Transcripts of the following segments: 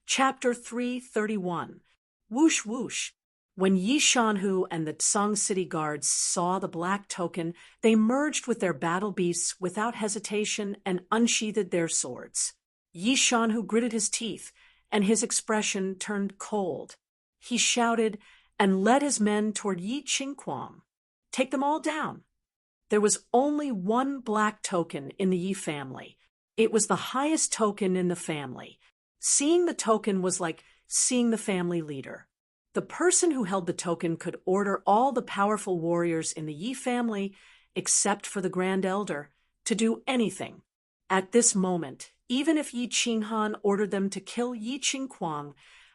Chapter 331. Whoosh whoosh. When Yi Shanhu and the Song City guards saw the black token, they merged with their battle beasts without hesitation and unsheathed their swords. Yi Shanhu gritted his teeth, and his expression turned cold. He shouted and led his men toward Yi Qingquang. Take them all down. There was only one black token in the Yi family. It was the highest token in the family. Seeing the token was like seeing the family leader. The person who held the token could order all the powerful warriors in the Yi family, except for the Grand Elder, to do anything. At this moment, even if Yi Qinghan ordered them to kill Yi Qingquang,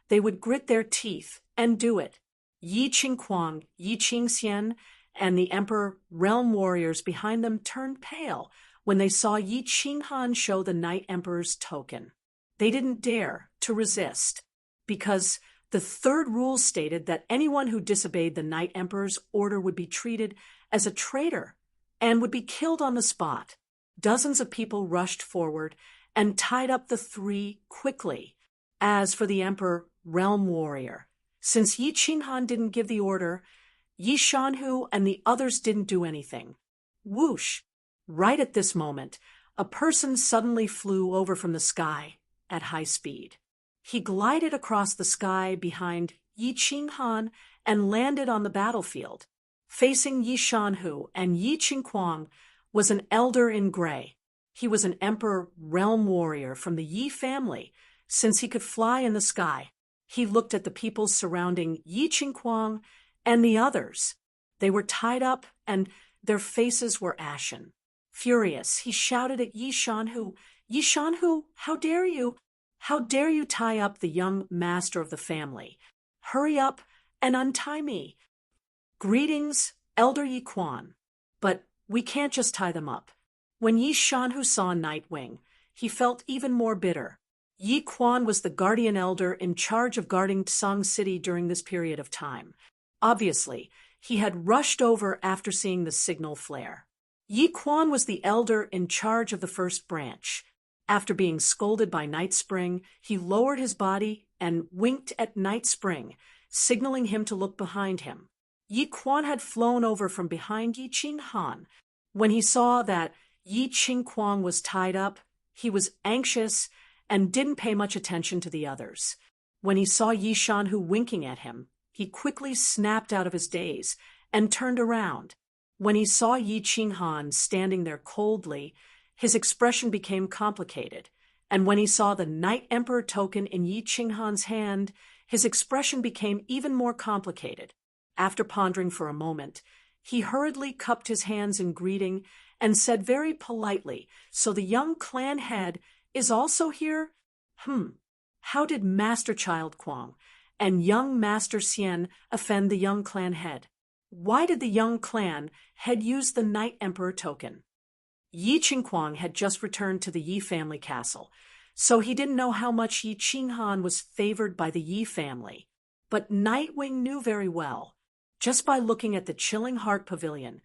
they would grit their teeth and do it. Yi Qingquang, Yi Qingxian, and the Emperor realm warriors behind them turned pale when they saw Yi Qinghan show the Night Emperor's token. They didn't dare to resist, because the third rule stated that anyone who disobeyed the Night Emperor's order would be treated as a traitor and would be killed on the spot. Dozens of people rushed forward and tied up the three quickly. As for the Emperor realm warrior, since Yi Qinghan didn't give the order, Yi Shanhu and the others didn't do anything. Whoosh! Right at this moment, a person suddenly flew over from the sky at high speed. He glided across the sky behind Yi Qinghan and landed on the battlefield. Facing Yi Shanhu and Yi Qingquang was an elder in gray. He was an emperor realm warrior from the Yi family, since he could fly in the sky. He looked at the people surrounding Yi Qingquang and the others. They were tied up and their faces were ashen. Furious, he shouted at Yi Shanhu, "Yi Shanhu, how dare you? How dare you tie up the young master of the family? Hurry up and untie me." "Greetings, Elder Yi Quan. But we can't just tie them up." When Yi Shanhu saw Nightwing, he felt even more bitter. Yi Quan was the guardian elder in charge of guarding Song City during this period of time. Obviously, he had rushed over after seeing the signal flare. Yi Quan was the elder in charge of the first branch. After being scolded by Night Spring, he lowered his body and winked at Night Spring, signaling him to look behind him. Yi Quan had flown over from behind Yi Qinghan. When he saw that Yi Qingquang was tied up, he was anxious and didn't pay much attention to the others. When he saw Yi Shanhu winking at him, he quickly snapped out of his daze and turned around. When he saw Yi Qinghan standing there coldly, his expression became complicated, and when he saw the Night Emperor token in Yi Qinghan's hand, his expression became even more complicated. After pondering for a moment, he hurriedly cupped his hands in greeting and said very politely, "So the young clan head is also here? How did Master Child Quang and young Master Xian offend the young clan head? Why did the young clan head use the Night Emperor token?" Yi Qingquang had just returned to the Yi family castle, so he didn't know how much Yi Qinghan was favored by the Yi family. But Nightwing knew very well, just by looking at the Chilling Heart Pavilion,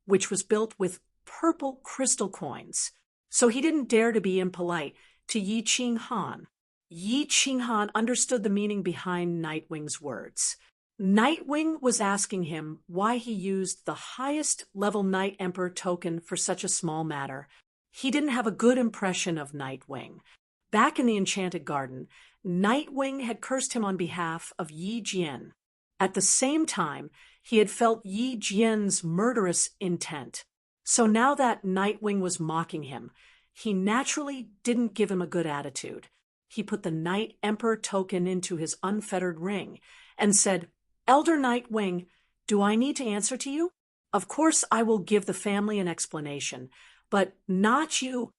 which was built with purple crystal coins. So he didn't dare to be impolite to Yi Qinghan. Yi Qinghan understood the meaning behind Nightwing's words. Nightwing was asking him why he used the highest level Night Emperor token for such a small matter. He didn't have a good impression of Nightwing. Back in the Enchanted Garden, Nightwing had cursed him on behalf of Yi Jian. At the same time, he had felt Yi Jian's murderous intent. So now that Nightwing was mocking him, he naturally didn't give him a good attitude. He put the Night Emperor token into his unfettered ring and said, "Elder Nightwing, do I need to answer to you? Of course I will give the family an explanation, but not you.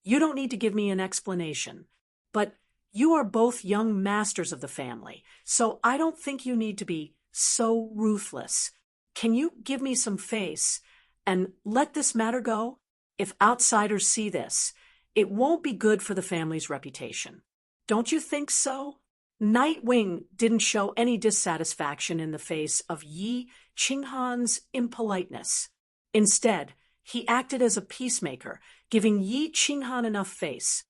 You don't need to give me an explanation. But you are both young masters of the family, so I don't think you need to be so ruthless. Can you give me some face and let this matter go? If outsiders see this, it won't be good for the family's reputation. Don't you think so?" Nightwing didn't show any dissatisfaction in the face of Yi Qinghan's impoliteness. Instead, he acted as a peacemaker, giving Yi Qinghan enough face.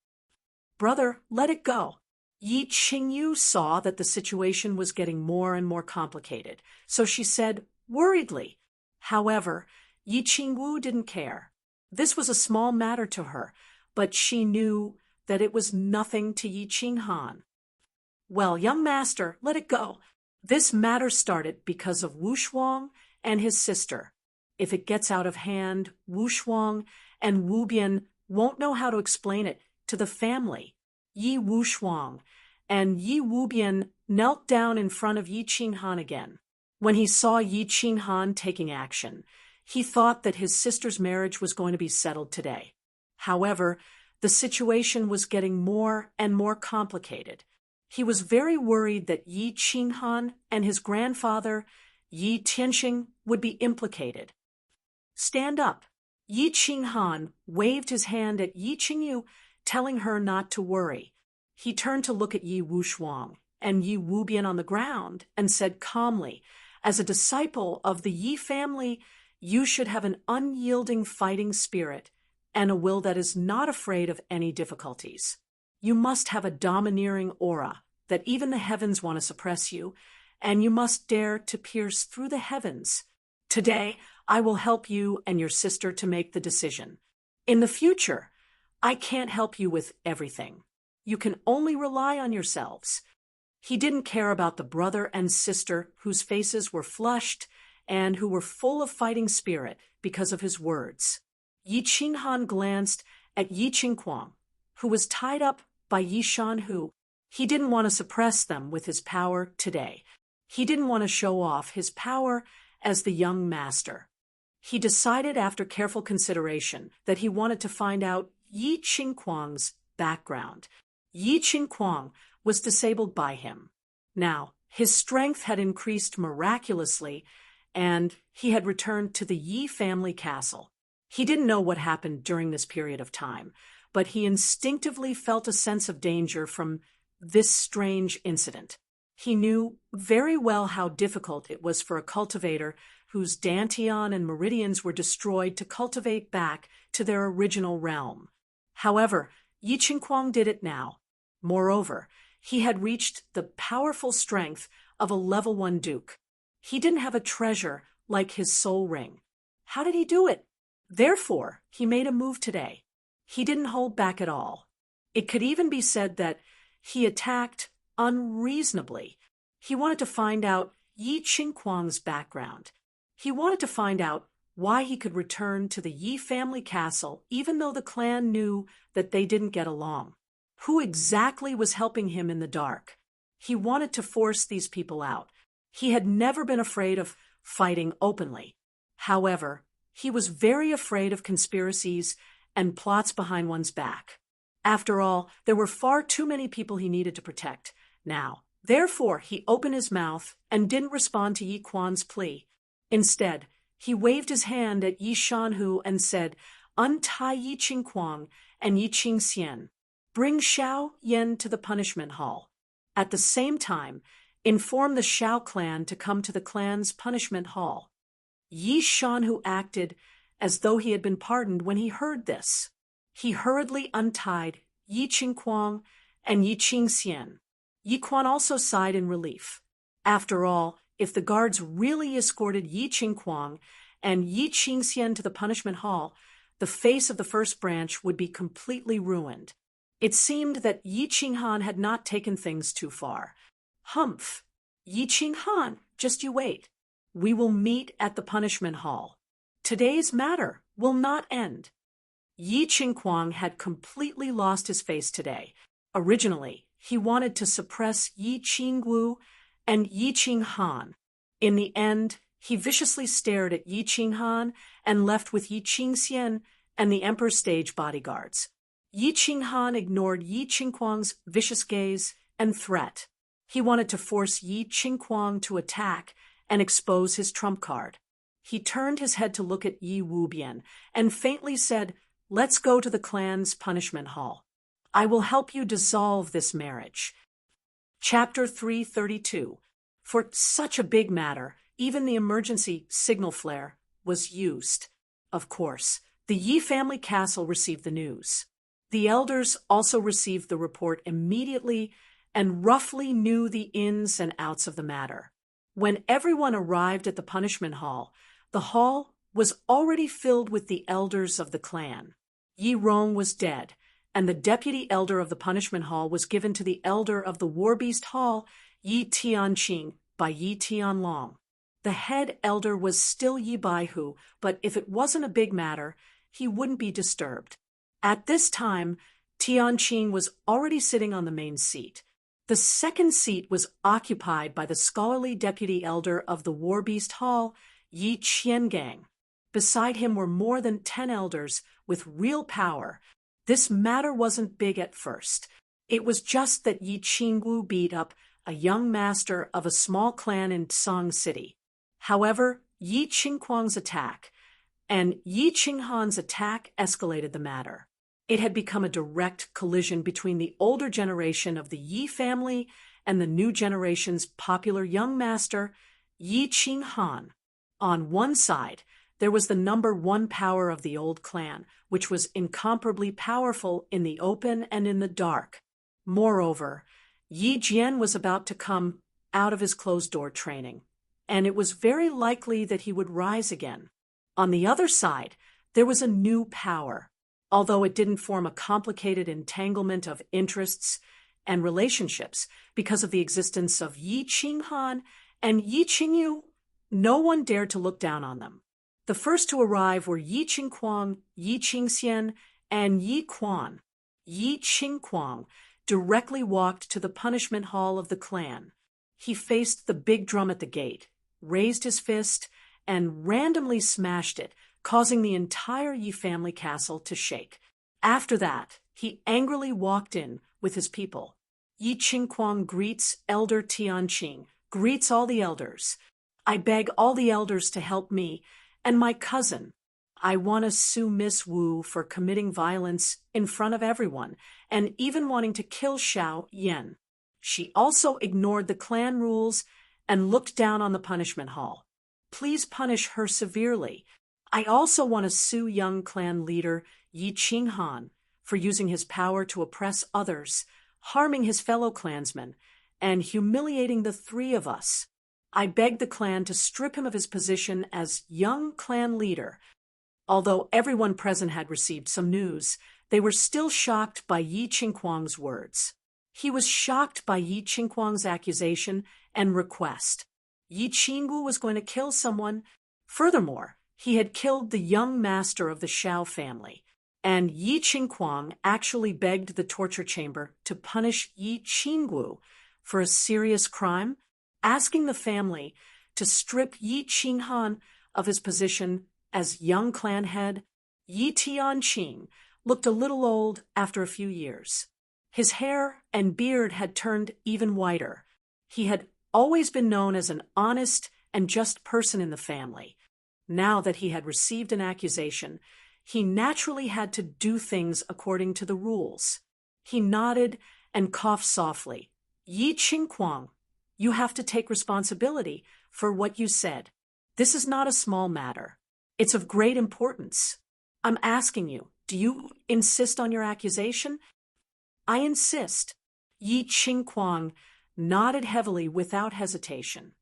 "Brother, let it go. Yi Qingyu saw that the situation was getting more and more complicated, so she said worriedly. However, Yi Qingwu didn't care. This was a small matter to her, but she knew that it was nothing to Yi Qinghan. Well, young master, let it go. This matter started because of Wu Shuang and his sister. If it gets out of hand, Wu Shuang and Wu Bian won't know how to explain it to the family. Yi Wu Shuang and Yi Wu Bian knelt down in front of Yi Qinghan again. When he saw Yi Qinghan taking action, he thought that his sister's marriage was going to be settled today. However, the situation was getting more and more complicated. He was very worried that Yi Qinghan and his grandfather, Yi Tianxing, would be implicated. Stand up. Yi Qinghan waved his hand at Yi Qingyu, telling her not to worry. He turned to look at Yi Wushuang and Yi Wubian on the ground and said calmly, as a disciple of the Yi family, you should have an unyielding fighting spirit and a will that is not afraid of any difficulties. You must have a domineering aura that even the heavens want to suppress you, and you must dare to pierce through the heavens. Today, I will help you and your sister to make the decision. In the future, I can't help you with everything. You can only rely on yourselves. He didn't care about the brother and sister whose faces were flushed and who were full of fighting spirit because of his words. Yi Qinghan glanced at Yi Qingquang, who was tied up by Yi Shanhu. He didn't want to suppress them with his power today. He didn't want to show off his power as the young master. He decided after careful consideration that he wanted to find out Yi Qingquang's background. Yi Qingquang was disabled by him. Now, his strength had increased miraculously, and he had returned to the Yi family castle. He didn't know what happened during this period of time, but he instinctively felt a sense of danger from this strange incident. He knew very well how difficult it was for a cultivator whose dantian and meridians were destroyed to cultivate back to their original realm. However, Yi Qingquang did it now. Moreover, he had reached the powerful strength of a level 1 duke. He didn't have a treasure like his soul ring. How did he do it? Therefore, he made a move today. He didn't hold back at all. It could even be said that he attacked unreasonably. He wanted to find out Yi Qingquang's background. He wanted to find out why he could return to the Yi family castle even though the clan knew that they didn't get along. Who exactly was helping him in the dark? He wanted to force these people out. He had never been afraid of fighting openly. However, he was very afraid of conspiracies and plots behind one's back. After all, there were far too many people he needed to protect now. Therefore, he opened his mouth and didn't respond to Yi Quan's plea. Instead, he waved his hand at Yi Shanhu and said, "Untie Yi Qingquang and Yi Qingxian. Bring Xiao Yan to the punishment hall. At the same time, inform the Xiao clan to come to the clan's punishment hall." Yi Shanhu acted as though he had been pardoned when he heard this. He hurriedly untied Yi Qingquang and Yi Qingxian. Yi Quan also sighed in relief. After all, if the guards really escorted Yi Qingquang and Yi Qingxian to the punishment hall, the face of the first branch would be completely ruined. It seemed that Yi Qinghan had not taken things too far. Humph! Yi Qinghan, just you wait. We will meet at the punishment hall. Today's matter will not end. Yi Qingquang had completely lost his face today. Originally, he wanted to suppress Yi Qingwu and Yi Qinghan. In the end, he viciously stared at Yi Qinghan and left with Yi Qingxian and the Emperor's stage bodyguards. Yi Qinghan ignored Yi Qingquang's vicious gaze and threat. He wanted to force Yi Qingquang to attack and expose his trump card. He turned his head to look at Yi Wubian and faintly said, "Let's go to the clan's punishment hall. I will help you dissolve this marriage." Chapter 332. For such a big matter, even the emergency signal flare was used. Of course, the Yi family castle received the news. The elders also received the report immediately and roughly knew the ins and outs of the matter. When everyone arrived at the punishment hall, the hall was already filled with the elders of the clan. Yi Rong was dead, and the deputy elder of the punishment hall was given to the elder of the Warbeast Hall, Yi Tianqing, by Yi Tianlong. The head elder was still Yi Baihu, but if it wasn't a big matter, he wouldn't be disturbed. At this time, Tianqing was already sitting on the main seat. The second seat was occupied by the scholarly deputy elder of the Warbeast Hall, Yi Qiangang. Beside him were more than 10 elders with real power. This matter wasn't big at first. It was just that Yi Qingwu beat up a young master of a small clan in Song City. However, Yi Qingquang's attack and Yi Qinghan's attack escalated the matter. It had become a direct collision between the older generation of the Yi family and the new generation's popular young master, Yi Qinghan. On one side, there was the number one power of the old clan, which was incomparably powerful in the open and in the dark. Moreover, Yi Jian was about to come out of his closed-door training, and it was very likely that he would rise again. On the other side, there was a new power. Although it didn't form a complicated entanglement of interests and relationships because of the existence of Yi Qinghan and Yi Qingyu, no one dared to look down on them. The first to arrive were Yi Qingquang, Yi Qingxian, and Yi Quan. Yi Qingquang directly walked to the punishment hall of the clan. He faced the big drum at the gate, raised his fist, and randomly smashed it, causing the entire Yi family castle to shake. After that, he angrily walked in with his people. Yi Qingquang greets Elder Tianqing, greets all the elders. I beg all the elders to help me and my cousin. I want to sue Miss Wu for committing violence in front of everyone and even wanting to kill Xiao Yan. She also ignored the clan rules and looked down on the punishment hall. Please punish her severely. I also want to sue young clan leader Yi Qinghan for using his power to oppress others, harming his fellow clansmen, and humiliating the three of us. I beg the clan to strip him of his position as young clan leader. Although everyone present had received some news, they were still shocked by Yi Qingquang's words. He was shocked by Yi Qingquang's accusation and request. Yi Qingwu was going to kill someone. Furthermore, he had killed the young master of the Xiao family, and Yi Qingquang actually begged the torture chamber to punish Yi Qingwu for a serious crime, asking the family to strip Yi Qinghan of his position as young clan head. Yi Tianqing looked a little old after a few years. His hair and beard had turned even whiter. He had always been known as an honest and just person in the family. Now that he had received an accusation, he naturally had to do things according to the rules. He nodded and coughed softly. Yi Qingquang, you have to take responsibility for what you said. This is not a small matter. It's of great importance. I'm asking you, do you insist on your accusation? I insist. Yi Qingquang nodded heavily without hesitation.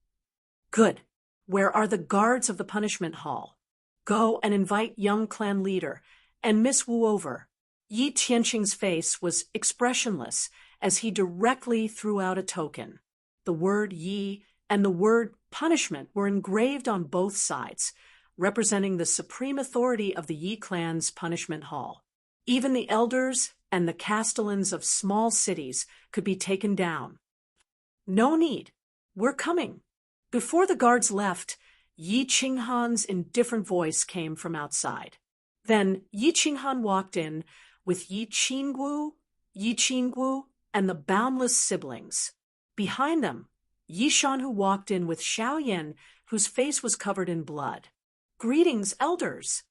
Good. Where are the guards of the punishment hall? Go and invite young clan leader and Miss Wu over. Yi Tianqing's face was expressionless as he directly threw out a token. The word Yi and the word punishment were engraved on both sides, representing the supreme authority of the Yi clan's punishment hall. Even the elders and the castellans of small cities could be taken down. No need. We're coming. Before the guards left, Yi Qinghan's indifferent voice came from outside. Then Yi Qinghan walked in with Yi Qingwu, and the boundless siblings. Behind them, Yi Shanhu walked in with Xiao Yan, whose face was covered in blood. Greetings, elders.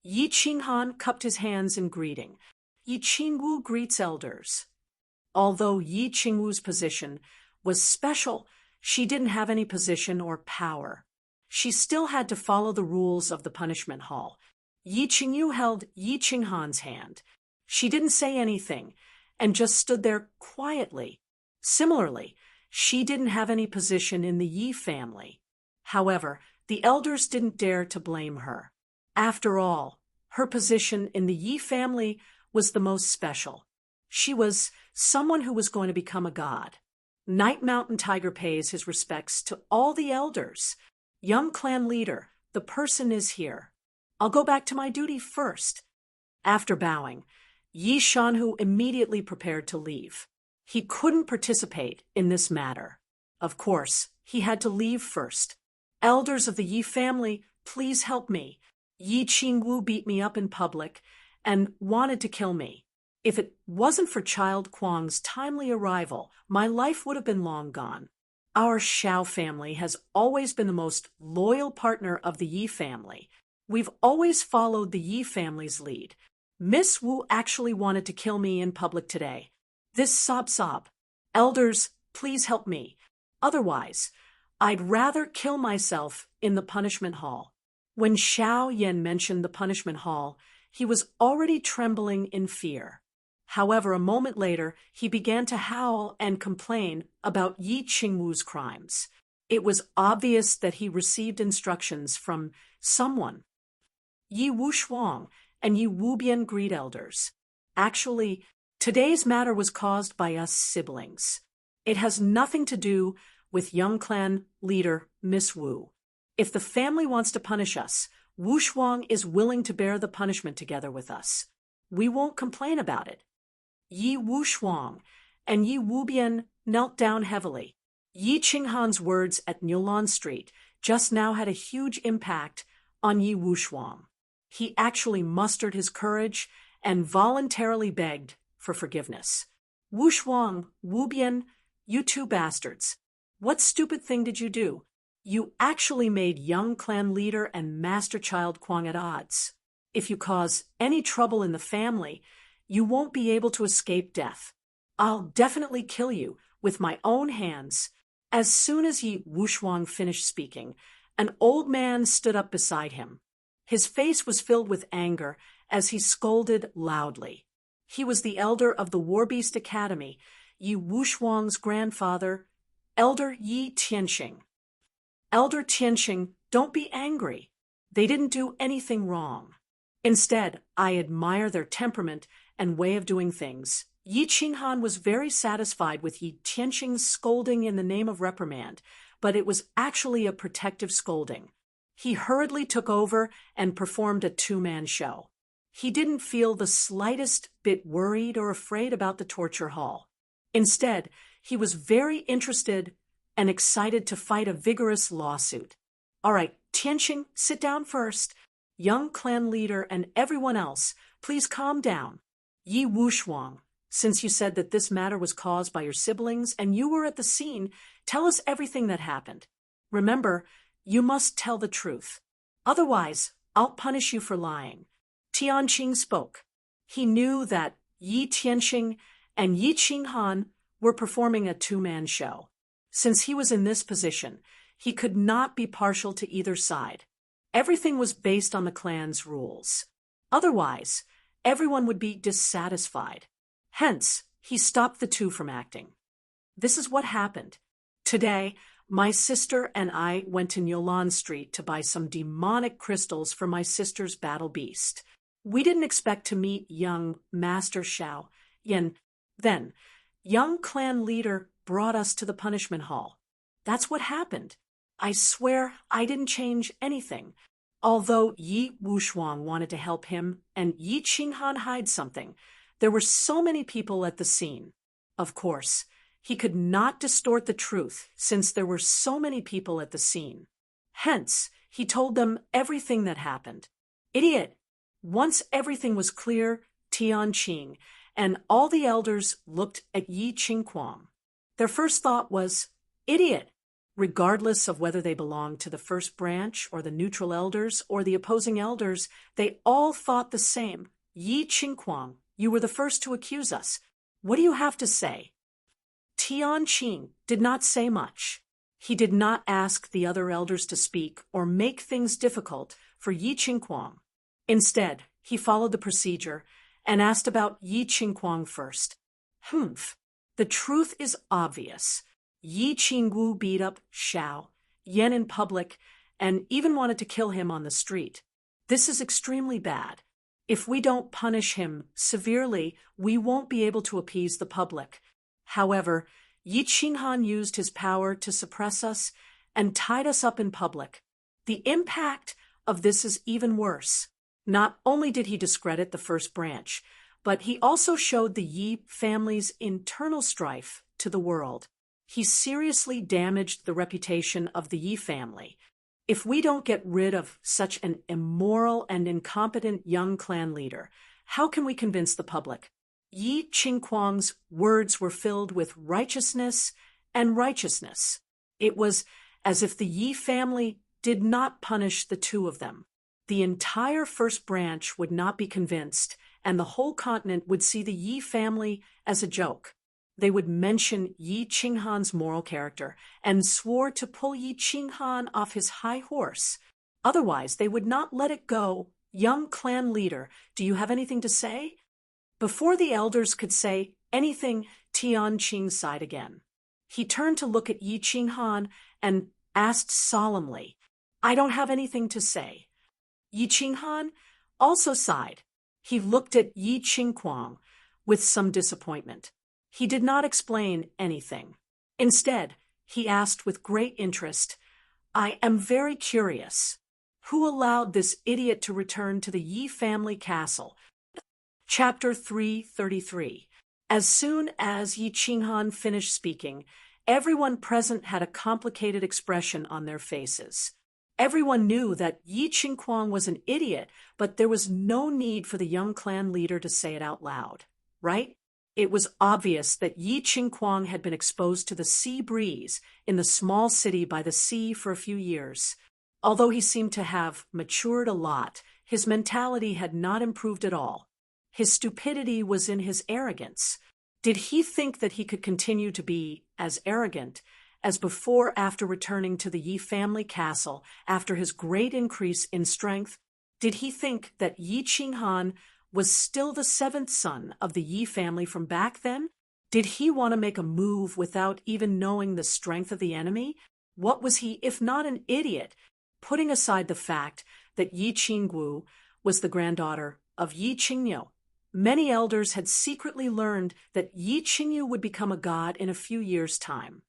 Yi Qinghan cupped his hands in greeting. Yi Qingwu greets elders. Although Yi Qingwu's position was special, she didn't have any position or power. She still had to follow the rules of the punishment hall. Yi Qingyu held Yi Qinghan's hand. She didn't say anything and just stood there quietly. Similarly, she didn't have any position in the Yi family. However, the elders didn't dare to blame her. After all, her position in the Yi family was the most special. She was someone who was going to become a god. Night Mountain Tiger pays his respects to all the elders. Young clan leader, the person is here. I'll go back to my duty first. After bowing, Yi Shanhu immediately prepared to leave. He couldn't participate in this matter. Of course, he had to leave first. Elders of the Yi family, please help me. Yi Qingwu beat me up in public and wanted to kill me. If it wasn't for Child Kuang's timely arrival, my life would have been long gone. Our Xiao family has always been the most loyal partner of the Yi family. We've always followed the Yi family's lead. Miss Wu actually wanted to kill me in public today. This sob. Elders, please help me. Otherwise, I'd rather kill myself in the punishment hall. When Xiao Yan mentioned the punishment hall, he was already trembling in fear. However, a moment later, he began to howl and complain about Yi Qingwu's crimes. It was obvious that he received instructions from someone. Yi Wushuang and Yi Wubian greet elders. Actually, today's matter was caused by us siblings. It has nothing to do with young clan leader Miss Wu. If the family wants to punish us, Wushuang is willing to bear the punishment together with us. We won't complain about it. Yi Wushuang and Yi Wubian knelt down heavily. Yi Qinghan's words at Niulan Street just now had a huge impact on Yi Wushuang. He actually mustered his courage and voluntarily begged for forgiveness. Wushuang, Wubian, you two bastards. What stupid thing did you do? You actually made young clan leader and Master Child Kuang at odds. If you cause any trouble in the family, you won't be able to escape death. I'll definitely kill you with my own hands. As soon as Yi Wushuang finished speaking, an old man stood up beside him. His face was filled with anger as he scolded loudly. He was the elder of the Warbeast Academy, Yi Wushuang's grandfather, Elder Yi Tianxing. Elder Tianxing, don't be angry. They didn't do anything wrong. Instead, I admire their temperament and way of doing things. Yi Qinghan was very satisfied with Yi Tianxing's scolding in the name of reprimand, but it was actually a protective scolding. He hurriedly took over and performed a two-man show. He didn't feel the slightest bit worried or afraid about the torture hall. Instead, he was very interested and excited to fight a vigorous lawsuit. All right, Tianxing, sit down first. Young clan leader and everyone else, please calm down. Yi Wushuang, since you said that this matter was caused by your siblings and you were at the scene, tell us everything that happened. Remember, you must tell the truth. Otherwise, I'll punish you for lying. Tianqing spoke. He knew that Yi Tianxing and Yi Qinghan were performing a two-man show. Since he was in this position, he could not be partial to either side. Everything was based on the clan's rules. Otherwise, everyone would be dissatisfied. Hence, he stopped the two from acting. This is what happened. Today, my sister and I went to Niulan Street to buy some demonic crystals for my sister's battle beast. We didn't expect to meet young Master Xiao Yan. Then, young clan leader brought us to the punishment hall. That's what happened. I swear I didn't change anything. Although Yi Wushuang wanted to help him and Yi Qinghan hide something, there were so many people at the scene. Of course, he could not distort the truth since there were so many people at the scene. Hence, he told them everything that happened. Idiot! Once everything was clear, Tianqing and all the elders looked at Yi Qingkuang. Their first thought was, idiot! Regardless of whether they belonged to the first branch or the neutral elders or the opposing elders, they all thought the same. Yi Qingkuang, you were the first to accuse us. What do you have to say? Tianqing did not say much. He did not ask the other elders to speak or make things difficult for Yi Qingkuang. Instead, he followed the procedure and asked about Yi Qingkuang first. The The truth is obvious. Yi Qingwu beat up Xiao Yan in public and even wanted to kill him on the street. This is extremely bad. If we don't punish him severely, we won't be able to appease the public. However, Yi Qinghan used his power to suppress us and tied us up in public. The impact of this is even worse. Not only did he discredit the first branch, but he also showed the Yi family's internal strife to the world. He seriously damaged the reputation of the Yi family. If we don't get rid of such an immoral and incompetent young clan leader, how can we convince the public? Yi Qingquang's words were filled with righteousness and righteousness. It was as if the Yi family did not punish the two of them. The entire first branch would not be convinced, and the whole continent would see the Yi family as a joke. They would mention Yi Qinghan's moral character and swore to pull Yi Qinghan off his high horse. Otherwise, they would not let it go. Young clan leader, do you have anything to say? Before the elders could say anything, Tianqing sighed again. He turned to look at Yi Qinghan and asked solemnly, I don't have anything to say. Yi Qinghan also sighed. He looked at Yi Qingquang with some disappointment. He did not explain anything. Instead, he asked with great interest, I am very curious. Who allowed this idiot to return to the Yi family castle? Chapter 333. As soon as Yi Qinghan finished speaking, everyone present had a complicated expression on their faces. Everyone knew that Yi Qingquang was an idiot, but there was no need for the young clan leader to say it out loud, right? It was obvious that Yi Qingquang had been exposed to the sea breeze in the small city by the sea for a few years. Although he seemed to have matured a lot, his mentality had not improved at all. His stupidity was in his arrogance. Did he think that he could continue to be as arrogant as before after returning to the Yi family castle after his great increase in strength? Did he think that Yi Qinghan was still the seventh son of the Yi family from back then? Did he want to make a move without even knowing the strength of the enemy? What was he, if not an idiot, putting aside the fact that Yi Qingwu was the granddaughter of Yi Qingyu? Many elders had secretly learned that Yi Qingyu would become a god in a few years' time.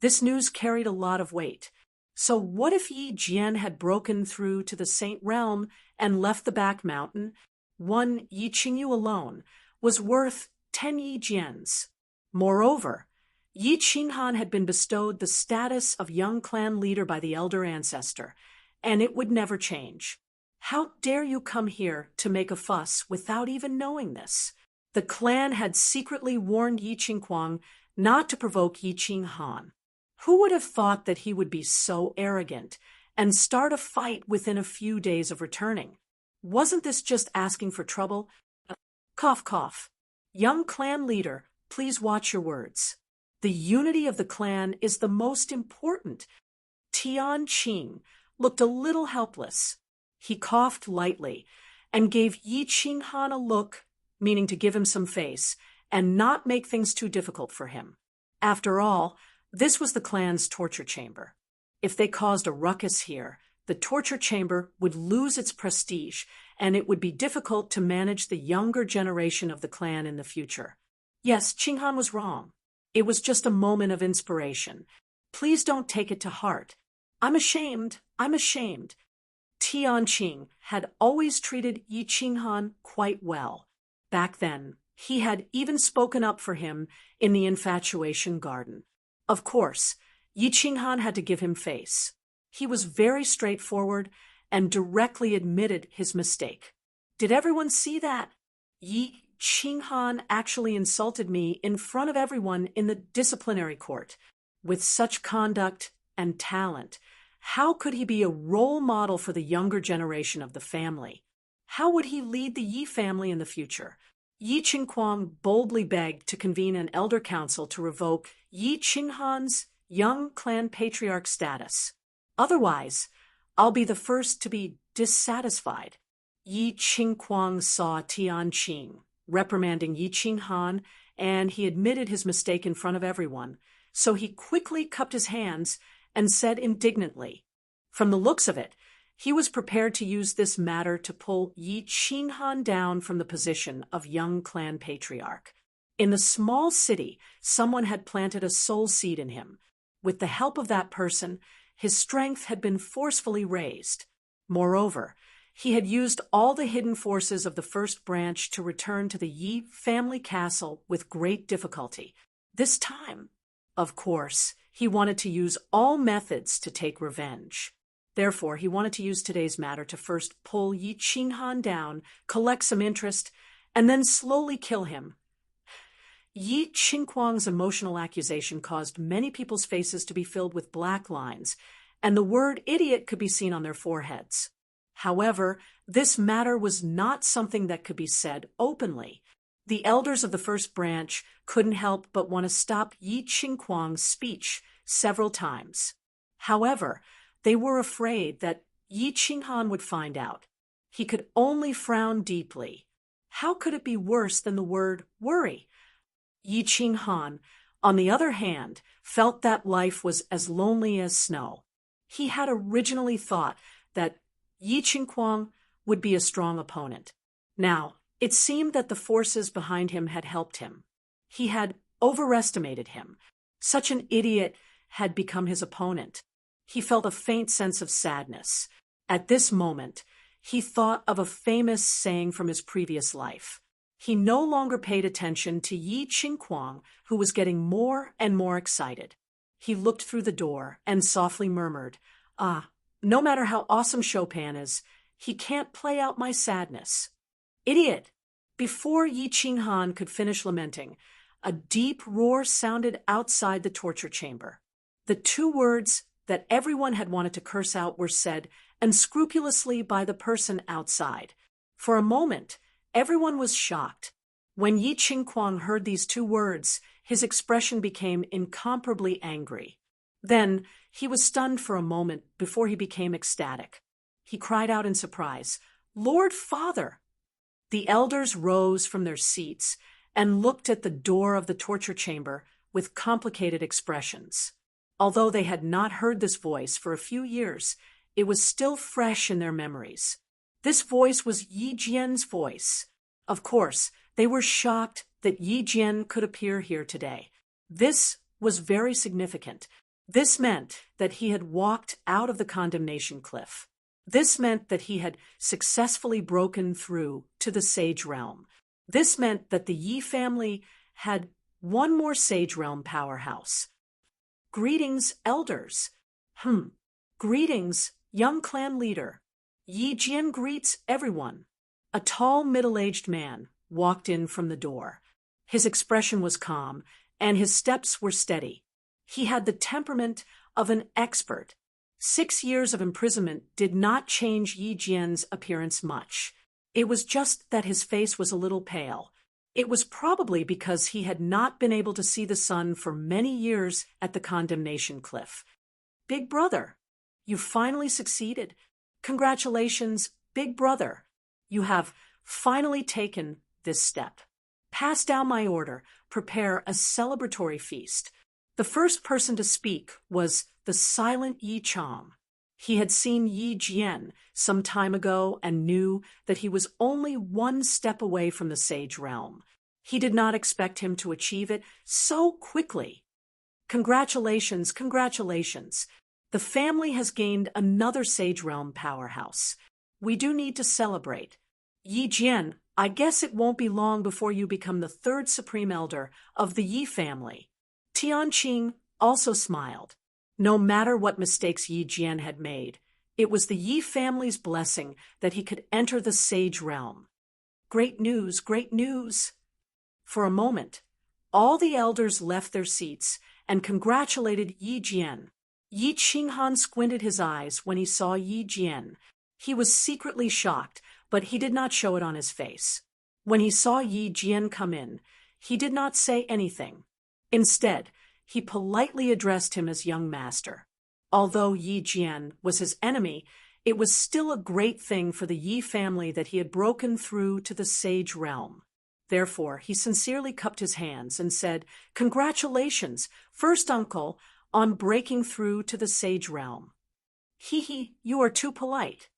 This news carried a lot of weight. So what if Yi Jian had broken through to the Saint Realm and left the back mountain? One Yi Qingyu alone was worth 10 Yi Jians. Moreover, Yi Qinghan had been bestowed the status of young clan leader by the elder ancestor, and it would never change. How dare you come here to make a fuss without even knowing this? The clan had secretly warned Yi Qingquang not to provoke Yi Qinghan. Who would have thought that he would be so arrogant and start a fight within a few days of returning? Wasn't this just asking for trouble? Cough, cough. Young clan leader, please watch your words. The unity of the clan is the most important. Tianqing looked a little helpless. He coughed lightly and gave Yi Qinghan a look, meaning to give him some face and not make things too difficult for him. After all, this was the clan's torture chamber. If they caused a ruckus here, the torture chamber would lose its prestige, and it would be difficult to manage the younger generation of the clan in the future. Yes, Qinghan was wrong. It was just a moment of inspiration. Please don't take it to heart. I'm ashamed. I'm ashamed. Tianqing had always treated Yi Qinghan quite well. Back then, he had even spoken up for him in the infatuation garden. Of course, Yi Qinghan had to give him face. He was very straightforward and directly admitted his mistake. Did everyone see that? Yi Qinghan actually insulted me in front of everyone in the disciplinary court. With such conduct and talent, how could he be a role model for the younger generation of the family? How would he lead the Yi family in the future? Yi Qingquang boldly begged to convene an elder council to revoke Yi Qinghan's young clan patriarch status. Otherwise, I'll be the first to be dissatisfied. Yi Qingquang saw Tianqing reprimanding Yi Qinghan and he admitted his mistake in front of everyone. So he quickly cupped his hands and said indignantly, from the looks of it, he was prepared to use this matter to pull Yi Qinghan down from the position of young clan patriarch. In the small city, someone had planted a soul seed in him. With the help of that person, his strength had been forcefully raised. Moreover, he had used all the hidden forces of the first branch to return to the Yi family castle with great difficulty. This time, of course, he wanted to use all methods to take revenge. Therefore, he wanted to use today's matter to first pull Yi Qinghan down, collect some interest, and then slowly kill him. Yi Qinghuang's emotional accusation caused many people's faces to be filled with black lines, and the word idiot could be seen on their foreheads. However, this matter was not something that could be said openly. The elders of the first branch couldn't help but want to stop Yi Qinghuang's speech several times. However, they were afraid that Yi Qinghan would find out. He could only frown deeply. How could it be worse than the word worry? Yi Qinghan, on the other hand, felt that life was as lonely as snow. He had originally thought that Yi Qinghuang would be a strong opponent. Now, it seemed that the forces behind him had helped him. He had overestimated him. Such an idiot had become his opponent. He felt a faint sense of sadness. At this moment, he thought of a famous saying from his previous life. He no longer paid attention to Yi Qinghuang, who was getting more and more excited. He looked through the door and softly murmured, no matter how awesome Chopin is, he can't play out my sadness. Idiot! Before Yi Qinghan could finish lamenting, a deep roar sounded outside the torture chamber. The two words that everyone had wanted to curse out were said unscrupulously by the person outside. For a moment, everyone was shocked. When Yi Qinghuang heard these two words, his expression became incomparably angry. Then, he was stunned for a moment before he became ecstatic. He cried out in surprise, "Lord Father!" The elders rose from their seats and looked at the door of the torture chamber with complicated expressions. Although they had not heard this voice for a few years, it was still fresh in their memories. This voice was Yi Jian's voice. Of course, they were shocked that Yi Jian could appear here today. This was very significant. This meant that he had walked out of the condemnation cliff. This meant that he had successfully broken through to the Sage Realm. This meant that the Yi family had one more Sage Realm powerhouse. Greetings, elders. Greetings, young clan leader. Yi Jian greets everyone. A tall, middle-aged man walked in from the door. His expression was calm, and his steps were steady. He had the temperament of an expert. 6 years of imprisonment did not change Yi Jian's appearance much. It was just that his face was a little pale. It was probably because he had not been able to see the sun for many years at the condemnation cliff. Big brother, you finally succeeded. Congratulations, big brother. You have finally taken this step. Pass down my order. Prepare a celebratory feast. The first person to speak was the silent Yi Chang. He had seen Yi Jian some time ago and knew that he was only one step away from the Sage Realm. He did not expect him to achieve it so quickly. Congratulations, congratulations. The family has gained another Sage Realm powerhouse. We do need to celebrate. Yi Jian, I guess it won't be long before you become the third Supreme Elder of the Yi family. Tianqing also smiled. No matter what mistakes Yi Jian had made, it was the Yi family's blessing that he could enter the Sage Realm. Great news, great news. For a moment, all the elders left their seats and congratulated Yi Jian. Yi Qinghan squinted his eyes when he saw Yi Jian. He was secretly shocked, but he did not show it on his face. When he saw Yi Jian come in, he did not say anything. Instead, he politely addressed him as young master. Although Yi Jian was his enemy, it was still a great thing for the Yi family that he had broken through to the Sage Realm. Therefore, he sincerely cupped his hands and said, "Congratulations, first uncle, on breaking through to the sage realm." "Hee, you are too polite.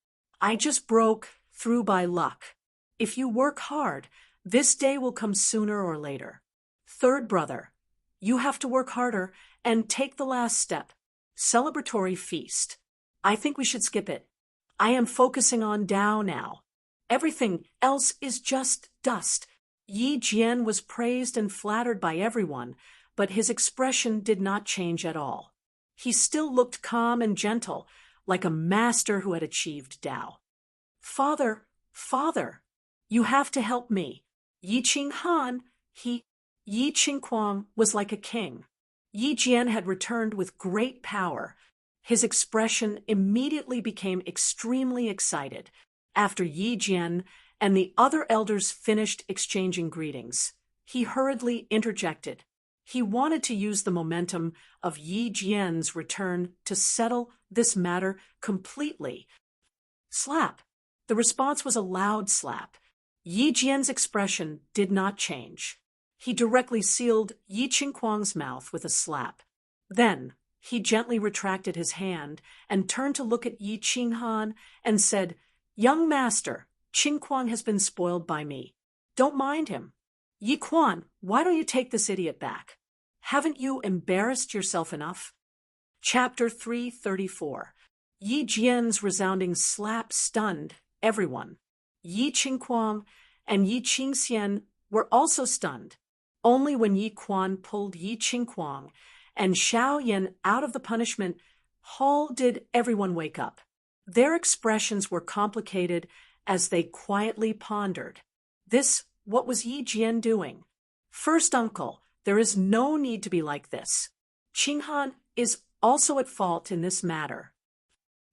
I just broke through by luck. If you work hard, this day will come sooner or later. Third brother, you have to work harder and take the last step. Celebratory feast. I think we should skip it. I am focusing on Tao now. Everything else is just dust." Yi Jian was praised and flattered by everyone, but his expression did not change at all. He still looked calm and gentle, like a master who had achieved Tao. Father, you have to help me. Yi Qinghan, Yi Qingquang was like a king. Yi Jian had returned with great power. His expression immediately became extremely excited. After Yi Jian and the other elders finished exchanging greetings, he hurriedly interjected. He wanted to use the momentum of Yi Jian's return to settle this matter completely. Slap. The response was a loud slap. Yi Jian's expression did not change. He directly sealed Yi Qingquang's mouth with a slap. Then, he gently retracted his hand and turned to look at Yi Qinghan and said, "Young master, Qingquang has been spoiled by me. Don't mind him. Yi Quan, why don't you take this idiot back? Haven't you embarrassed yourself enough?" Chapter 334. Yi Jian's resounding slap stunned everyone. Yi Qingquang and Yi Qingxian were also stunned. Only when Yi Quan pulled Yi Qingquang and Xiao Yan out of the punishment hall did everyone wake up. Their expressions were complicated as they quietly pondered. What was Yi Jian doing? First uncle, there is no need to be like this. Qinghan is also at fault in this matter.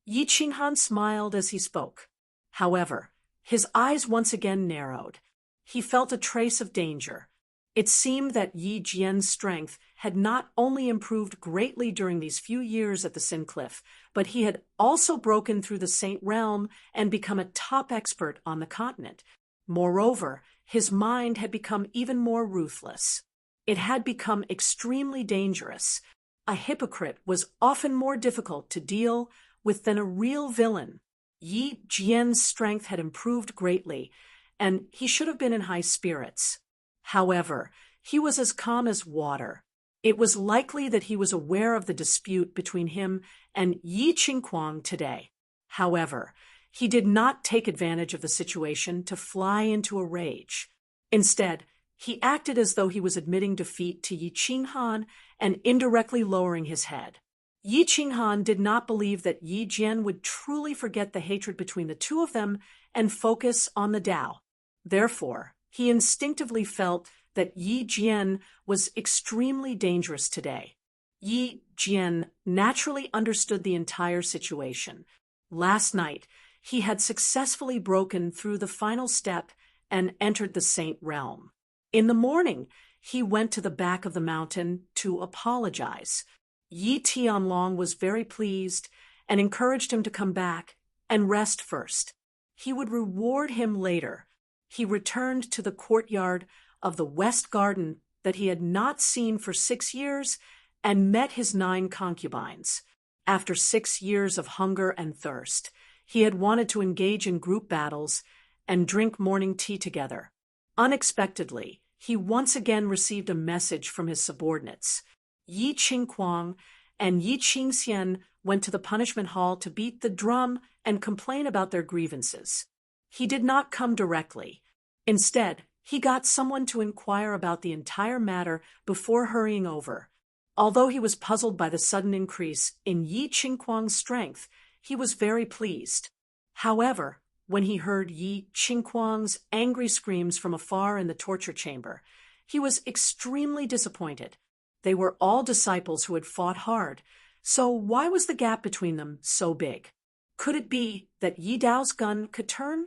Yi Qinghan smiled as he spoke. However, his eyes once again narrowed. He felt a trace of danger. It seemed that Yi Jian's strength had not only improved greatly during these few years at the Sin Cliff, but he had also broken through the Saint Realm and become a top expert on the continent. Moreover, his mind had become even more ruthless. It had become extremely dangerous. A hypocrite was often more difficult to deal with than a real villain. Yi Jian's strength had improved greatly, and he should have been in high spirits. However, he was as calm as water. It was likely that he was aware of the dispute between him and Yi Qingquang today. However, he did not take advantage of the situation to fly into a rage. Instead, he acted as though he was admitting defeat to Yi Qinghan and indirectly lowering his head. Yi Qinghan did not believe that Yi Jian would truly forget the hatred between the two of them and focus on the Tao. Therefore, he instinctively felt that Yi Jian was extremely dangerous today. Yi Jian naturally understood the entire situation. Last night, he had successfully broken through the final step and entered the Saint Realm. In the morning, he went to the back of the mountain to apologize. Yi Tianlong was very pleased and encouraged him to come back and rest first. He would reward him later. He returned to the courtyard of the West Garden that he had not seen for 6 years and met his 9 concubines. After 6 years of hunger and thirst, he had wanted to engage in group battles and drink morning tea together. Unexpectedly, he once again received a message from his subordinates. Yi Qingquang and Yi Qingxian went to the punishment hall to beat the drum and complain about their grievances. He did not come directly. Instead, he got someone to inquire about the entire matter before hurrying over. Although he was puzzled by the sudden increase in Yi Qingquang's strength, he was very pleased. However, when he heard Yi Qingquang's angry screams from afar in the torture chamber, he was extremely disappointed. They were all disciples who had fought hard, so why was the gap between them so big? Could it be that Yi Dao's gun could turn?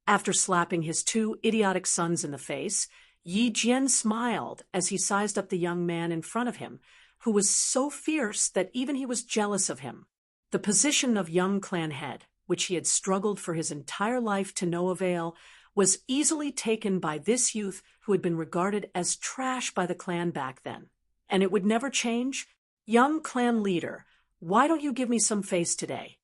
After slapping his 2 idiotic sons in the face, Yi Jian smiled as he sized up the young man in front of him, who was so fierce that even he was jealous of him. The position of young clan head, which he had struggled for his entire life to no avail, was easily taken by this youth who had been regarded as trash by the clan back then. And it would never change? Young clan leader, why don't you give me some face today?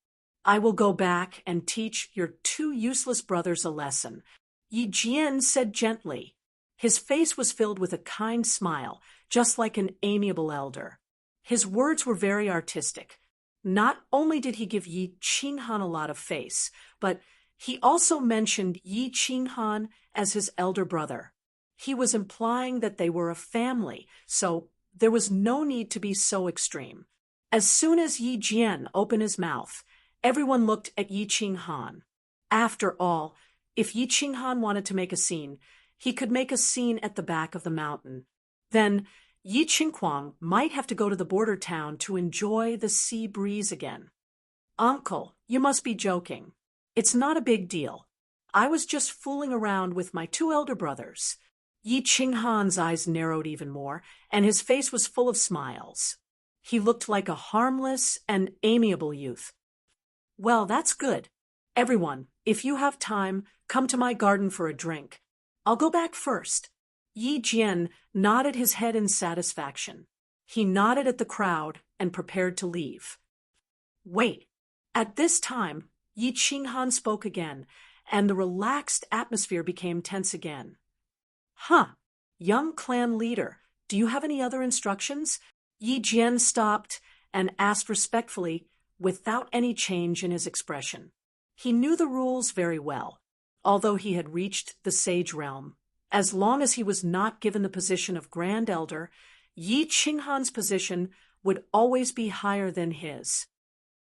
I will go back and teach your two useless brothers a lesson, Yi Jian said gently. His face was filled with a kind smile, just like an amiable elder. His words were very artistic. Not only did he give Yi Qinghan a lot of face, but he also mentioned Yi Qinghan as his elder brother. He was implying that they were a family, so there was no need to be so extreme. As soon as Yi Jian opened his mouth, everyone looked at Yi Qinghan. After all, if Yi Qinghan wanted to make a scene, he could make a scene at the back of the mountain. Then Yi Qinghuang might have to go to the border town to enjoy the sea breeze again. Uncle, you must be joking. It's not a big deal. I was just fooling around with my two elder brothers. Yi Qinghan's eyes narrowed even more, and his face was full of smiles. He looked like a harmless and amiable youth. Well, that's good. Everyone, if you have time, come to my garden for a drink. I'll go back first. Yi Jian nodded his head in satisfaction. He nodded at the crowd and prepared to leave. Wait. At this time, Yi Qinghan spoke again, and the relaxed atmosphere became tense again. Young clan leader, do you have any other instructions? Yi Jian stopped and asked respectfully, without any change in his expression. He knew the rules very well, although he had reached the sage realm. As long as he was not given the position of Grand Elder, Yi Qinghan's position would always be higher than his.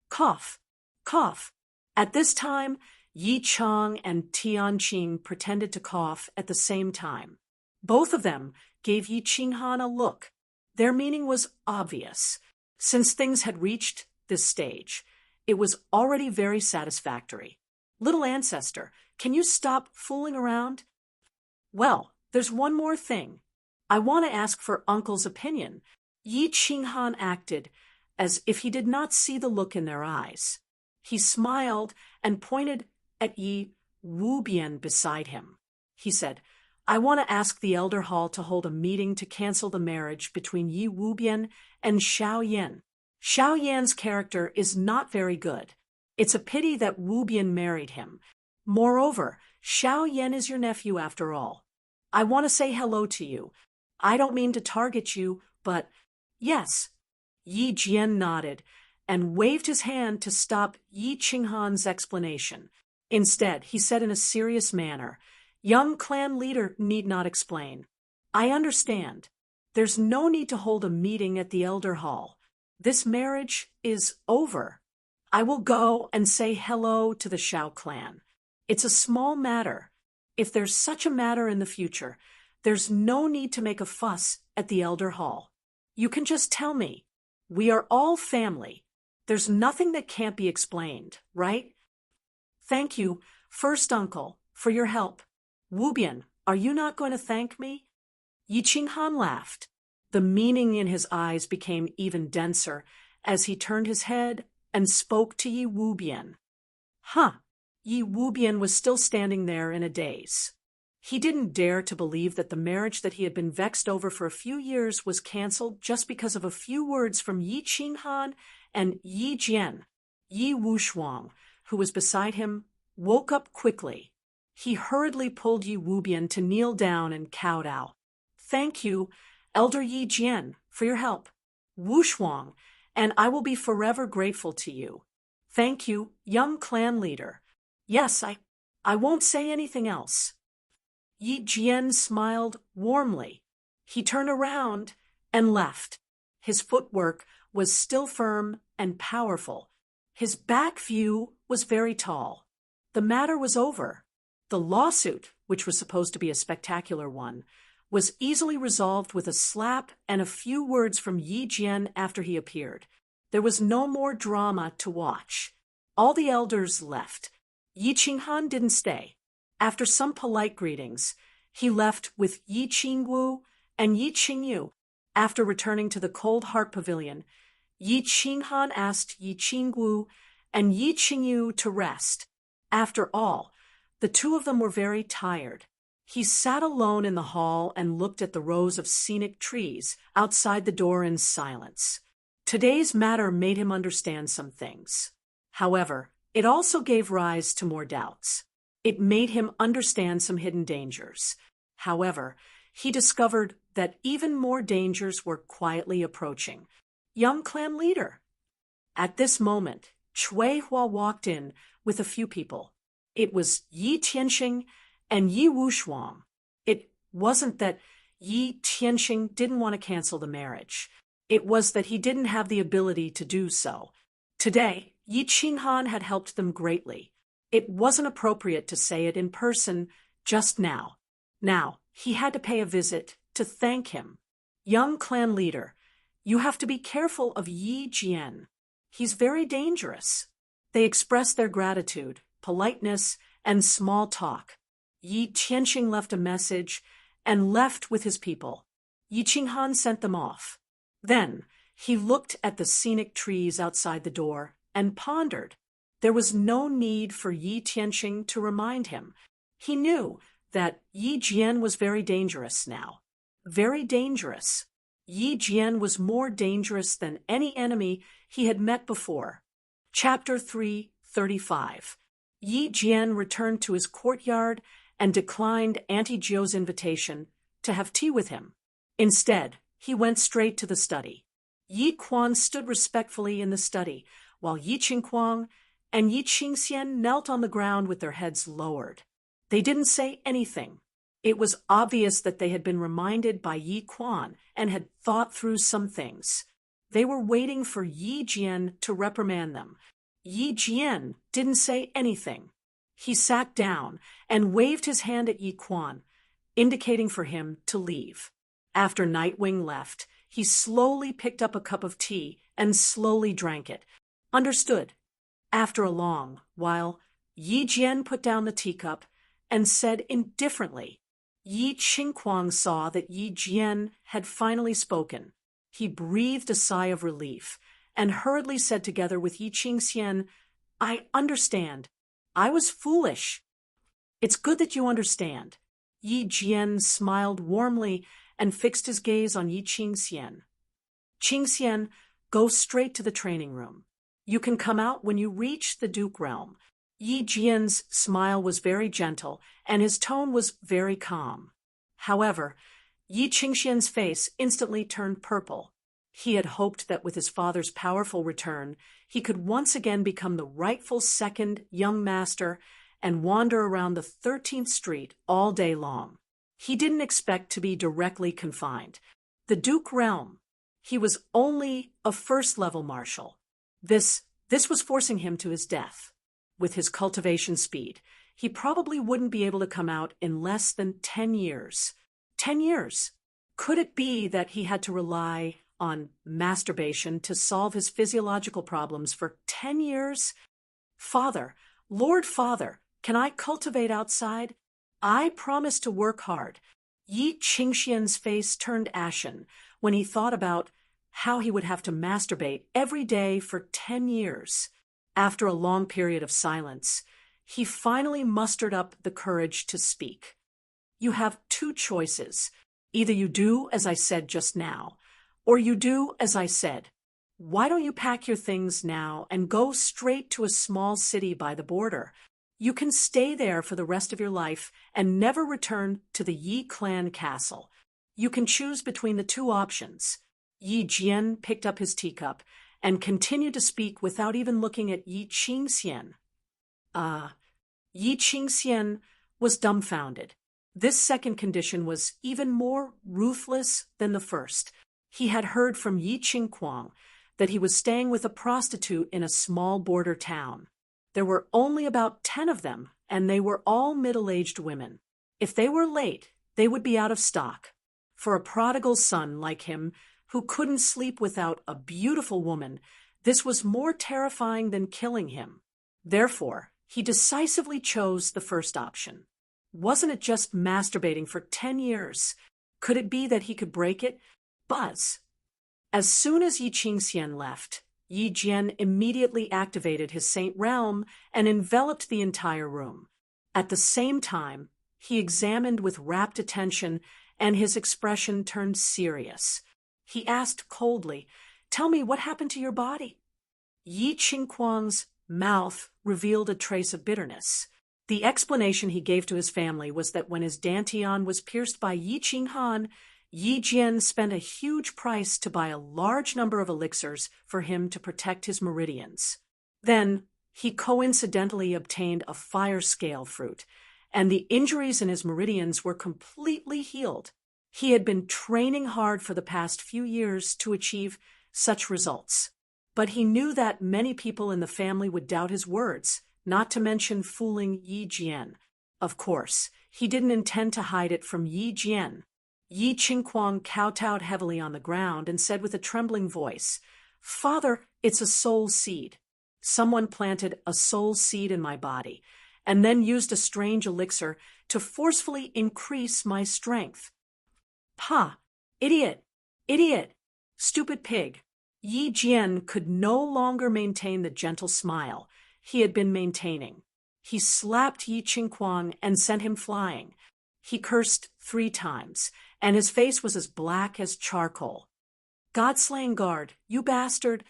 Cough, cough. At this time, Yi Chang and Tianqing pretended to cough at the same time. Both of them gave Yi Qinghan a look. Their meaning was obvious. Since things had reached this stage, it was already very satisfactory. Little ancestor, can you stop fooling around? Well, there's one more thing. I want to ask for Uncle's opinion. Yi Qinghan acted as if he did not see the look in their eyes. He smiled and pointed at Yi Wubian beside him. He said, I want to ask the Elder Hall to hold a meeting to cancel the marriage between Yi Wubian and Xiao Yan. Xiao Yan's character is not very good. It's a pity that Wubian married him. Moreover, Xiao Yan is your nephew after all. I want to say hello to you. I don't mean to target you, but yes. Yi Jian nodded and waved his hand to stop Yi Qinghan's explanation. Instead, he said in a serious manner, Young clan leader need not explain. I understand. There's no need to hold a meeting at the Elder Hall. This marriage is over. I will go and say hello to the Xiao clan. It's a small matter. If there's such a matter in the future, there's no need to make a fuss at the Elder Hall. You can just tell me. We are all family. There's nothing that can't be explained, right? Thank you, first uncle, for your help. Wubian, are you not going to thank me? Yi Qinghan laughed. The meaning in his eyes became even denser as he turned his head and spoke to Yi Wubian. Yi Wubian was still standing there in a daze. He didn't dare to believe that the marriage that he had been vexed over for a few years was cancelled just because of a few words from Yi Qinghan and Yi Jian. Yi Wushuang, who was beside him, woke up quickly. He hurriedly pulled Yi Wubian to kneel down and kowtow. Thank you, Elder Yi Jian, for your help. Wushuang, and I will be forever grateful to you. Thank you, young clan leader. Yes, I won't say anything else. Yi Jian smiled warmly. He turned around and left. His footwork was still firm and powerful. His back view was very tall. The matter was over. The lawsuit, which was supposed to be a spectacular one, was easily resolved with a slap and a few words from Yi Jian after he appeared. There was no more drama to watch. All the elders left. Yi Qinghan didn't stay. After some polite greetings, he left with Yi Qingwu and Yi Qingyu. After returning to the Cold Heart Pavilion, Yi Qinghan asked Yi Qingwu and Yi Qingyu to rest. After all, The two of them were very tired. He sat alone in the hall and looked at the rows of scenic trees outside the door in silence. Today's matter made him understand some things. However, it also gave rise to more doubts. It made him understand some hidden dangers. However, he discovered that even more dangers were quietly approaching. Young clan leader. At this moment, Chui Hua walked in with a few people. It was Yi Tianxing and Yi Wushuang. It wasn't that Yi Tianxing didn't want to cancel the marriage. It was that he didn't have the ability to do so. Today, Yi Qinghan had helped them greatly. It wasn't appropriate to say it in person just now. Now, he had to pay a visit to thank him. Young clan leader, you have to be careful of Yi Jian. He's very dangerous. They expressed their gratitude, politeness, and small talk. Yi Tianxing left a message and left with his people. Yi Qinghan sent them off. Then, he looked at the scenic trees outside the door and pondered. There was no need for Yi Tianxing to remind him. He knew that Yi Jian was very dangerous now. Very dangerous. Yi Jian was more dangerous than any enemy he had met before. Chapter 3:35. Yi Jian returned to his courtyard and declined Auntie Jiu's invitation to have tea with him. Instead, he went straight to the study. Yi Quan stood respectfully in the study, while Yi Qingquang and Yi Qingxian knelt on the ground with their heads lowered. They didn't say anything. It was obvious that they had been reminded by Yi Quan and had thought through some things. They were waiting for Yi Jian to reprimand them. Yi Jian didn't say anything. He sat down and waved his hand at Yi Quan, indicating for him to leave. After Nightwing left, he slowly picked up a cup of tea and slowly drank it. Understood. After a long while, Yi Jian put down the teacup and said indifferently. Yi Qingquang saw that Yi Jian had finally spoken. He breathed a sigh of relief and hurriedly said together with Yi Qingxian, "I understand. I was foolish." "It's good that you understand." Yi Jian smiled warmly and fixed his gaze on Yi Qingxian. "Qingxian, go straight to the training room. You can come out when you reach the Duke realm." Yi Jian's smile was very gentle, and his tone was very calm. However, Yi Qingxian's face instantly turned purple. He had hoped that with his father's powerful return, he could once again become the rightful second young master and wander around the 13th Street all day long. He didn't expect to be directly confined. The Duke realm. He was only a first-level marshal. This was forcing him to his death. With his cultivation speed, he probably wouldn't be able to come out in less than 10 years. 10 years. Could it be that he had to rely on masturbation to solve his physiological problems for 10 years? "Father, Lord Father, can I cultivate outside? I promise to work hard." Yi Qingxian's face turned ashen when he thought about how he would have to masturbate every day for 10 years. After a long period of silence, he finally mustered up the courage to speak. "You have two choices. Either you do as I said just now, or you do as I said. Why don't you pack your things now and go straight to a small city by the border? You can stay there for the rest of your life and never return to the Yi clan castle. You can choose between the two options." Yi Jian picked up his teacup and continued to speak without even looking at Yi Qingxian. Yi Qingxian was dumbfounded. This second condition was even more ruthless than the first. He had heard from Yi Qingquang that he was staying with a prostitute in a small border town. There were only about 10 of them, and they were all middle-aged women. If they were late, they would be out of stock. For a prodigal son like him, who couldn't sleep without a beautiful woman, this was more terrifying than killing him. Therefore, he decisively chose the first option. Wasn't it just masturbating for 10 years? Could it be that he could break it? Buzz. As soon as Yi Qingxian left, Yi Jian immediately activated his Saint Realm and enveloped the entire room. At the same time, he examined with rapt attention, and his expression turned serious. He asked coldly, "Tell me, what happened to your body?" Yi Qingquang's mouth revealed a trace of bitterness. The explanation he gave to his family was that when his dantian was pierced by Yi Qinghan, Yi Jian spent a huge price to buy a large number of elixirs for him to protect his meridians. Then, he coincidentally obtained a fire scale fruit, and the injuries in his meridians were completely healed. He had been training hard for the past few years to achieve such results. But he knew that many people in the family would doubt his words, not to mention fooling Yi Jian. Of course, he didn't intend to hide it from Yi Jian. Yi Qingquang kowtowed heavily on the ground and said with a trembling voice, "Father, it's a soul seed. Someone planted a soul seed in my body, and then used a strange elixir to forcefully increase my strength." "Ha! Idiot! Idiot! Stupid pig!" Yi Jian could no longer maintain the gentle smile he had been maintaining. He slapped Yi Qingquang and sent him flying. He cursed 3 times, and his face was as black as charcoal. "God-slaying guard, you bastard!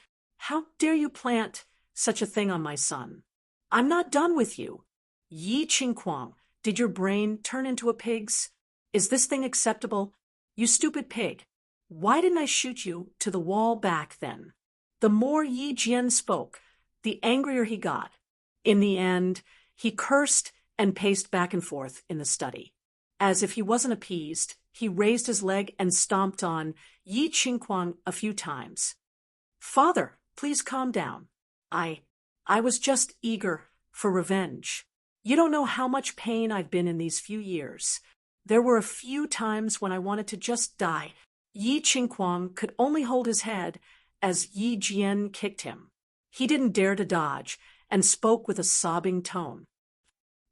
How dare you plant such a thing on my son? I'm not done with you. Yi Qingquang, did your brain turn into a pig's? Is this thing acceptable? You stupid pig! Why didn't I shoot you to the wall back then?" The more Yi Jian spoke, the angrier he got. In the end, he cursed and paced back and forth in the study. As if he wasn't appeased, he raised his leg and stomped on Yi Qingquang a few times. "Father, please calm down. I was just eager for revenge. You don't know how much pain I've been in these few years. There were a few times when I wanted to just die." Yi Qingquang could only hold his head as Yi Jian kicked him. He didn't dare to dodge and spoke with a sobbing tone.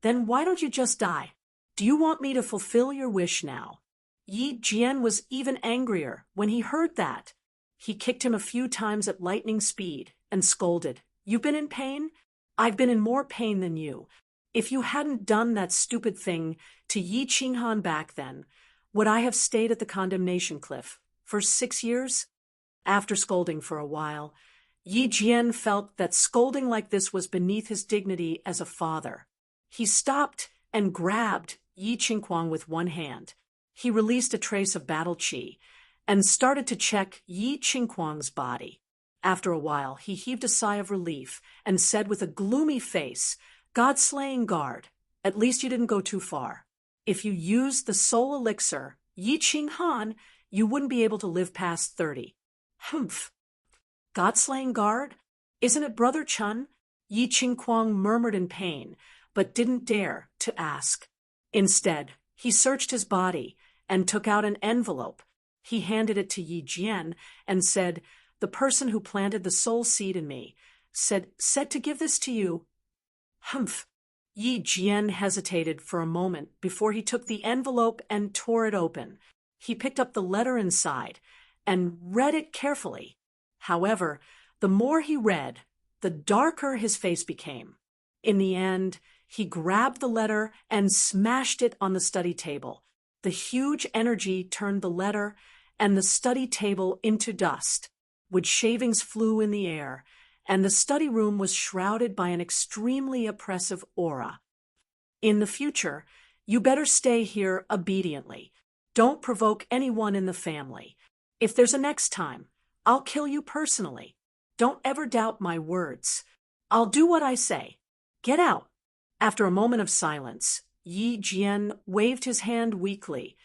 "Then why don't you just die? Do you want me to fulfill your wish now?" Yi Jian was even angrier when he heard that. He kicked him a few times at lightning speed and scolded, "You've been in pain? I've been in more pain than you. If you hadn't done that stupid thing to Yi Qinghan back then, would I have stayed at the condemnation cliff for 6 years?" After scolding for a while, Yi Jian felt that scolding like this was beneath his dignity as a father. He stopped and grabbed Yi Qingquang with one hand. He released a trace of battle qi and started to check Yi Qingquang's body. After a while, he heaved a sigh of relief and said with a gloomy face, "God-slaying guard, at least you didn't go too far. If you used the soul elixir, Yi Qinghan, you wouldn't be able to live past 30. "Humph! God-slaying guard? Isn't it Brother Chun?" Yi Qingquang murmured in pain, but didn't dare to ask. Instead, he searched his body and took out an envelope. He handed it to Yi Jian and said, "The person who planted the soul seed in me said to give this to you." "Humph!" Yi Jian hesitated for a moment before he took the envelope and tore it open. He picked up the letter inside and read it carefully. However, the more he read, the darker his face became. In the end, he grabbed the letter and smashed it on the study table. The huge energy turned the letter and the study table into dust. Wood shavings flew in the air, and the study room was shrouded by an extremely oppressive aura. "In the future, you better stay here obediently. Don't provoke anyone in the family. If there's a next time, I'll kill you personally. Don't ever doubt my words. I'll do what I say. Get out." After a moment of silence, Yi Jian waved his hand weakly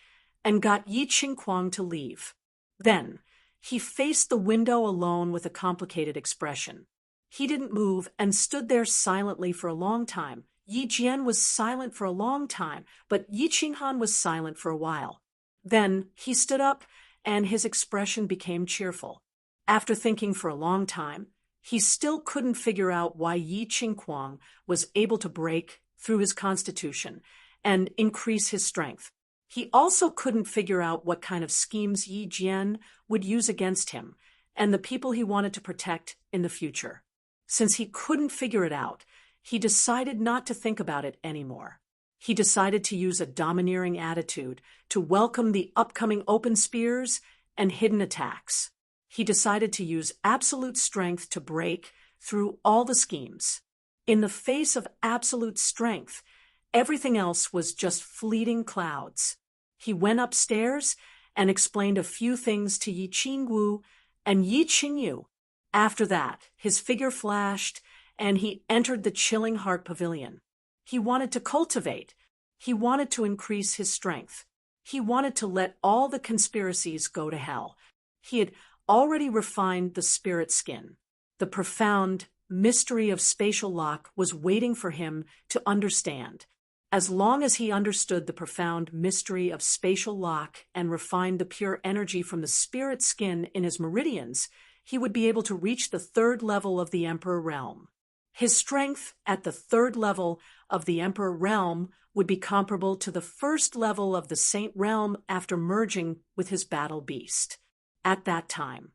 and got Yi Qingquang to leave. Then, he faced the window alone with a complicated expression. He didn't move and stood there silently for a long time. Yi Jian was silent for a long time, but Yi Qinghan was silent for a while. Then he stood up, and his expression became cheerful. After thinking for a long time, he still couldn't figure out why Yi Qingquang was able to break through his constitution and increase his strength. He also couldn't figure out what kind of schemes Yi Jian would use against him and the people he wanted to protect in the future. Since he couldn't figure it out, he decided not to think about it anymore. He decided to use a domineering attitude to welcome the upcoming open spears and hidden attacks. He decided to use absolute strength to break through all the schemes. In the face of absolute strength, everything else was just fleeting clouds. He went upstairs and explained a few things to Yi Qingwu and Yi Qingyu. After that, his figure flashed, and he entered the chilling heart pavilion. He wanted to cultivate. He wanted to increase his strength. He wanted to let all the conspiracies go to hell. He had already refined the spirit skin. The profound mystery of spatial lock was waiting for him to understand. As long as he understood the profound mystery of spatial lock and refined the pure energy from the spirit skin in his meridians, he would be able to reach the third level of the Emperor Realm. His strength at the third level of the Emperor Realm would be comparable to the first level of the Saint Realm after merging with his battle beast. At that time,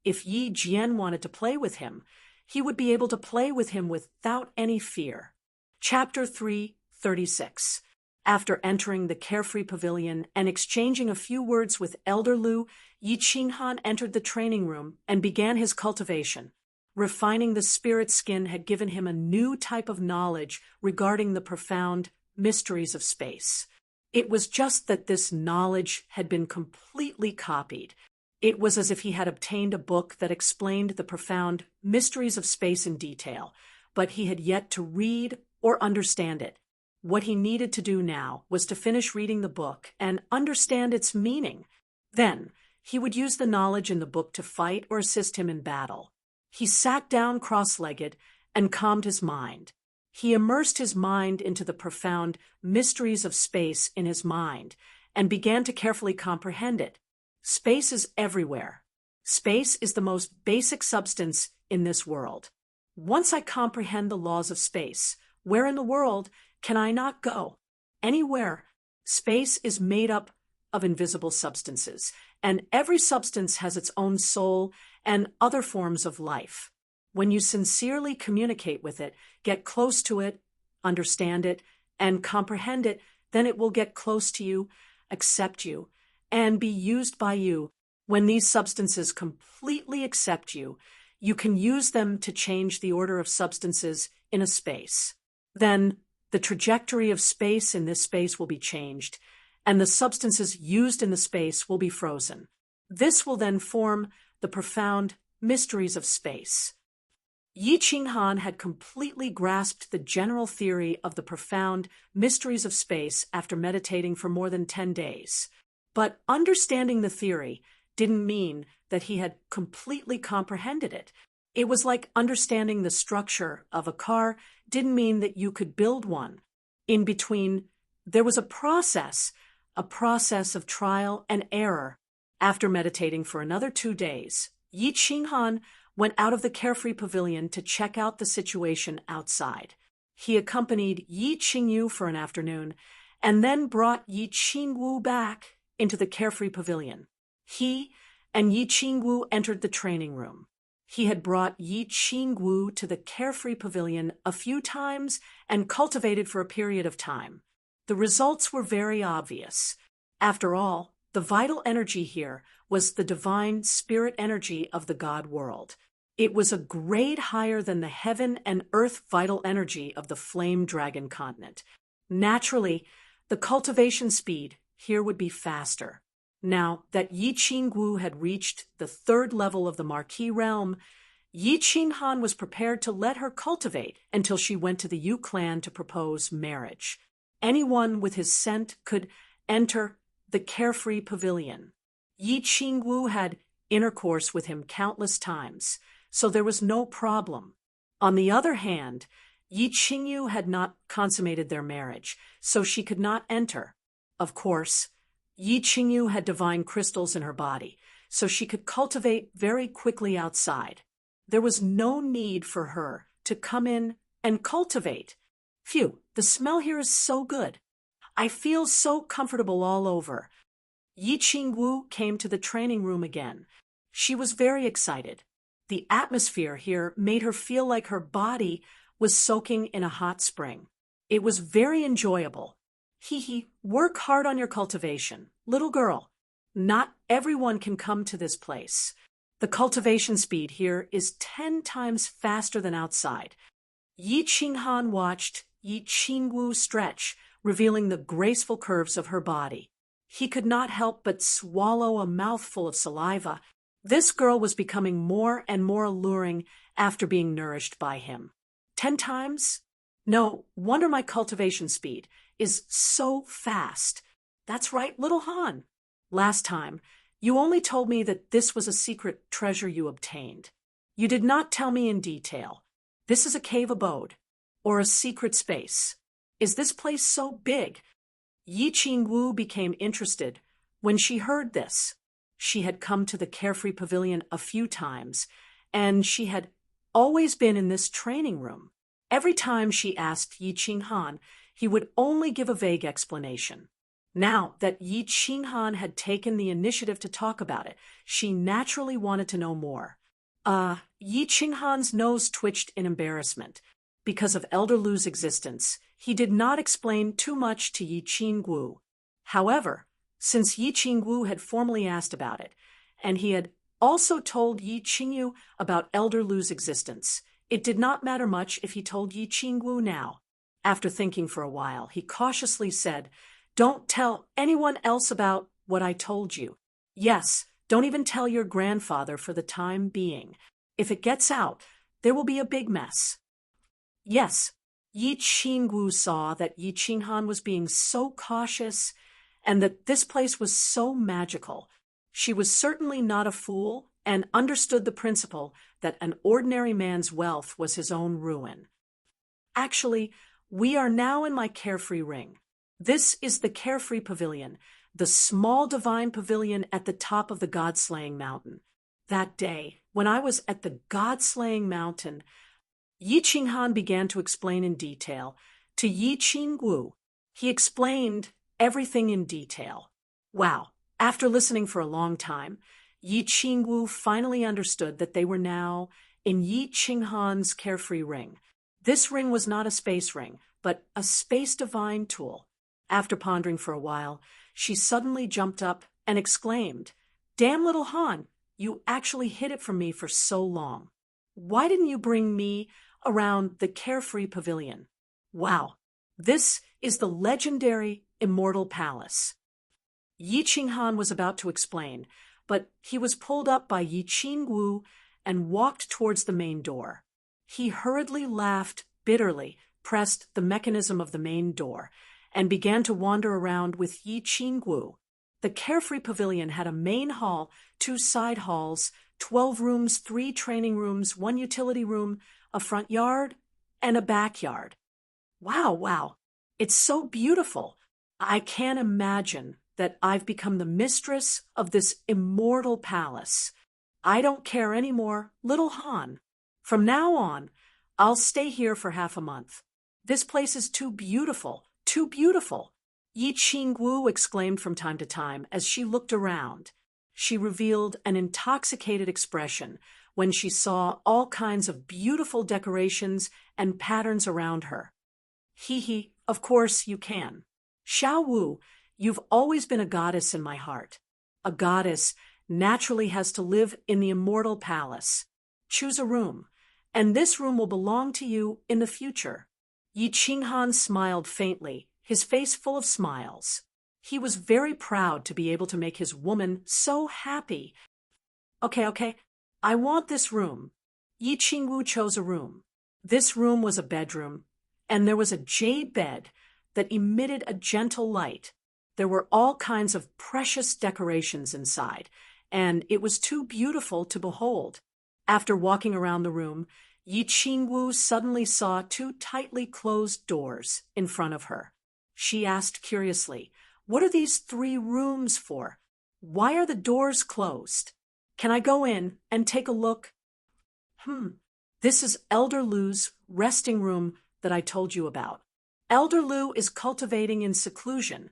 if Yi Jian wanted to play with him, he would be able to play with him without any fear. Chapter 3:36. After entering the carefree pavilion and exchanging a few words with Elder Lu, Yi Qinghan entered the training room and began his cultivation. Refining the spirit skin had given him a new type of knowledge regarding the profound mysteries of space. It was just that this knowledge had been completely copied. It was as if he had obtained a book that explained the profound mysteries of space in detail, but he had yet to read or understand it. What he needed to do now was to finish reading the book and understand its meaning. Then, he would use the knowledge in the book to fight or assist him in battle. He sat down cross-legged and calmed his mind. He immersed his mind into the profound mysteries of space in his mind and began to carefully comprehend it. Space is everywhere. Space is the most basic substance in this world. Once I comprehend the laws of space, where in the world can I not go? Anywhere. Space is made up of invisible substances, and every substance has its own soul and other forms of life. When you sincerely communicate with it, get close to it, understand it, and comprehend it, then it will get close to you, accept you, and be used by you. When these substances completely accept you, you can use them to change the order of substances in a space. Then, the trajectory of space in this space will be changed, and the substances used in the space will be frozen. This will then form the profound mysteries of space. Yi Qinghan had completely grasped the general theory of the profound mysteries of space after meditating for more than 10 days. But understanding the theory didn't mean that he had completely comprehended it. It was like understanding the structure of a car didn't mean that you could build one. In between, there was a process of trial and error. After meditating for another 2 days, Yi Qinghan went out of the carefree pavilion to check out the situation outside. He accompanied Yi Qingyu for an afternoon and then brought Yi Qingwu back into the carefree pavilion. He and Yi Qingwu entered the training room. He had brought Yi Qingwu to the carefree pavilion a few times and cultivated for a period of time. The results were very obvious. After all, the vital energy here was the divine spirit energy of the God world. It was a grade higher than the heaven and earth vital energy of the flame dragon continent. Naturally, the cultivation speed here would be faster. Now that Yi Qingwu had reached the third level of the Marquis realm, Yi Qinghan was prepared to let her cultivate until she went to the Yu clan to propose marriage. Anyone with his scent could enter the carefree pavilion. Yi Qingwu had intercourse with him countless times, so there was no problem. On the other hand, Yi Qingyu had not consummated their marriage, so she could not enter. Of course, Yi Qingyu had divine crystals in her body, so she could cultivate very quickly outside. There was no need for her to come in and cultivate. Phew, the smell here is so good. I feel so comfortable all over. Yi Qingwu came to the training room again. She was very excited. The atmosphere here made her feel like her body was soaking in a hot spring. It was very enjoyable. Work hard on your cultivation. Little girl, not everyone can come to this place. The cultivation speed here is 10 times faster than outside. Yi Qinghan watched Yi Qingwu stretch, revealing the graceful curves of her body. He could not help but swallow a mouthful of saliva. This girl was becoming more and more alluring after being nourished by him. 10 times? No wonder my cultivation speed is so fast. That's right, little Han. Last time, you only told me that this was a secret treasure you obtained. You did not tell me in detail. This is a cave abode, or a secret space. Is this place so big? Yi Qingwu became interested when she heard this. She had come to the Carefree Pavilion a few times, and she had always been in this training room. Every time she asked Yi Qinghan, he would only give a vague explanation. Now that Yi Qinghan had taken the initiative to talk about it, she naturally wanted to know more. Yi Qinghan's nose twitched in embarrassment. Because of Elder Lu's existence, he did not explain too much to Yi Qingwu. However, since Yi Qingwu had formally asked about it, and he had also told Yi Qingyu about Elder Lu's existence, it did not matter much if he told Yi Qingwu now. After thinking for a while, he cautiously said, "Don't tell anyone else about what I told you. Yes, don't even tell your grandfather for the time being. If it gets out, there will be a big mess." Yes, Yi Qingwu saw that Yi Qinghan was being so cautious and that this place was so magical. She was certainly not a fool and understood the principle that an ordinary man's wealth was his own ruin. Actually, we are now in my Carefree Ring. This is the Carefree Pavilion, the small divine pavilion at the top of the God-slaying mountain. That day, when I was at the God-slaying mountain, Yi Qinghan began to explain in detail to Yi Qingwu. He explained everything in detail. Wow, after listening for a long time, Yi Qingwu finally understood that they were now in Yi Qinghan's Carefree Ring. This ring was not a space ring, but a space divine tool. After pondering for a while, she suddenly jumped up and exclaimed, "Damn, little Han, you actually hid it from me for so long. Why didn't you bring me around the Carefree Pavilion? Wow, this is the legendary Immortal Palace." Yi Qinghan was about to explain, but he was pulled up by Yi Qingwu and walked towards the main door. He hurriedly laughed bitterly, pressed the mechanism of the main door, and began to wander around with Yi Qingwu. The Carefree Pavilion had a main hall, 2 side halls, 12 rooms, 3 training rooms, 1 utility room, a front yard, and a backyard. Wow, it's so beautiful. I can't imagine that I've become the mistress of this immortal palace. I don't care anymore, little Han. From now on, I'll stay here for half a month. This place is too beautiful, too beautiful. Yi Qingwu exclaimed from time to time as she looked around. She revealed an intoxicated expression when she saw all kinds of beautiful decorations and patterns around her. Of course you can. Xiao Wu, you've always been a goddess in my heart. A goddess naturally has to live in the immortal palace. Choose a room, and this room will belong to you in the future. Yi Qinghan smiled faintly, his face full of smiles. He was very proud to be able to make his woman so happy. Okay, I want this room. Yi Qingwu chose a room. This room was a bedroom, and there was a jade bed that emitted a gentle light. There were all kinds of precious decorations inside, and it was too beautiful to behold. After walking around the room, Yi Qingwu suddenly saw 2 tightly closed doors in front of her. She asked curiously, "What are these 3 rooms for? Why are the doors closed? Can I go in and take a look?" This is Elder Lu's resting room that I told you about. Elder Lu is cultivating in seclusion,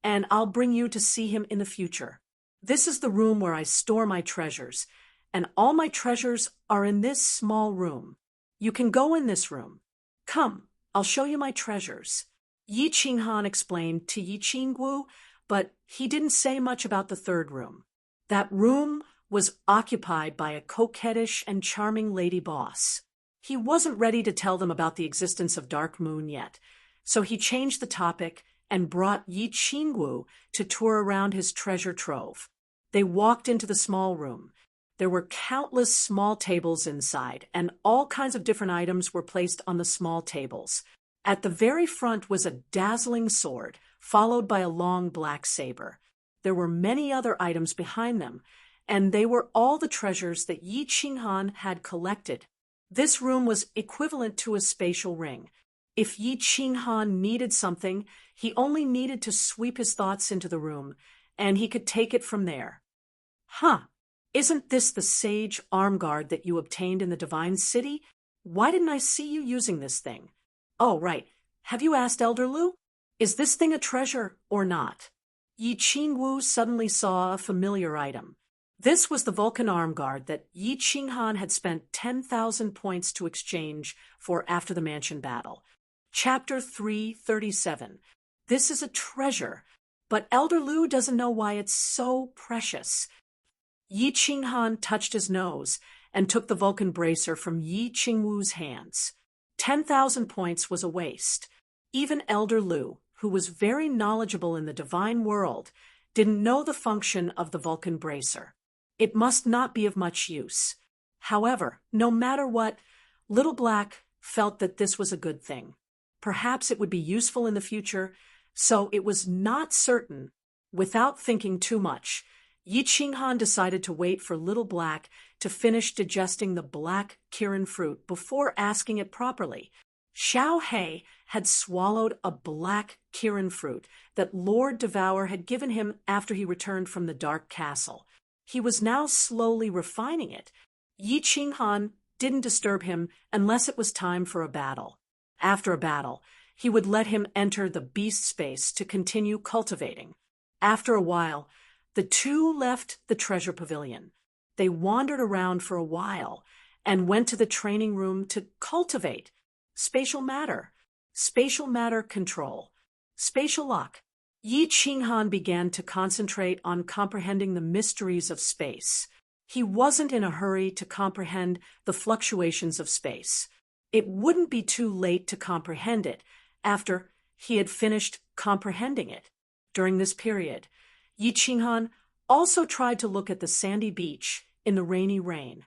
and I'll bring you to see him in the future. This is the room where I store my treasures, and all my treasures are in this small room. You can go in this room. Come, I'll show you my treasures. Yi Qinghan explained to Yi Qinggu, but he didn't say much about the third room. That room was occupied by a coquettish and charming lady boss. He wasn't ready to tell them about the existence of Dark Moon yet, so he changed the topic and brought Yi Qinggu to tour around his treasure trove. They walked into the small room. There were countless small tables inside, and all kinds of different items were placed on the small tables. At the very front was a dazzling sword, followed by a long black saber. There were many other items behind them, and they were all the treasures that Yi Qinghan had collected. This room was equivalent to a spatial ring. If Yi Qinghan needed something, he only needed to sweep his thoughts into the room, and he could take it from there. Huh, isn't this the sage arm guard that you obtained in the Divine City? Why didn't I see you using this thing? Oh, right. Have you asked Elder Lu? Is this thing a treasure or not? Yi Qingwu suddenly saw a familiar item. This was the Vulcan arm guard that Yi Qinghan had spent 10,000 points to exchange for after the mansion battle. Chapter 337. This is a treasure, but Elder Lu doesn't know why it's so precious. Yi Qinghan touched his nose and took the Vulcan bracer from Yi Qingwu's hands. 10,000 points was a waste. Even Elder Lu, who was very knowledgeable in the divine world, didn't know the function of the Vulcan bracer. It must not be of much use. However, no matter what, Little Black felt that this was a good thing. Perhaps it would be useful in the future, so it was not certain. Without thinking too much, Yi Qinghan decided to wait for Little Black to finish digesting the black Kirin fruit before asking it properly. Xiao He had swallowed a black Kirin fruit that Lord Devour had given him after he returned from the Dark Castle. He was now slowly refining it. Yi Qinghan didn't disturb him unless it was time for a battle. After a battle, he would let him enter the beast space to continue cultivating. After a while, the two left the treasure pavilion. They wandered around for a while and went to the training room to cultivate spatial matter control, spatial lock. Yi Qinghan began to concentrate on comprehending the mysteries of space. He wasn't in a hurry to comprehend the fluctuations of space. It wouldn't be too late to comprehend it after he had finished comprehending it. During this period, Yi Qinghan also tried to look at the sandy beach in the rainy rain.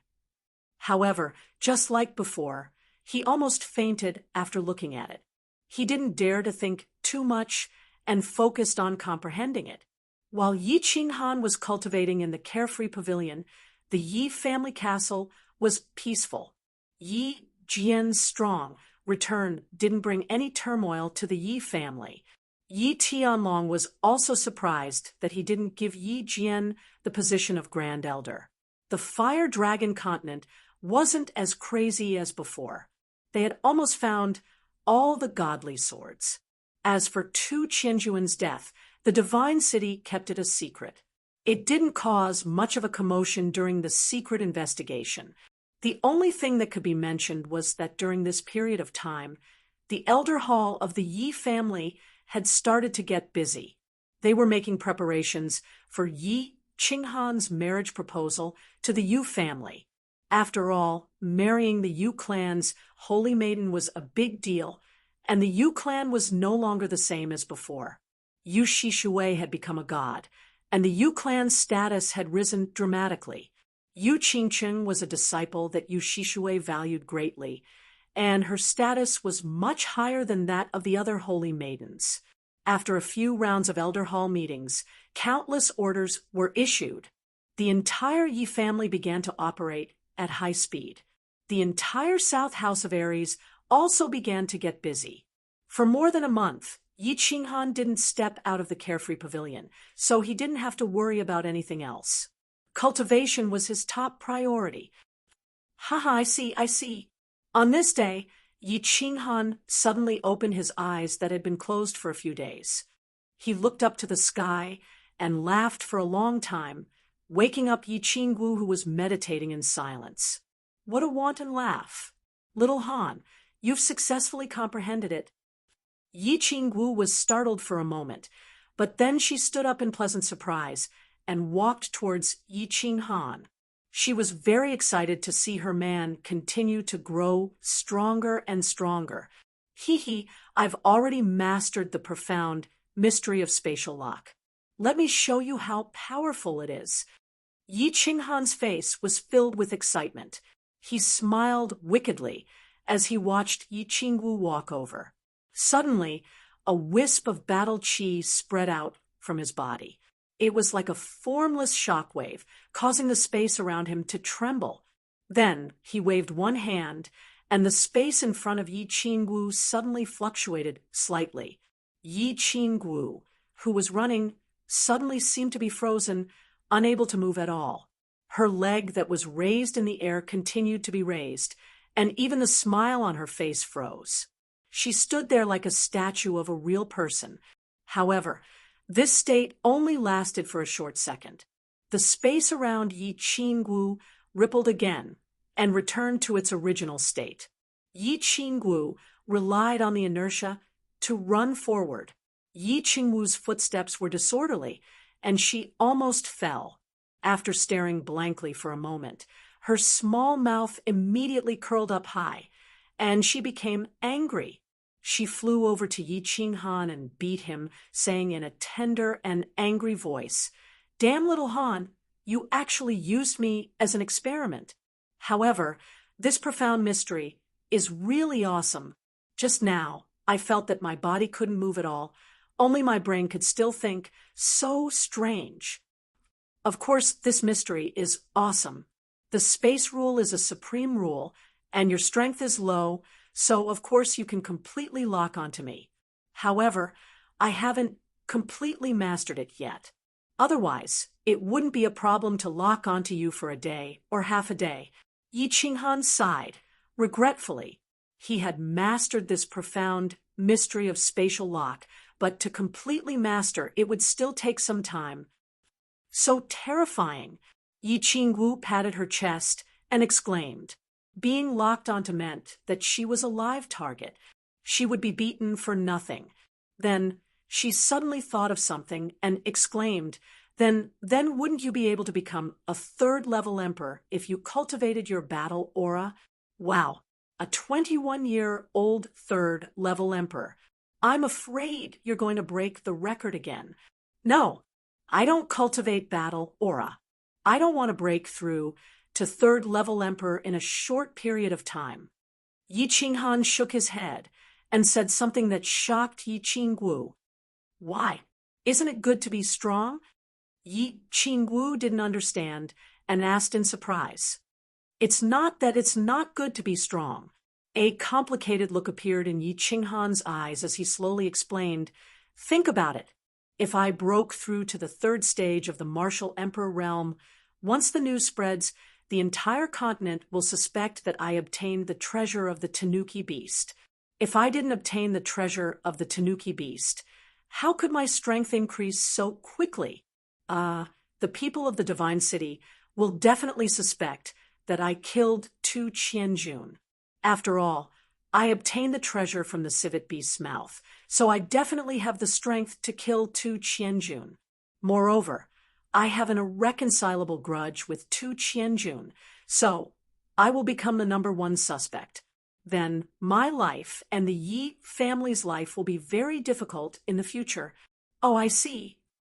However, just like before, he almost fainted after looking at it. He didn't dare to think too much and focused on comprehending it. While Yi Qinghan was cultivating in the carefree pavilion, the Yi family castle was peaceful. Yi Jian's strong return didn't bring any turmoil to the Yi family. Yi Tianlong was also surprised that he didn't give Yi Jian the position of Grand Elder. The Fire Dragon continent wasn't as crazy as before. They had almost found all the godly swords. As for Tu Qianjuan's death, the Divine City kept it a secret. It didn't cause much of a commotion during the secret investigation. The only thing that could be mentioned was that during this period of time, the Elder Hall of the Yi family had started to get busy. They were making preparations for Yi Qinghan's marriage proposal to the Yu family. After all, marrying the Yu clan's holy maiden was a big deal, and the Yu clan was no longer the same as before. Yu Shishui had become a god, and the Yu clan's status had risen dramatically. Yu Qingcheng was a disciple that Yu Shishui valued greatly, and her status was much higher than that of the other holy maidens. After a few rounds of Elder Hall meetings, countless orders were issued. The entire Yi family began to operate at high speed. The entire South House of Aries also began to get busy. For more than a month, Yi Qinghan didn't step out of the carefree pavilion, so he didn't have to worry about anything else. Cultivation was his top priority. Haha, I see. On this day, Yi Qinghan suddenly opened his eyes that had been closed for a few days. He looked up to the sky and laughed for a long time, waking up Yi Qingwu, who was meditating in silence. What a wanton laugh! Little Han, you've successfully comprehended it. Yi Qingwu was startled for a moment, but then she stood up in pleasant surprise and walked towards Yi Qinghan. She was very excited to see her man continue to grow stronger and stronger. Hee, I've already mastered the profound mystery of spatial lock. Let me show you how powerful it is. Yi Qinghan's face was filled with excitement. He smiled wickedly as he watched Yi Qingwu walk over. Suddenly, a wisp of battle chi spread out from his body. It was like a formless shockwave, causing the space around him to tremble. Then he waved one hand, and the space in front of Yi Qingwu suddenly fluctuated slightly. Yi Qingwu, who was running, suddenly seemed to be frozen, unable to move at all. Her leg that was raised in the air continued to be raised, and even the smile on her face froze. She stood there like a statue of a real person. However, this state only lasted for a short second. The space around Yi Qingwu rippled again and returned to its original state. Yi Qingwu relied on the inertia to run forward. Yi Qingwu's footsteps were disorderly, and she almost fell. After staring blankly for a moment, her small mouth immediately curled up high, and she became angry. She flew over to Yi Qinghan and beat him, saying in a tender and angry voice, "Damn little Han, you actually used me as an experiment. However, this profound mystery is really awesome. Just now, I felt that my body couldn't move at all, only my brain could still think. So strange. Of course, this mystery is awesome. The space rule is a supreme rule, and your strength is low, so of course you can completely lock onto me. However, I haven't completely mastered it yet. Otherwise, it wouldn't be a problem to lock onto you for a day or half a day." Yi Qinghan sighed, regretfully. He had mastered this profound mystery of spatial lock, but to completely master it would still take some time. So terrifying! Yi Qingwu patted her chest and exclaimed. Being locked onto meant that she was a live target. She would be beaten for nothing. Then she suddenly thought of something and exclaimed, Then wouldn't you be able to become a third-level emperor if you cultivated your battle aura? Wow, a 21-year-old third-level emperor. I'm afraid you're going to break the record again. No, I don't cultivate battle aura. I don't want to break through to third-level emperor in a short period of time. Yi Qinghan shook his head and said something that shocked Yi Qingwu. Why? Isn't it good to be strong? Yi Qingwu didn't understand and asked in surprise. It's not that it's not good to be strong. A complicated look appeared in Yi Qinghan's eyes as he slowly explained, Think about it. If I broke through to the third stage of the martial emperor realm, once the news spreads, the entire continent will suspect that I obtained the treasure of the Tanuki beast. If I didn't obtain the treasure of the Tanuki beast, how could my strength increase so quickly? The people of the Divine City will definitely suspect that I killed Tu Qianjun. After all, I obtained the treasure from the civet beast's mouth, so I definitely have the strength to kill Tu Qianjun. Moreover, I have an irreconcilable grudge with Tu Qianjun, so I will become the #1 suspect. Then my life and the Yi family's life will be very difficult in the future. Oh, I see.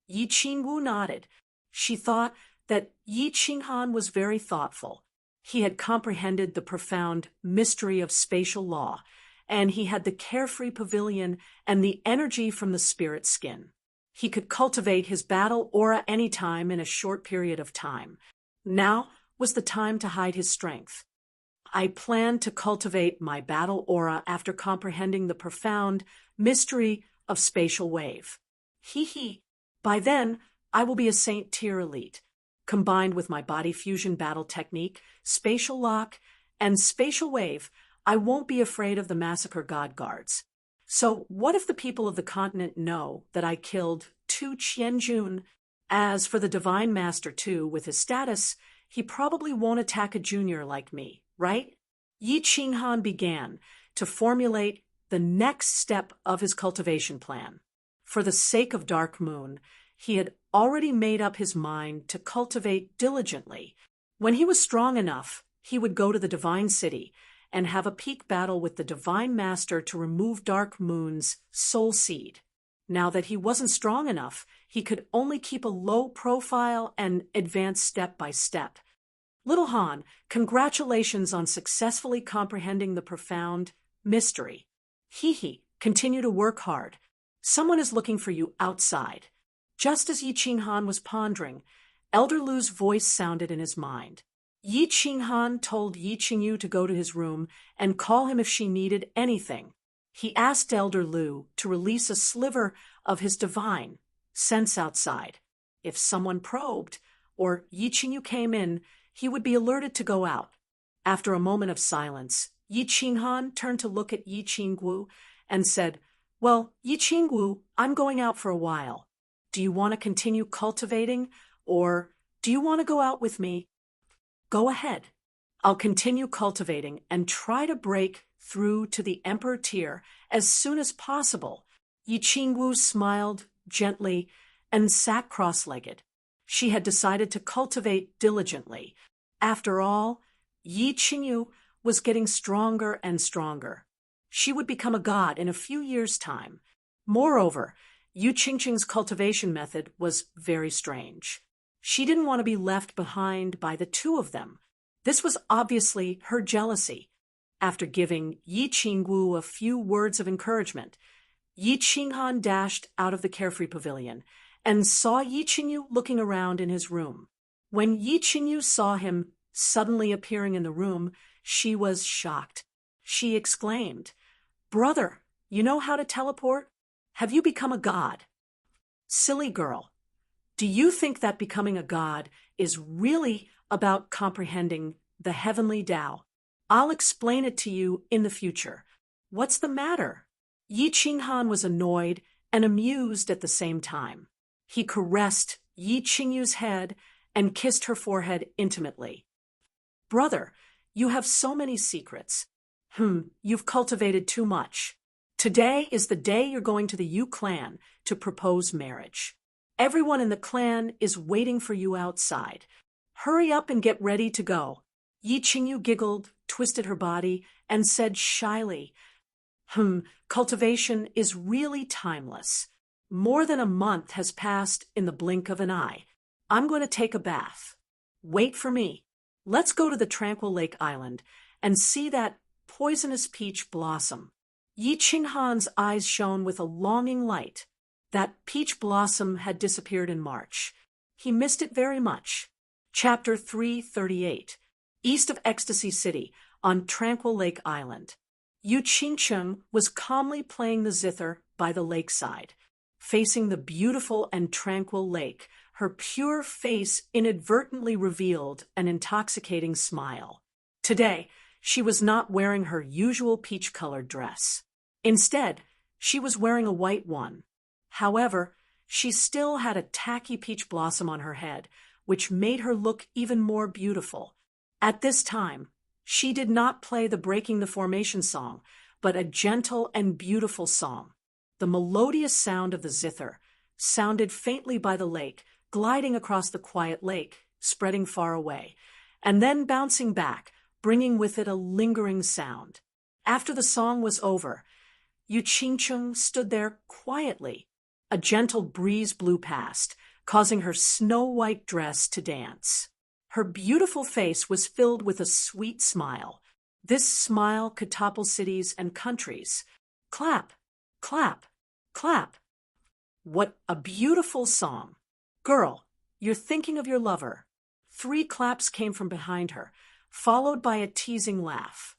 Yi Qingwu nodded. She thought that Yi Qinghan was very thoughtful. He had comprehended the profound mystery of spatial law, and he had the carefree pavilion and the energy from the spirit skin. He could cultivate his battle aura any time in a short period of time. Now was the time to hide his strength. I planned to cultivate my battle aura after comprehending the profound mystery of spatial wave. By then, I will be a Saint tier elite. Combined with my body fusion battle technique, spatial lock, and spatial wave, I won't be afraid of the massacre god guards. So what if the people of the continent know that I killed Tu Qianjun? As for the Divine Master too, with his status, he probably won't attack a junior like me, right? Yi Qinghan began to formulate the next step of his cultivation plan. For the sake of Dark Moon, he had already made up his mind to cultivate diligently. When he was strong enough, he would go to the Divine City and have a peak battle with the Divine Master to remove Dark Moon's soul seed. Now that he wasn't strong enough, he could only keep a low profile and advance step by step. Little Han, congratulations on successfully comprehending the profound mystery. Hee, continue to work hard. Someone is looking for you outside. Just as Yi Qinghan was pondering, Elder Lu's voice sounded in his mind. Yi Qinghan told Yi Qingyu to go to his room and call him if she needed anything. He asked Elder Lu to release a sliver of his divine sense outside. If someone probed, or Yi Qingyu came in, he would be alerted to go out. After a moment of silence, Yi Qinghan turned to look at Yi Qingwu and said, "Well, Yi Qingwu, I'm going out for a while. Do you want to continue cultivating, or do you want to go out with me?" "Go ahead. I'll continue cultivating and try to break through to the Emperor tier as soon as possible." Yi Qingwu smiled gently and sat cross-legged. She had decided to cultivate diligently. After all, Yi Qingyu was getting stronger and stronger. She would become a god in a few years' time. Moreover, Yu Qingqing's cultivation method was very strange. She didn't want to be left behind by the two of them. This was obviously her jealousy. After giving Yi Qingwu a few words of encouragement, Yi Qinghan dashed out of the carefree pavilion and saw Yi Qingyu looking around in his room. When Yi Qingyu saw him suddenly appearing in the room, she was shocked. She exclaimed, "Brother, you know how to teleport? Have you become a god?" "Silly girl, do you think that becoming a god is really about comprehending the heavenly Tao? I'll explain it to you in the future. What's the matter?" Yi Qinghan was annoyed and amused at the same time. He caressed Yi Qingyu's head and kissed her forehead intimately. "Brother, you have so many secrets. You've cultivated too much. Today is the day you're going to the Yu clan to propose marriage. Everyone in the clan is waiting for you outside. Hurry up and get ready to go." Yi Qingyu giggled, twisted her body, and said shyly, "Cultivation is really timeless. More than a month has passed in the blink of an eye. I'm going to take a bath. Wait for me. Let's go to the Tranquil Lake Island and see that poisonous peach blossom." Yi Qinghan's eyes shone with a longing light. That peach blossom had disappeared in March. He missed it very much. Chapter 338. East of Ecstasy City, on Tranquil Lake Island. Yu Qingcheng was calmly playing the zither by the lakeside. Facing the beautiful and tranquil lake, her pure face inadvertently revealed an intoxicating smile. Today, she was not wearing her usual peach-colored dress. Instead, she was wearing a white one. However, she still had a tacky peach blossom on her head, which made her look even more beautiful. At this time, she did not play the Breaking the Formation song, but a gentle and beautiful song. The melodious sound of the zither sounded faintly by the lake, gliding across the quiet lake, spreading far away, and then bouncing back, bringing with it a lingering sound. After the song was over, Yu Qingcheng stood there quietly. A gentle breeze blew past, causing her snow-white dress to dance. Her beautiful face was filled with a sweet smile. This smile could topple cities and countries. Clap, clap, clap. What a beautiful song. "Girl, you're thinking of your lover." 3 claps came from behind her, followed by a teasing laugh.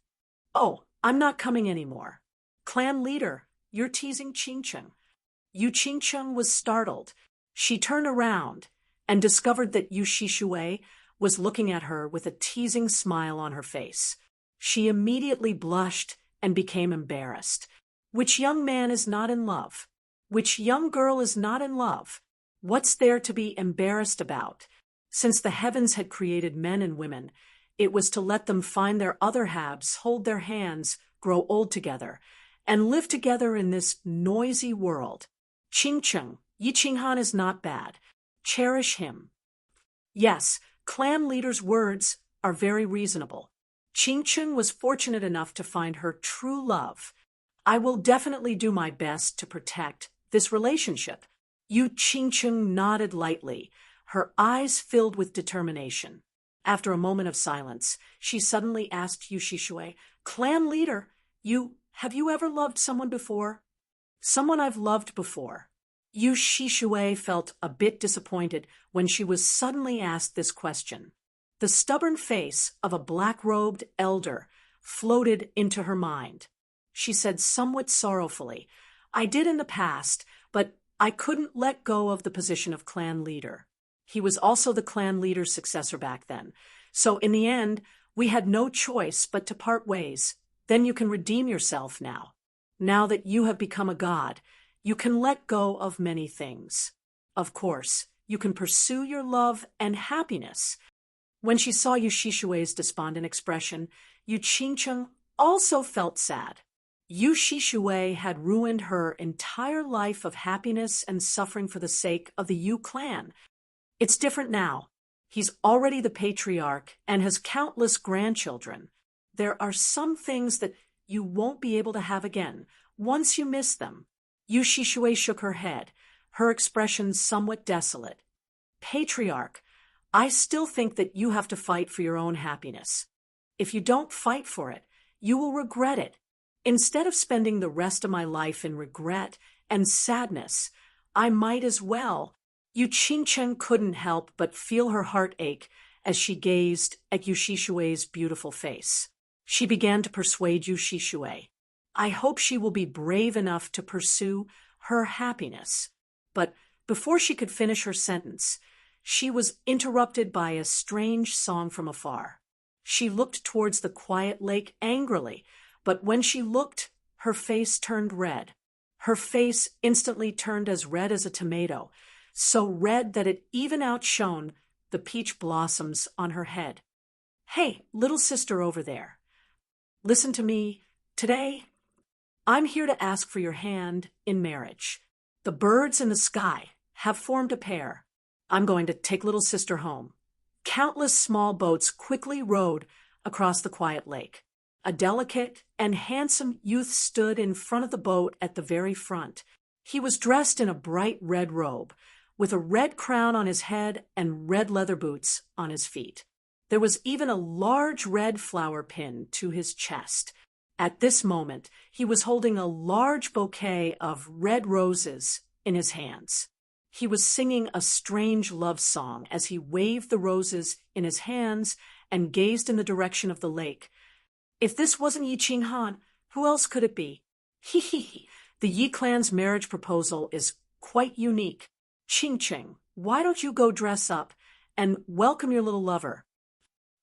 "Oh, I'm not coming anymore. Clan leader, you're teasing Qingcheng." Yu Qingcheng was startled. She turned around and discovered that Yu Shishui was looking at her with a teasing smile on her face. She immediately blushed and became embarrassed. Which young man is not in love? Which young girl is not in love? What's there to be embarrassed about? Since the heavens had created men and women, it was to let them find their other halves, hold their hands, grow old together, and live together in this noisy world. Ching-chung, Yi Ching-han is not bad. Cherish him. Yes, clan leader's words are very reasonable. Ching-chung was fortunate enough to find her true love. I will definitely do my best to protect this relationship. Yu Ching-chung nodded lightly, her eyes filled with determination. After a moment of silence, she suddenly asked Yu Shishui, "Clan leader, have you ever loved someone before?" "Someone I've loved before." Yu Shishui felt a bit disappointed when she was suddenly asked this question. The stubborn face of a black-robed elder floated into her mind. She said somewhat sorrowfully, "I did in the past, but I couldn't let go of the position of clan leader. He was also the clan leader's successor back then. So in the end, we had no choice but to part ways. Then you can redeem yourself now. Now that you have become a god, you can let go of many things. Of course, you can pursue your love and happiness." When she saw Yu Shishui's despondent expression, Yu Ching-chung also felt sad. Yu Shishui had ruined her entire life of happiness and suffering for the sake of the Yu clan. It's different now. He's already the patriarch and has countless grandchildren. There are some things that you won't be able to have again once you miss them. Yu Shishui shook her head, her expression somewhat desolate. "Patriarch, I still think that you have to fight for your own happiness. If you don't fight for it, you will regret it. Instead of spending the rest of my life in regret and sadness, I might as well." Yu Ching-chung couldn't help but feel her heart ache as she gazed at Yu Shishui's beautiful face. She began to persuade Yu Shishui. I hope she will be brave enough to pursue her happiness. But before she could finish her sentence, she was interrupted by a strange song from afar. She looked towards the quiet lake angrily, but when she looked, her face turned red. Her face instantly turned as red as a tomato, so red that it even outshone the peach blossoms on her head. "Hey, little sister over there, listen to me. Today, I'm here to ask for your hand in marriage. The birds in the sky have formed a pair. I'm going to take little sister home." Countless small boats quickly rowed across the quiet lake. A delicate and handsome youth stood in front of the boat at the very front. He was dressed in a bright red robe, with a red crown on his head and red leather boots on his feet. There was even a large red flower pin to his chest. At this moment, he was holding a large bouquet of red roses in his hands. He was singing a strange love song as he waved the roses in his hands and gazed in the direction of the lake. If this wasn't Yi Ching-han, who else could it be? Hee hee hee. The Yi clan's marriage proposal is quite unique. Ching-ching, why don't you go dress up and welcome your little lover?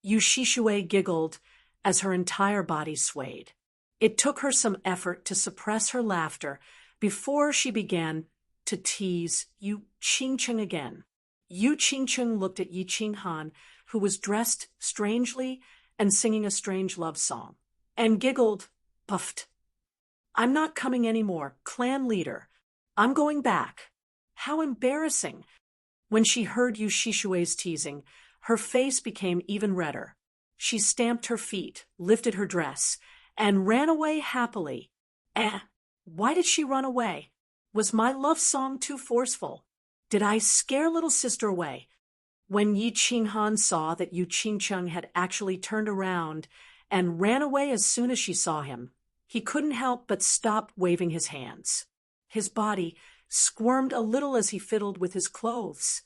Yu Shishui giggled as her entire body swayed. It took her some effort to suppress her laughter before she began to tease Yu Ching-chung again. Yu Ching-chung looked at Yi Ching-han, who was dressed strangely and singing a strange love song, and giggled, puffed. "I'm not coming anymore, clan leader. I'm going back." How embarrassing! When she heard Yu Shishui's teasing, her face became even redder. She stamped her feet, lifted her dress, and ran away happily. Why did she run away? Was my love song too forceful? Did I scare little sister away? When Yi Ching-han saw that Yu Ching-chung had actually turned around and ran away as soon as she saw him, he couldn't help but stop waving his hands. His body squirmed a little as he fiddled with his clothes.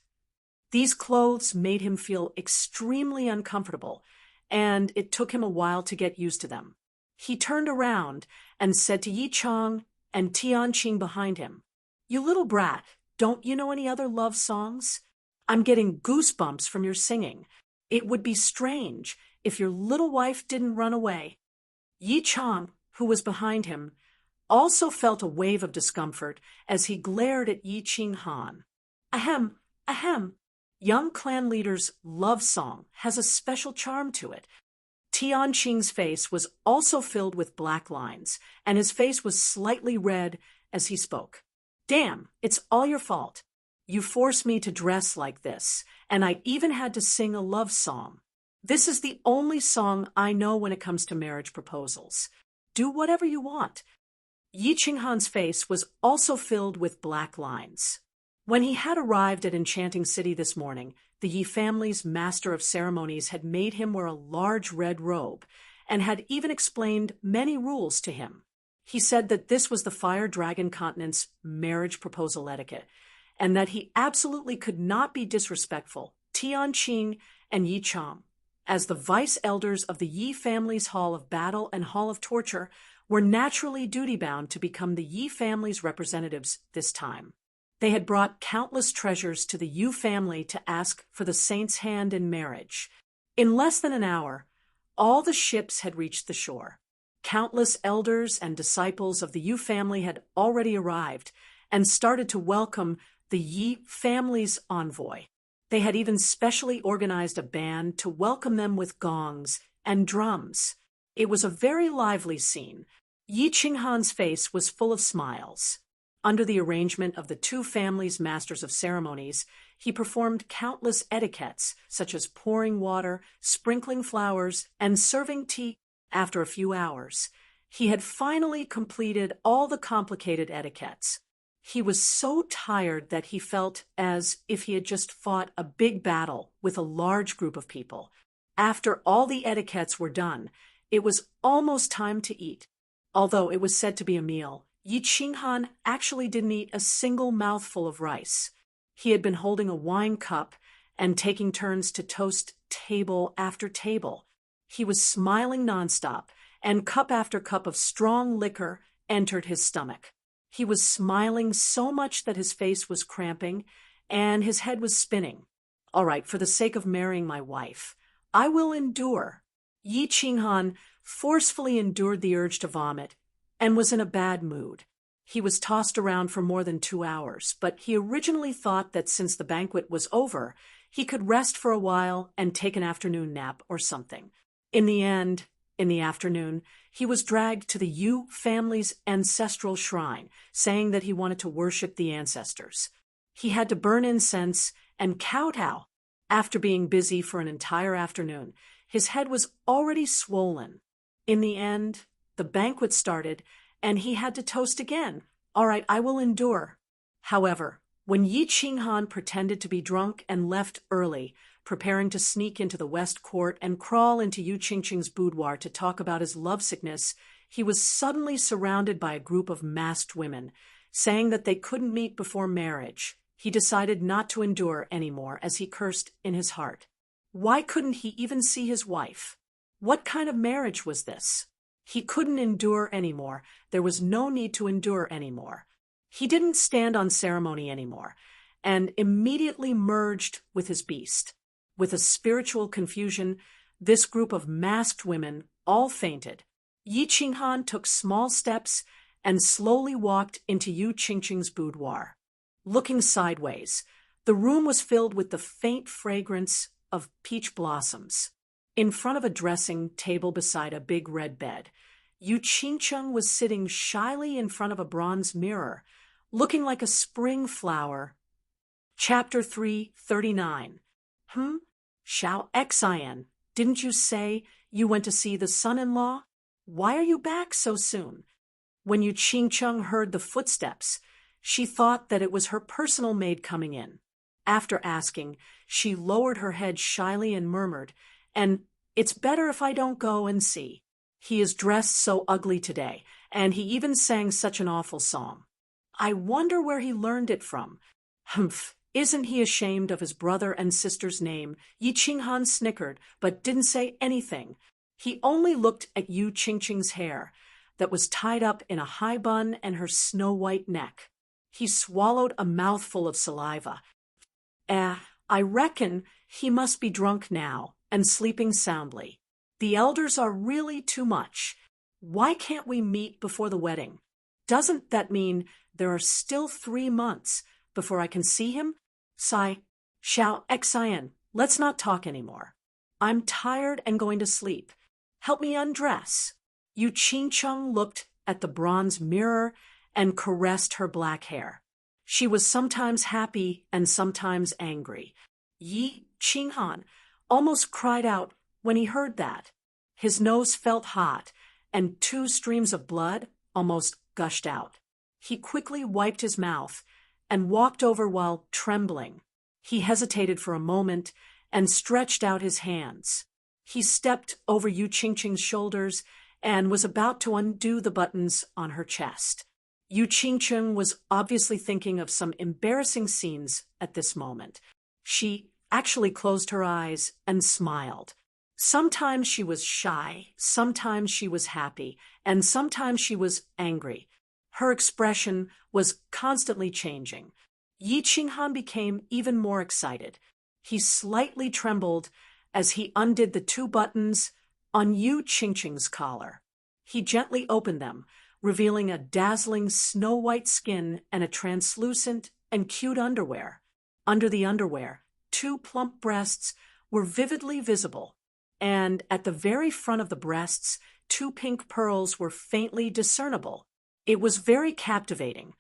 These clothes made him feel extremely uncomfortable, and it took him a while to get used to them. He turned around and said to Yi Chong and Tianqing behind him, "You little brat, don't you know any other love songs? I'm getting goosebumps from your singing. It would be strange if your little wife didn't run away." Yi Chong, who was behind him, also felt a wave of discomfort as he glared at Yi Ching-han. Ahem, ahem. Young clan leader's love song has a special charm to it. Tianqing's face was also filled with black lines, and his face was slightly red as he spoke. Damn, it's all your fault. You forced me to dress like this, and I even had to sing a love song. This is the only song I know when it comes to marriage proposals. Do whatever you want. Yi Qinghan's face was also filled with black lines. When he had arrived at Enchanting City this morning, the Yi family's master of ceremonies had made him wear a large red robe and had even explained many rules to him. He said that this was the Fire Dragon Continent's marriage proposal etiquette, and that he absolutely could not be disrespectful, Tianqing and Yi Chang, as the vice elders of the Yi family's Hall of Battle and Hall of Torture, were naturally duty-bound to become the Yi family's representatives this time. They had brought countless treasures to the Yu family to ask for the saint's hand in marriage. In less than an hour, all the ships had reached the shore. Countless elders and disciples of the Yu family had already arrived and started to welcome the Yi family's envoy. They had even specially organized a band to welcome them with gongs and drums. It was a very lively scene. Yi Qinghan's face was full of smiles. Under the arrangement of the two families' masters of ceremonies, he performed countless etiquettes, such as pouring water, sprinkling flowers, and serving tea. After a few hours, he had finally completed all the complicated etiquettes. He was so tired that he felt as if he had just fought a big battle with a large group of people. After all the etiquettes were done, it was almost time to eat. Although it was said to be a meal, Yi Qinghan actually didn't eat a single mouthful of rice. He had been holding a wine cup and taking turns to toast table after table. He was smiling nonstop, and cup after cup of strong liquor entered his stomach. He was smiling so much that his face was cramping, and his head was spinning. All right, for the sake of marrying my wife, I will endure. Yi Qinghan forcefully endured the urge to vomit and was in a bad mood. He was tossed around for more than 2 hours, but he originally thought that since the banquet was over, he could rest for a while and take an afternoon nap or something. In the end, in the afternoon, he was dragged to the Yu family's ancestral shrine, saying that he wanted to worship the ancestors. He had to burn incense and kowtow. After being busy for an entire afternoon, his head was already swollen. In the end, the banquet started, and he had to toast again. All right, I will endure. However, when Yi Qinghan pretended to be drunk and left early, preparing to sneak into the West Court and crawl into Yu Qingqing's boudoir to talk about his lovesickness, he was suddenly surrounded by a group of masked women, saying that they couldn't meet before marriage. He decided not to endure anymore as he cursed in his heart. Why couldn't he even see his wife? What kind of marriage was this? He couldn't endure anymore. There was no need to endure anymore. He didn't stand on ceremony anymore, and immediately merged with his beast. With a spiritual confusion, this group of masked women all fainted. Yi Qinghan took small steps and slowly walked into Yu Qingqing's boudoir. Looking sideways, the room was filled with the faint fragrance of peach blossoms. In front of a dressing table beside a big red bed, Yu Qingqing was sitting shyly in front of a bronze mirror, looking like a spring flower. Chapter 339. Xiao Xian, didn't you say you went to see the son-in-law? Why are you back so soon? When Yu Qingqing heard the footsteps, she thought that it was her personal maid coming in. After asking, she lowered her head shyly and murmured, "And it's better if I don't go and see. He is dressed so ugly today, and he even sang such an awful song. I wonder where he learned it from. Humph, isn't he ashamed of his brother and sister's name?" Yi Qinghan snickered, but didn't say anything. He only looked at Yu Qingqing's hair, that was tied up in a high bun, and her snow-white neck. He swallowed a mouthful of saliva. I reckon he must be drunk now and sleeping soundly. The elders are really too much. Why can't we meet before the wedding? Doesn't that mean there are still 3 months before I can see him? Sigh. Xiao Xian, let's not talk anymore. I'm tired and going to sleep. Help me undress." Yu Qingcheng looked at the bronze mirror and caressed her black hair. She was sometimes happy and sometimes angry. Yi Qinghan almost cried out when he heard that. His nose felt hot, and 2 streams of blood almost gushed out. He quickly wiped his mouth and walked over while trembling. He hesitated for a moment and stretched out his hands. He stepped over Yu Qingqing's shoulders and was about to undo the buttons on her chest. Yu Qingqing was obviously thinking of some embarrassing scenes at this moment. She actually closed her eyes and smiled. Sometimes she was shy, sometimes she was happy, and sometimes she was angry. Her expression was constantly changing. Yi Qinghan became even more excited. He slightly trembled as he undid the 2 buttons on Yu Qingqing's collar. He gently opened them, revealing a dazzling snow-white skin and a translucent and cute underwear. Under the underwear, 2 plump breasts were vividly visible, and at the very front of the breasts, 2 pink pearls were faintly discernible. It was very captivating.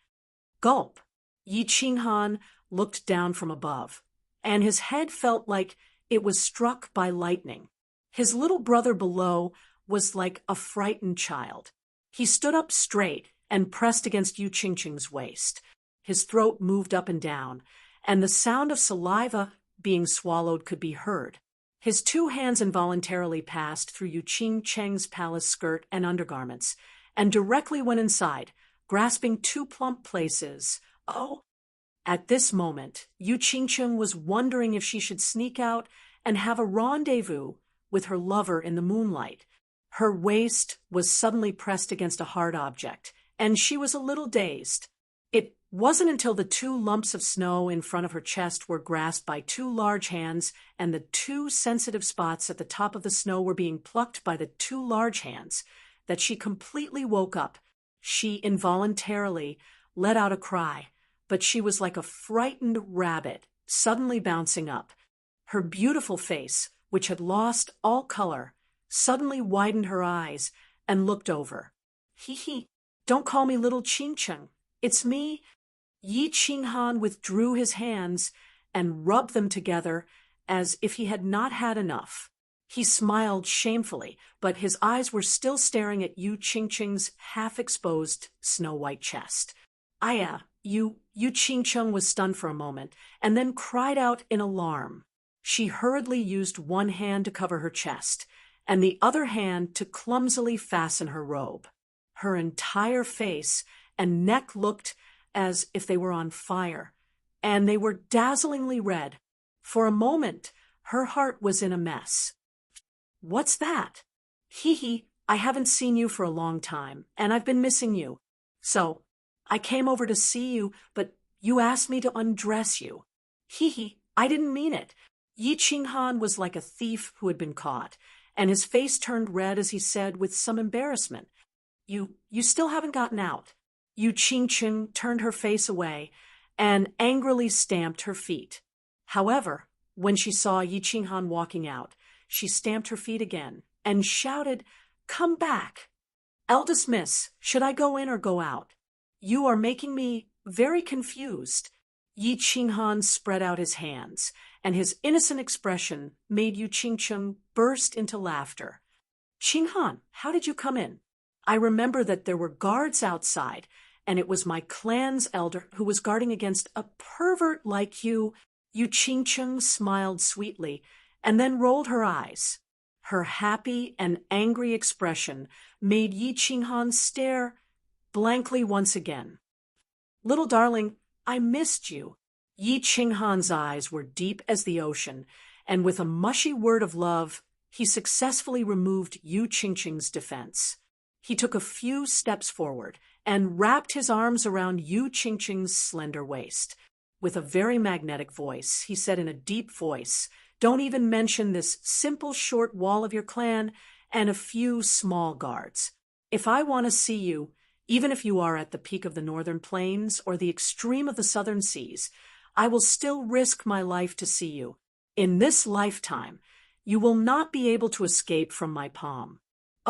Gulp! Yi Qinghan looked down from above, and his head felt like it was struck by lightning. His little brother below was like a frightened child. He stood up straight and pressed against Yu Qingqing's waist. His throat moved up and down, and the sound of saliva being swallowed could be heard. His 2 hands involuntarily passed through Yu Qingcheng's palace skirt and undergarments, and directly went inside, grasping 2 plump places. Oh! At this moment, Yu Qingcheng was wondering if she should sneak out and have a rendezvous with her lover in the moonlight. Her waist was suddenly pressed against a hard object, and she was a little dazed. It wasn't until the 2 lumps of snow in front of her chest were grasped by 2 large hands and the 2 sensitive spots at the top of the snow were being plucked by the 2 large hands that she completely woke up. She involuntarily let out a cry, but she was like a frightened rabbit suddenly bouncing up. Her beautiful face, which had lost all color, suddenly widened her eyes and looked over. Hee, don't call me little Qingcheng. It's me. Yi Qinghan withdrew his hands and rubbed them together as if he had not had enough. He smiled shamefully, but his eyes were still staring at Yu Qingqing's half-exposed snow-white chest. Yu Qingcheng was stunned for a moment, and then cried out in alarm. She hurriedly used 1 hand to cover her chest, and the other hand to clumsily fasten her robe. Her entire face and neck looked as if they were on fire, and they were dazzlingly red. For a moment, her heart was in a mess. "What's that?" I haven't seen you for a long time, and I've been missing you. So, I came over to see you, but you asked me to undress you." I didn't mean it." Yi Qinghan was like a thief who had been caught, and his face turned red as he said with some embarrassment, You still haven't gotten out." Yu Qingqing turned her face away and angrily stamped her feet. However, when she saw Yi Qinghan walking out, she stamped her feet again and shouted, "Come back! Eldest miss, should I go in or go out? You are making me very confused." Yi Qinghan spread out his hands, and his innocent expression made Yu Qingcheng burst into laughter. "Qinghan, how did you come in? I remember that there were guards outside, and it was my clan's elder who was guarding against a pervert like you." Yu Qingcheng smiled sweetly and then rolled her eyes. Her happy and angry expression made Yi Qinghan stare blankly once again. "Little darling, I missed you." Yi Qinghan's eyes were deep as the ocean, and with a mushy word of love, he successfully removed Yu Qingqing's defense. He took a few steps forward and wrapped his arms around Yu Qingqing's slender waist. With a very magnetic voice, he said in a deep voice, "Don't even mention this simple short wall of your clan and a few small guards. If I want to see you, even if you are at the peak of the northern plains or the extreme of the southern seas, I will still risk my life to see you. In this lifetime, you will not be able to escape from my palm."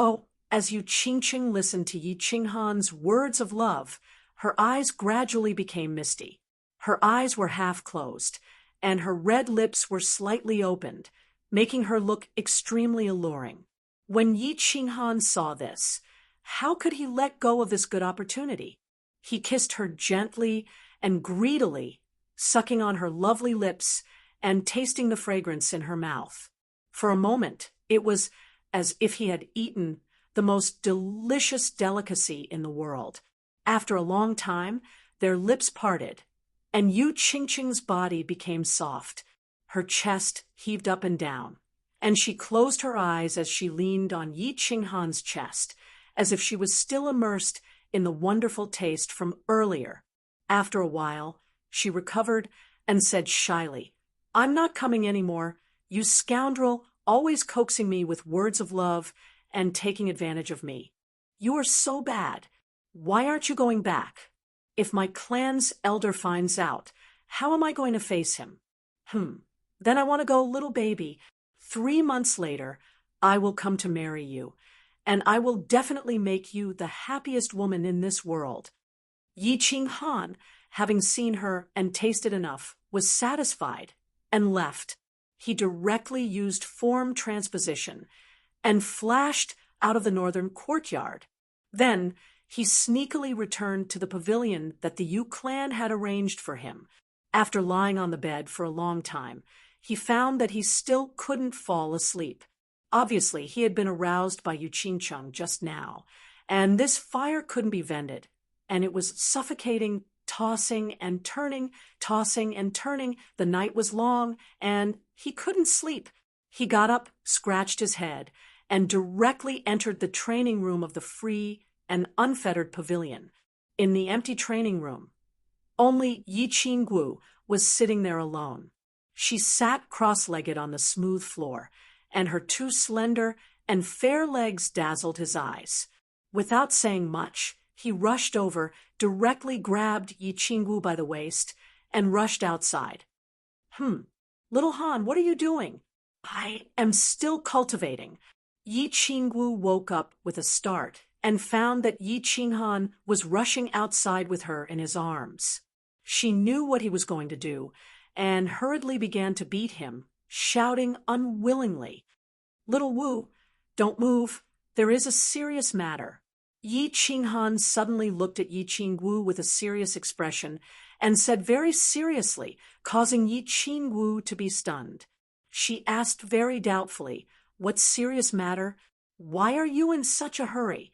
Oh, as Yu Qingqing listened to Yi Qinghan's words of love, her eyes gradually became misty. Her eyes were half closed, and her red lips were slightly opened, making her look extremely alluring. When Yi Qinghan saw this, how could he let go of this good opportunity? He kissed her gently and greedily, sucking on her lovely lips and tasting the fragrance in her mouth. For a moment, it was as if he had eaten the most delicious delicacy in the world. After a long time, their lips parted, and Yu Qingqing's body became soft. Her chest heaved up and down, and she closed her eyes as she leaned on Yi Qinghan's chest, as if she was still immersed in the wonderful taste from earlier. After a while, she recovered and said shyly, "I'm not coming anymore, you scoundrel, always coaxing me with words of love and taking advantage of me. You are so bad. Why aren't you going back? If my clan's elder finds out, how am I going to face him? Then I want to go, little baby. 3 months later, I will come to marry you, and I will definitely make you the happiest woman in this world." Yi Qinghan, having seen her and tasted enough, was satisfied and left. He directly used form transposition and flashed out of the northern courtyard. Then he sneakily returned to the pavilion that the Yu clan had arranged for him. After lying on the bed for a long time, he found that he still couldn't fall asleep. Obviously, he had been aroused by Yu Qingqing just now, and this fire couldn't be vented, and it was suffocating, tossing and turning, tossing and turning. The night was long, and he couldn't sleep. He got up, scratched his head, and directly entered the training room of the free and unfettered pavilion. In the empty training room, only Yi Qinggu was sitting there alone. She sat cross-legged on the smooth floor, and her 2 slender and fair legs dazzled his eyes. Without saying much, he rushed over, directly grabbed Yi Qinggu by the waist, and rushed outside. Little Han, what are you doing?" "I am still cultivating." Yi Qinggu woke up with a start and found that Yi Qinghan was rushing outside with her in his arms. She knew what he was going to do, and hurriedly began to beat him, shouting unwillingly, "Little Wu, don't move. There is a serious matter." Yi Qinghan suddenly looked at Yi Qinggu with a serious expression and said very seriously, causing Yi Qinggu to be stunned. She asked very doubtfully, "What serious matter? Why are you in such a hurry?"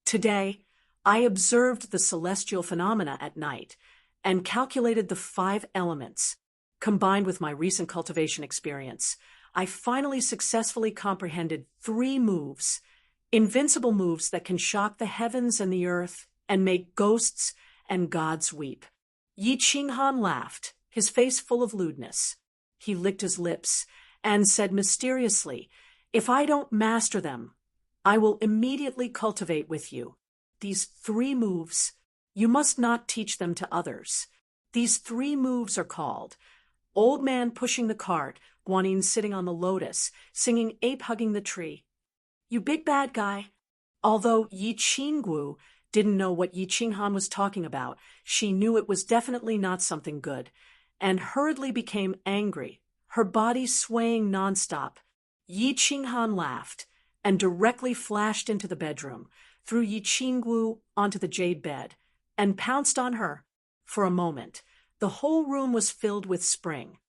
"Today, I observed the celestial phenomena at night and calculated the 5 elements. Combined with my recent cultivation experience, I finally successfully comprehended 3 moves, invincible moves that can shock the heavens and the earth and make ghosts and gods weep." Yi Qinghan laughed, his face full of lewdness. He licked his lips and said mysteriously, "If I don't master them, I will immediately cultivate with you. These 3 moves, you must not teach them to others. These 3 moves are called Old Man Pushing the Cart, Guanyin Sitting on the Lotus, Singing Ape Hugging the Tree. You big bad guy." Although Yi Qinggu didn't know what Yi Qinghan was talking about, she knew it was definitely not something good, and hurriedly became angry, her body swaying nonstop. Yi Qinghan laughed and directly flashed into the bedroom, threw Yi Qinggu onto the jade bed, and pounced on her. For a moment, the whole room was filled with spring.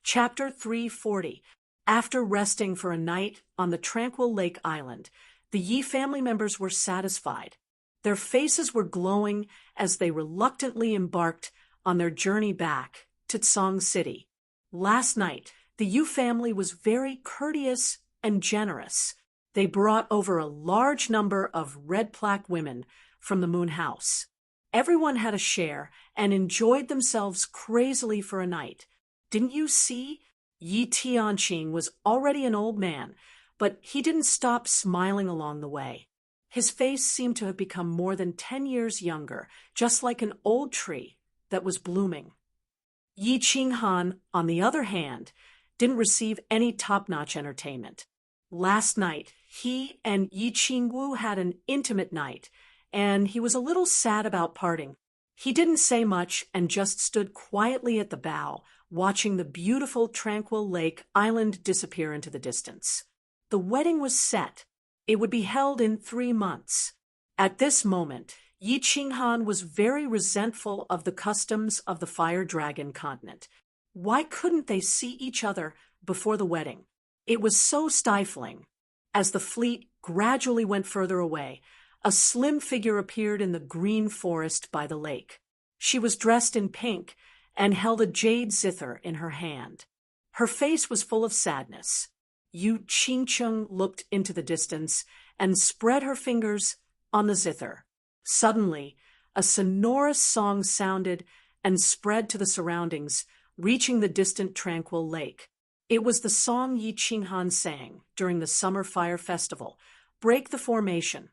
Chapter 340. After resting for a night on the tranquil lake island, the Yi family members were satisfied. Their faces were glowing as they reluctantly embarked on their journey back to Tsong City. Last night, the Yu family was very courteous and generous. They brought over a large number of red plaque women from the Moon House. Everyone had a share and enjoyed themselves crazily for a night. Didn't you see? Yi Tianqing was already an old man, but he didn't stop smiling along the way. His face seemed to have become more than 10 years younger, just like an old tree that was blooming. Yi Qinghan, on the other hand, didn't receive any top-notch entertainment. Last night, he and Yi Qingwu had an intimate night, and he was a little sad about parting. He didn't say much and just stood quietly at the bow, watching the beautiful, tranquil lake island disappear into the distance. The wedding was set. It would be held in 3 months. At this moment, Yi Qinghan was very resentful of the customs of the Fire Dragon continent. Why couldn't they see each other before the wedding? It was so stifling. As the fleet gradually went further away, a slim figure appeared in the green forest by the lake. She was dressed in pink and held a jade zither in her hand. Her face was full of sadness. Yu Qingcheng looked into the distance and spread her fingers on the zither. Suddenly, a sonorous song sounded and spread to the surroundings, reaching the distant tranquil lake. It was the song Yi Qinghan sang during the Summer Fire Festival, "Break the Formation."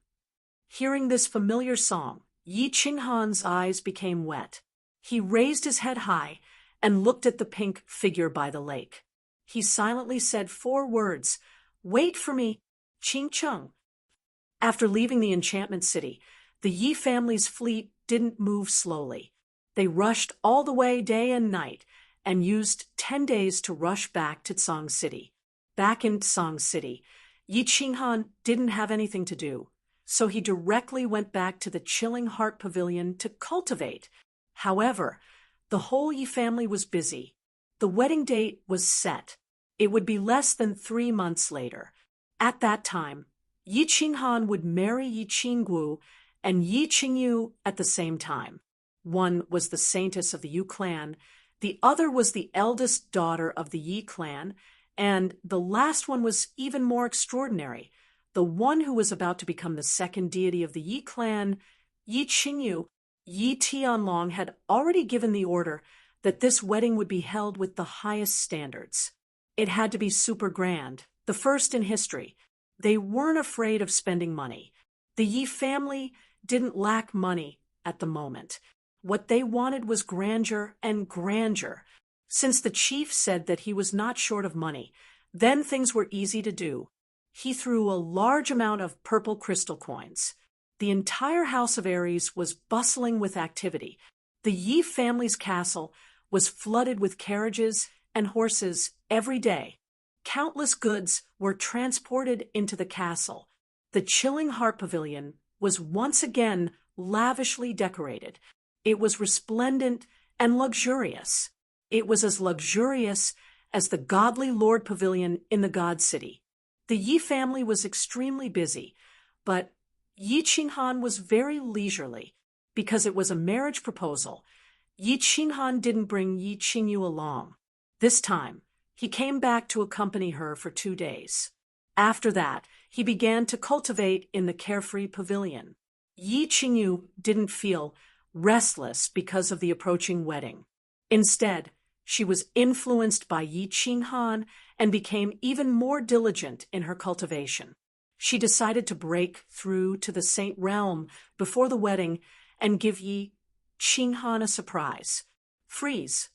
Hearing this familiar song, Yi Qinghan's eyes became wet. He raised his head high and looked at the pink figure by the lake. He silently said 4 words, "Wait for me, Qingcheng." After leaving the enchantment city, the Yi family's fleet didn't move slowly. They rushed all the way day and night and used 10 days to rush back to Tsang City. Back in Tsang City, Yi Qinghan didn't have anything to do, so he directly went back to the Chilling Heart Pavilion to cultivate. However, the whole Yi family was busy. The wedding date was set. It would be less than 3 months later. At that time, Yi Qinghan would marry Yi Qingwu and Yi Qingyu at the same time. One was the saintess of the Yu clan, the other was the eldest daughter of the Yi clan, and the last one was even more extraordinary. The one who was about to become the second deity of the Yi clan, Yi Qingyu, Yi Tianlong had already given the order that this wedding would be held with the highest standards. It had to be super grand, the first in history. They weren't afraid of spending money. The Yi family didn't lack money at the moment. What they wanted was grandeur and grandeur. Since the chief said that he was not short of money, then things were easy to do. He threw a large amount of purple crystal coins. The entire house of Aries was bustling with activity. The Yi family's castle was flooded with carriages and horses every day. Countless goods were transported into the castle. The Chilling Heart Pavilion was once again lavishly decorated. It was resplendent and luxurious. It was as luxurious as the Godly Lord Pavilion in the God City. The Yi family was extremely busy, but Yi Qinghan was very leisurely. Because it was a marriage proposal, Yi Qinghan didn't bring Yi Qingyu along. This time, he came back to accompany her for 2 days. After that, he began to cultivate in the carefree pavilion. Yi Qingyu didn't feel restless because of the approaching wedding. Instead, she was influenced by Yi Qinghan and became even more diligent in her cultivation. She decided to break through to the Saint Realm before the wedding and give Yi Qinghan a surprise. Freeze.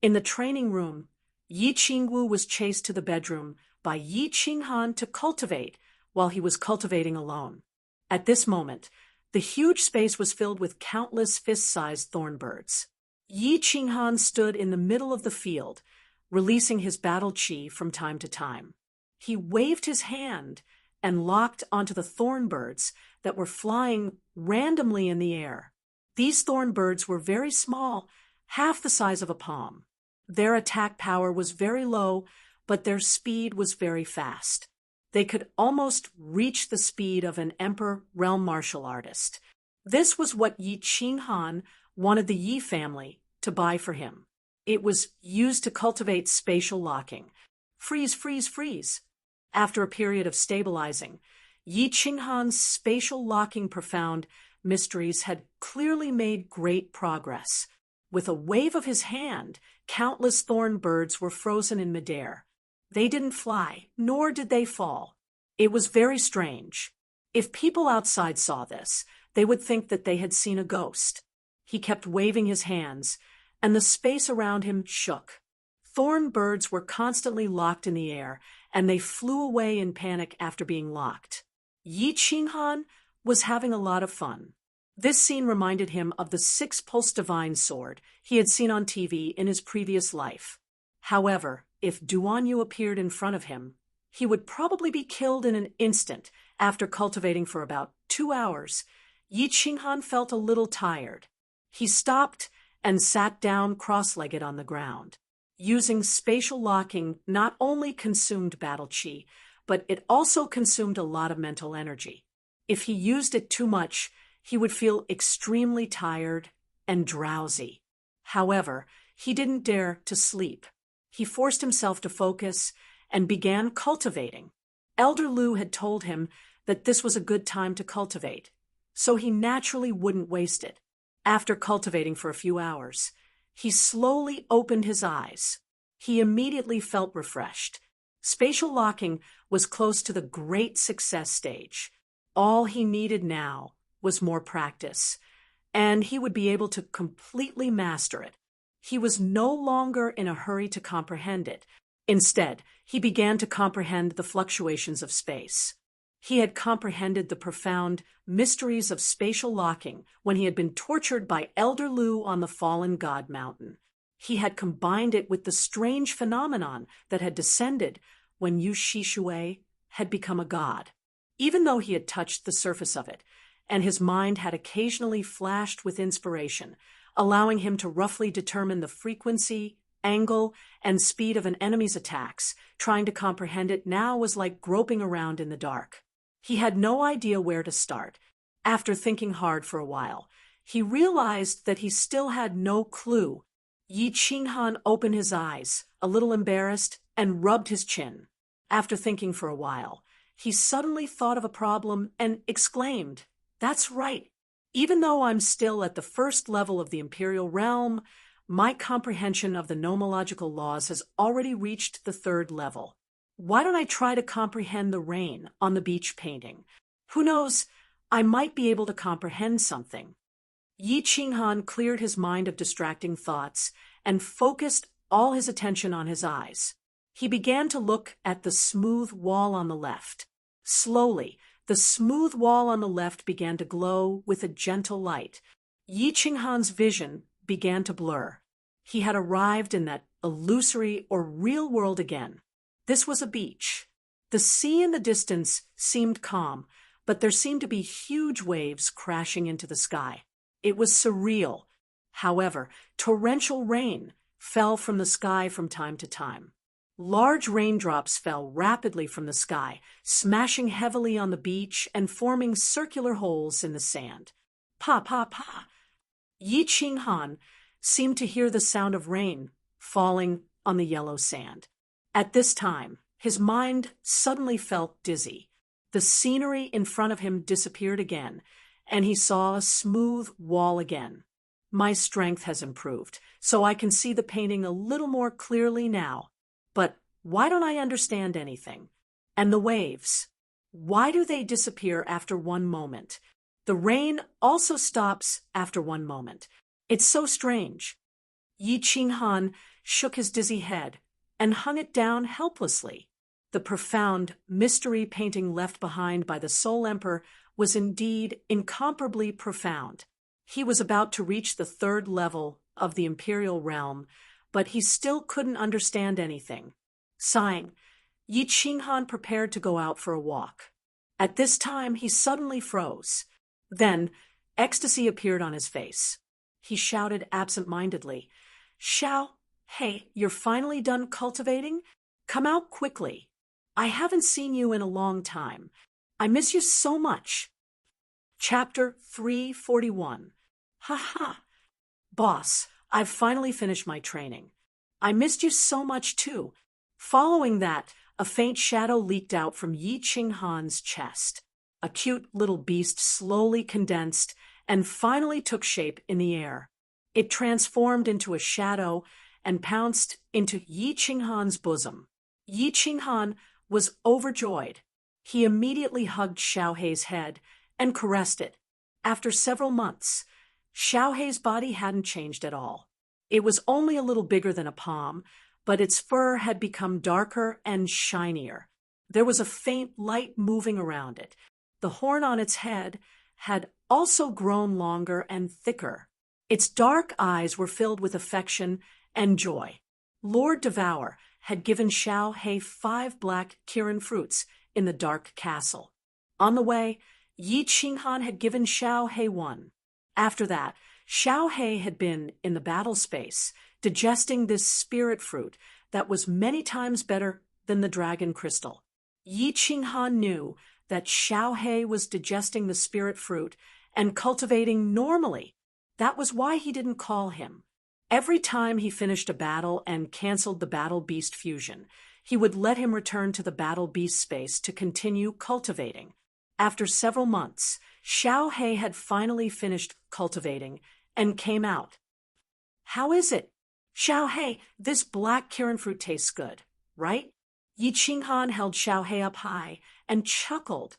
In the training room, Yi Qingwu was chased to the bedroom by Yi Qinghan to cultivate while he was cultivating alone. At this moment, the huge space was filled with countless fist-sized thornbirds. Yi Qinghan stood in the middle of the field, releasing his battle chi from time to time. He waved his hand and locked onto the thornbirds that were flying randomly in the air. These thornbirds were very small, half the size of a palm. Their attack power was very low, but their speed was very fast. They could almost reach the speed of an emperor realm martial artist. This was what Yi Qinghan wanted the Yi family to buy for him. It was used to cultivate spatial locking. Freeze, freeze, freeze. After a period of stabilizing, Yi Qinghan's spatial locking profound mysteries had clearly made great progress. With a wave of his hand, countless thorn birds were frozen in midair. They didn't fly, nor did they fall. It was very strange. If people outside saw this, they would think that they had seen a ghost. He kept waving his hands, and the space around him shook. Thorn birds were constantly locked in the air, and they flew away in panic after being locked. Yi Qinghan was having a lot of fun. This scene reminded him of the six-pulse divine sword he had seen on TV in his previous life. However, if Duan Yu appeared in front of him, he would probably be killed in an instant. After cultivating for about 2 hours, Yi Qinghan felt a little tired. He stopped and sat down cross-legged on the ground. Using spatial locking not only consumed battle chi, but it also consumed a lot of mental energy. If he used it too much, he would feel extremely tired and drowsy. However, he didn't dare to sleep. He forced himself to focus and began cultivating. Elder Lu had told him that this was a good time to cultivate, so he naturally wouldn't waste it. After cultivating for a few hours, he slowly opened his eyes. He immediately felt refreshed. Spatial locking was close to the great success stage. All he needed now was more practice, and he would be able to completely master it. He was no longer in a hurry to comprehend it. Instead, he began to comprehend the fluctuations of space. He had comprehended the profound mysteries of spatial locking when he had been tortured by Elder Lu on the Fallen God Mountain. He had combined it with the strange phenomenon that had descended when Yu Shishui had become a god. Even though he had touched the surface of it, and his mind had occasionally flashed with inspiration, allowing him to roughly determine the frequency, angle, and speed of an enemy's attacks, trying to comprehend it now was like groping around in the dark. He had no idea where to start. After thinking hard for a while, he realized that he still had no clue. Yi Qinghan opened his eyes, a little embarrassed, and rubbed his chin. After thinking for a while, he suddenly thought of a problem and exclaimed, "That's right. Even though I'm still at the first level of the Imperial Realm, my comprehension of the nomological laws has already reached the 3rd level. Why don't I try to comprehend the rain on the beach painting? Who knows, I might be able to comprehend something." Yi Qinghan cleared his mind of distracting thoughts and focused all his attention on his eyes. He began to look at the smooth wall on the left. Slowly, the smooth wall on the left began to glow with a gentle light. Yi Qinghan's vision began to blur. He had arrived in that illusory or real world again. This was a beach. The sea in the distance seemed calm, but there seemed to be huge waves crashing into the sky. It was surreal. However, torrential rain fell from the sky from time to time. Large raindrops fell rapidly from the sky, smashing heavily on the beach and forming circular holes in the sand. Pa, pa, pa. Yi Qinghan seemed to hear the sound of rain falling on the yellow sand. At this time, his mind suddenly felt dizzy. The scenery in front of him disappeared again, and he saw a smooth wall again. My strength has improved, so I can see the painting a little more clearly now. But why don't I understand anything? And the waves, why do they disappear after one moment? The rain also stops after one moment. It's so strange. Yi Qinghan shook his dizzy head and hung it down helplessly. The profound mystery painting left behind by the Soul Emperor was indeed incomparably profound. He was about to reach the 3rd level of the Imperial Realm, but he still couldn't understand anything. Sighing, Yi Qinghan prepared to go out for a walk. At this time, he suddenly froze. Then, ecstasy appeared on his face. He shouted absent-mindedly, "Xiao, hey, you're finally done cultivating? Come out quickly. I haven't seen you in a long time. I miss you so much." Chapter 341. Ha ha. Boss, I've finally finished my training. I missed you so much too. Following that, a faint shadow leaked out from Yi Qinghan's chest. A cute little beast slowly condensed and finally took shape in the air. It transformed into a shadow and pounced into Yi Qinghan's bosom. Yi Qinghan was overjoyed. He immediately hugged Xiaohei's head and caressed it. After several months, Xiaohei's body hadn't changed at all. It was only a little bigger than a palm, but its fur had become darker and shinier. There was a faint light moving around it. The horn on its head had also grown longer and thicker. Its dark eyes were filled with affection and joy. Lord Devour had given Xiao He 5 black Kirin fruits in the dark castle. On the way, Yi Qinghan had given Xiao He 1. After that, Xiao He had been in the battle space, digesting this spirit fruit that was many times better than the dragon crystal. Yi Qinghan knew that Xiao He was digesting the spirit fruit and cultivating normally. That was why he didn't call him. Every time he finished a battle and canceled the battle beast fusion, he would let him return to the battle beast space to continue cultivating. After several months, Xiao He had finally finished cultivating and came out. "How is it?" "Xiao He, this black Kirin fruit tastes good, right?" Yi Qinghan held Xiao He up high and chuckled.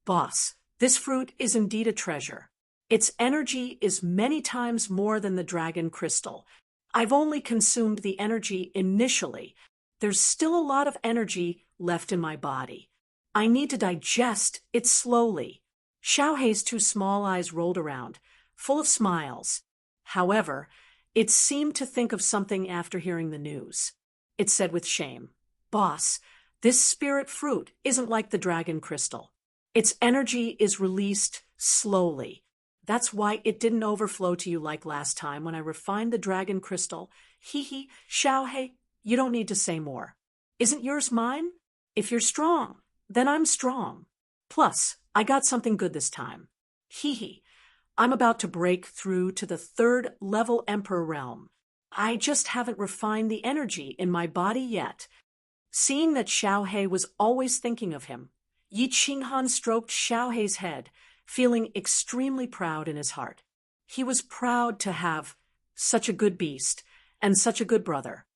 "Boss, this fruit is indeed a treasure. Its energy is many times more than the dragon crystal. I've only consumed the energy initially. There's still a lot of energy left in my body. I need to digest it slowly." Xiao Hei's 2 small eyes rolled around, full of smiles. However, it seemed to think of something after hearing the news. It said with shame, "Boss, this spirit fruit isn't like the dragon crystal. Its energy is released slowly. That's why it didn't overflow to you like last time when I refined the dragon crystal. Hee, Xiao He, you don't need to say more. Isn't yours mine? If you're strong, then I'm strong. Plus, I got something good this time. Hee, I'm about to break through to the 3rd level Emperor realm. I just haven't refined the energy in my body yet." Seeing that Xiao He was always thinking of him, Yi Qinghan stroked Xiao Hei's head, feeling extremely proud in his heart. He was proud to have such a good beast and such a good brother.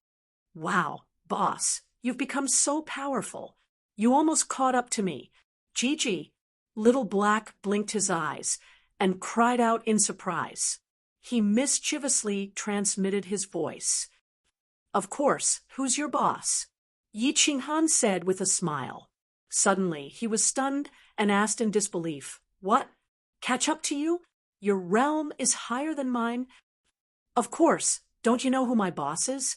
"Wow, boss, you've become so powerful. You almost caught up to me. Gigi." Little Black blinked his eyes and cried out in surprise. He mischievously transmitted his voice. "Of course, who's your boss?" Yi Qinghan said with a smile. Suddenly, he was stunned and asked in disbelief, "What? Catch up to you? Your realm is higher than mine?" "Of course. Don't you know who my boss is?"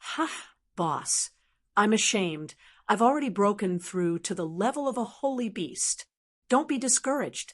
"Ha, boss. I'm ashamed. I've already broken through to the level of a holy beast. Don't be discouraged."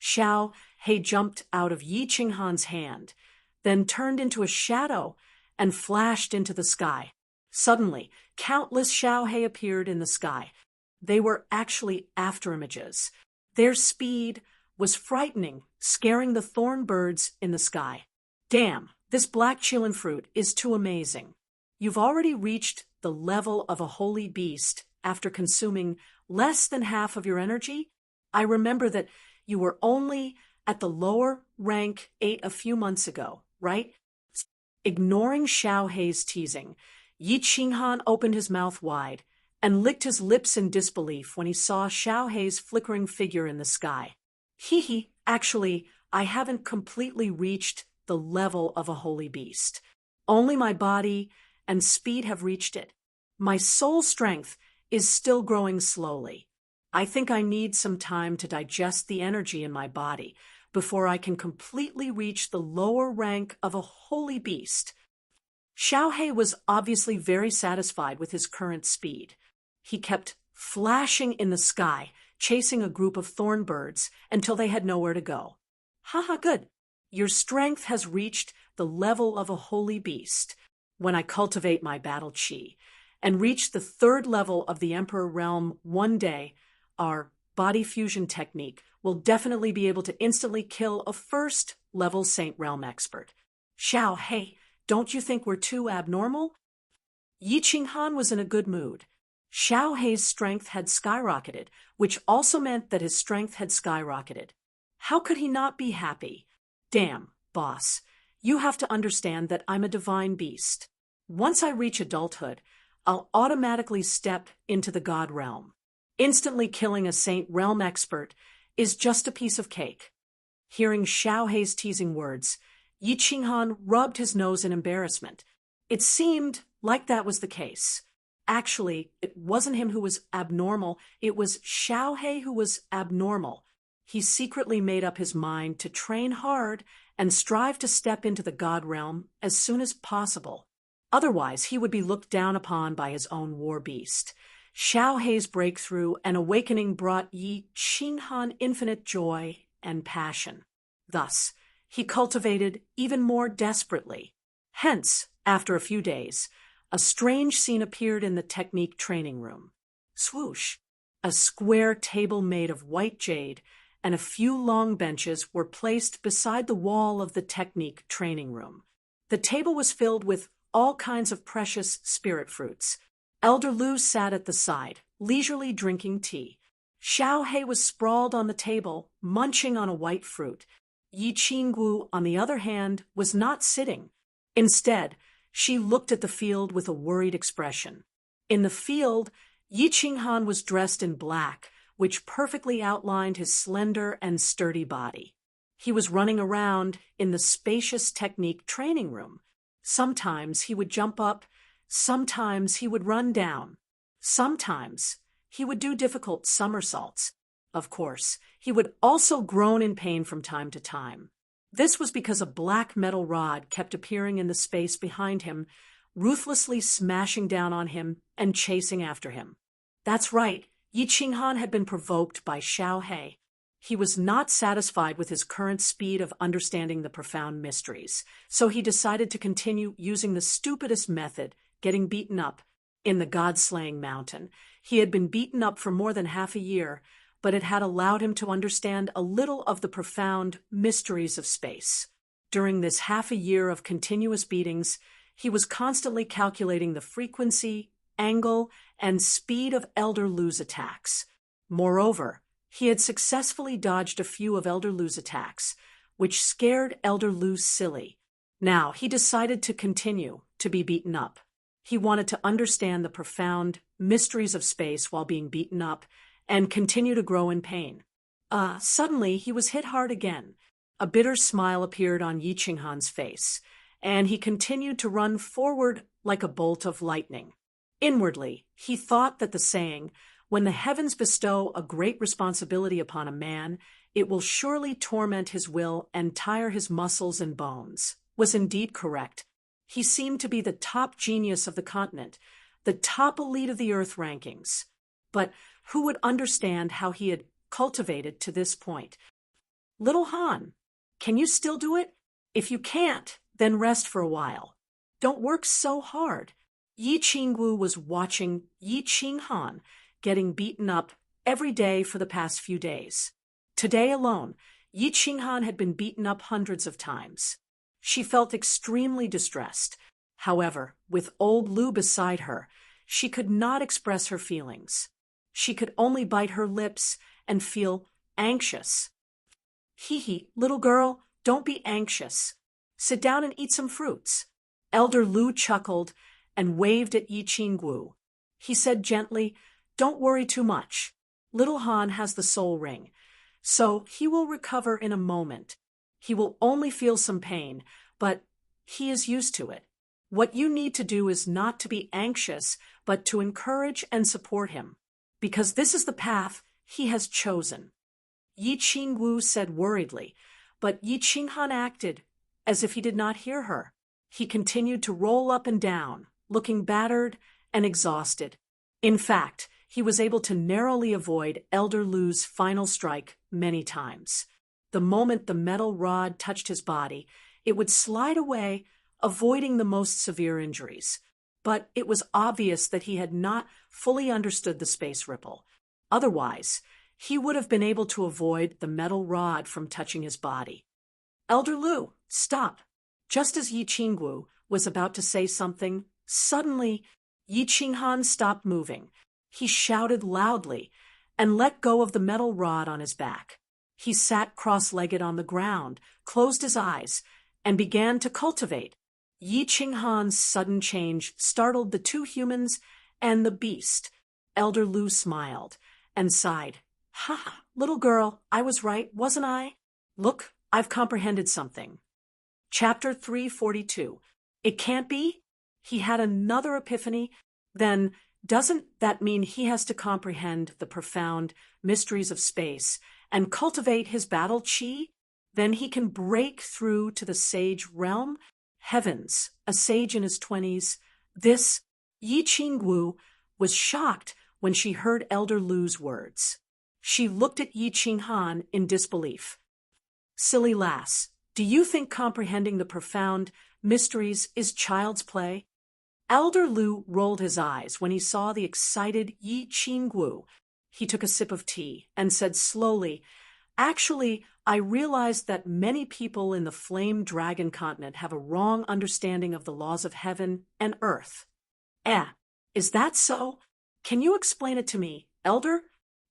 Xiao He jumped out of Yi Qinghan's hand, then turned into a shadow and flashed into the sky. Suddenly, countless Xiao He appeared in the sky. They were actually afterimages. Their speed was frightening, scaring the thorn birds in the sky. "Damn, this black chillin' fruit is too amazing. You've already reached the level of a holy beast after consuming less than half of your energy? I remember that you were only at the lower rank 8 a few months ago, right?" Ignoring Xiao Hei's teasing, Yi Qinghan opened his mouth wide and licked his lips in disbelief when he saw Xiao Hei's flickering figure in the sky. "Hee, actually, I haven't completely reached the level of a holy beast. Only my body and speed have reached it. My soul strength is still growing slowly. I think I need some time to digest the energy in my body before I can completely reach the lower rank of a holy beast." Xiao He was obviously very satisfied with his current speed. He kept flashing in the sky, chasing a group of thorn birds until they had nowhere to go. "Haha, good. Your strength has reached the level of a holy beast. When I cultivate my battle chi and reach the 3rd level of the Emperor realm one day, our body fusion technique will definitely be able to instantly kill a 1st level Saint Realm expert." "Xiao He, don't you think we're too abnormal?" Yi Qinghan was in a good mood. Xiao Hei's strength had skyrocketed, which also meant that his strength had skyrocketed. How could he not be happy? "Damn, boss, you have to understand that I'm a divine beast. Once I reach adulthood, I'll automatically step into the God realm. Instantly killing a Saint Realm expert is just a piece of cake." Hearing Xiao Hei's teasing words, Yi Qinghan rubbed his nose in embarrassment. It seemed like that was the case. Actually, it wasn't him who was abnormal, it was Xiaohei who was abnormal. He secretly made up his mind to train hard and strive to step into the god realm as soon as possible. Otherwise, he would be looked down upon by his own war beast. Xiaohei's breakthrough and awakening brought Yi Qinghan infinite joy and passion. Thus, he cultivated even more desperately. Hence, after a few days, a strange scene appeared in the technique training room. Swoosh! A square table made of white jade and a few long benches were placed beside the wall of the technique training room. The table was filled with all kinds of precious spirit fruits. Elder Lu sat at the side, leisurely drinking tea. Xiaohei was sprawled on the table, munching on a white fruit. Yi Qinggu, on the other hand, was not sitting. Instead, she looked at the field with a worried expression. In the field, Yi Qinghan was dressed in black, which perfectly outlined his slender and sturdy body. He was running around in the spacious technique training room. Sometimes he would jump up, sometimes he would run down. Sometimes he would do difficult somersaults. Of course, he would also groan in pain from time to time. This was because a black metal rod kept appearing in the space behind him, ruthlessly smashing down on him and chasing after him. That's right, Yi Qinghan had been provoked by Xiaohei. He was not satisfied with his current speed of understanding the profound mysteries, so he decided to continue using the stupidest method, getting beaten up. In the god-slaying mountain, he had been beaten up for more than half a year, but it had allowed him to understand a little of the profound mysteries of space. During this half a year of continuous beatings, he was constantly calculating the frequency, angle, and speed of Elder Lu's attacks. Moreover, he had successfully dodged a few of Elder Lu's attacks, which scared Elder Lu silly. Now he decided to continue to be beaten up. He wanted to understand the profound mysteries of space while being beaten up and continue to grow in pain. Suddenly, he was hit hard again. A bitter smile appeared on Yi Qinghan's face, and he continued to run forward like a bolt of lightning. Inwardly, he thought that the saying, "When the heavens bestow a great responsibility upon a man, it will surely torment his will and tire his muscles and bones," was indeed correct. He seemed to be the top genius of the continent, the top elite of the Earth rankings. But who would understand how he had cultivated to this point? Little Han, can you still do it? If you can't, then rest for a while. Don't work so hard. Yi Qinggu was watching Yi Qinghan getting beaten up every day for the past few days. Today alone, Yi Qinghan had been beaten up hundreds of times. She felt extremely distressed. However, with old Lu beside her, she could not express her feelings. She could only bite her lips and feel anxious. Hee, little girl, don't be anxious. Sit down and eat some fruits. Elder Lu chuckled and waved at Yi Qinggu. He said gently, "Don't worry too much. Little Han has the soul ring, so he will recover in a moment. He will only feel some pain, but he is used to it. What you need to do is not to be anxious, but to encourage and support him, because this is the path he has chosen." Yi Qinggu said worriedly, but Yi Qinghan acted as if he did not hear her. He continued to roll up and down, looking battered and exhausted. In fact, he was able to narrowly avoid Elder Lu's final strike many times. The moment the metal rod touched his body, it would slide away, avoiding the most severe injuries. But it was obvious that he had not fully understood the space ripple. Otherwise, he would have been able to avoid the metal rod from touching his body. "Elder Lu, stop!" Just as Yi Qinggu was about to say something, suddenly Yi Qinghan stopped moving. He shouted loudly and let go of the metal rod on his back. He sat cross-legged on the ground, closed his eyes, and began to cultivate. Yi Qinghan's sudden change startled the two humans and the beast. Elder Lu smiled and sighed. "Ha, little girl, I was right, wasn't I? Look, I've comprehended something." Chapter 342. It can't be? he had another epiphany, then doesn't that mean he has to comprehend the profound mysteries of space and cultivate his battle chi? Then he can break through to the sage realm? Heavens, a sage in his 20s. This Yi Qingwu was shocked when she heard Elder Lu's words. She looked at Yi Qinghan in disbelief. Silly lass, do you think comprehending the profound mysteries is child's play? Elder Lu rolled his eyes when he saw the excited Yi Qingwu. He took a sip of tea and said slowly, "Actually, I realized that many people in the Flame Dragon continent have a wrong understanding of the laws of heaven and earth." Is that so? Can you explain it to me, Elder?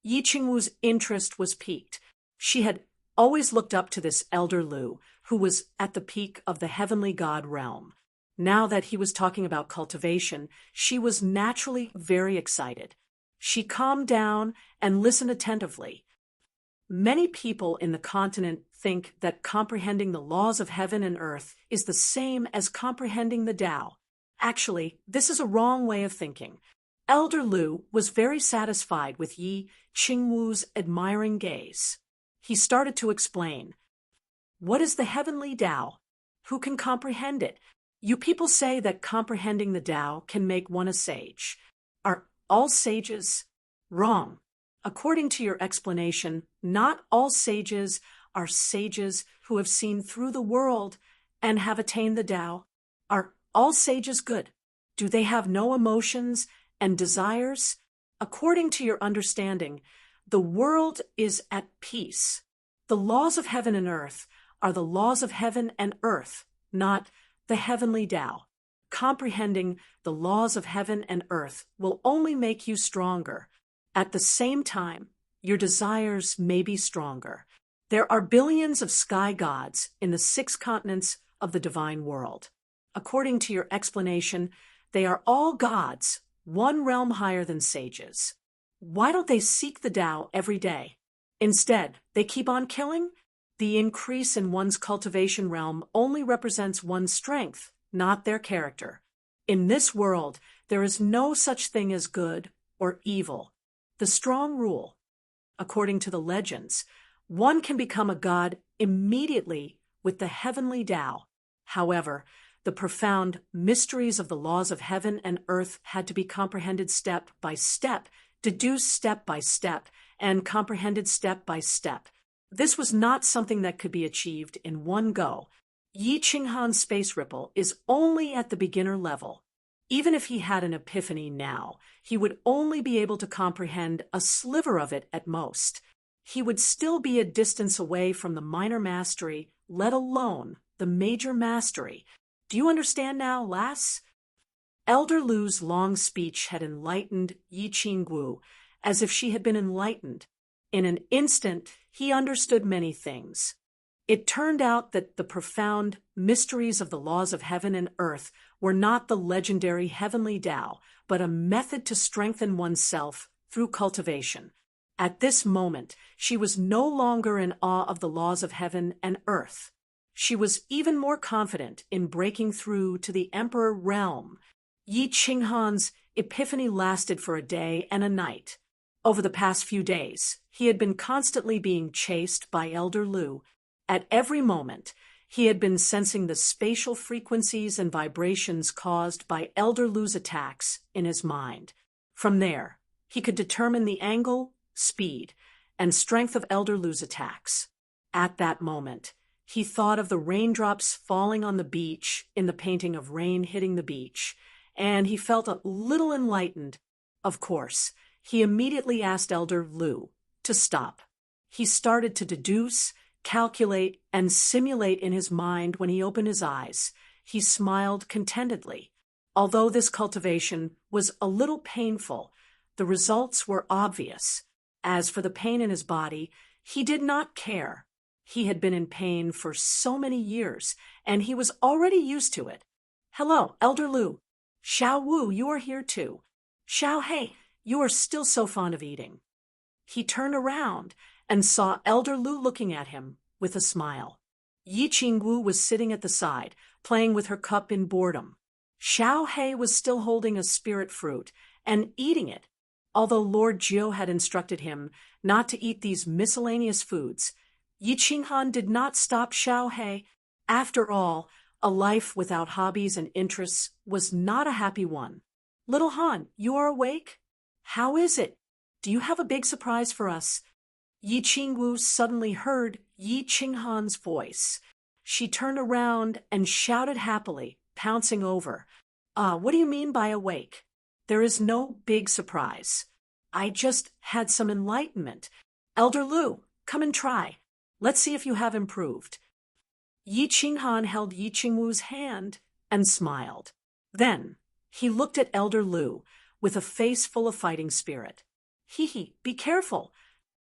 Yi Qingwu's interest was piqued. She had always looked up to this Elder Lu, who was at the peak of the heavenly god realm. Now that he was talking about cultivation, she was naturally very excited. She calmed down and listened attentively. Many people in the continent think that comprehending the laws of heaven and earth is the same as comprehending the Tao. Actually, this is a wrong way of thinking. Elder Lu was very satisfied with Yi Qingwu's admiring gaze. He started to explain. What is the heavenly Tao? Who can comprehend it? You people say that comprehending the Tao can make one a sage. Are all sages? Wrong. According to your explanation, not all sages are sages who have seen through the world and have attained the Tao. Are all sages good? Do they have no emotions and desires? According to your understanding, the world is at peace. The laws of heaven and earth are the laws of heaven and earth, not the heavenly Tao. Comprehending the laws of heaven and earth will only make you stronger. At the same time, your desires may be stronger. There are billions of sky gods in the 6 continents of the divine world. According to your explanation, they are all gods, one realm higher than sages. Why don't they seek the Tao every day? Instead, they keep on killing? The increase in one's cultivation realm only represents one's strength, not their character. In this world, there is no such thing as good or evil. The strong rule. According to the legends, one can become a god immediately with the heavenly Tao. However, the profound mysteries of the laws of heaven and earth had to be comprehended step by step, deduced step by step, and comprehended step by step. This was not something that could be achieved in one go. Yi Qinghan's space ripple is only at the beginner level. Even if he had an epiphany now, he would only be able to comprehend a sliver of it at most. He would still be a distance away from the minor mastery, let alone the major mastery. Do you understand now, lass? Elder Lu's long speech had enlightened Yi Qingwu, as if she had been enlightened. In an instant, he understood many things. It turned out that the profound mysteries of the laws of heaven and earth were not the legendary heavenly Tao, but a method to strengthen oneself through cultivation. At this moment, she was no longer in awe of the laws of heaven and earth. She was even more confident in breaking through to the Emperor realm. Yi Qinghan's epiphany lasted for a day and a night. Over the past few days, he had been constantly being chased by Elder Lu. At every moment, he had been sensing the spatial frequencies and vibrations caused by Elder Lu's attacks in his mind. From there, he could determine the angle, speed, and strength of Elder Lu's attacks. At that moment, he thought of the raindrops falling on the beach in the painting of Rain Hitting the Beach, and he felt a little enlightened. Of course, he immediately asked Elder Lu to stop. He started to deduce, calculate, and simulate in his mind. When he opened his eyes, he smiled contentedly. Although this cultivation was a little painful, the results were obvious. As for the pain in his body, he did not care. He had been in pain for so many years, and he was already used to it. "Hello, Elder Lu. Xiao Wu, you are here too. Xiao Hei, you are still so fond of eating." He turned around and saw Elder Lu looking at him with a smile. Yi Qingwu was sitting at the side, playing with her cup in boredom. Xiao He was still holding a spirit fruit and eating it. Although Lord Jiu had instructed him not to eat these miscellaneous foods, Yi Qinghan did not stop Xiao He. After all, a life without hobbies and interests was not a happy one. Little Han, you are awake? How is it? Do you have a big surprise for us? Yi Qingwu suddenly heard Yi Qinghan's voice. She turned around and shouted happily, pouncing over. What do you mean by awake? There is no big surprise. I just had some enlightenment. Elder Lu, come and try. Let's see if you have improved. Yi Qinghan held Yi Qingwu's hand and smiled. Then he looked at Elder Lu with a face full of fighting spirit. Hee, be careful.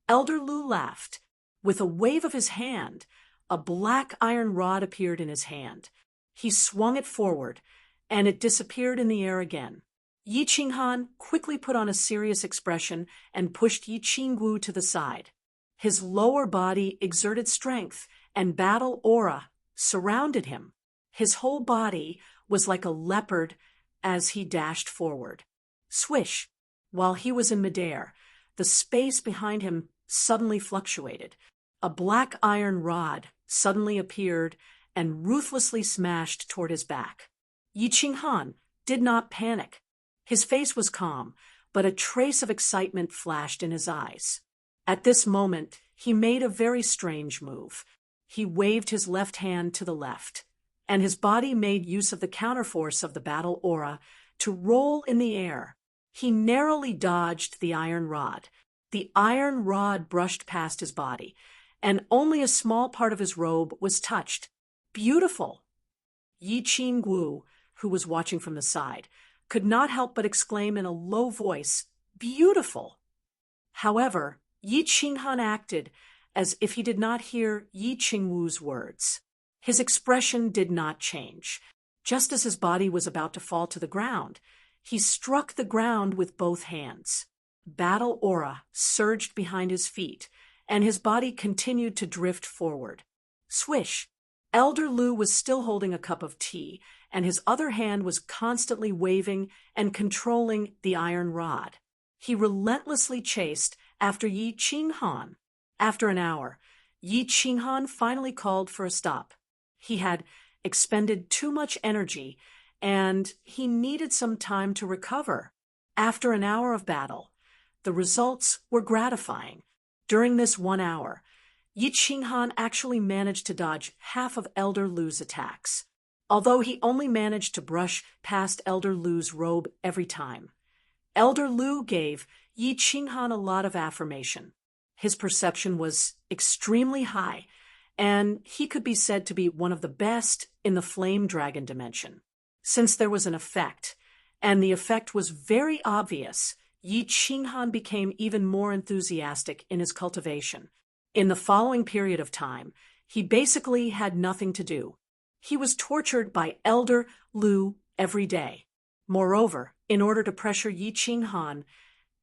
Elder Lu laughed. With a wave of his hand, a black iron rod appeared in his hand. He swung it forward, and it disappeared in the air again. Yi Qinghan quickly put on a serious expression and pushed Yi Qingwu to the side. His lower body exerted strength, and battle aura surrounded him. His whole body was like a leopard as he dashed forward. Swish! While he was in midair, the space behind him suddenly fluctuated. A black iron rod suddenly appeared and ruthlessly smashed toward his back. Yi Qinghan did not panic. His face was calm, but a trace of excitement flashed in his eyes. At this moment, he made a very strange move. He waved his left hand to the left, and his body made use of the counterforce of the battle aura to roll in the air. He narrowly dodged the iron rod. The iron rod brushed past his body, and only a small part of his robe was touched. Beautiful! Yi Qingwu, who was watching from the side, could not help but exclaim in a low voice, "Beautiful!" However, Yi Qinghan acted as if he did not hear Yi Qingwu's words. His expression did not change. Just as his body was about to fall to the ground, he struck the ground with both hands. Battle aura surged behind his feet, and his body continued to drift forward. Swish! Elder Lu was still holding a cup of tea, and his other hand was constantly waving and controlling the iron rod. He relentlessly chased after Yi Qinghan. After an hour, Yi Qinghan finally called for a stop. He had expended too much energy, and he needed some time to recover. After an hour of battle, the results were gratifying. During this 1 hour, Yi Qinghan actually managed to dodge half of Elder Lu's attacks, although he only managed to brush past Elder Lu's robe every time. Elder Lu gave Yi Qinghan a lot of affirmation. His perception was extremely high, and he could be said to be one of the best in the Flame Dragon dimension. Since there was an effect, and the effect was very obvious, Yi Qinghan became even more enthusiastic in his cultivation. In the following period of time, he basically had nothing to do. He was tortured by Elder Lu every day. Moreover, in order to pressure Yi Qinghan,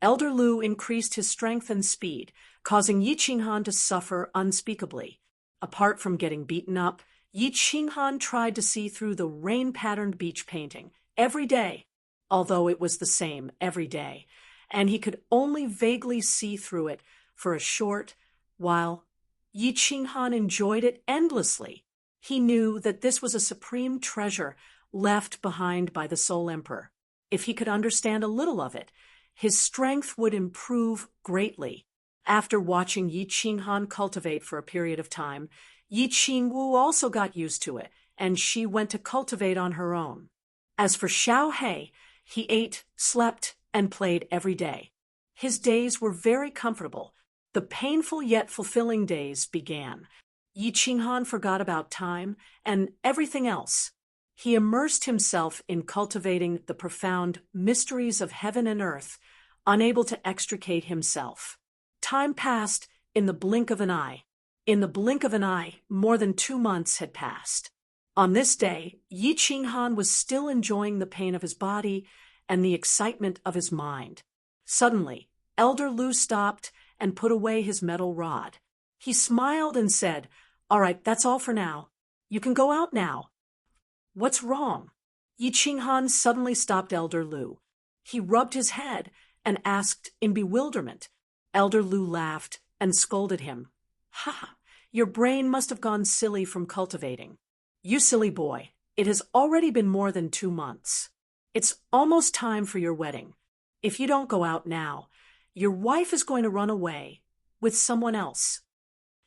Elder Lu increased his strength and speed, causing Yi Qinghan to suffer unspeakably. Apart from getting beaten up, Yi Qinghan tried to see through the rain-patterned beach painting every day, although it was the same every day, and he could only vaguely see through it for a short while. Yi Qinghan enjoyed it endlessly. He knew that this was a supreme treasure left behind by the Soul Emperor. If he could understand a little of it, his strength would improve greatly. After watching Yi Qinghan cultivate for a period of time, Yi Qingwu also got used to it, and she went to cultivate on her own. As for Xiao He, he ate, slept, and played every day. His days were very comfortable. The painful yet fulfilling days began. Yi Qinghan forgot about time and everything else. He immersed himself in cultivating the profound mysteries of heaven and earth, unable to extricate himself. Time passed in the blink of an eye. In the blink of an eye, more than 2 months had passed. On this day, Yi Qinghan was still enjoying the pain of his body and the excitement of his mind. Suddenly, Elder Lu stopped and put away his metal rod. He smiled and said, "All right, that's all for now. You can go out now." "What's wrong?" Yi Qinghan suddenly stopped Elder Lu. He rubbed his head and asked in bewilderment. Elder Lu laughed and scolded him. Ha! Your brain must have gone silly from cultivating. You silly boy, it has already been more than 2 months. It's almost time for your wedding. If you don't go out now, your wife is going to run away with someone else.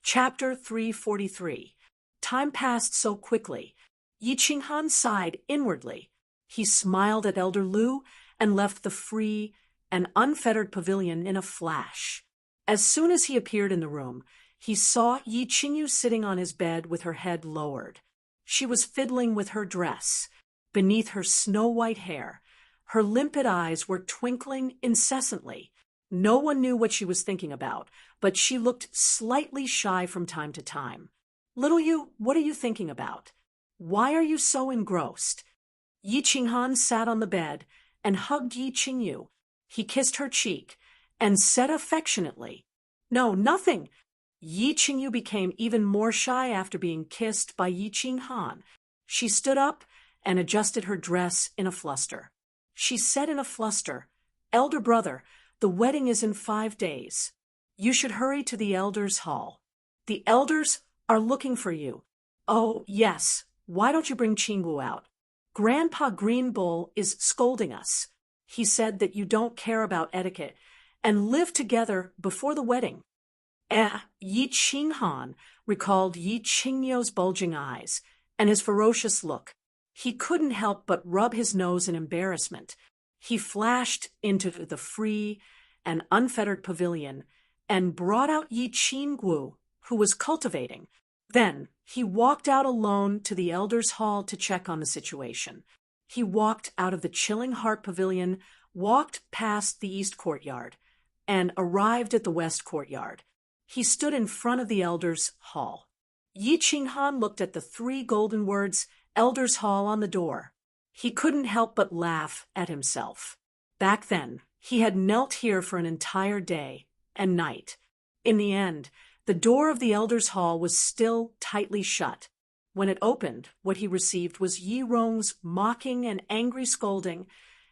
Chapter 343. Time passed so quickly. Yi Qinghan sighed inwardly. He smiled at Elder Lu and left the free and unfettered pavilion in a flash. As soon as he appeared in the room, he saw Yi Qingyu sitting on his bed with her head lowered. She was fiddling with her dress. Beneath her snow-white hair, her limpid eyes were twinkling incessantly. No one knew what she was thinking about, but she looked slightly shy from time to time. Little Yu, what are you thinking about? Why are you so engrossed? Yi Qinghan sat on the bed and hugged Yi Qingyu. He kissed her cheek and said affectionately, No, nothing. Yi Qingyu became even more shy after being kissed by Yi Qinghan. She stood up and adjusted her dress in a fluster. She said in a fluster, Elder brother, the wedding is in 5 days. You should hurry to the elders' hall. The elders are looking for you. Oh, yes. Why don't you bring Qingwu out? Grandpa Green Bull is scolding us. He said that you don't care about etiquette and live together before the wedding. Yi Qinghan recalled Yi Qingyu's bulging eyes and his ferocious look. He couldn't help but rub his nose in embarrassment. He flashed into the free and unfettered pavilion and brought out Yi Qingyu, who was cultivating. Then he walked out alone to the elders' hall to check on the situation. He walked out of the Chilling Heart Pavilion, walked past the east courtyard, and arrived at the west courtyard. He stood in front of the elders' hall. Yi Qinghan looked at the 3 golden words, Elders' Hall, on the door. He couldn't help but laugh at himself. Back then, he had knelt here for an entire day and night. In the end, the door of the elders' hall was still tightly shut. When it opened, what he received was Yi Rong's mocking and angry scolding.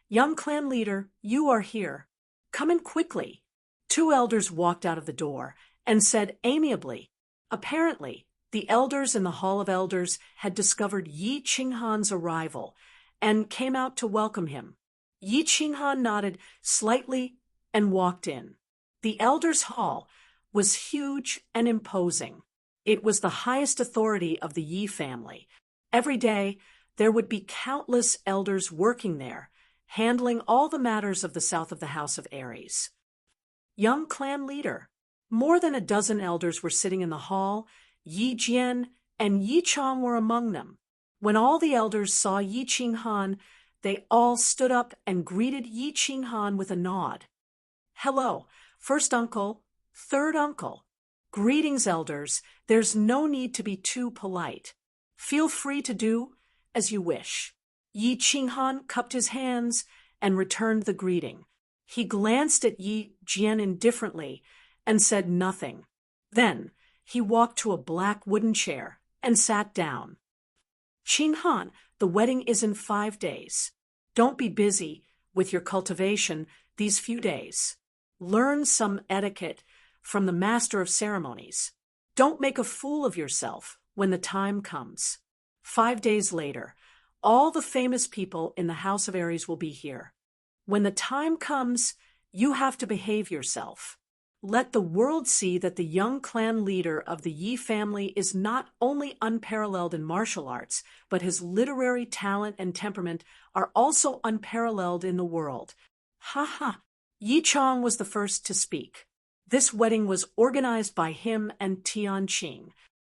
Young clan leader, you are here. Come in quickly. 2 elders walked out of the door and said amiably. Apparently, the elders in the Hall of Elders had discovered Yi Qinghan's arrival and came out to welcome him. Yi Qinghan nodded slightly and walked in. The elders' hall was huge and imposing. It was the highest authority of the Yi family. Every day, there would be countless elders working there, handling all the matters of the south of the House of Aries. Young clan leader. More than a dozen elders were sitting in the hall. Yi Jian and Yi Chong were among them. When all the elders saw Yi Qinghan, they all stood up and greeted Yi Qinghan with a nod. Hello, first uncle, third uncle. Greetings, elders. There's no need to be too polite. Feel free to do as you wish. Yi Qinghan cupped his hands and returned the greeting. He glanced at Yi Jian indifferently and said nothing. Then he walked to a black wooden chair and sat down. Qinghan, the wedding is in 5 days. Don't be busy with your cultivation these few days. Learn some etiquette from the master of ceremonies. Don't make a fool of yourself when the time comes. 5 days later, all the famous people in the House of Aries will be here. When the time comes, you have to behave yourself. Let the world see that the young clan leader of the Yi family is not only unparalleled in martial arts, but his literary talent and temperament are also unparalleled in the world. Ha ha! Yi Chong was the first to speak. This wedding was organized by him and Tianqing.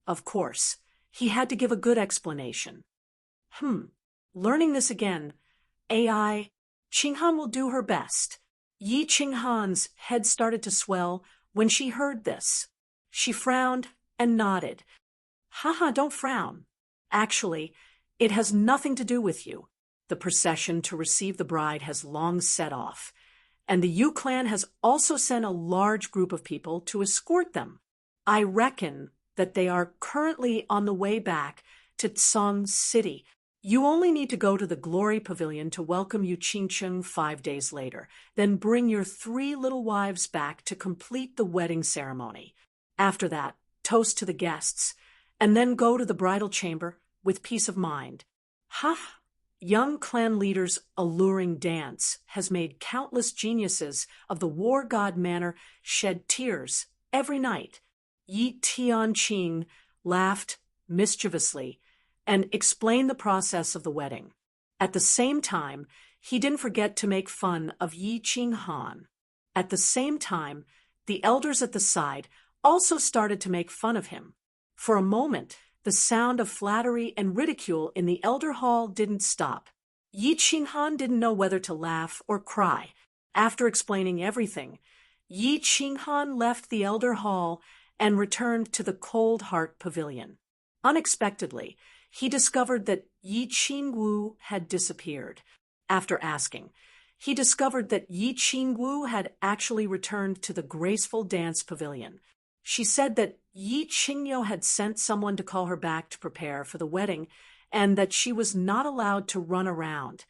Of course, he had to give a good explanation. Learning this again, AI, Qinghan will do her best. Yi Qinghan's head started to swell when she heard this. She frowned and nodded. Haha, don't frown. Actually, it has nothing to do with you. The procession to receive the bride has long set off, and the Yu clan has also sent a large group of people to escort them. I reckon that they are currently on the way back to Tsong City. You only need to go to the Glory Pavilion to welcome Yu Qingcheng 5 days later. Then bring your 3 little wives back to complete the wedding ceremony. After that, toast to the guests, and then go to the bridal chamber with peace of mind. Ha! Young clan leaders' alluring dance has made countless geniuses of the war god manor shed tears every night. Yi Tianqing laughed mischievously and explained the process of the wedding. At the same time, he didn't forget to make fun of Yi Qinghan. At the same time, the elders at the side also started to make fun of him. For a moment, the sound of flattery and ridicule in the elder hall didn't stop. Yi Qinghan didn't know whether to laugh or cry. After explaining everything, Yi Qinghan left the elder hall and returned to the Cold Heart Pavilion. Unexpectedly, he discovered that Yi Qingwu had disappeared. After asking, he discovered that Yi Qingwu had actually returned to the graceful dance pavilion. She said that Yi Qingyo had sent someone to call her back to prepare for the wedding, and that she was not allowed to run around,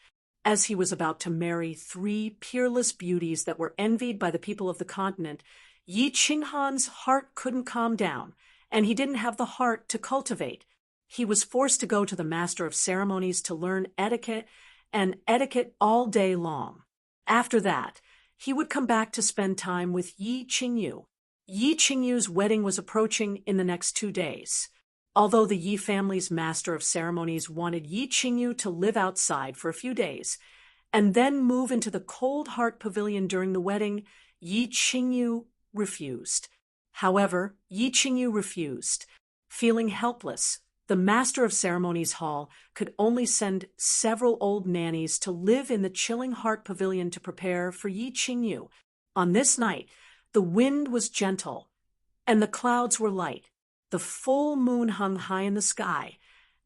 as he was about to marry 3 peerless beauties that were envied by the people of the continent. Yi Qinghan's heart couldn't calm down, and he didn't have the heart to cultivate. He was forced to go to the master of ceremonies to learn etiquette, and etiquette all day long. After that, he would come back to spend time with Yi Qingyu. Yi Qingyu's wedding was approaching in the next 2 days. Although the Yi family's master of ceremonies wanted Yi Qingyu to live outside for a few days and then move into the Cold Heart Pavilion during the wedding, Yi Qingyu refused. However, Yi Qingyu refused. Feeling helpless, the master of ceremonies hall could only send several old nannies to live in the chilling Heart Pavilion to prepare for Yi Qingyu. On this night, the wind was gentle, and the clouds were light. The full moon hung high in the sky,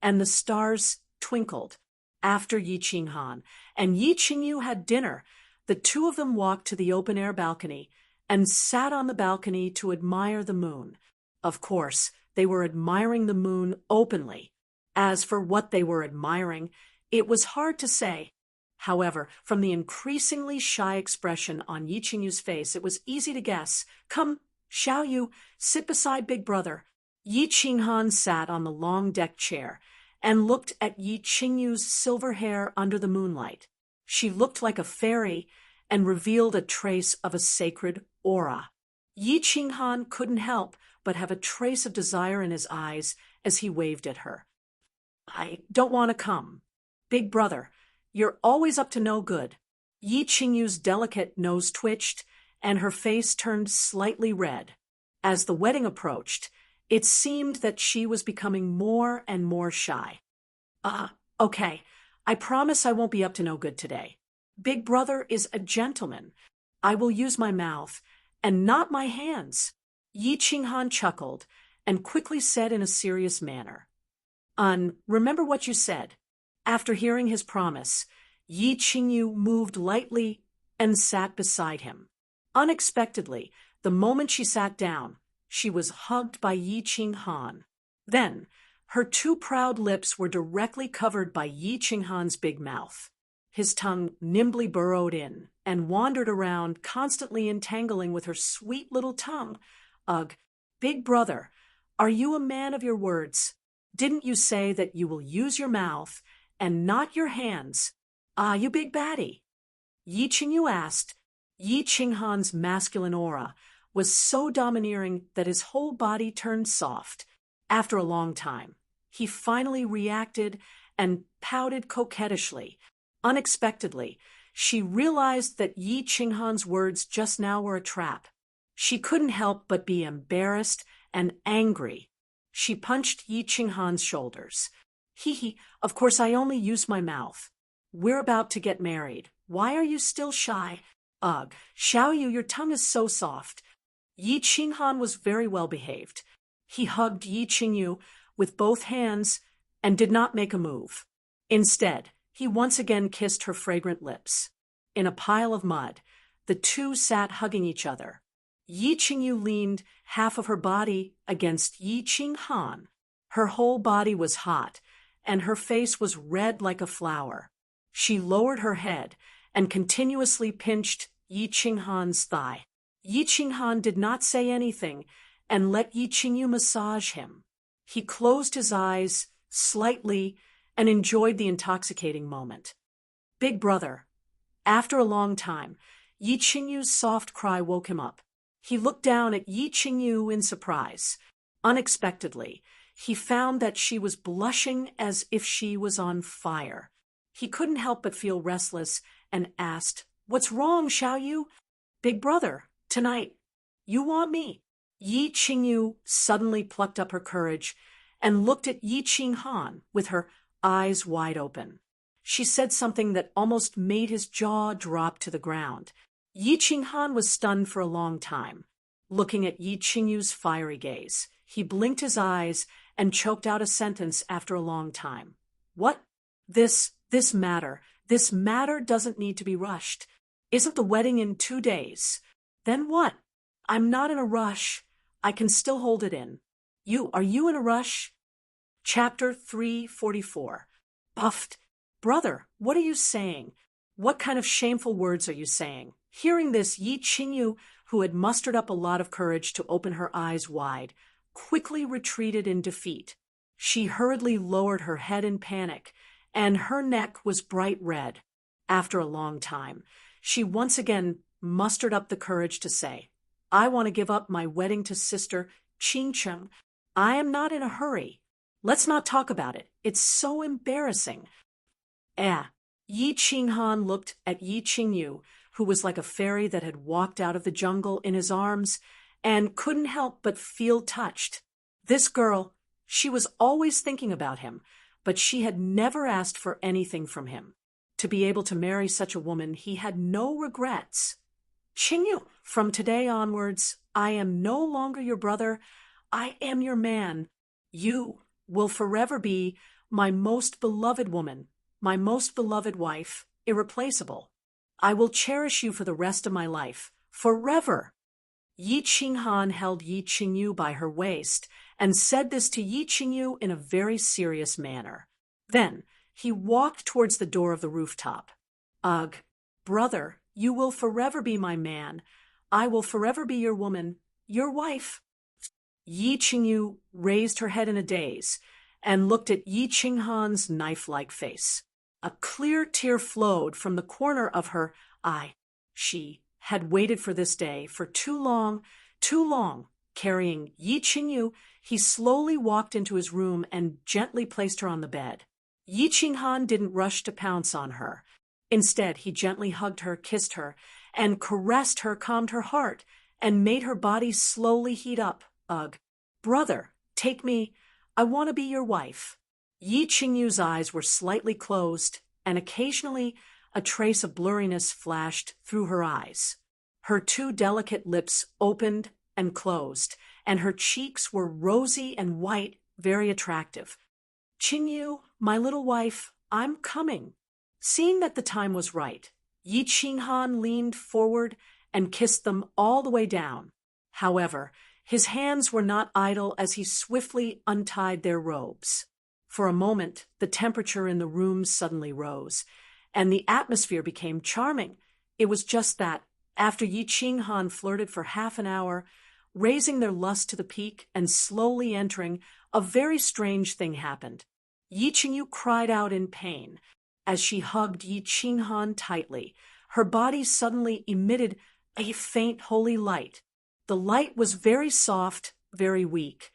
and the stars twinkled. After Yi Qinghan and Yi Qingyu had dinner, the 2 of them walked to the open-air balcony and sat on the balcony to admire the moon. Of course, they were admiring the moon openly. As for what they were admiring, it was hard to say. However, from the increasingly shy expression on Yi Qingyu's face, it was easy to guess. Come, Xiaoyu, sit beside Big Brother. Yi Qinghan sat on the long deck chair and looked at Yi Qingyu's silver hair under the moonlight. She looked like a fairy and revealed a trace of a sacred aura. Yi Qinghan couldn't help but have a trace of desire in his eyes as he waved at her. I don't want to come. Big Brother, you're always up to no good. Yi Qingyu's delicate nose twitched, and her face turned slightly red. As the wedding approached, it seemed that she was becoming more and more shy. Okay, I promise I won't be up to no good today. Big Brother is a gentleman. I will use my mouth, and not my hands. Yi Qinghan chuckled, and quickly said in a serious manner, remember what you said. After hearing his promise, Yi Qingyu moved lightly and sat beside him. Unexpectedly, the moment she sat down, she was hugged by Yi Qinghan. Then, her 2 proud lips were directly covered by Yi Qinghan's big mouth. His tongue nimbly burrowed in and wandered around, constantly entangling with her sweet little tongue. Ugh, Big Brother, are you a man of your words? Didn't you say that you will use your mouth and not your hands? You big baddie. Yi Qingyu asked. Yi Qinghan's masculine aura was so domineering that his whole body turned soft. After a long time, he finally reacted and pouted coquettishly. Unexpectedly, she realized that Yi Qinghan's words just now were a trap. She couldn't help but be embarrassed and angry. She punched Yi Qinghan's shoulders. Hee, of course I only used my mouth. We're about to get married. Why are you still shy? Ugh, Xiaoyu, your tongue is so soft. Yi Qinghan was very well behaved. He hugged Yi Qingyu with both hands and did not make a move. Instead, he once again kissed her fragrant lips. In a pile of mud, the 2 sat hugging each other. Yi Qingyu leaned half of her body against Yi Qinghan. Her whole body was hot, and her face was red like a flower. She lowered her head and continuously pinched Yi Qinghan's thigh. Yi Qinghan did not say anything and let Yi Qingyu massage him. He closed his eyes slightly and enjoyed the intoxicating moment. Big brother. After a long time, Yi Qingyu's soft cry woke him up. He looked down at Yi Qingyu in surprise. Unexpectedly, he found that she was blushing as if she was on fire. He couldn't help but feel restless and asked, "What's wrong, Xiaoyu?" "Big brother, tonight, you want me?" Yi Qingyu suddenly plucked up her courage and looked at Yi Qinghan with her eyes wide open. She said something that almost made his jaw drop to the ground. Yi Qinghan was stunned for a long time, looking at Yi Qingyu's fiery gaze. He blinked his eyes and choked out a sentence after a long time. "What? This matter doesn't need to be rushed. Isn't the wedding in 2 days? Then what? I'm not in a rush. I can still hold it in. Are you in a rush?" Chapter 344. Buffed. "Brother, what are you saying? What kind of shameful words are you saying?" Hearing this, Yi Qingyu, who had mustered up a lot of courage to open her eyes wide, quickly retreated in defeat. She hurriedly lowered her head in panic, and her neck was bright red. After a long time, she once again mustered up the courage to say, "I want to give up my wedding to Sister Qingcheng. I am not in a hurry. Let's not talk about it. It's so embarrassing." Yi Qinghan looked at Yi Qingyu, who was like a fairy that had walked out of the jungle in his arms, and couldn't help but feel touched. This girl, she was always thinking about him, but she had never asked for anything from him. To be able to marry such a woman, he had no regrets. "Qingyu, from today onwards, I am no longer your brother. I am your man. You will forever be my most beloved woman, my most beloved wife, irreplaceable. I will cherish you for the rest of my life, forever." Yi Qinghan held Yi Qingyu by her waist and said this to Yi Qingyu in a very serious manner. Then he walked towards the door of the rooftop. "Ugh, brother, you will forever be my man. I will forever be your woman, your wife." Yi Qingyu raised her head in a daze and looked at Yi Qinghan's knife-like face. A clear tear flowed from the corner of her eye. She had waited for this day for too long. Carrying Yi Qingyu, he slowly walked into his room and gently placed her on the bed. Yi Qinghan didn't rush to pounce on her. Instead, he gently hugged her, kissed her, and caressed her, calmed her heart, and made her body slowly heat up. "Ugh, brother, take me. I want to be your wife." Yi Qingyu's eyes were slightly closed, and occasionally a trace of blurriness flashed through her eyes. Her 2 delicate lips opened and closed, and her cheeks were rosy and white, very attractive. "Qingyu, my little wife, I'm coming." Seeing that the time was right, Yi Qinghan leaned forward and kissed them all the way down. However, his hands were not idle as he swiftly untied their robes. For a moment, the temperature in the room suddenly rose, and the atmosphere became charming. It was just that, after Yi Qinghan flirted for half an hour, raising their lust to the peak and slowly entering, a very strange thing happened. Yi Qingyu cried out in pain. As she hugged Yi Qinghan tightly, her body suddenly emitted a faint holy light. The light was very soft, very weak,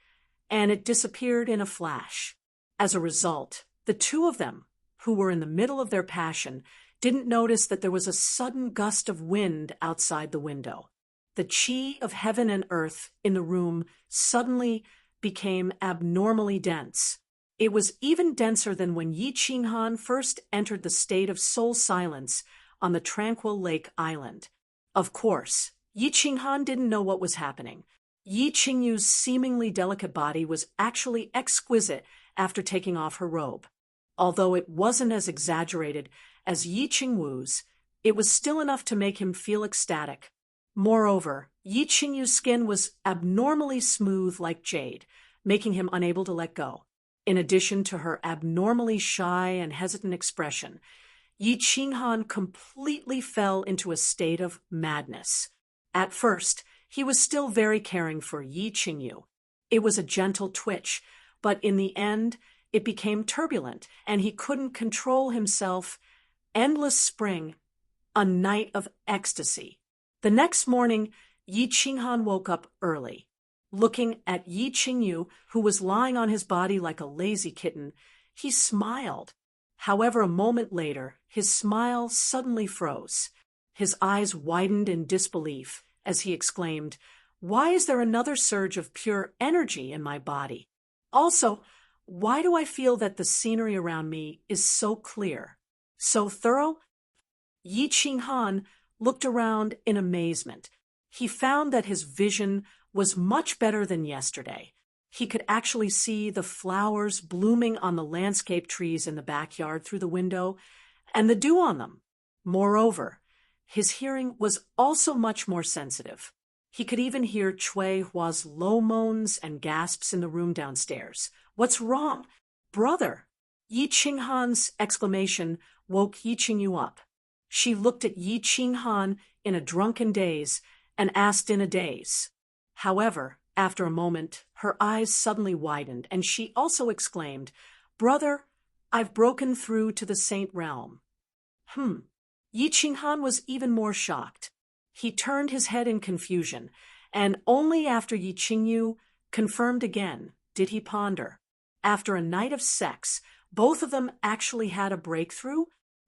and it disappeared in a flash. As a result, the 2 of them, who were in the middle of their passion, didn't notice that there was a sudden gust of wind outside the window. The qi of heaven and earth in the room suddenly became abnormally dense. It was even denser than when Yi Qinghan first entered the state of soul silence on the tranquil lake island. Of course, Yi Qinghan didn't know what was happening. Yi Qingyu's seemingly delicate body was actually exquisite after taking off her robe. Although it wasn't as exaggerated as Yi Qingwu's, it was still enough to make him feel ecstatic. Moreover, Yi Qingyu's skin was abnormally smooth like jade, making him unable to let go. In addition to her abnormally shy and hesitant expression, Yi Qinghan completely fell into a state of madness. At first, he was still very caring for Yi Qingyu. It was a gentle twitch, but in the end, it became turbulent, and he couldn't control himself. Endless spring, a night of ecstasy. The next morning, Yi Qinghan woke up early. Looking at Yi Qingyu, who was lying on his body like a lazy kitten, he smiled. However, a moment later, his smile suddenly froze. His eyes widened in disbelief as he exclaimed, "Why is there another surge of pure energy in my body? Also, why do I feel that the scenery around me is so clear, so thorough?" Yi Qinghan looked around in amazement. He found that his vision was much better than yesterday. He could actually see the flowers blooming on the landscape trees in the backyard through the window, and the dew on them. Moreover, his hearing was also much more sensitive. He could even hear Cui Hua's low moans and gasps in the room downstairs. "What's wrong? Brother!" Yi Qinghan's exclamation woke Yi Qingyu up. She looked at Yi Qinghan in a drunken daze and asked in a daze. However, after a moment, her eyes suddenly widened, and she also exclaimed, "Brother, I've broken through to the Saint Realm." Yi Qinghan was even more shocked. He turned his head in confusion, and only after Yi Qingyu confirmed again did he ponder. After a night of sex, both of them actually had a breakthrough,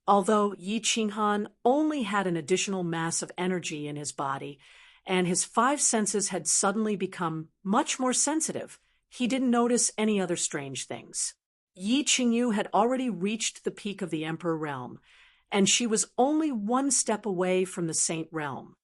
although Yi Qinghan only had an additional mass of energy in his body, and his 5 senses had suddenly become much more sensitive. He didn't notice any other strange things. Yi Qingyu had already reached the peak of the Emperor Realm, and she was only 1 step away from the Saint Realm.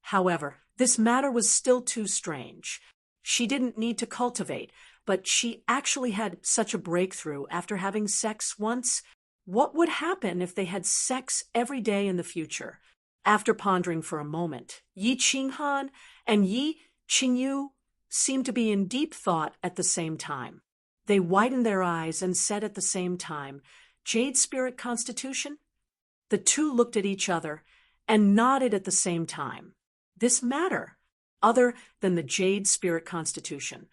However, this matter was still too strange. She didn't need to cultivate, but she actually had such a breakthrough after having sex once. What would happen if they had sex every day in the future? After pondering for a moment, Yi Qinghan and Yi Qingyu seemed to be in deep thought at the same time. They widened their eyes and said at the same time, "Jade Spirit Constitution?" The two looked at each other and nodded at the same time. This matter, other than the Jade Spirit Constitution,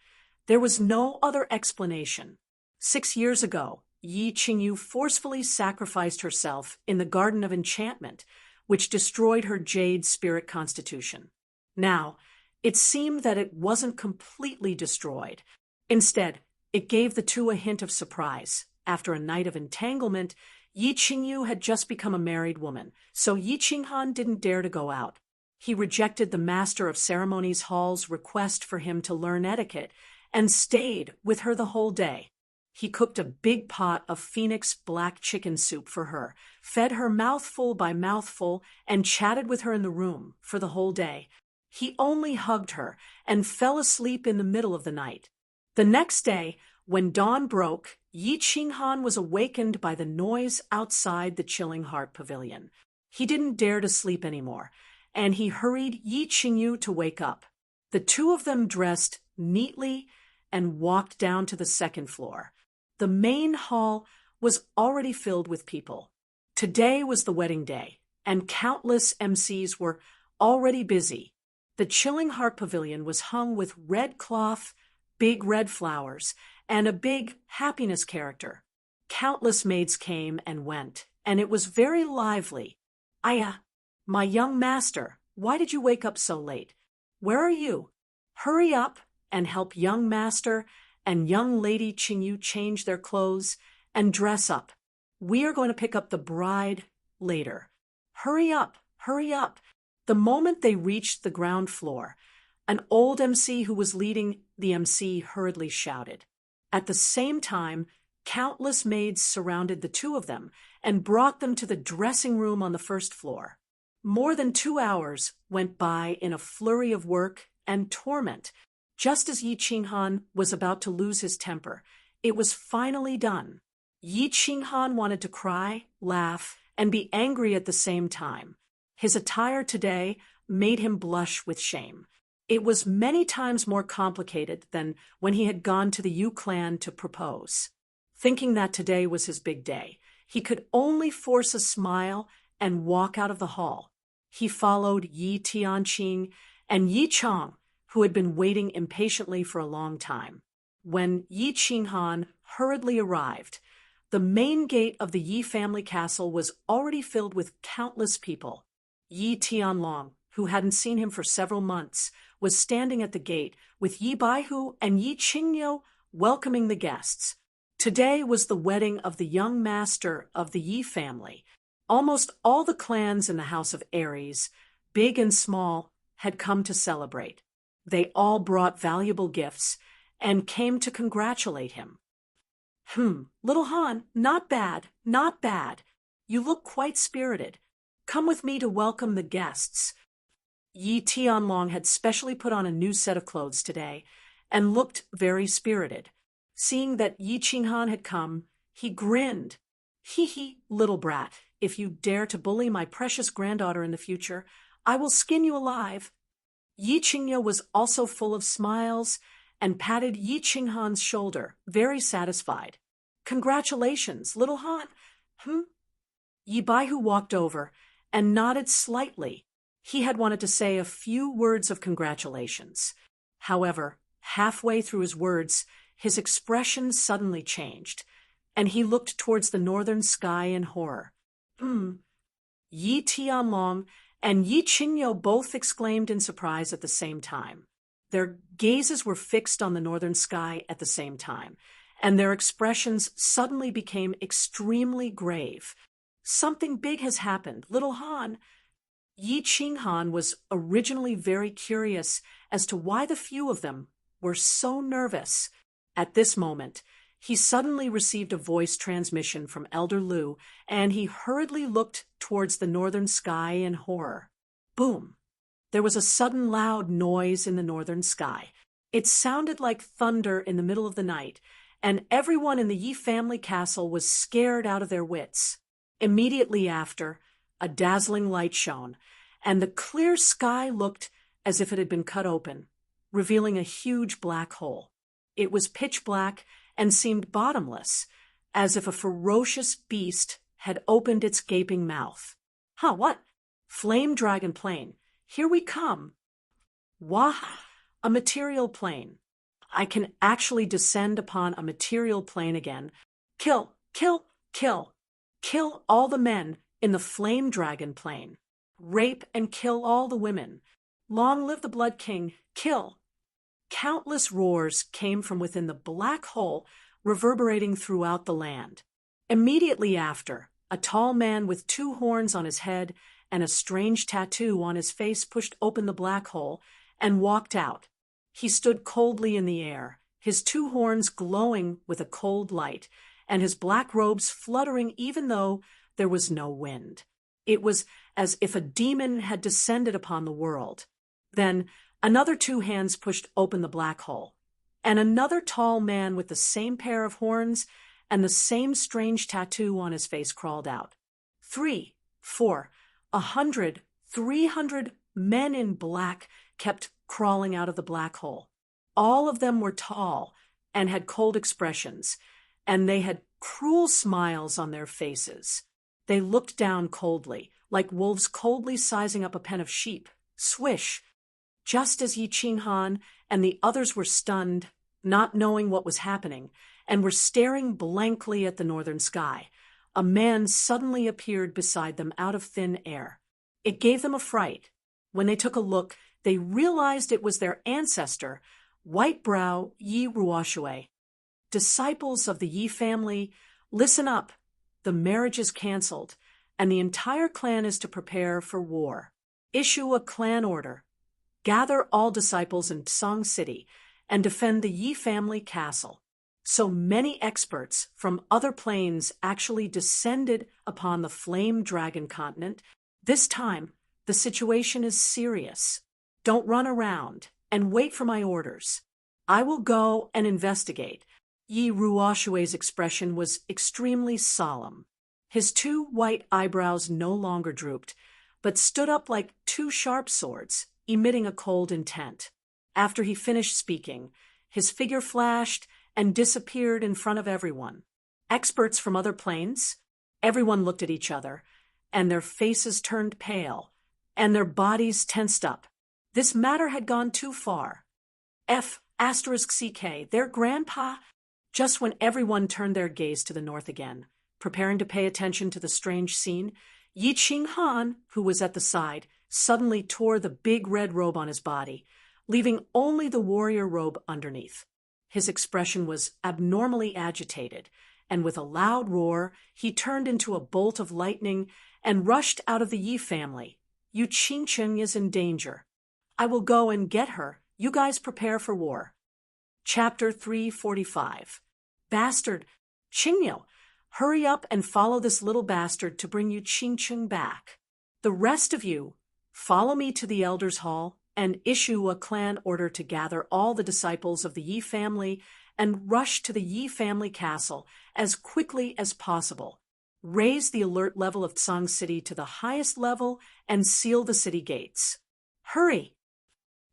there was no other explanation. 6 years ago, Yi Qingyu forcefully sacrificed herself in the Garden of Enchantment, which destroyed her Jade Spirit Constitution. Now, it seemed that it wasn't completely destroyed. Instead, it gave the two a hint of surprise. After a night of entanglement, Yi Qingyu had just become a married woman, so Yi Qinghan didn't dare to go out. He rejected the Master of Ceremonies Hall's request for him to learn etiquette and stayed with her the whole day. He cooked a big pot of Phoenix black chicken soup for her, fed her mouthful by mouthful, and chatted with her in the room for the whole day. He only hugged her and fell asleep in the middle of the night. The next day, when dawn broke, Yi Qinghan was awakened by the noise outside the Chilling Heart Pavilion. He didn't dare to sleep anymore, and he hurried Yi Qingyu to wake up. The two of them dressed neatly and walked down to the 2nd floor. The main hall was already filled with people. Today was the wedding day, and countless MCs were already busy. The Chilling Heart Pavilion was hung with red cloth, big red flowers, and a big happiness character. Countless maids came and went, and it was very lively. "Aya, my young master, why did you wake up so late? Where are you? Hurry up and help young master and young lady Qingyu change their clothes and dress up. We are going to pick up the bride later. Hurry up, hurry up." The moment they reached the ground floor, an old MC who was leading the MC hurriedly shouted. At the same time, countless maids surrounded the two of them and brought them to the dressing room on the 1st floor. More than 2 hours went by in a flurry of work and torment. Just as Yi Qinghan was about to lose his temper, it was finally done. Yi Qinghan wanted to cry, laugh, and be angry at the same time. His attire today made him blush with shame. It was many times more complicated than when he had gone to the Yu clan to propose. thinking that today was his big day. He could only force a smile and walk out of the hall. He followed Yi Tianqing and Yi Chang, who had been waiting impatiently for a long time. When Yi Qinghan hurriedly arrived, the main gate of the Yi family castle was already filled with countless people. Yi Tianlong, who hadn't seen him for several months, was standing at the gate with Yi Baihu and Yi Qingyou welcoming the guests. Today was the wedding of the young master of the Yi family. Almost all the clans in the House of Aries, big and small, had come to celebrate. They all brought valuable gifts and came to congratulate him. Little Han, not bad, not bad. You look quite spirited. Come with me to welcome the guests. Yi Tianlong had specially put on a new set of clothes today and looked very spirited. Seeing that Yi Qinghan had come, he grinned. Hee, little brat, if you dare to bully my precious granddaughter in the future, I will skin you alive. Yi Qingyou was also full of smiles and patted Yi Qinghan's shoulder, very satisfied. Congratulations, little Han. Yi Baihu walked over and nodded slightly. He had wanted to say a few words of congratulations. However, halfway through his words, his expression suddenly changed, and he looked towards the northern sky in horror. Yi Tianlong and Yi Qingyou both exclaimed in surprise at the same time. Their gazes were fixed on the northern sky at the same time, and their expressions suddenly became extremely grave. Something big has happened, little Han. Yi Qinghan was originally very curious as to why the few of them were so nervous. At this moment, he suddenly received a voice transmission from Elder Lu, and he hurriedly looked towards the northern sky in horror. Boom! There was a sudden loud noise in the northern sky. It sounded like thunder in the middle of the night, and everyone in the Yi family castle was scared out of their wits. Immediately after, a dazzling light shone, and the clear sky looked as if it had been cut open, revealing a huge black hole. It was pitch black and seemed bottomless, as if a ferocious beast had opened its gaping mouth. What? Flame Dragon Plane, here we come. Wah! A material plane. I can actually descend upon a material plane again. Kill, kill, kill. Kill all the men in the Flame Dragon Plane. Rape and kill all the women. Long live the Blood King. Kill. Countless roars came from within the black hole, reverberating throughout the land. Immediately after, a tall man with 2 horns on his head and a strange tattoo on his face pushed open the black hole and walked out. He stood coldly in the air, his 2 horns glowing with a cold light, and his black robes fluttering even though there was no wind. It was as if a demon had descended upon the world. Then another 2 hands pushed open the black hole, and another tall man with the same pair of horns and the same strange tattoo on his face crawled out. 3, 4, 100, 300 men in black kept crawling out of the black hole. All of them were tall and had cold expressions, and they had cruel smiles on their faces. They looked down coldly, like wolves coldly sizing up a pen of sheep. Swish! Just as Yi Qinghan and the others were stunned, not knowing what was happening, and were staring blankly at the northern sky, a man suddenly appeared beside them out of thin air. It gave them a fright. When they took a look, they realized it was their ancestor, White-Brow Yi Ruoshui. Disciples of the Yi family, listen up. The marriage is cancelled, and the entire clan is to prepare for war. Issue a clan order. Gather all disciples in Song City and defend the Yi family castle. So many experts from other planes actually descended upon the Flame Dragon continent. This time, the situation is serious. Don't run around and wait for my orders. I will go and investigate. Yi Ruoshui's expression was extremely solemn. His 2 white eyebrows no longer drooped, but stood up like 2 sharp swords, emitting a cold intent. After he finished speaking, his figure flashed and disappeared in front of everyone. Experts from other planes? Everyone looked at each other, and their faces turned pale, and their bodies tensed up. This matter had gone too far. *CK, their grandpa? Just when everyone turned their gaze to the north again, preparing to pay attention to the strange scene, Yi Qinghan, who was at the side, suddenly tore the big red robe on his body, leaving only the warrior robe underneath. His expression was abnormally agitated, and with a loud roar, he turned into a bolt of lightning and rushed out of the Yi family. Yu Qingcheng is in danger. I will go and get her. You guys prepare for war. Chapter 345. Bastard. Qingyo, hurry up and follow this little bastard to bring Yu Qingcheng back. The rest of you, follow me to the Elders' Hall and issue a clan order to gather all the disciples of the Yi family and rush to the Yi family castle as quickly as possible. Raise the alert level of Tsang City to the highest level and seal the city gates. Hurry!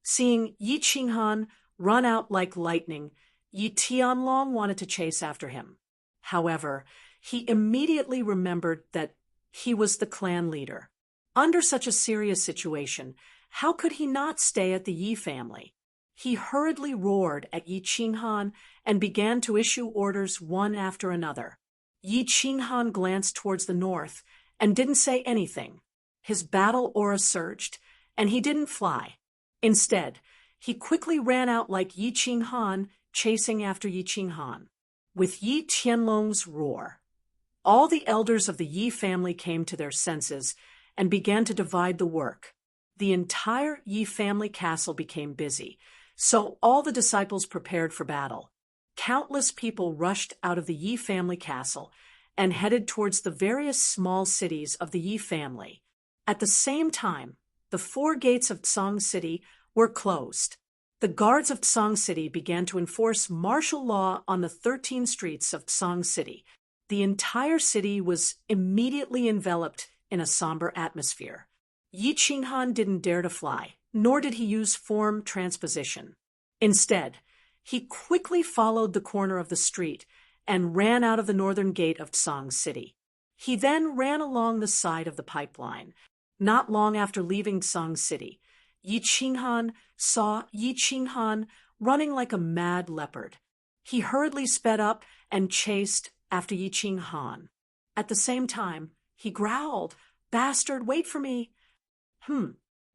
Seeing Yi Qinghan run out like lightning, Yi Tianlong wanted to chase after him. However, he immediately remembered that he was the clan leader. Under such a serious situation, how could he not stay at the Yi family? He hurriedly roared at Yi Qinghan and began to issue orders one after another. Yi Qinghan glanced towards the north and didn't say anything. His battle aura surged, and he didn't fly. Instead, he quickly ran out like Yi Qinghan, chasing after Yi Qinghan. With Yi Tianlong's roar, all the elders of the Yi family came to their senses and began to divide the work. The entire Yi family castle became busy, so all the disciples prepared for battle. Countless people rushed out of the Yi family castle and headed towards the various small cities of the Yi family. At the same time, the 4 gates of Tsang City were closed. The guards of Tsang City began to enforce martial law on the 13 streets of Tsang City. The entire city was immediately enveloped in a somber atmosphere. Yi Qinghan didn't dare to fly, nor did he use form transposition. Instead, he quickly followed the corner of the street and ran out of the northern gate of Tsang City. He then ran along the side of the pipeline. Not long after leaving Tsang City, Yi Qinghan saw Yi Qinghan running like a mad leopard. He hurriedly sped up and chased after Yi Qinghan. At the same time, he growled, "Bastard, wait for me!"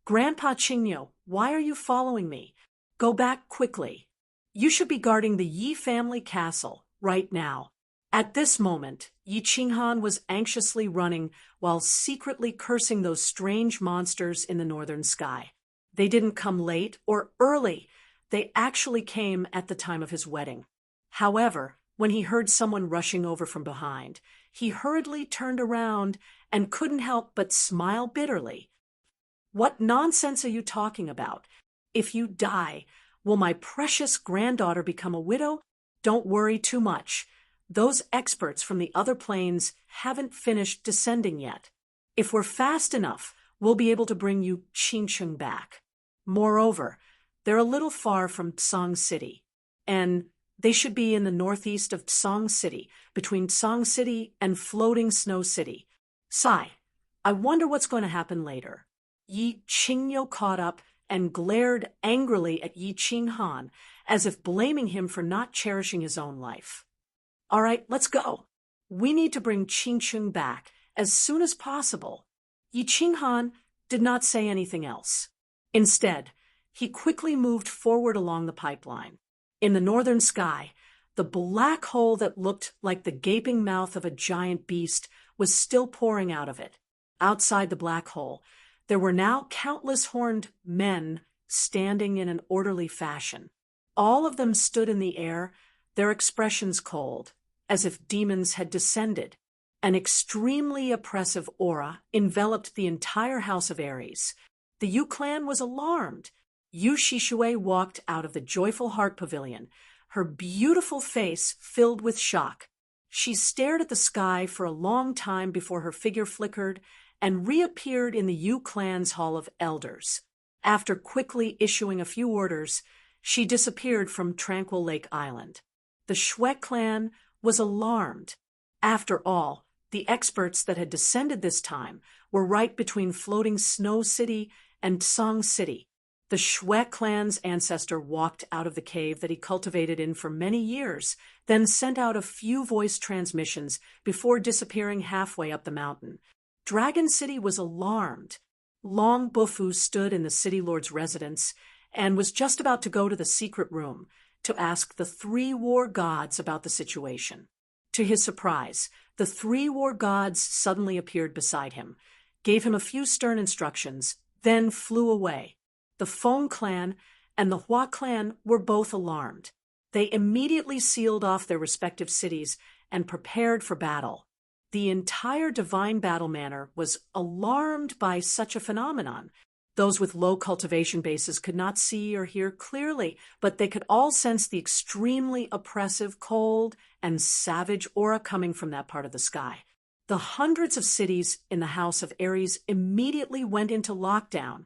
Grandpa Qingyo, why are you following me? Go back quickly. You should be guarding the Yi family castle right now. At this moment, Yi Qinghan was anxiously running while secretly cursing those strange monsters in the northern sky. They didn't come late or early. They actually came at the time of his wedding. However, when he heard someone rushing over from behind, he hurriedly turned around and couldn't help but smile bitterly. What nonsense are you talking about? If you die, will my precious granddaughter become a widow? Don't worry too much. Those experts from the other planes haven't finished descending yet. If we're fast enough, we'll be able to bring you Qingcheng back. Moreover, they're a little far from Tsang City, and they should be in the northeast of Tsang City, between Tsang City and Floating Snow City. Sigh, I wonder what's going to happen later. Yi Qingyo caught up and glared angrily at Yi Qinghan, as if blaming him for not cherishing his own life. All right, let's go. We need to bring Qingcheng back as soon as possible. Yi Qinghan did not say anything else. Instead, he quickly moved forward along the pipeline. In the northern sky, the black hole that looked like the gaping mouth of a giant beast was still pouring out of it. Outside the black hole, there were now countless horned men standing in an orderly fashion. All of them stood in the air, their expressions cold, as if demons had descended. An extremely oppressive aura enveloped the entire house of Ares. The Yu clan was alarmed. Yu Shishui walked out of the Joyful Heart Pavilion, her beautiful face filled with shock. She stared at the sky for a long time before her figure flickered and reappeared in the Yu clan's Hall of Elders. After quickly issuing a few orders, she disappeared from Tranquil Lake Island. The Shui clan was alarmed. After all, the experts that had descended this time were right between floating Snow City and Song City. The Shwe clan's ancestor walked out of the cave that he cultivated in for many years, then sent out a few voice transmissions before disappearing halfway up the mountain. Dragon City was alarmed. Long Bufu stood in the city lord's residence and was just about to go to the secret room to ask the 3 war gods about the situation. To his surprise, the 3 war gods suddenly appeared beside him, gave him a few stern instructions, then flew away. The Fong clan and the Hua clan were both alarmed. They immediately sealed off their respective cities and prepared for battle. The entire divine battle manor was alarmed by such a phenomenon. Those with low cultivation bases could not see or hear clearly, but they could all sense the extremely oppressive, cold, and savage aura coming from that part of the sky. The hundreds of cities in the House of Aries immediately went into lockdown,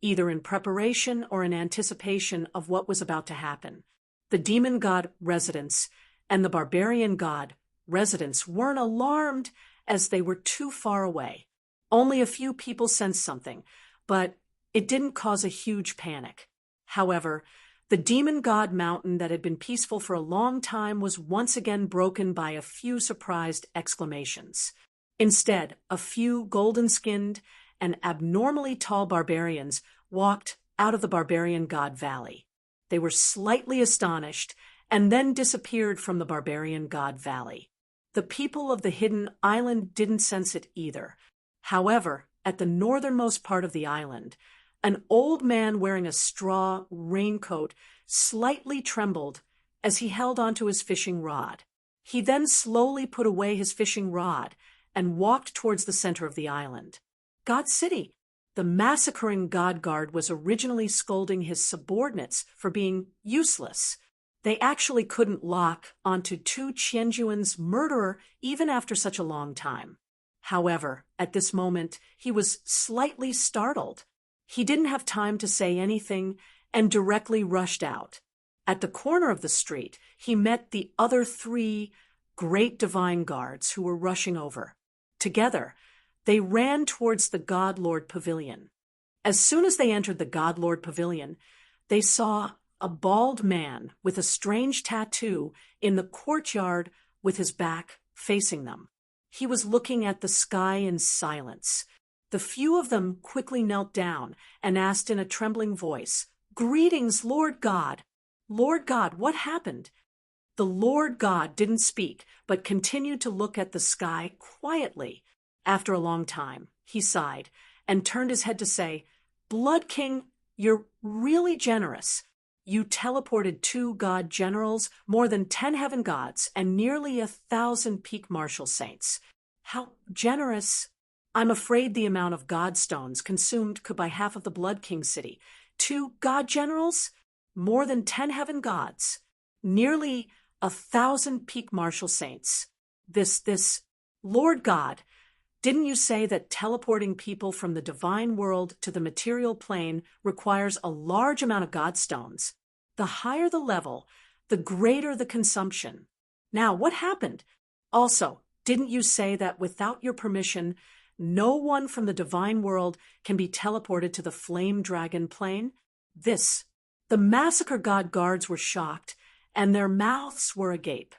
either in preparation or in anticipation of what was about to happen. The demon god residents and the barbarian god residents weren't alarmed as they were too far away. Only a few people sensed something, but it didn't cause a huge panic. However, the demon god mountain that had been peaceful for a long time was once again broken by a few surprised exclamations. Instead, a few golden-skinned and abnormally tall barbarians walked out of the barbarian god valley. They were slightly astonished and then disappeared from the barbarian god valley. The people of the hidden island didn't sense it either. However, at the northernmost part of the island, an old man wearing a straw raincoat slightly trembled as he held onto his fishing rod. He then slowly put away his fishing rod and walked towards the center of the island. God City. The massacring god guard was originally scolding his subordinates for being useless. They actually couldn't lock onto Tu Qianjuan's murderer even after such a long time. However, at this moment, he was slightly startled. He didn't have time to say anything and directly rushed out. At the corner of the street, he met the other 3 great divine guards who were rushing over. Together, they ran towards the God Lord Pavilion. As soon as they entered the God Lord Pavilion, they saw a bald man with a strange tattoo in the courtyard with his back facing them. He was looking at the sky in silence. The few of them quickly knelt down and asked in a trembling voice, "Greetings, Lord God! Lord God, what happened?" The Lord God didn't speak, but continued to look at the sky quietly. After a long time, he sighed and turned his head to say, "Blood King, you're really generous. You teleported 2 god generals, more than 10 heaven gods, and nearly 1,000 peak martial saints. How generous! I'm afraid the amount of god stones consumed could buy half of the Blood King city. 2 god generals? More than 10 heaven gods. Nearly 1,000 peak martial saints. This, Lord God, didn't you say that teleporting people from the divine world to the material plane requires a large amount of god stones? The higher the level, the greater the consumption. Now, what happened? Also, didn't you say that without your permission, no one from the divine world can be teleported to the flame dragon plane? The massacre god guards were shocked, and their mouths were agape.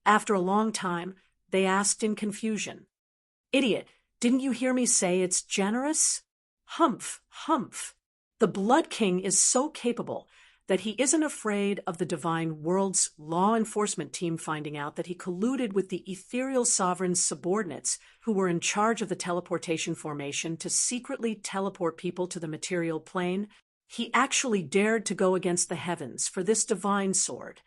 After a long time, they asked in confusion, "Idiot, didn't you hear me say it's generous?" Humph, humph. The Blood King is so capable that he isn't afraid of the divine world's law enforcement team finding out that he colluded with the ethereal sovereign's subordinates who were in charge of the teleportation formation to secretly teleport people to the material plane. He actually dared to go against the heavens for this divine sword.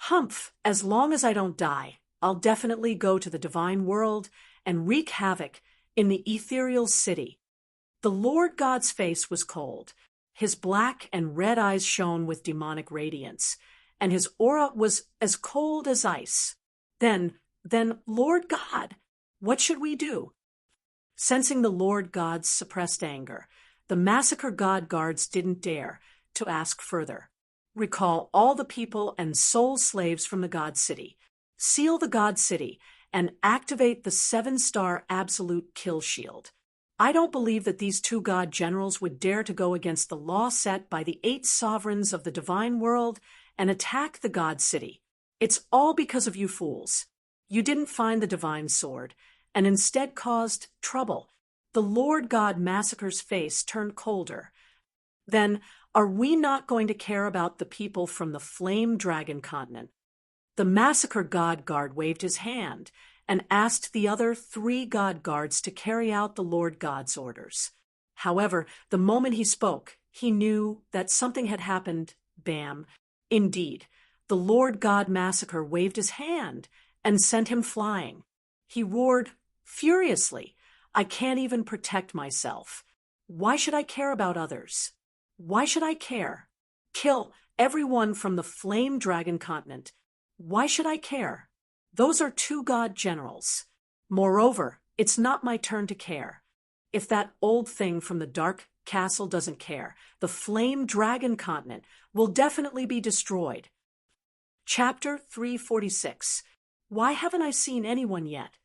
Humph, as long as I don't die, I'll definitely go to the divine world and wreak havoc in the ethereal city. The Lord God's face was cold. His black and red eyes shone with demonic radiance, and his aura was as cold as ice. Then, Lord God, what should we do? Sensing the Lord God's suppressed anger, the massacre god guards didn't dare to ask further. Recall all the people and soul slaves from the God City. Seal the God City and activate the 7-star absolute kill shield. I don't believe that these 2 god generals would dare to go against the law set by the 8 sovereigns of the divine world and attack the god city. It's all because of you fools. You didn't find the divine sword, and instead caused trouble. The Lord God Massacre's face turned colder. Then, are we not going to care about the people from the Flame Dragon continent? The Massacre God Guard waved his hand and asked the other 3 God Guards to carry out the Lord God's orders. However, the moment he spoke, he knew that something had happened. Bam. Indeed, the Lord God Massacre waved his hand and sent him flying. He roared furiously, "I can't even protect myself. Why should I care about others? Why should I care? Kill everyone from the Flame Dragon continent. Why should I care? Those are 2 god generals. Moreover, it's not my turn to care. If that old thing from the Dark Castle doesn't care, the Flame Dragon continent will definitely be destroyed." Chapter 346. Why haven't I seen anyone yet?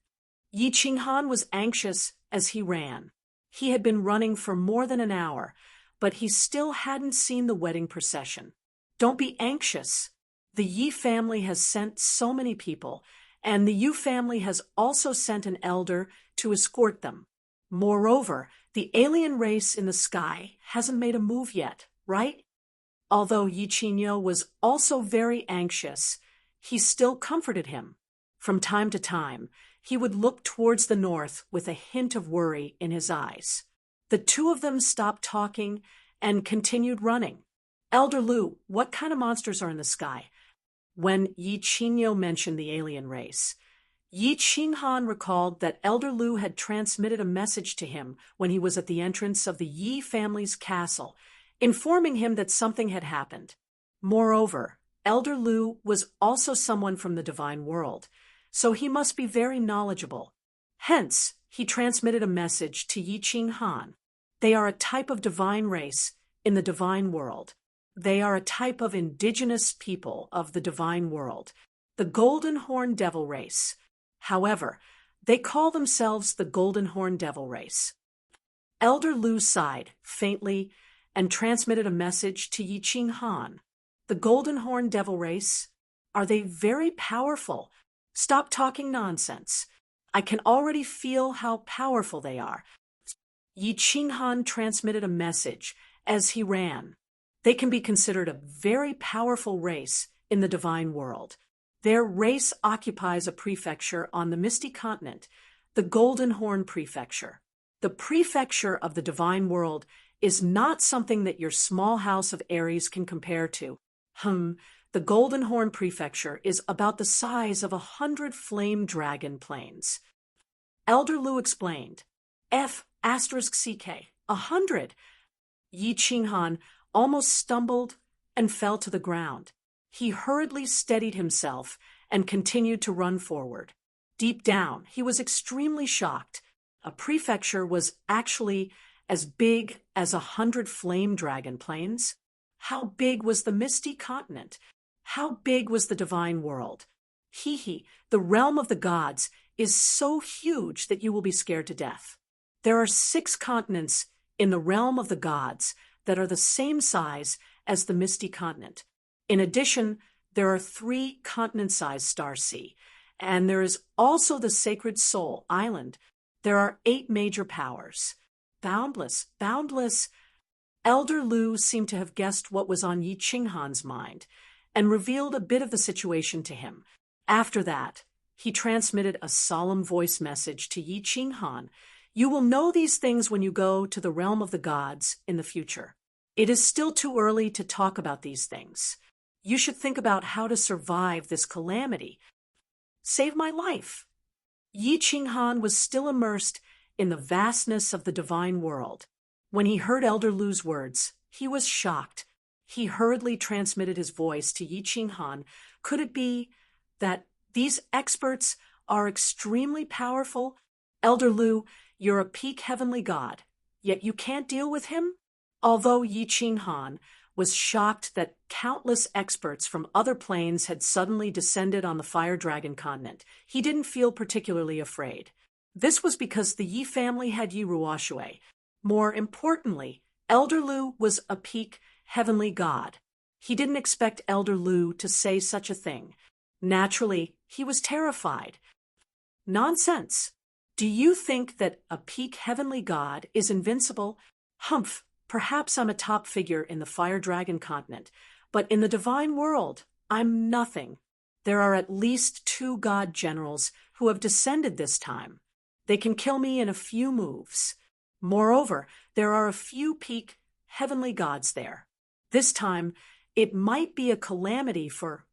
Yi Qinghan was anxious as he ran. He had been running for more than an hour, but he still hadn't seen the wedding procession. Don't be anxious. The Yi family has sent so many people, and the Yu family has also sent an elder to escort them. Moreover, the alien race in the sky hasn't made a move yet, right? Although Yi Qingyo was also very anxious, he still comforted him. From time to time, he would look towards the north with a hint of worry in his eyes. The 2 of them stopped talking and continued running. "Elder Lu, what kind of monsters are in the sky?" When Yi Qingyo mentioned the alien race, Yi Qinghan recalled that Elder Lu had transmitted a message to him when he was at the entrance of the Yi family's castle, informing him that something had happened. Moreover, Elder Lu was also someone from the divine world, so he must be very knowledgeable. Hence, he transmitted a message to Yi Qinghan. They are a type of divine race in the divine world. They are a type of indigenous people of the divine world, the Golden Horn Devil race. However, they call themselves the Golden Horn Devil race. Elder Lu sighed faintly and transmitted a message to Yi Qinghan. The Golden Horn Devil race? Are they very powerful? Stop talking nonsense. I can already feel how powerful they are. Yi Qinghan transmitted a message as he ran. They can be considered a very powerful race in the divine world. Their race occupies a prefecture on the Misty Continent, the Golden Horn Prefecture. The prefecture of the divine world is not something that your small house of Aries can compare to. The Golden Horn Prefecture is about the size of 100 flame dragon planes. Elder Lu explained. F*CK, 100. Yi Qinghan almost stumbled and fell to the ground. He hurriedly steadied himself and continued to run forward. Deep down, he was extremely shocked. A prefecture was actually as big as 100 flame dragon planes. How big was the Misty Continent? How big was the divine world? The realm of the gods is so huge that you will be scared to death. There are 6 continents in the realm of the gods that are the same size as the Misty Continent. In addition, there are 3 continent-sized Star Sea, and there is also the Sacred Soul Island. There are 8 major powers. Boundless. Elder Lu seemed to have guessed what was on Yi Qinghan's mind and revealed a bit of the situation to him. After that, he transmitted a solemn voice message to Yi Qinghan. You will know these things when you go to the realm of the gods in the future. It is still too early to talk about these things. You should think about how to survive this calamity. Save my life. Yi Qinghan was still immersed in the vastness of the divine world. When he heard Elder Lu's words, he was shocked. He hurriedly transmitted his voice to Yi Qinghan. Could it be that these experts are extremely powerful? Elder Lu, you're a peak heavenly god, yet you can't deal with him? Although Yi Qinghan was shocked that countless experts from other planes had suddenly descended on the Fire Dragon continent. He didn't feel particularly afraid. This was because the Yi family had Yi Ruoxue. More importantly, Elder Lu was a peak heavenly god. He didn't expect Elder Lu to say such a thing. Naturally, he was terrified. Nonsense. Do you think that a peak heavenly god is invincible? Humph, perhaps I'm a top figure in the Fire Dragon continent, but in the divine world, I'm nothing. There are at least 2 god generals who have descended this time. They can kill me in a few moves. Moreover, there are a few peak heavenly gods there. This time, it might be a calamity for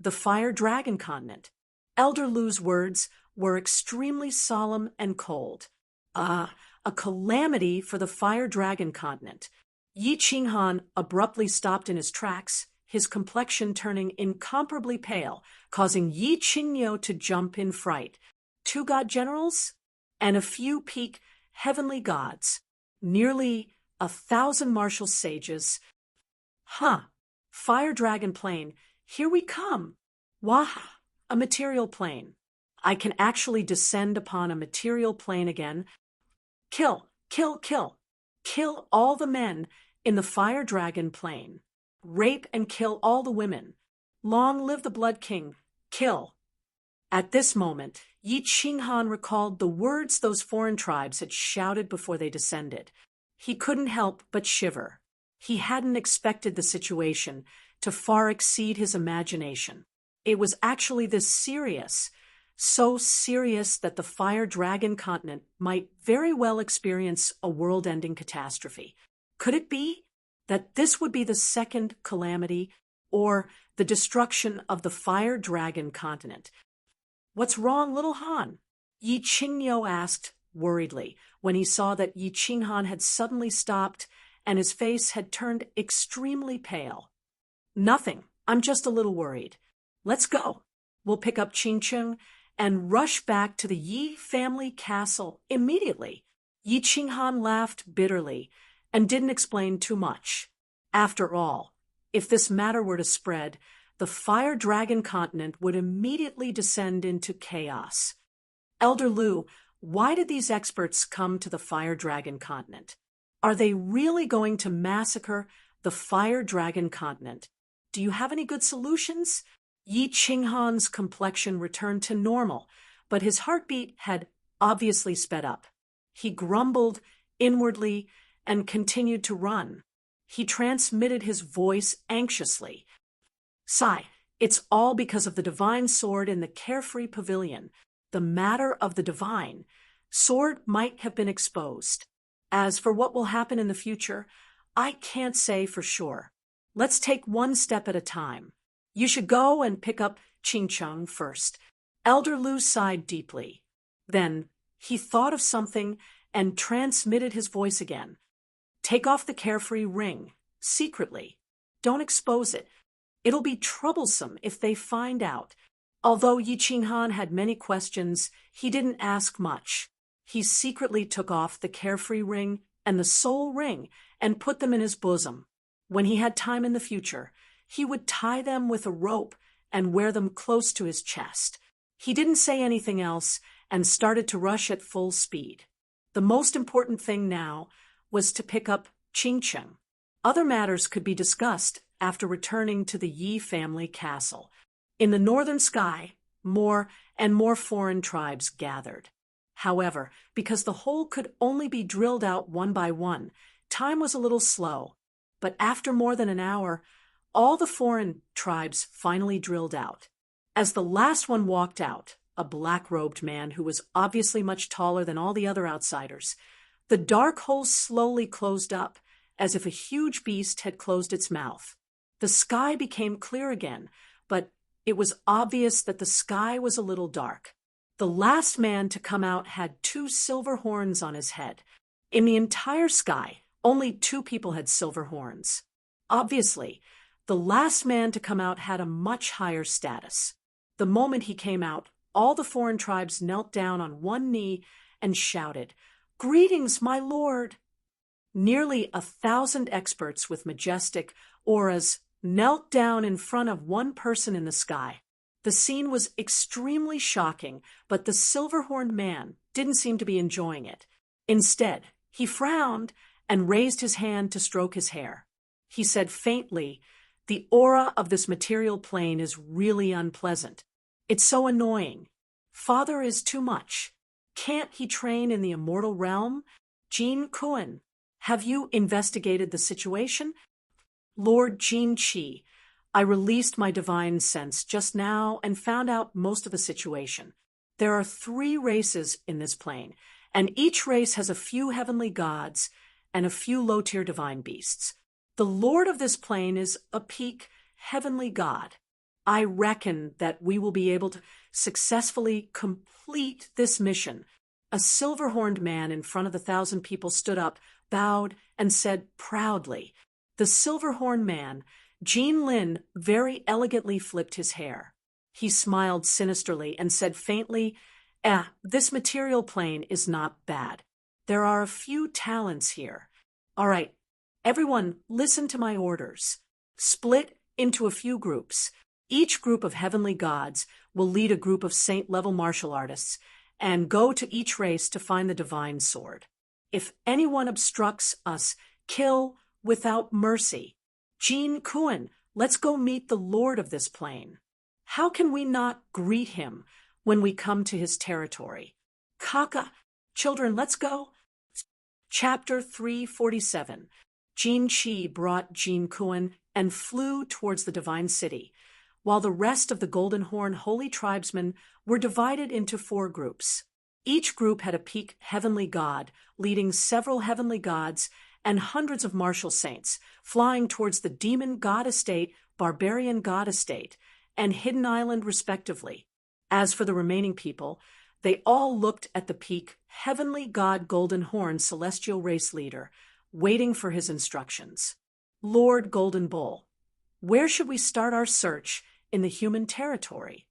the Fire Dragon continent. Elder Lu's words were extremely solemn and cold. A calamity for the Fire Dragon continent. Yi Qinghan abruptly stopped in his tracks, his complexion turning incomparably pale, causing Yi Qingyo to jump in fright. 2 god generals? And a few peak heavenly gods. Nearly 1,000 martial sages. Fire Dragon plane, here we come. Wah! A material plane. I can actually descend upon a material plane again. Kill, kill, kill. Kill all the men in the Fire Dragon plane. Rape and kill all the women. Long live the Blood King. Kill. At this moment, Yi Qinghan recalled the words those foreign tribes had shouted before they descended. He couldn't help but shiver. He hadn't expected the situation to far exceed his imagination. It was actually this serious, so serious that the Fire Dragon continent might very well experience a world-ending catastrophe. Could it be that this would be the second calamity, or the destruction of the Fire Dragon continent? What's wrong, little Han? Yi Qingyo asked worriedly when he saw that Yi Qinghan had suddenly stopped and his face had turned extremely pale. Nothing. I'm just a little worried. Let's go. We'll pick up Qingcheng and rush back to the Yi family castle immediately. Yi Qinghan laughed bitterly and didn't explain too much. After all, if this matter were to spread, the Fire Dragon continent would immediately descend into chaos. Elder Lu, why did these experts come to the Fire Dragon continent? Are they really going to massacre the Fire Dragon continent? Do you have any good solutions? Yi Qinghan's complexion returned to normal, but his heartbeat had obviously sped up. He grumbled inwardly and continued to run. He transmitted his voice anxiously. Sigh, it's all because of the divine sword in the carefree pavilion. The matter of the divine sword might have been exposed. As for what will happen in the future, I can't say for sure. Let's take one step at a time. You should go and pick up Qingcheng first. Elder Lu sighed deeply. Then he thought of something and transmitted his voice again. Take off the carefree ring, secretly. Don't expose it. It'll be troublesome if they find out. Although Yi Qinghan had many questions, he didn't ask much. He secretly took off the carefree ring and the soul ring and put them in his bosom. When he had time in the future, he would tie them with a rope and wear them close to his chest. He didn't say anything else and started to rush at full speed. The most important thing now was to pick up Qingcheng. Other matters could be discussed after returning to the Yi family castle. In the northern sky, more and more foreign tribes gathered. However, because the hole could only be drilled out one by one, time was a little slow. But after more than an hour, all the foreign tribes finally drilled out. As the last one walked out, a black-robed man who was obviously much taller than all the other outsiders, the dark hole slowly closed up, as if a huge beast had closed its mouth. The sky became clear again, but it was obvious that the sky was a little dark. The last man to come out had 2 silver horns on his head. In the entire sky, only 2 people had silver horns. Obviously, the last man to come out had a much higher status. The moment he came out, all the foreign tribes knelt down on one knee and shouted, "Greetings, my lord!" Nearly 1,000 experts with majestic auras knelt down in front of one person in the sky. The scene was extremely shocking, but the silver-horned man didn't seem to be enjoying it. Instead, he frowned and raised his hand to stroke his hair. He said faintly, "The aura of this material plane is really unpleasant. It's so annoying. Father is too much. Can't he train in the immortal realm? Jean Kuan, have you investigated the situation?" "Lord Jean Chi, I released my divine sense just now and found out most of the situation. There are 3 races in this plane, and each race has a few heavenly gods and a few low-tier divine beasts. The lord of this plane is a peak heavenly god. I reckon that we will be able to successfully complete this mission." A silver-horned man in front of the 1,000 people stood up, bowed, and said proudly. The silver-horned man, Jean Lin, very elegantly flipped his hair. He smiled sinisterly and said faintly, "This material plane is not bad. There are a few talents here. All right, everyone, listen to my orders. Split into a few groups. Each group of heavenly gods will lead a group of saint-level martial artists and go to each race to find the divine sword. If anyone obstructs us, kill without mercy. Jean Kuan, let's go meet the lord of this plane. How can we not greet him when we come to his territory? Kaka, children, let's go." Chapter 347. Jean Chi brought Jean Kuan and flew towards the divine city, while the rest of the Golden Horn holy tribesmen were divided into 4 groups. Each group had a peak heavenly god, leading several heavenly gods and hundreds of martial saints, flying towards the demon god estate, barbarian god estate, and hidden island respectively. As for the remaining people, they all looked at the peak heavenly god Golden Horn celestial race leader, waiting for his instructions. "Lord Golden Bull, where should we start our search in the human territory?"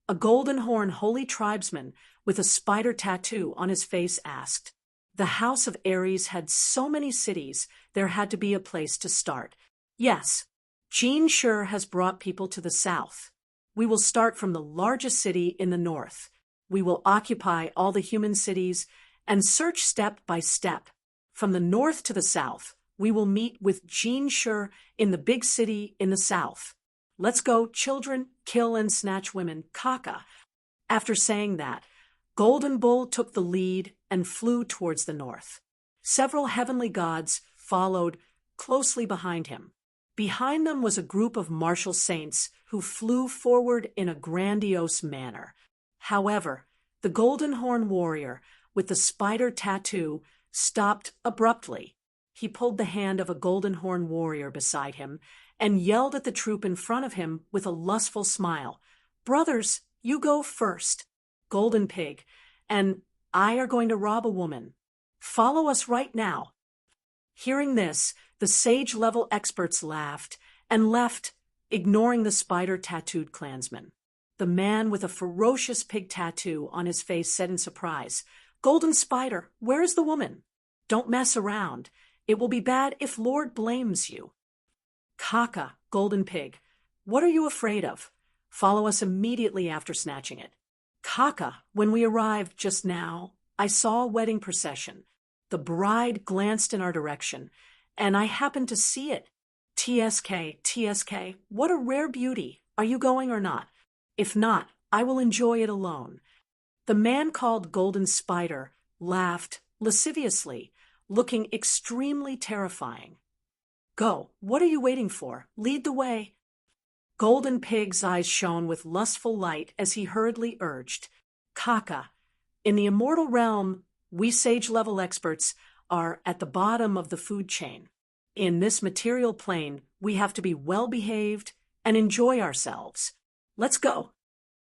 A Golden Horn holy tribesman with a spider tattoo on his face asked. The House of Aries had so many cities, there had to be a place to start. "Yes, Jean sure has brought people to the south. We will start from the largest city in the north. We will occupy all the human cities and search step by step. From the north to the south, we will meet with Jean Sure in the big city in the south. Let's go, children, kill and snatch women, Kaka." After saying that, Golden Bull took the lead and flew towards the north. Several heavenly gods followed closely behind him. Behind them was a group of martial saints who flew forward in a grandiose manner. However, the Golden Horn warrior with the spider tattoo stopped abruptly. He pulled the hand of a Golden Horn warrior beside him and yelled at the troop in front of him with a lustful smile, "Brothers, you go first. Golden Pig and I are going to rob a woman. Follow us right now." Hearing this, the sage-level experts laughed and left, ignoring the spider-tattooed clansman. The man with a ferocious pig tattoo on his face said in surprise, "Golden Spider, where is the woman? Don't mess around. It will be bad if Lord blames you." "Kaka, Golden Pig, what are you afraid of? Follow us immediately after snatching it." "Kaka, when we arrived just now, I saw a wedding procession. The bride glanced in our direction, and I happened to see it. TSK, what a rare beauty. Are you going or not? If not, I will enjoy it alone." The man called Golden Spider laughed lasciviously, looking extremely terrifying. "Go, what are you waiting for? Lead the way." Golden Pig's eyes shone with lustful light as he hurriedly urged, "Kaka, in the immortal realm, we sage-level experts are at the bottom of the food chain. In this material plane, we have to be well-behaved and enjoy ourselves. Let's go."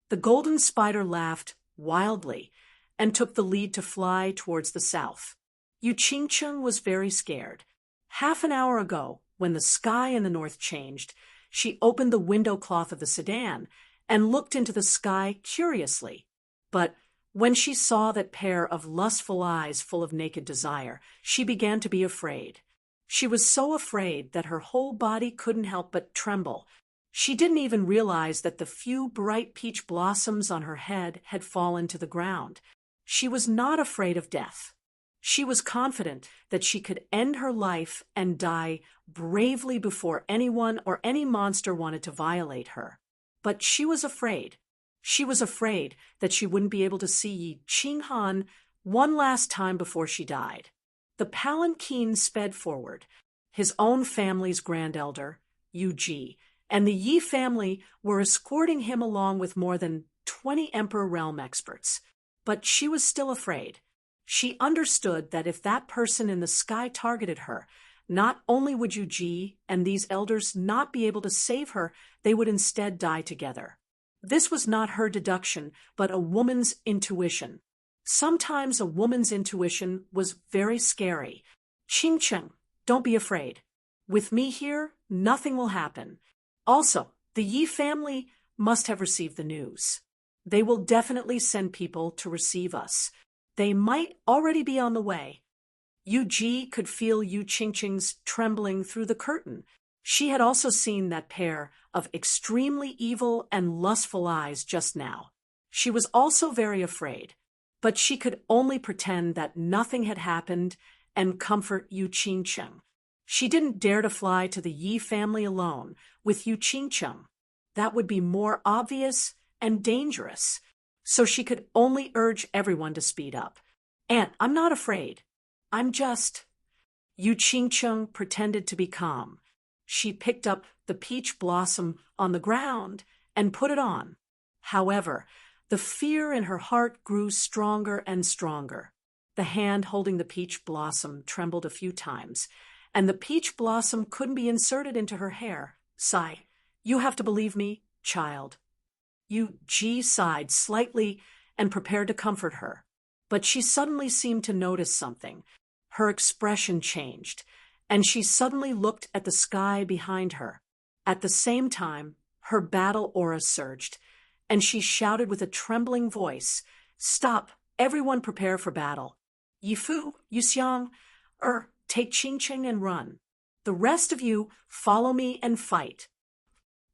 The Golden Spider laughed wildly and took the lead to fly towards the south. Yu Qingcheng was very scared. Half an hour ago, when the sky in the north changed, she opened the window cloth of the sedan and looked into the sky curiously. But When she saw that pair of lustful eyes full of naked desire, she began to be afraid. She was so afraid that her whole body couldn't help but tremble. She didn't even realize that the few bright peach blossoms on her head had fallen to the ground. She was not afraid of death. She was confident that she could end her life and die bravely before anyone or any monster wanted to violate her. But she was afraid. She was afraid that she wouldn't be able to see Yi Qinghan one last time before she died. The palanquin sped forward. His own family's grand elder, Yu Ji, and the Yi family were escorting him along with more than 20 Emperor Realm experts. But she was still afraid. She understood that if that person in the sky targeted her, not only would Yu Ji and these elders not be able to save her, they would instead die together. This was not her deduction, but a woman's intuition. Sometimes a woman's intuition was very scary. Qingcheng, don't be afraid. With me here, nothing will happen. Also, the Yi family must have received the news. They will definitely send people to receive us. They might already be on the way. Yu Ji could feel Yu Qingcheng's trembling through the curtain. She had also seen that pair of extremely evil and lustful eyes just now. She was also very afraid, but she could only pretend that nothing had happened and comfort Yu Qingcheng. She didn't dare to fly to the Yi family alone with Yu Qingcheng. That would be more obvious and dangerous. So she could only urge everyone to speed up. "Aunt, I'm not afraid. I'm just—" Yu Qingcheng pretended to be calm. She picked up the peach blossom on the ground and put it on. However, the fear in her heart grew stronger and stronger. The hand holding the peach blossom trembled a few times, and the peach blossom couldn't be inserted into her hair. "Sigh, you have to believe me, child." Yu Ji sighed slightly and prepared to comfort her. But she suddenly seemed to notice something. Her expression changed, and she suddenly looked at the sky behind her. At the same time, her battle aura surged, and she shouted with a trembling voice, "Stop! Everyone prepare for battle. Yifu, Yuxiang, take Qingcheng and run. The rest of you follow me and fight."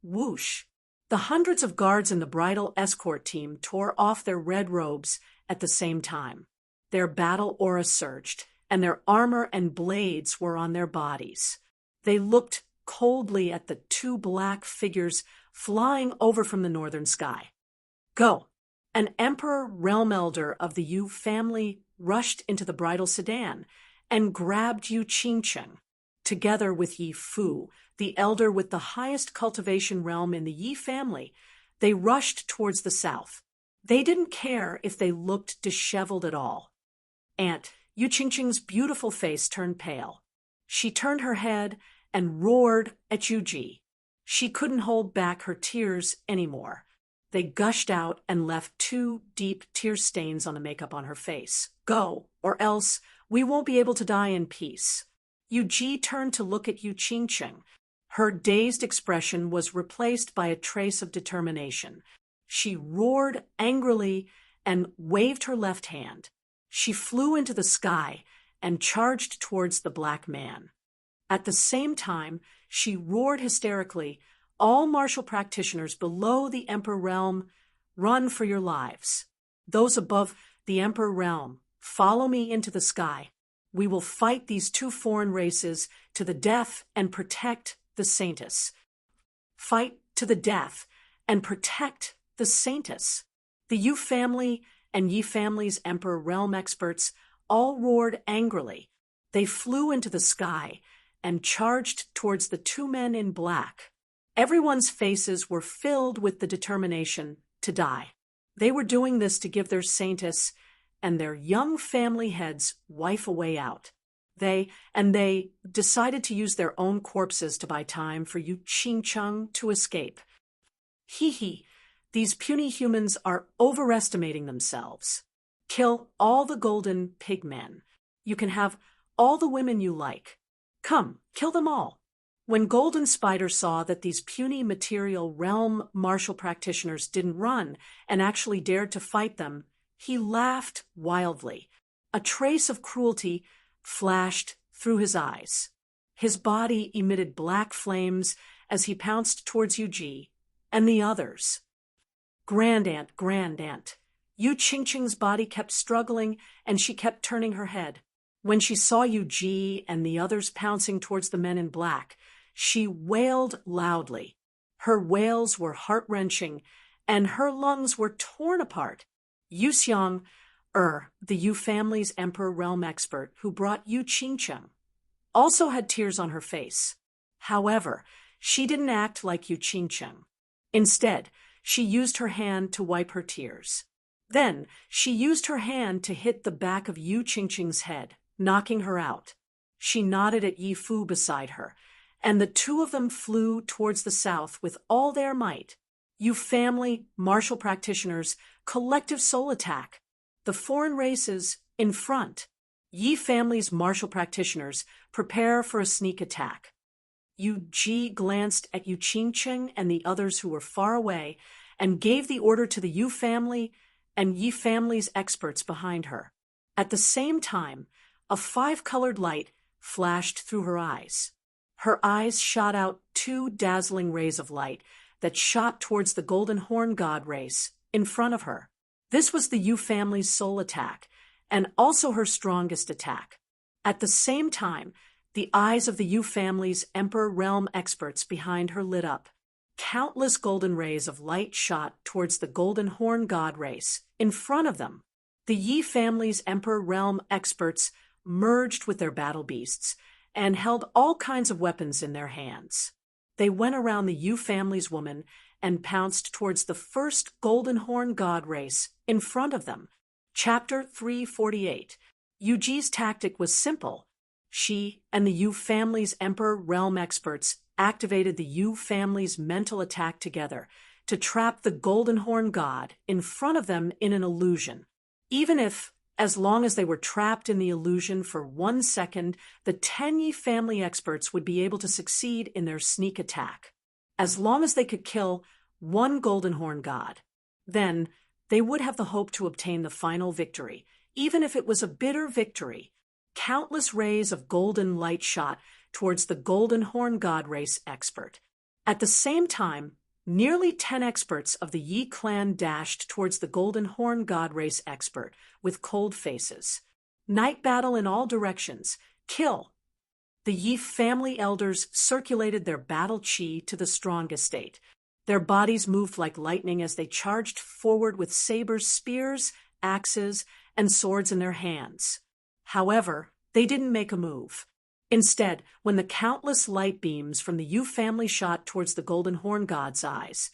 Whoosh! The hundreds of guards in the bridal escort team tore off their red robes at the same time. Their battle aura surged, and their armor and blades were on their bodies. They looked coldly at the two black figures flying over from the northern sky. "Go!" An Emperor Realm Elder of the Yu family rushed into the bridal sedan and grabbed Yu Qingcheng. Together with Yi Fu, the elder with the highest cultivation realm in the Yi family, they rushed towards the south. They didn't care if they looked disheveled at all. "Aunt," Yu Qingcheng's beautiful face turned pale. She turned her head and roared at Yu Ji. She couldn't hold back her tears anymore. They gushed out and left 2 deep tear stains on the makeup on her face. "Go, or else we won't be able to die in peace." Yu Ji turned to look at Yu Qingcheng. Her dazed expression was replaced by a trace of determination. She roared angrily and waved her left hand. She flew into the sky and charged towards the black man. At the same time, she roared hysterically, "All martial practitioners below the Emperor Realm, run for your lives. Those above the Emperor Realm, follow me into the sky. We will fight these 2 foreign races to the death and protect the Saintess." Fight to the death and protect the Saintess. The Yu family and Yi family's Emperor Realm experts all roared angrily. They flew into the sky and charged towards the 2 men in black. Everyone's faces were filled with the determination to die. They were doing this to give their Saintess and their young family heads wife a way out. They decided to use their own corpses to buy time for Yu Qingcheng to escape. Hee, these puny humans are overestimating themselves. Kill all the golden pigmen. You can have all the women you like. Come, kill them all. When Golden Spider saw that these puny material realm martial practitioners didn't run and actually dared to fight them, He laughed wildly. A trace of cruelty flashed through his eyes. His body emitted black flames as he pounced towards Yuji and the others. Grand Aunt. Yu Qingqing's body kept struggling, and she kept turning her head. When she saw Yuji and the others pouncing towards the men in black, she wailed loudly. Her wails were heart-wrenching, and her lungs were torn apart. Yu Xiang, the Yu family's emperor realm expert who brought Yu Qingqing, also had tears on her face. However, she didn't act like Yu Qingqing. Instead, she used her hand to wipe her tears. Then, she used her hand to hit the back of Yu Qingqing's head, knocking her out. She nodded at Yi Fu beside her, and the two of them flew towards the south with all their might. Yu family, martial practitioners, collective soul attack. The foreign races, in front. Yi family's martial practitioners prepare for a sneak attack. Yu Ji glanced at Yu Qingqing and the others who were far away and gave the order to the Yu family and Yi family's experts behind her. At the same time, a 5-colored light flashed through her eyes. Her eyes shot out 2 dazzling rays of light that shot towards the Golden Horn God race in front of her. This was the Yu family's soul attack, and also her strongest attack. At the same time, the eyes of the Yu family's Emperor Realm experts behind her lit up. Countless golden rays of light shot towards the Golden Horn God race in front of them. The Yi family's Emperor Realm experts merged with their battle beasts and held all kinds of weapons in their hands. They went around the Yu family's woman and pounced towards the first Golden Horn God race in front of them. Chapter 348. Yuji's tactic was simple. She and the Yu family's Emperor Realm experts activated the Yu family's mental attack together to trap the Golden Horn God in front of them in an illusion. Even if, as long as they were trapped in the illusion for 1 second, the 10 Yi family experts would be able to succeed in their sneak attack. As long as they could kill 1 Golden Horn God, then they would have the hope to obtain the final victory, even if it was a bitter victory. Countless rays of golden light shot towards the Golden Horn God race expert. At the same time, nearly 10 experts of the Yi clan dashed towards the Golden Horn God race expert with cold faces. Night battle in all directions. Kill. The Yi family elders circulated their battle chi to the strongest state. Their bodies moved like lightning as they charged forward with sabers, spears, axes, and swords in their hands. However, they didn't make a move. Instead, when the countless light beams from the Yu family shot towards the Golden Horn God's eyes,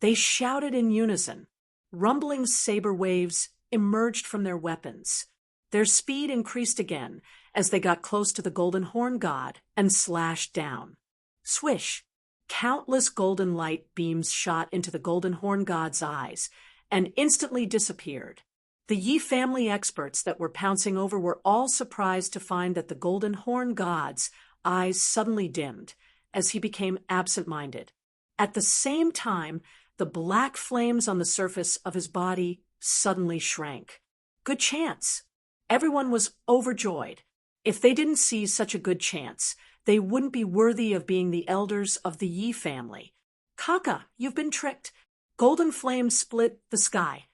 they shouted in unison. Rumbling saber waves emerged from their weapons. Their speed increased again as they got close to the Golden Horn God and slashed down. Swish! Countless golden light beams shot into the Golden Horn God's eyes and instantly disappeared. The Yi family experts that were pouncing over were all surprised to find that the Golden Horn God's eyes suddenly dimmed as he became absent-minded. At the same time, the black flames on the surface of his body suddenly shrank. Good chance. Everyone was overjoyed. If they didn't see such a good chance, they wouldn't be worthy of being the elders of the Yi family. Kaka, you've been tricked. Golden flames split the sky.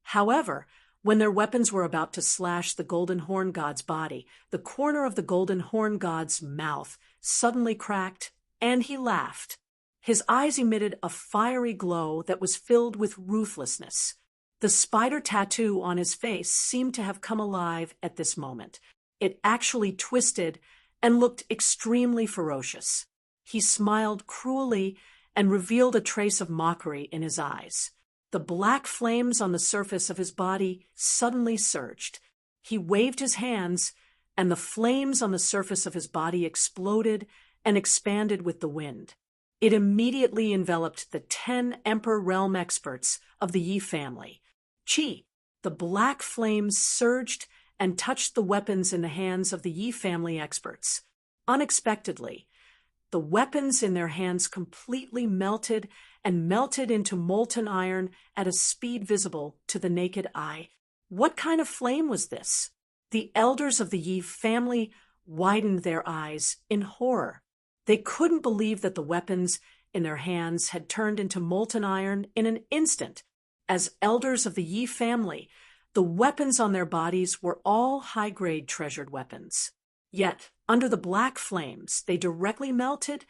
However, when their weapons were about to slash the Golden Horn God's body, the corner of the Golden Horn God's mouth suddenly cracked, and he laughed. His eyes emitted a fiery glow that was filled with ruthlessness. The spider tattoo on his face seemed to have come alive at this moment. It actually twisted and looked extremely ferocious. He smiled cruelly and revealed a trace of mockery in his eyes. The black flames on the surface of his body suddenly surged. He waved his hands, and the flames on the surface of his body exploded and expanded with the wind. It immediately enveloped the 10 Emperor Realm experts of the Yi family. Chi! The black flames surged and touched the weapons in the hands of the Yi family experts. Unexpectedly, the weapons in their hands completely melted and melted into molten iron at a speed visible to the naked eye. What kind of flame was this? The elders of the Yi family widened their eyes in horror. They couldn't believe that the weapons in their hands had turned into molten iron in an instant. As elders of the Yi family, the weapons on their bodies were all high-grade treasured weapons. Yet, under the black flames, they directly melted.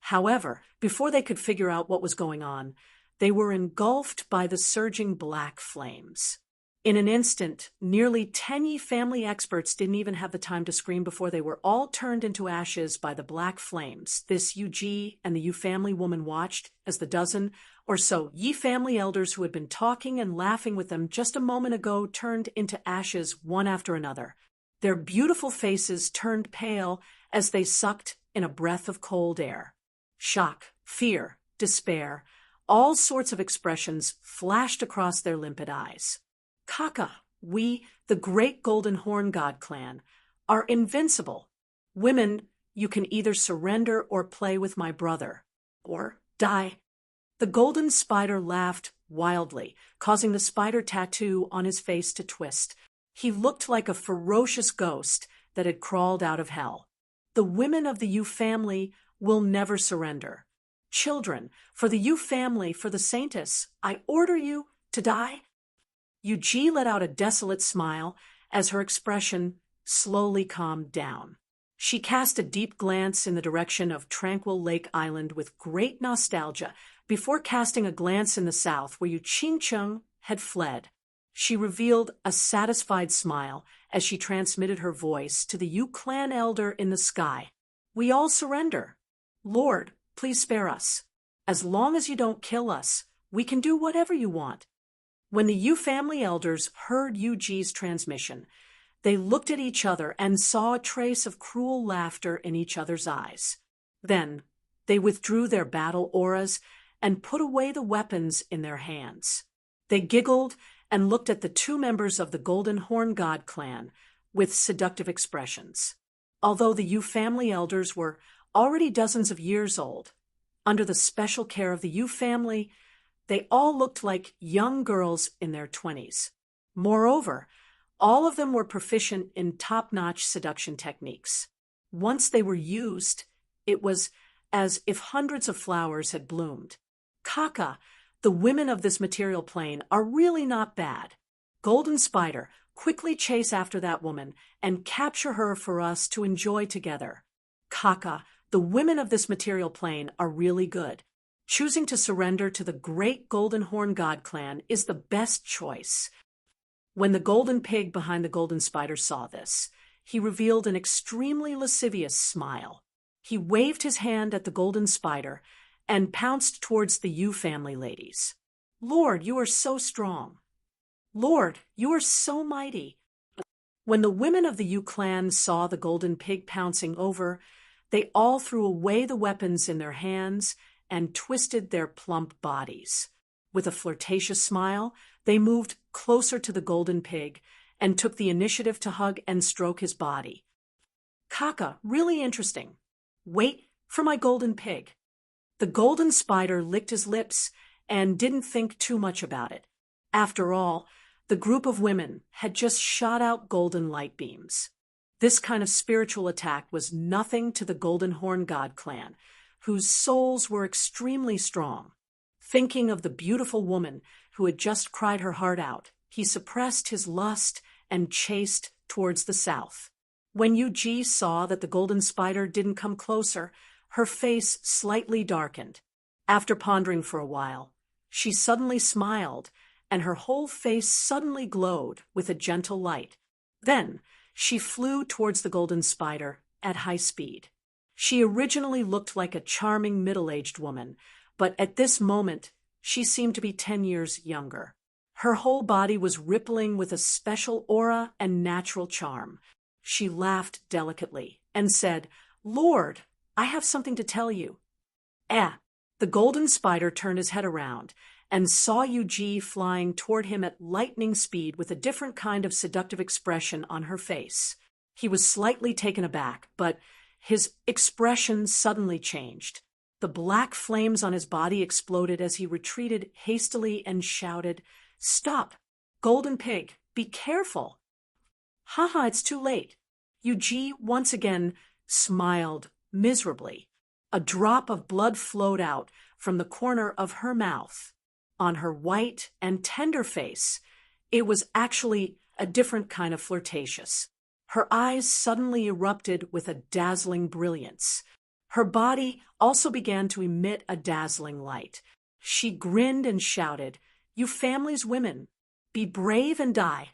However, before they could figure out what was going on, they were engulfed by the surging black flames. In an instant, nearly 10 Yi family experts didn't even have the time to scream before they were all turned into ashes by the black flames. This Yu and the Yu family woman watched as the dozen or so Yi family elders who had been talking and laughing with them just a moment ago turned into ashes one after another. Their beautiful faces turned pale as they sucked in a breath of cold air. Shock, fear, despair, all sorts of expressions flashed across their limpid eyes. Kaka, we, the great Golden Horn God clan, are invincible. Women, you can either surrender or play with my brother, or die. The golden spider laughed wildly, causing the spider tattoo on his face to twist. He looked like a ferocious ghost that had crawled out of hell. The women of the Yu family will never surrender. Children, for the Yu family, for the Saintess, I order you to die. Yu let out a desolate smile as her expression slowly calmed down. She cast a deep glance in the direction of Tranquil Lake Island with great nostalgia before casting a glance in the south where Yu Qingcheng had fled. She revealed a satisfied smile as she transmitted her voice to the Yu clan elder in the sky. We all surrender. Lord, please spare us. As long as you don't kill us, we can do whatever you want. When the Yu family elders heard Yu's transmission, they looked at each other and saw a trace of cruel laughter in each other's eyes. Then they withdrew their battle auras and put away the weapons in their hands. They giggled and looked at the two members of the Golden Horn God clan with seductive expressions. Although the Yu family elders were already dozens of years old, under the special care of the Yu family, they all looked like young girls in their 20s. Moreover, all of them were proficient in top-notch seduction techniques. Once they were used, it was as if hundreds of flowers had bloomed. Kaka, the women of this material plane are really not bad. Golden Spider, quickly chase after that woman and capture her for us to enjoy together. Kaka, the women of this material plane are really good. Choosing to surrender to the great Golden Horn God clan is the best choice. When the golden pig behind the golden spider saw this, he revealed an extremely lascivious smile. He waved his hand at the golden spider and pounced towards the Yu family ladies. Lord, you are so strong. Lord, you are so mighty. When the women of the Yu clan saw the golden pig pouncing over, they all threw away the weapons in their hands and twisted their plump bodies. With a flirtatious smile, they moved closer to the golden pig and took the initiative to hug and stroke his body. Kaka, really interesting. Wait for my golden pig. The golden spider licked his lips and didn't think too much about it. After all, the group of women had just shot out golden light beams. This kind of spiritual attack was nothing to the Golden Horn God clan, whose souls were extremely strong. Thinking of the beautiful woman who had just cried her heart out, he suppressed his lust and chased towards the south. When Yu saw that the golden spider didn't come closer, her face slightly darkened. After pondering for a while, she suddenly smiled, and her whole face suddenly glowed with a gentle light. Then she flew towards the golden spider at high speed. She originally looked like a charming middle-aged woman, but at this moment she seemed to be 10 years younger. Her whole body was rippling with a special aura and natural charm. She laughed delicately and said, Lord, I have something to tell you. The golden spider turned his head around and saw Yu flying toward him at lightning speed with a different kind of seductive expression on her face. He was slightly taken aback, but his expression suddenly changed. The black flames on his body exploded as he retreated hastily and shouted, Stop! Golden pig, Be careful. Haha, it's too late. Yuji once again smiled miserably. A drop of blood flowed out from the corner of her mouth. On her white and tender face, it was actually a different kind of flirtatious. Her eyes suddenly erupted with a dazzling brilliance. Her body also began to emit a dazzling light. She grinned and shouted, "You family's women, be brave and die.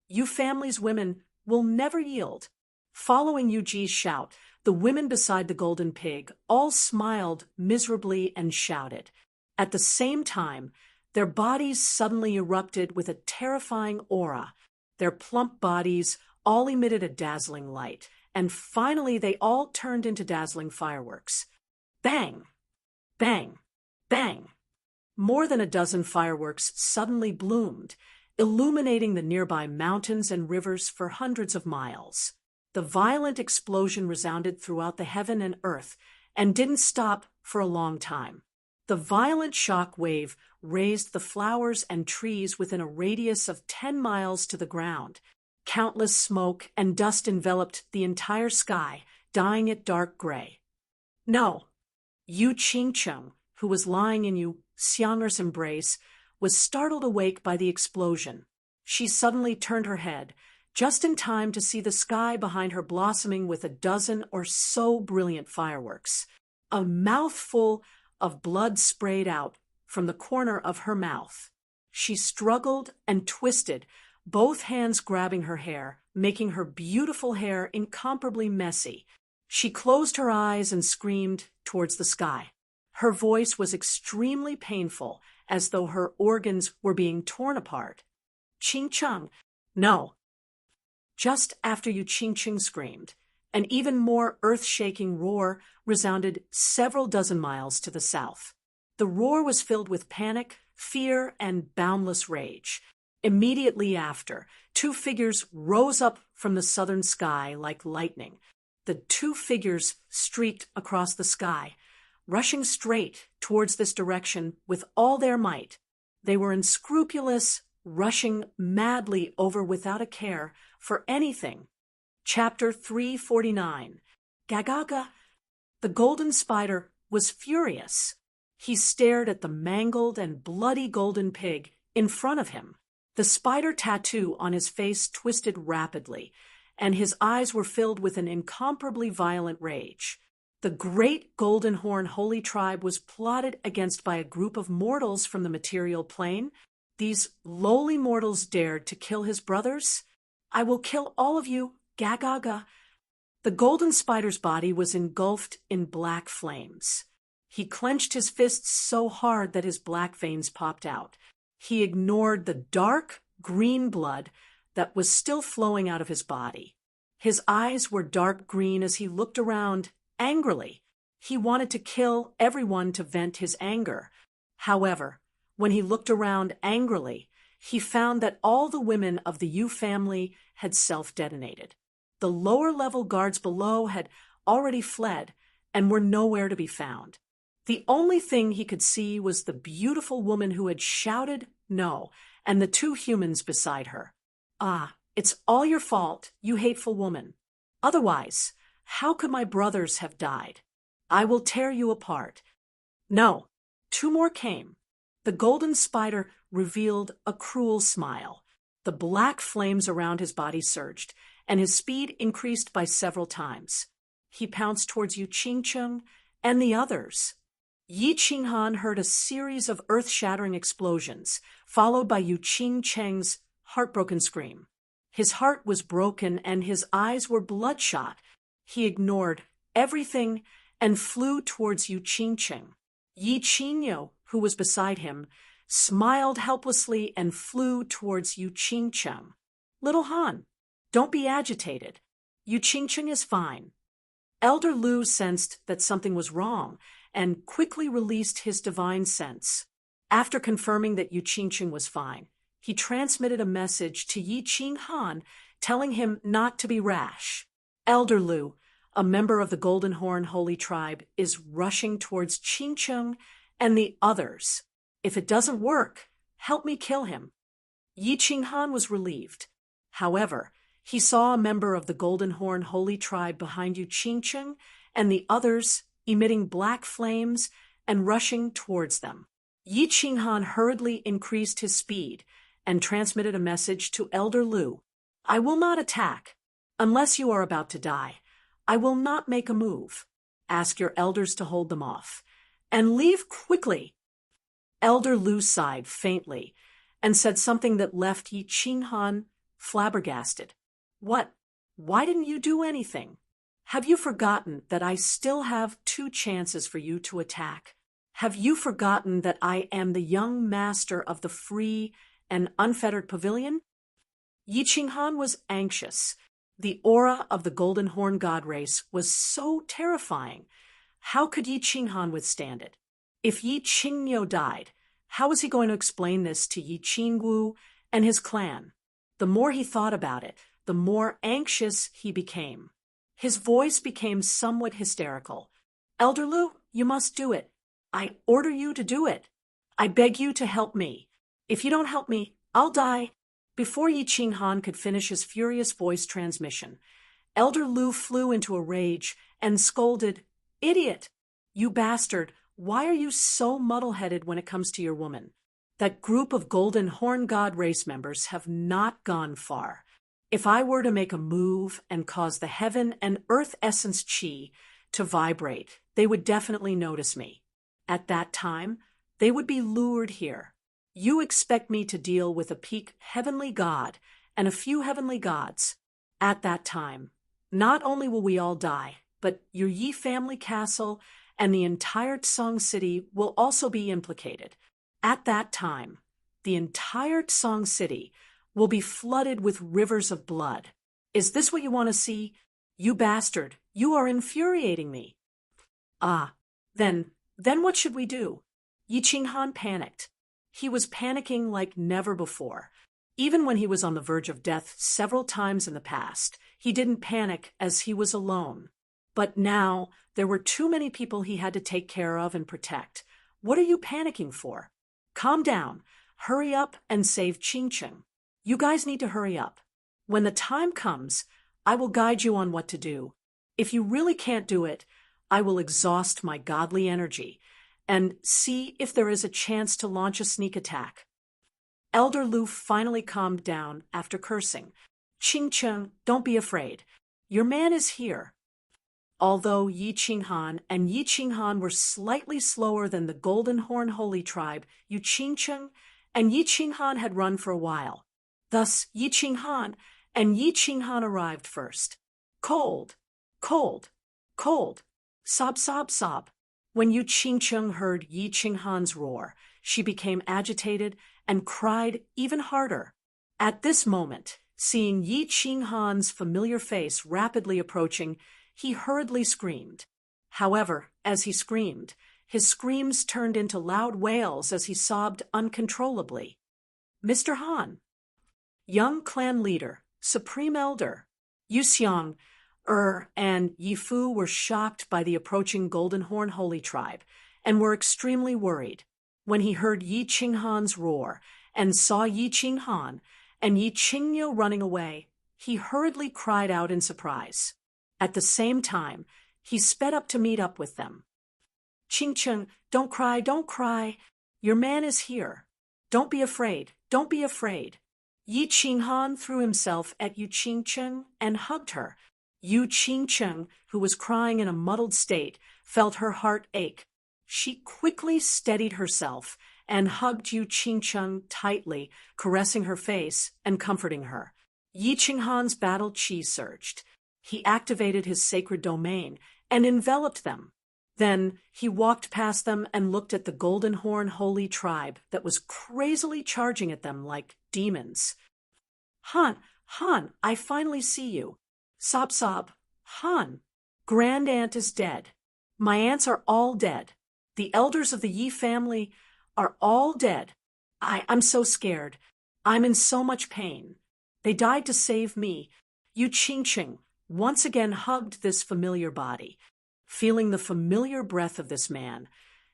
You family's women will never yield." Following Yuji's shout, the women beside the golden pig all smiled miserably and shouted. At the same time, their bodies suddenly erupted with a terrifying aura. Their plump bodies all emitted a dazzling light, and finally they all turned into dazzling fireworks. Bang! Bang! Bang! More than a dozen fireworks suddenly bloomed, illuminating the nearby mountains and rivers for hundreds of miles. The violent explosion resounded throughout the heaven and earth, and didn't stop for a long time. The violent shock wave raised the flowers and trees within a radius of 10 miles to the ground. Countless smoke and dust enveloped the entire sky, dyeing it dark gray. No. Yu Qingcheng, who was lying in Yu Xianger's embrace, was startled awake by the explosion. She suddenly turned her head, just in time to see the sky behind her blossoming with a dozen or so brilliant fireworks. A mouthful of blood sprayed out from the corner of her mouth. She struggled and twisted, both hands grabbing her hair, making her beautiful hair incomparably messy. She closed her eyes and screamed towards the sky. Her voice was extremely painful, as though her organs were being torn apart. "Qingcheng, no." Just after Yu Qingcheng screamed, an even more earth-shaking roar resounded several dozen miles to the south. The roar was filled with panic, fear, and boundless rage. Immediately after, two figures rose up from the southern sky like lightning. The two figures streaked across the sky, rushing straight towards this direction with all their might. They were unscrupulous, rushing madly over without a care for anything. Chapter 349. Gagaga. The golden spider was furious. He stared at the mangled and bloody golden pig in front of him. The spider tattoo on his face twisted rapidly, and his eyes were filled with an incomparably violent rage. The great Golden Horn Holy Tribe was plotted against by a group of mortals from the material plane. These lowly mortals dared to kill his brothers. "I will kill all of you, Gagaga." The golden spider's body was engulfed in black flames. He clenched his fists so hard that his black veins popped out. He ignored the dark green blood that was still flowing out of his body. His eyes were dark green as he looked around angrily. He wanted to kill everyone to vent his anger. However, when he looked around angrily, he found that all the women of the Yu family had self-detonated. The lower-level guards below had already fled and were nowhere to be found. The only thing he could see was the beautiful woman who had shouted no, and the two humans beside her. "Ah, it's all your fault, you hateful woman. Otherwise, how could my brothers have died? I will tear you apart." No, two more came. The golden spider revealed a cruel smile. The black flames around his body surged, and his speed increased by several times. He pounced towards Yu Qingcheng and the others. Yi Qinghan heard a series of earth-shattering explosions, followed by Yu Qingcheng's heartbroken scream. His heart was broken and his eyes were bloodshot. He ignored everything and flew towards Yu Qingcheng. Yi Qingyo, who was beside him, smiled helplessly and flew towards Yu Qingcheng. "Little Han, don't be agitated. Yu Qingcheng is fine." Elder Lu sensed that something was wrong and quickly released his divine sense. After confirming that Yu Qingcheng was fine, he transmitted a message to Yi Qinghan telling him not to be rash. "Elder Lu, a member of the Golden Horn Holy Tribe, is rushing towards Qingcheng and the others. If it doesn't work, help me kill him." Yi Qinghan was relieved. However, he saw a member of the Golden Horn Holy Tribe behind Yu Qingcheng and the others emitting black flames and rushing towards them. Yi Qinghan hurriedly increased his speed and transmitted a message to Elder Lu. I will not attack. Unless you are about to die, I will not make a move. Ask your elders to hold them off. And leave quickly. Elder Lu sighed faintly and said something that left Yi Qinghan flabbergasted. What? Why didn't you do anything? Have you forgotten that I still have 2 chances for you to attack? Have you forgotten that I am the young master of the free and unfettered pavilion? Yi Qinghan was anxious. The aura of the Golden Horn God race was so terrifying. How could Yi Qinghan withstand it? If Yi Qingyo died, how was he going to explain this to Yi Qingwu and his clan? The more he thought about it, the more anxious he became. His voice became somewhat hysterical. Elder Lu, you must do it. I order you to do it. I beg you to help me. If you don't help me, I'll die. Before Yi Qinghan could finish his furious voice transmission, Elder Lu flew into a rage and scolded, Idiot! You bastard! Why are you so muddle-headed when it comes to your woman? That group of Golden Horn God race members have not gone far. If I were to make a move and cause the heaven and earth essence chi to vibrate, they would definitely notice me. At that time, they would be lured here. You expect me to deal with a peak heavenly god and a few heavenly gods. At that time, not only will we all die, but your Yi family castle and the entire Tsang city will also be implicated. At that time, the entire Tsang city will be flooded with rivers of blood. Is this what you want to see? You bastard, you are infuriating me. Ah, then what should we do? Yi Qinghan panicked. He was panicking like never before. Even when he was on the verge of death several times in the past, he didn't panic as he was alone. But now, there were too many people he had to take care of and protect. What are you panicking for? Calm down, hurry up and save Qingcheng. You guys need to hurry up. When the time comes, I will guide you on what to do. If you really can't do it, I will exhaust my godly energy and see if there is a chance to launch a sneak attack. Elder Lu finally calmed down after cursing. Qingcheng, don't be afraid. Your man is here. Although Yi Qinghan and Yi Qinghan were slightly slower than the Golden Horn Holy Tribe, Yu Qingcheng and Yi Qinghan had run for a while. Thus, Yi Qinghan and Yi Qinghan arrived first. Cold, cold, cold. Sob, sob, sob. When Yu Qingcheng heard Yi Qinghan's roar, she became agitated and cried even harder. At this moment, seeing Yi Qinghan's familiar face rapidly approaching, he hurriedly screamed. However, as he screamed, his screams turned into loud wails as he sobbed uncontrollably. Mr. Han, young clan leader, supreme elder, Yuxiang, and Yifu were shocked by the approaching Golden Horn Holy Tribe and were extremely worried. When he heard Yi Qinghan's roar and saw Yi Qinghan and Yi Qingyo running away, he hurriedly cried out in surprise. At the same time, he sped up to meet up with them. Qingcheng, don't cry, don't cry. Your man is here. Don't be afraid, don't be afraid. Yi Qinghan threw himself at Yu Qingcheng and hugged her. Yu Qingcheng, who was crying in a muddled state, felt her heart ache. She quickly steadied herself and hugged Yu Qingcheng tightly, caressing her face and comforting her. Yi Qinghan's battle chi surged. He activated his sacred domain and enveloped them. Then he walked past them and looked at the Golden Horn Holy Tribe that was crazily charging at them like demons. Han, I finally see you. Sob, sob. Han, Grand Aunt is dead. My aunts are all dead. The elders of the Yi family are all dead. I'm so scared. I'm in so much pain. They died to save me. Yu Qingcheng once again hugged this familiar body. Feeling the familiar breath of this man,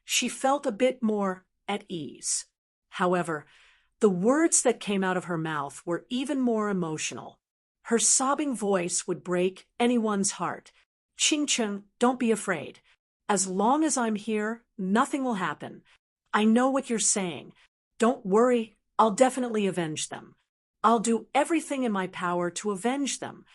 she felt a bit more at ease. However, The words that came out of her mouth were even more emotional. Her sobbing voice would break anyone's heart. Qingcheng, don't be afraid. As long as I'm here, nothing will happen. I know what you're saying. Don't worry, I'll definitely avenge them. I'll do everything in my power to avenge them.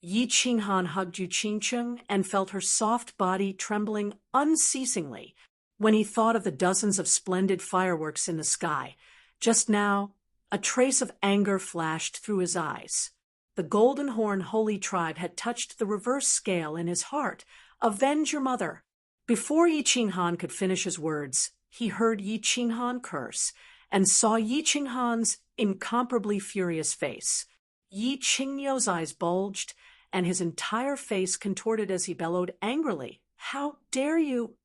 Yi Qinghan hugged Yu Qingcheng and felt her soft body trembling unceasingly when he thought of the dozens of splendid fireworks in the sky. Just now, a trace of anger flashed through his eyes. The Golden Horn Holy Tribe had touched the reverse scale in his heart. Avenge your mother. Before Yi Qinghan could finish his words, he heard Yi Qinghan curse and saw Yi Qinghan's incomparably furious face. Yi Qingyou's eyes bulged, and his entire face contorted as he bellowed angrily, "How dare you?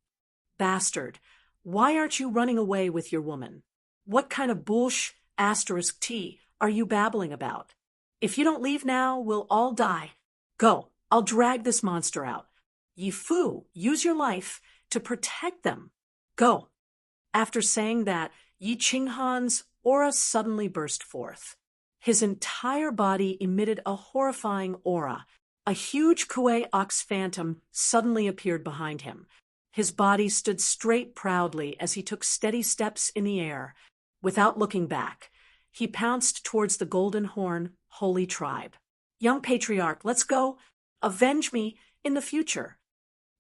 Bastard, why aren't you running away with your woman? What kind of **T are you babbling about? If you don't leave now, we'll all die. Go, I'll drag this monster out. Yi Fu, use your life to protect them. Go." After saying that, Yi Qinghan's aura suddenly burst forth. His entire body emitted a horrifying aura. A huge Kuei ox phantom suddenly appeared behind him. His body stood straight proudly as he took steady steps in the air. Without looking back, he pounced towards the Golden Horn Holy Tribe. "Young patriarch, let's go. Avenge me in the future."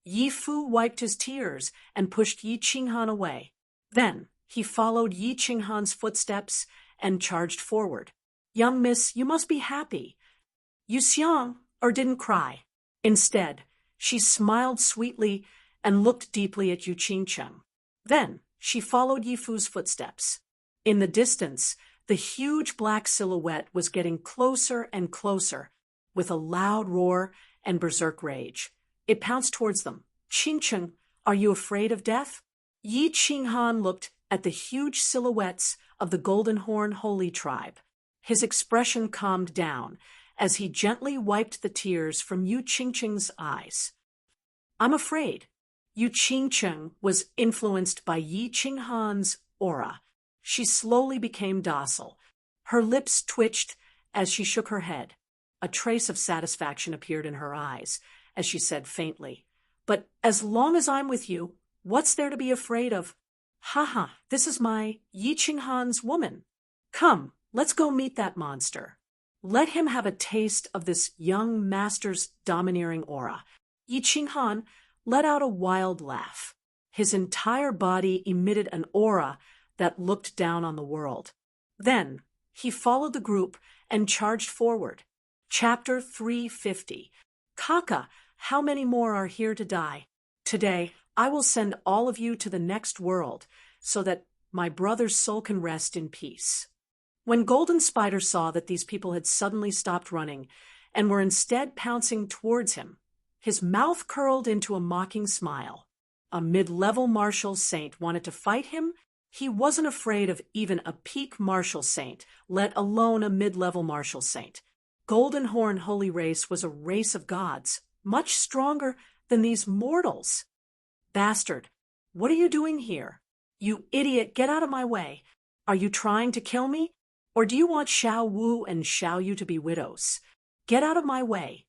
Yi Fu wiped his tears and pushed Yi Qinghan away. Then he followed Yi Qinghan's footsteps and charged forward. "Young miss, you must be happy. You xiang or didn't cry." Instead, she smiled sweetly and looked deeply at Yu Qingcheng. Then she followed Yi Fu's footsteps. In the distance, the huge black silhouette was getting closer and closer, with a loud roar and berserk rage. It pounced towards them. "Qingcheng, are you afraid of death?" Yi Qinghan looked at the huge silhouettes of the Golden Horn Holy Tribe. His expression calmed down as he gently wiped the tears from Yu Qingcheng's eyes. "I'm afraid." Yu Qingcheng was influenced by Yi Qinghan's aura. She slowly became docile. Her lips twitched as she shook her head. A trace of satisfaction appeared in her eyes as she said faintly, "But as long as I'm with you, what's there to be afraid of? Haha, this is my Yi Qinghan's woman. Come, let's go meet that monster. Let him have a taste of this young master's domineering aura." Yi Qinghan let out a wild laugh. His entire body emitted an aura that looked down on the world. Then he followed the group and charged forward. Chapter 350. "Kaka, how many more are here to die? Today, I will send all of you to the next world so that my brother's soul can rest in peace." When Golden Spider saw that these people had suddenly stopped running and were instead pouncing towards him, his mouth curled into a mocking smile. A mid-level martial saint wanted to fight him? He wasn't afraid of even a peak martial saint, let alone a mid-level martial saint. Golden Horn Holy Race was a race of gods, much stronger than these mortals. "Bastard, what are you doing here? You idiot, get out of my way. Are you trying to kill me? Or do you want Xiao Wu and Xiao Yu to be widows? Get out of my way."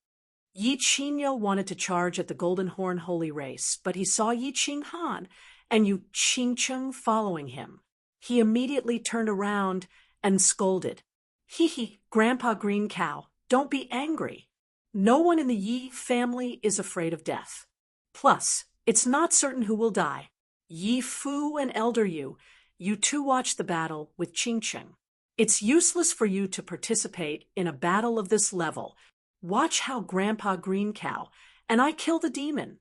Yi Qingyou wanted to charge at the Golden Horn Holy Race, but he saw Yi Qinghan and Yu Qingcheng following him. He immediately turned around and scolded. "Hee, Grandpa Green Cow, don't be angry. No one in the Yi family is afraid of death. Plus, it's not certain who will die. Yi Fu and Elder Yu, you two watch the battle with Qingcheng. It's useless for you to participate in a battle of this level. Watch how Grandpa Green Cow and I kill the demon."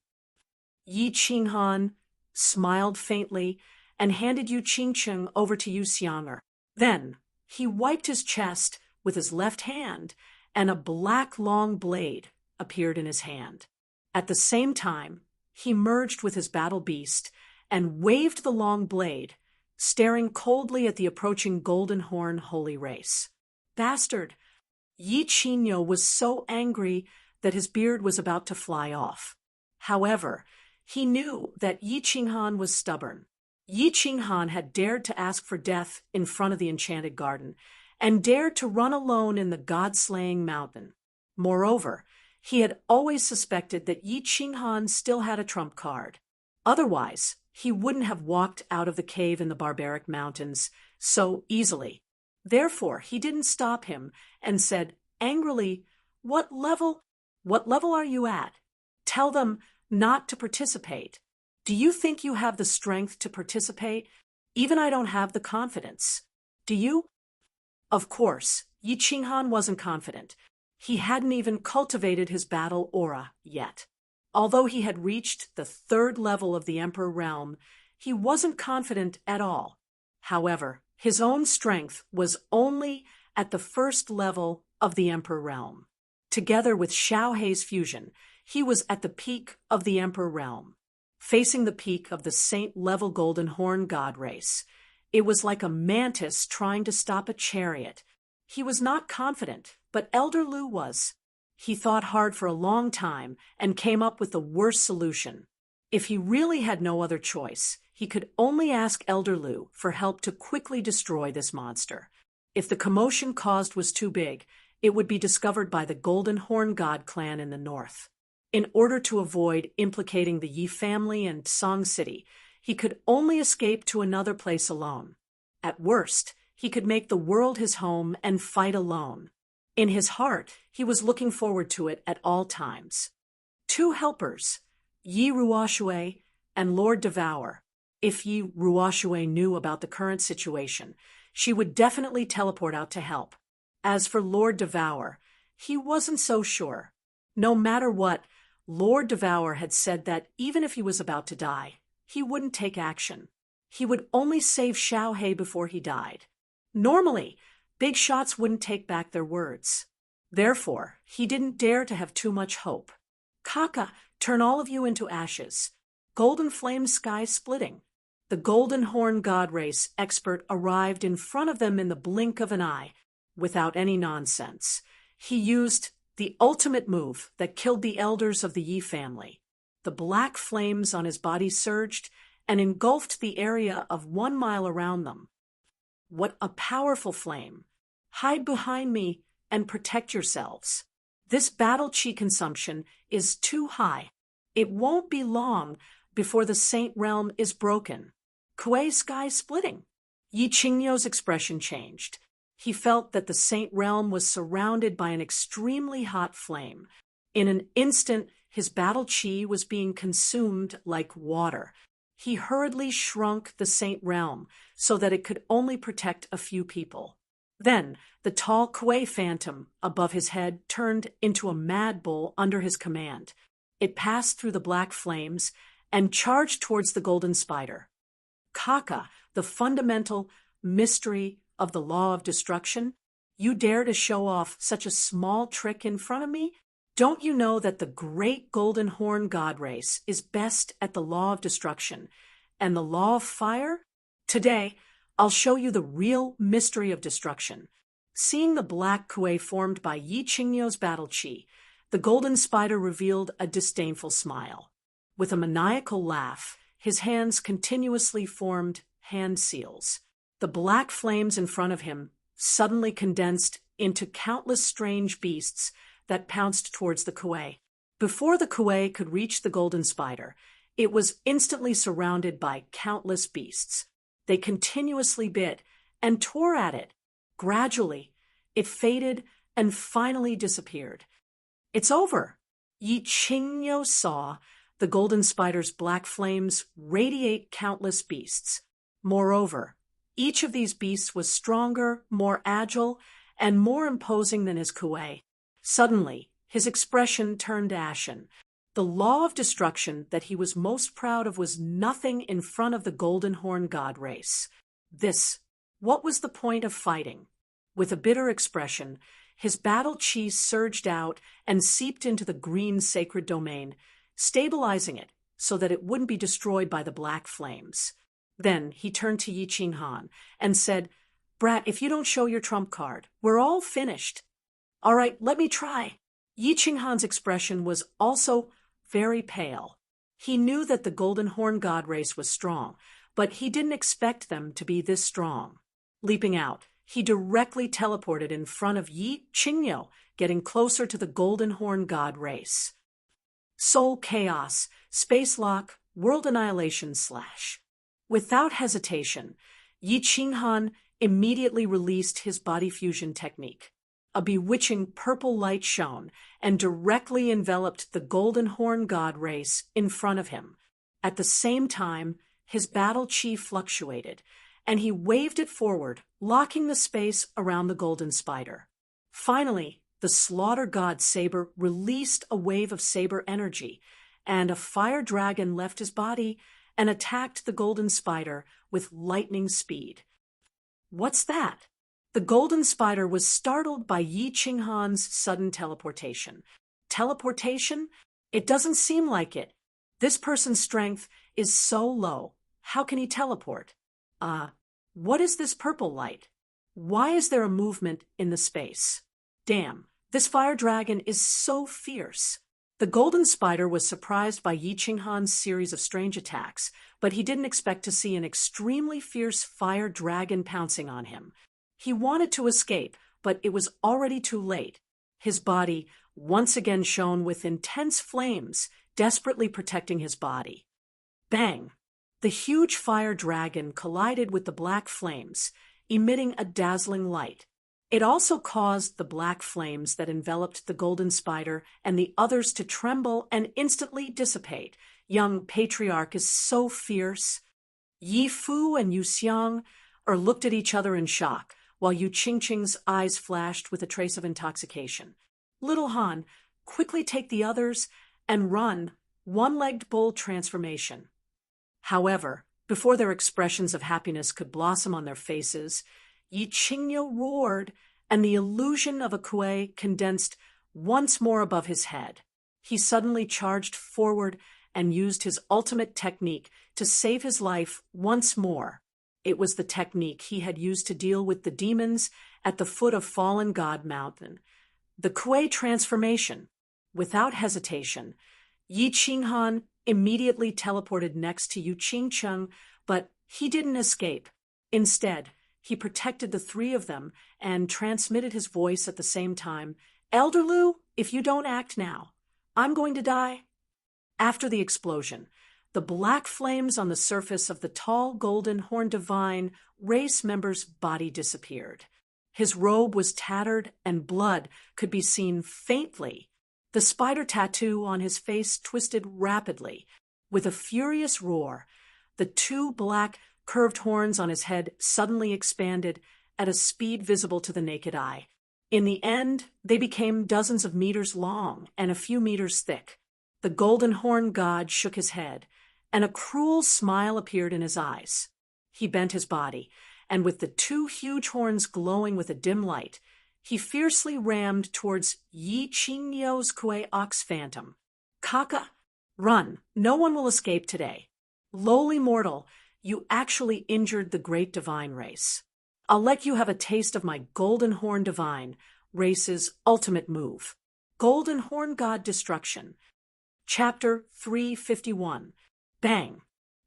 Yi Qinghan smiled faintly and handed Yu Qingcheng over to Yu Xianger. Then he wiped his chest with his left hand, and a black long blade appeared in his hand. At the same time, he merged with his battle beast and waved the long blade, staring coldly at the approaching Golden Horn Holy Race. "Bastard!" Yi Qingyou was so angry that his beard was about to fly off. However, he knew that Yi Qinghan was stubborn. Yi Qinghan had dared to ask for death in front of the enchanted garden, and dared to run alone in the god-slaying mountain. Moreover, he had always suspected that Yi Qinghan still had a trump card. Otherwise, he wouldn't have walked out of the cave in the barbaric mountains so easily. Therefore, he didn't stop him and said angrily, What level are you at? Tell them not to participate. Do you think you have the strength to participate? Even I don't have the confidence. Do you? Of course, Yi Qinghan wasn't confident. He hadn't even cultivated his battle aura yet. Although he had reached the 3rd level of the Emperor realm, he wasn't confident at all. However, his own strength was only at the 1st level of the Emperor realm. Together with Xiao Hei's fusion, he was at the peak of the Emperor realm, facing the peak of the saint-level Golden Horn god race. It was like a mantis trying to stop a chariot. He was not confident, but Elder Lu was. He thought hard for a long time and came up with the worst solution. If he really had no other choice, he could only ask Elder Lu for help to quickly destroy this monster. If the commotion caused was too big, it would be discovered by the Golden Horn God clan in the north. In order to avoid implicating the Yi family and Song City, he could only escape to another place alone. At worst, he could make the world his home and fight alone. In his heart, he was looking forward to it at all times. 2 helpers, Yi Ruoxue and Lord Devour. If Yi Ruoxue knew about the current situation, she would definitely teleport out to help. As for Lord Devour, he wasn't so sure. No matter what, Lord Devour had said that even if he was about to die, he wouldn't take action. He would only save Xiao Hei before he died. Normally, big shots wouldn't take back their words. Therefore, he didn't dare to have too much hope. Kaka, turn all of you into ashes. Golden flame sky splitting. The Golden Horn God race expert arrived in front of them in the blink of an eye, without any nonsense. He used the ultimate move that killed the elders of the Yi family. The black flames on his body surged and engulfed the area of 1 mile around them. What a powerful flame! Hide behind me and protect yourselves. This battle chi consumption is too high. It won't be long before the Saint Realm is broken. Kuei sky splitting. Yi Qingyo's expression changed. He felt that the Saint Realm was surrounded by an extremely hot flame. In an instant, his battle chi was being consumed like water. He hurriedly shrunk the Saint Realm so that it could only protect a few people. Then, the tall Kuei phantom above his head turned into a mad bull under his command. It passed through the black flames and charged towards the golden spider. Kaka, the fundamental mystery of the law of destruction, you dare to show off such a small trick in front of me? Don't you know that the great Golden Horn God race is best at the law of destruction and the law of fire? Today, I'll show you the real mystery of destruction. Seeing the black kuei formed by Yi Qingyo's battle chi, the golden spider revealed a disdainful smile. With a maniacal laugh, his hands continuously formed hand seals. The black flames in front of him suddenly condensed into countless strange beasts that pounced towards the kuei. Before the kuei could reach the golden spider, it was instantly surrounded by countless beasts. They continuously bit and tore at it. Gradually, it faded and finally disappeared. It's over. Yi Qingyo saw the golden spider's black flames radiate countless beasts. Moreover, each of these beasts was stronger, more agile, and more imposing than his kuei. Suddenly, his expression turned ashen. The law of destruction that he was most proud of was nothing in front of the Golden Horn God race. What was the point of fighting? With a bitter expression, his battle chi surged out and seeped into the green sacred domain, stabilizing it so that it wouldn't be destroyed by the black flames. Then he turned to Yi Qinghan and said, "Brat, if you don't show your trump card, we're all finished." "All right, let me try." Yi Qinghan's expression was also very pale. He knew that the Golden Horn God race was strong, but he didn't expect them to be this strong. Leaping out, he directly teleported in front of Yi Qingyo, getting closer to the Golden Horn God race. Soul Chaos, Space Lock, World Annihilation / Without hesitation, Yi Qinghan immediately released his body fusion technique. A bewitching purple light shone and directly enveloped the Golden Horn God race in front of him. At the same time, his battle chi fluctuated, and he waved it forward, locking the space around the golden spider. Finally, the Slaughter God Saber released a wave of saber energy, and a fire dragon left his body and attacked the golden spider with lightning speed. What's that? The golden spider was startled by Yi Qinghan's sudden teleportation. Teleportation? It doesn't seem like it. This person's strength is so low. How can he teleport? What is this purple light? Why is there a movement in the space? Damn, this fire dragon is so fierce. The golden spider was surprised by Yi Qinghan's series of strange attacks, but he didn't expect to see an extremely fierce fire dragon pouncing on him. He wanted to escape, but it was already too late. His body once again shone with intense flames, desperately protecting his body. Bang! The huge fire dragon collided with the black flames, emitting a dazzling light. It also caused the black flames that enveloped the golden spider and the others to tremble and instantly dissipate. Young patriarch is so fierce. Yi Fu and Yu Xiang looked at each other in shock, while Yu Qingqing's eyes flashed with a trace of intoxication. Little Han, quickly take the others and run, one-legged bull transformation. However, before their expressions of happiness could blossom on their faces, Yi Qingyo roared, and the illusion of a kuei condensed once more above his head. He suddenly charged forward and used his ultimate technique to save his life once more. It was the technique he had used to deal with the demons at the foot of Fallen God Mountain. The kuei transformation. Without hesitation, Yi Qinghan immediately teleported next to Yu Qingcheng, but he didn't escape. Instead, he protected the three of them and transmitted his voice at the same time. Elder Lu, if you don't act now, I'm going to die. After the explosion, the black flames on the surface of the tall Golden Horn Divine race member's body disappeared. His robe was tattered and blood could be seen faintly. The spider tattoo on his face twisted rapidly. With a furious roar, the two black curved horns on his head suddenly expanded at a speed visible to the naked eye. In the end, they became dozens of meters long and a few meters thick. The Golden Horn God shook his head, and a cruel smile appeared in his eyes. He bent his body, and with the two huge horns glowing with a dim light, he fiercely rammed towards Yi Qingyo's Kuei Ox Phantom. Kaka, run, no one will escape today. Lowly mortal, you actually injured the great divine race. I'll let you have a taste of my Golden Horn Divine race's ultimate move. Golden Horn God Destruction. Chapter 351. Bang!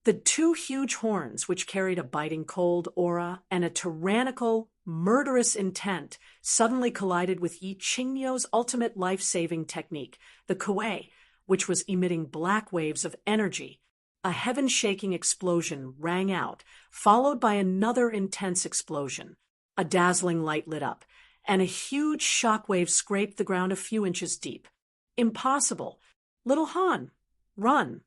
The two huge horns, which carried a biting cold aura and a tyrannical, murderous intent, suddenly collided with Yi Qingyo's ultimate life-saving technique, the kuei, which was emitting black waves of energy. A heaven-shaking explosion rang out, followed by another intense explosion. A dazzling light lit up, and a huge shockwave scraped the ground a few inches deep. Impossible! Little Han, run!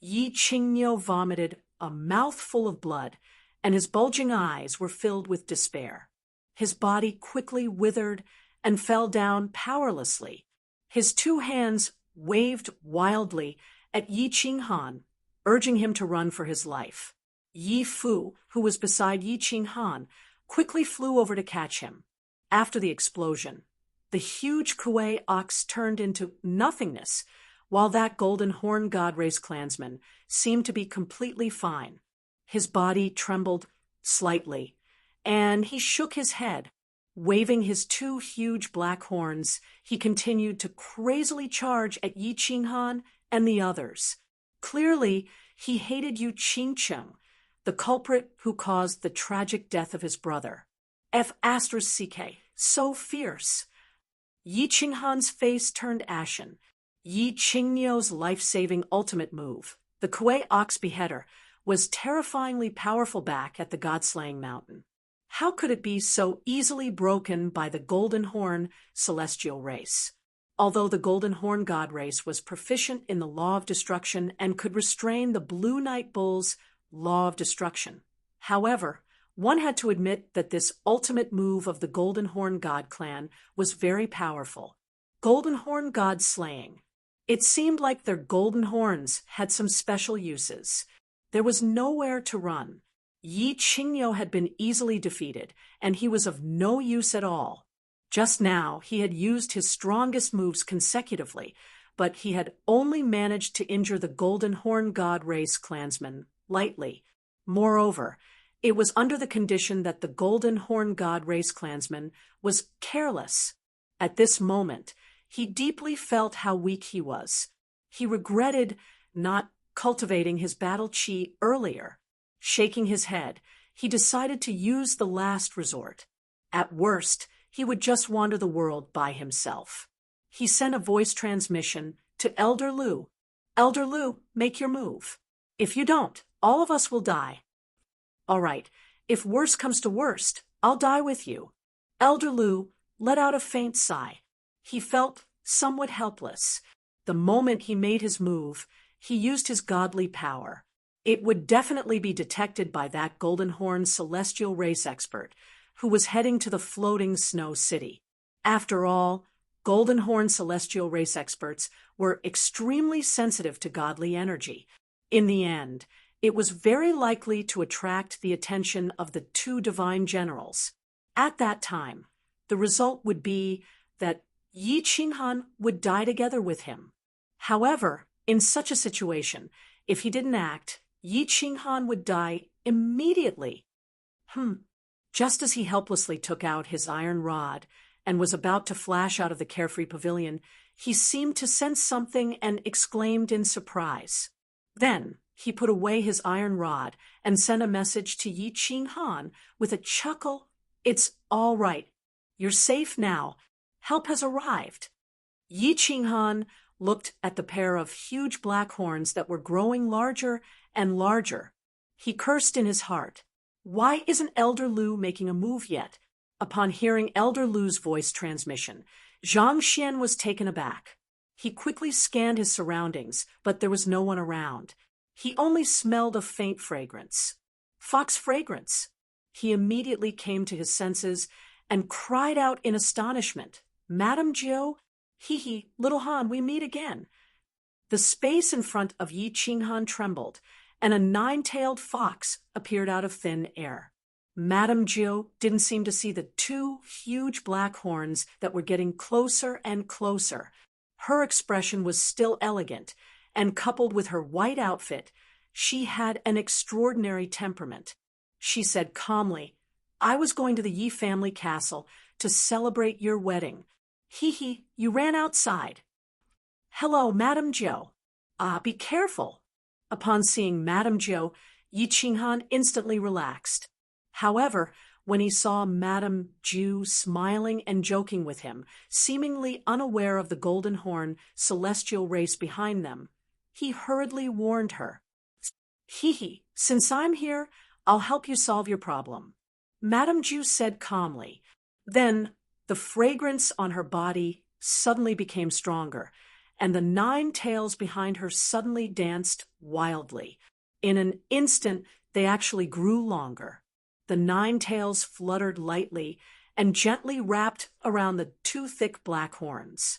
Yi Qingyo vomited a mouthful of blood, and his bulging eyes were filled with despair. His body quickly withered and fell down powerlessly. His two hands waved wildly at Yi Qinghan, urging him to run for his life. Yi Fu, who was beside Yi Qinghan, quickly flew over to catch him. After the explosion, the huge Kuei ox turned into nothingness, while that Golden Horn God Race clansman seemed to be completely fine. His body trembled slightly, and he shook his head. Waving his two huge black horns, he continued to crazily charge at Yi Qinghan and the others. Clearly, he hated Yu Qingcheng, the culprit who caused the tragic death of his brother. F***, so fierce. Yi Qinghan's face turned ashen. Yi Qingnio's life-saving ultimate move, the Kuei Ox Beheader, was terrifyingly powerful back at the God-slaying mountain. How could it be so easily broken by the Golden Horn celestial race? Although the Golden Horn god race was proficient in the law of destruction and could restrain the Blue Night Bull's law of destruction. However, one had to admit that this ultimate move of the Golden Horn god clan was very powerful. Golden Horn god slaying. It seemed like their golden horns had some special uses. There was nowhere to run. Yi Qingnio had been easily defeated, and he was of no use at all. Just now, he had used his strongest moves consecutively, but he had only managed to injure the Golden Horn god race clansmen lightly. Moreover, it was under the condition that the Golden Horn god race clansman was careless. At this moment, he deeply felt how weak he was. He regretted not cultivating his battle chi earlier. Shaking his head, he decided to use the last resort. At worst, he would just wander the world by himself. He sent a voice transmission to Elder Lu. Elder Lu, make your move. If you don't, all of us will die. All right, if worse comes to worst, I'll die with you. Elder Lu let out a faint sigh. He felt somewhat helpless. The moment he made his move, he used his godly power. It would definitely be detected by that Golden Horn celestial race expert who was heading to the floating snow city. After all, Golden Horn celestial race experts were extremely sensitive to godly energy. In the end, it was very likely to attract the attention of the two divine generals. At that time, the result would be that Yi Qinghan would die together with him. However, in such a situation, if he didn't act, Yi Qinghan would die immediately. Just as he helplessly took out his iron rod and was about to flash out of the carefree pavilion, he seemed to sense something and exclaimed in surprise. Then he put away his iron rod and sent a message to Yi Qinghan with a chuckle. It's all right. You're safe now. Help has arrived. Yi Qinghan looked at the pair of huge black horns that were growing larger and larger. He cursed in his heart. Why isn't Elder Lu making a move yet? Upon hearing Elder Lu's voice transmission, Zhang Xian was taken aback. He quickly scanned his surroundings, but there was no one around. He only smelled a faint fragrance. Fox fragrance. He immediately came to his senses and cried out in astonishment. Madame Jiu, hee, little Han, we meet again. The space in front of Yi Qinghan trembled, and a nine-tailed fox appeared out of thin air. Madame Jiu didn't seem to see the two huge black horns that were getting closer and closer. Her expression was still elegant, and coupled with her white outfit, she had an extraordinary temperament. She said calmly, I was going to the Yi family castle to celebrate your wedding. Hee, you ran outside. Hello, Madame Jiu. Be careful. Upon seeing Madame Jiu, Yi Qinghan instantly relaxed. However, when he saw Madame Jiu smiling and joking with him, seemingly unaware of the Golden Horn celestial race behind them, he hurriedly warned her. Hee, since I'm here, I'll help you solve your problem. Madame Jiu said calmly. Then the fragrance on her body suddenly became stronger, and the nine tails behind her suddenly danced wildly. In an instant, they actually grew longer. The nine tails fluttered lightly and gently wrapped around the two thick black horns.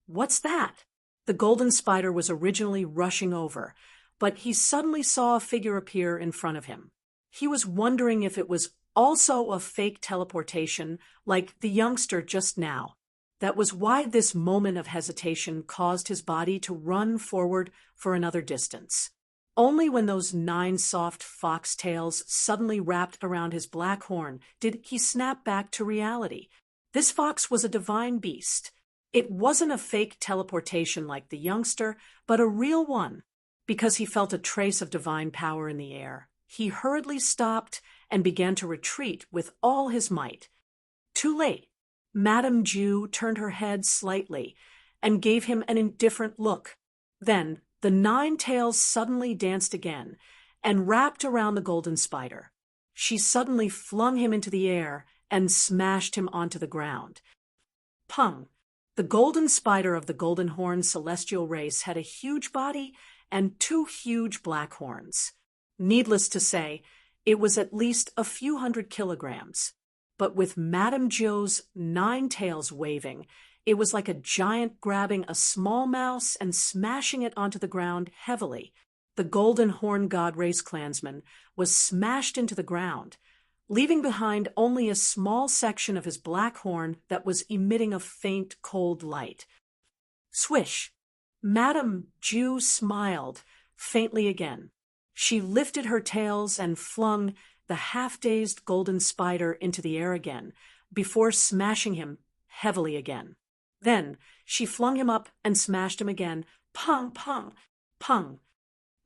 What's that? The golden spider was originally rushing over, but he suddenly saw a figure appear in front of him. He was wondering if it was also a fake teleportation like the youngster just now. That was why this moment of hesitation caused his body to run forward for another distance. Only when those nine soft fox tails suddenly wrapped around his black horn did he snap back to reality. This fox was a divine beast. It wasn't a fake teleportation like the youngster, but a real one. Because he felt a trace of divine power in the air, he hurriedly stopped and began to retreat with all his might. Too late. Madame Jew turned her head slightly and gave him an indifferent look. Then the 9 tails suddenly danced again and wrapped around the golden spider. She suddenly flung him into the air and smashed him onto the ground. Pung! The golden spider of the golden horn celestial race had a huge body and 2 huge black horns. Needless to say, it was at least a few hundred kilograms. But with Madame Jo's 9 tails waving, it was like a giant grabbing a small mouse and smashing it onto the ground heavily. The golden horn god race clansman was smashed into the ground, leaving behind only a small section of his black horn that was emitting a faint, cold light. Swish! Madame Jew smiled faintly again. She lifted her tails and flung the half-dazed golden spider into the air again, before smashing him heavily again. Then she flung him up and smashed him again, pung, pung, pung.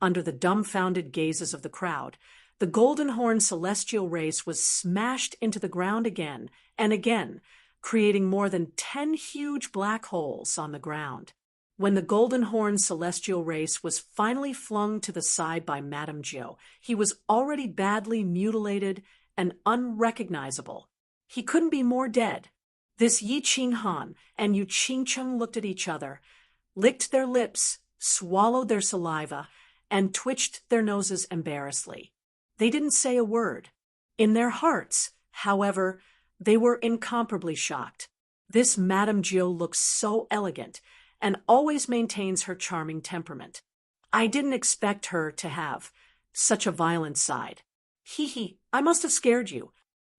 Under the dumbfounded gazes of the crowd, the golden horn celestial race was smashed into the ground again and again, creating more than 10 huge black holes on the ground. When the golden horn celestial race was finally flung to the side by Madame Jo, he was already badly mutilated and unrecognizable. He couldn't be more dead. This Yi Qing Han and Yu Qing Cheng looked at each other, licked their lips, swallowed their saliva, and twitched their noses embarrassedly. They didn't say a word. In their hearts, however, they were incomparably shocked. This Madame Jo looks so elegant and always maintains her charming temperament. I didn't expect her to have such a violent side. Hee, I must have scared you.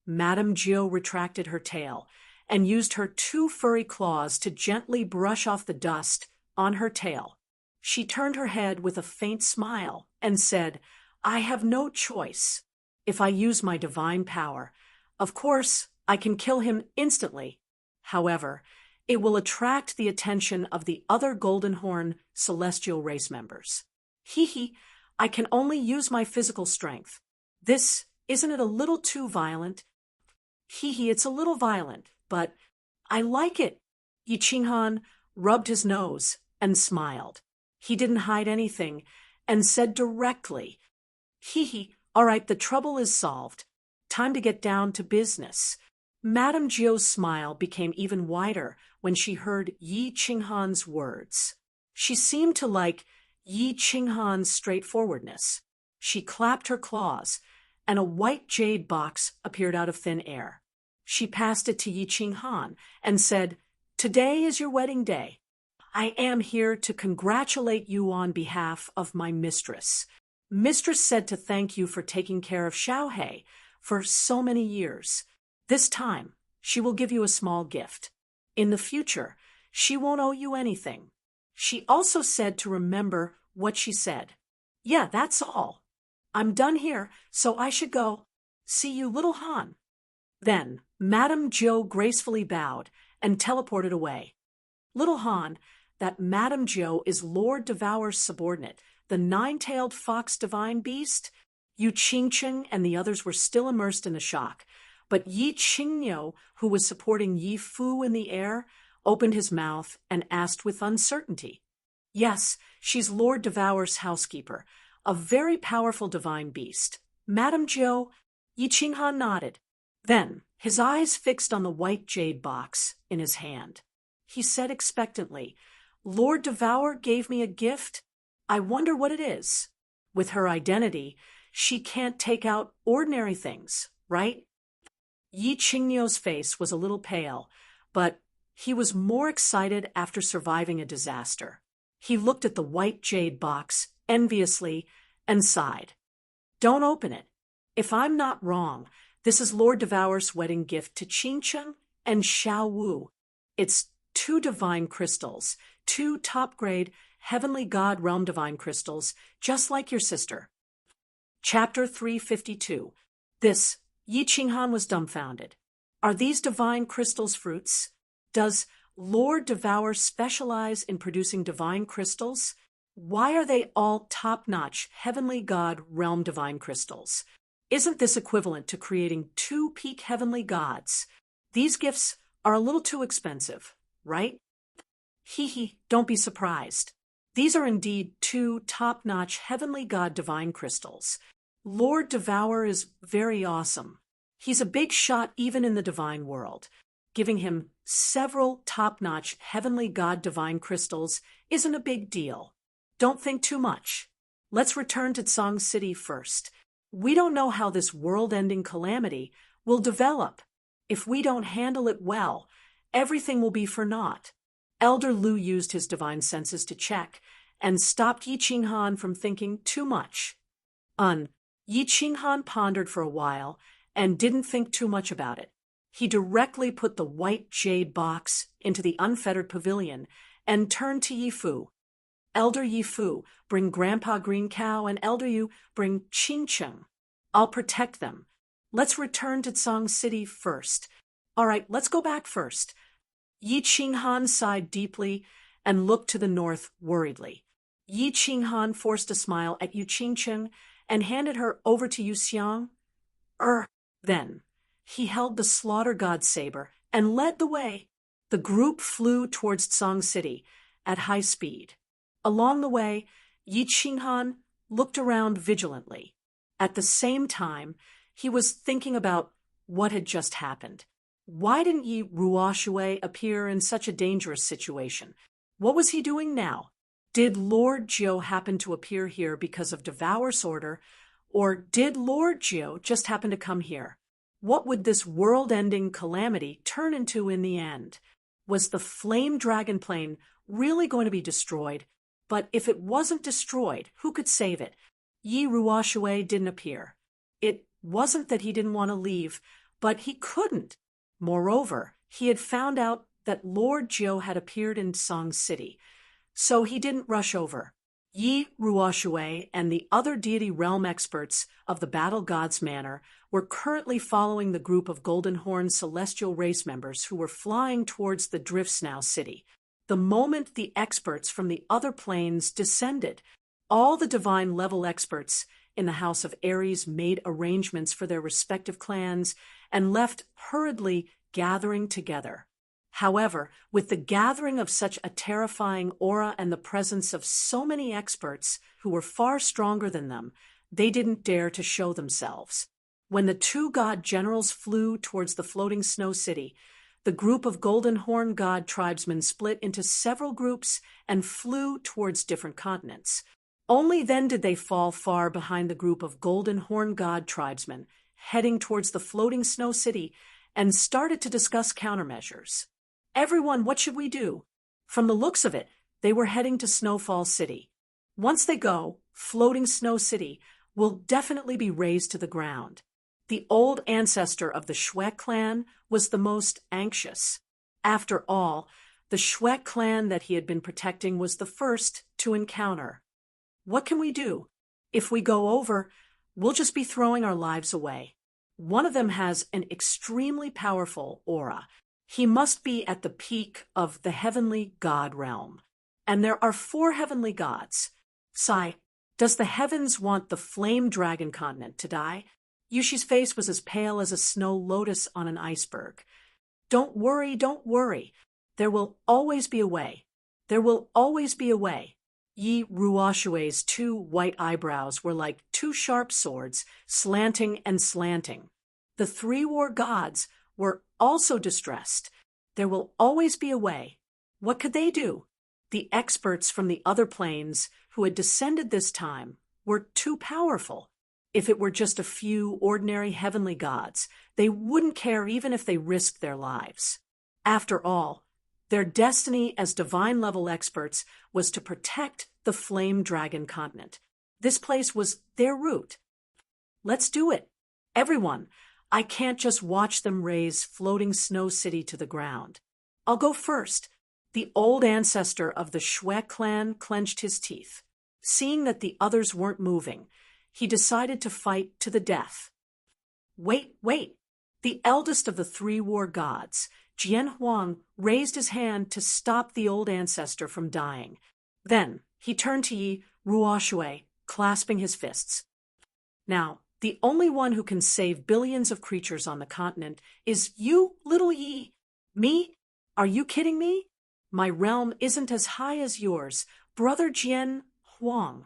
Madame Jo retracted her tail and used her 2 furry claws to gently brush off the dust on her tail. She turned her head with a faint smile and said, I have no choice. If I use my divine power, of course, I can kill him instantly. However, it will attract the attention of the other golden horn celestial race members. Hee, I can only use my physical strength. Isn't it a little too violent? Hee, it's a little violent, but I like it. Yi Qing Han rubbed his nose and smiled. He didn't hide anything and said directly, Hee, all right, the trouble is solved. Time to get down to business. Madame Jo's smile became even wider when she heard Yi Qing Han's words. She seemed to like Yi Qing Han's straightforwardness. She clapped her claws, and a white jade box appeared out of thin air. She passed it to Yi Qing Han and said, Today is your wedding day. I am here to congratulate you on behalf of my mistress. Mistress said to thank you for taking care of Xiaohei for so many years. This time, she will give you a small gift. In the future, she won't owe you anything. She also said to remember what she said. Yeah, that's all. I'm done here, so I should go. See you, little Han. Then, Madame Jo gracefully bowed and teleported away. Little Han, that Madame Jo is Lord Devour's subordinate, the 9-tailed fox divine beast. Yu Qingcheng and the others were still immersed in the shock, but Yi Qingniu, who was supporting Yi Fu in the air, opened his mouth and asked with uncertainty. Yes, she's Lord Devour's housekeeper, a very powerful divine beast. Madame Jo, Yi Qinghan nodded. Then, his eyes fixed on the white jade box in his hand. He said expectantly, Lord Devour gave me a gift. I wonder what it is. With her identity, she can't take out ordinary things, right? Yi Qingniu's face was a little pale, but he was more excited after surviving a disaster. He looked at the white jade box enviously and sighed. Don't open it. If I'm not wrong, this is Lord Devour's wedding gift to Qingcheng and Xiao Wu. It's 2 divine crystals, 2 top-grade heavenly god realm divine crystals, just like your sister. Chapter 352. This, Yi Qinghan was dumbfounded. Are these divine crystals fruits? Does Lord Devour specialize in producing divine crystals? Why are they all top-notch heavenly god realm divine crystals? Isn't this equivalent to creating two peak heavenly gods? These gifts are a little too expensive, right? Hee hee, don't be surprised. These are indeed two top-notch heavenly god divine crystals. Lord Devour is very awesome. He's a big shot even in the divine world. Giving him several top-notch heavenly god divine crystals isn't a big deal. Don't think too much. Let's return to Song City first. We don't know how this world-ending calamity will develop. If we don't handle it well, everything will be for naught. Elder Lu used his divine senses to check and stopped Yi Qinghan from thinking too much. Yi Qinghan pondered for a while and didn't think too much about it. He directly put the white jade box into the unfettered pavilion and turned to Yi Fu. Elder Yi Fu, bring Grandpa Green Cow, and Elder Yu, bring Qing Cheng. I'll protect them. Let's return to Song City first. All right, let's go back first. Yi Qinghan sighed deeply and looked to the north worriedly. Yi Qinghan forced a smile at Yu Qingcheng and handed her over to Yu Xiang. Then he held the slaughter god saber and led the way. The group flew towards Song City at high speed. Along the way, Yi Qinghan looked around vigilantly. At the same time, he was thinking about what had just happened. Why didn't Yi Ruoshui appear in such a dangerous situation? What was he doing now? Did Lord Jiu happen to appear here because of Devour's order, or did Lord Jiu just happen to come here? What would this world-ending calamity turn into in the end? Was the flame dragon plane really going to be destroyed? But if it wasn't destroyed, who could save it? Yi Ruoshui didn't appear. It wasn't that he didn't want to leave, but he couldn't. Moreover, he had found out that Lord Jiu had appeared in Song City, so he didn't rush over. Yi Ruoshui and the other deity realm experts of the Battle Gods Manor were currently following the group of Golden Horn celestial race members who were flying towards the Driftsnow city. The moment the experts from the other planes descended, all the divine level experts in the House of Ares made arrangements for their respective clans and left hurriedly gathering together. However, with the gathering of such a terrifying aura and the presence of so many experts who were far stronger than them, they didn't dare to show themselves. When the two god generals flew towards the floating snow city, the group of Golden Horn god tribesmen split into several groups and flew towards different continents. Only then did they fall far behind the group of Golden Horn god tribesmen, heading towards the floating snow city, and started to discuss countermeasures. Everyone, what should we do? From the looks of it, they were heading to Snowfall City. Once they go, floating Snow City will definitely be razed to the ground. The old ancestor of the Shwek clan was the most anxious. After all, the Shwek clan that he had been protecting was the first to encounter. What can we do? If we go over, we'll just be throwing our lives away. One of them has an extremely powerful aura. He must be at the peak of the heavenly god realm. And there are 4 heavenly gods. Sai, does the heavens want the flame dragon continent to die? Yushi's face was as pale as a snow lotus on an iceberg. Don't worry, don't worry. There will always be a way. There will always be a way. Yi Ruoshui's 2 white eyebrows were like 2 sharp swords, slanting and slanting. The 3 war gods were also distressed. There will always be a way. What could they do? The experts from the other planes who had descended this time were too powerful. If it were just a few ordinary heavenly gods, they wouldn't care even if they risked their lives. After all, their destiny as divine-level experts was to protect the Flame Dragon continent. This place was their route. Let's do it. Everyone, I can't just watch them raze floating Snow City to the ground. I'll go first. The old ancestor of the Shwek clan clenched his teeth. Seeing that the others weren't moving, he decided to fight to the death. Wait. The eldest of the 3 war gods, Jian Huang, raised his hand to stop the old ancestor from dying. Then, He turned to Yi Ruoxue, clasping his fists. Now, the only one who can save billions of creatures on the continent is you, little Yi. Me? Are you kidding me? My realm isn't as high as yours, Brother Jian Huang.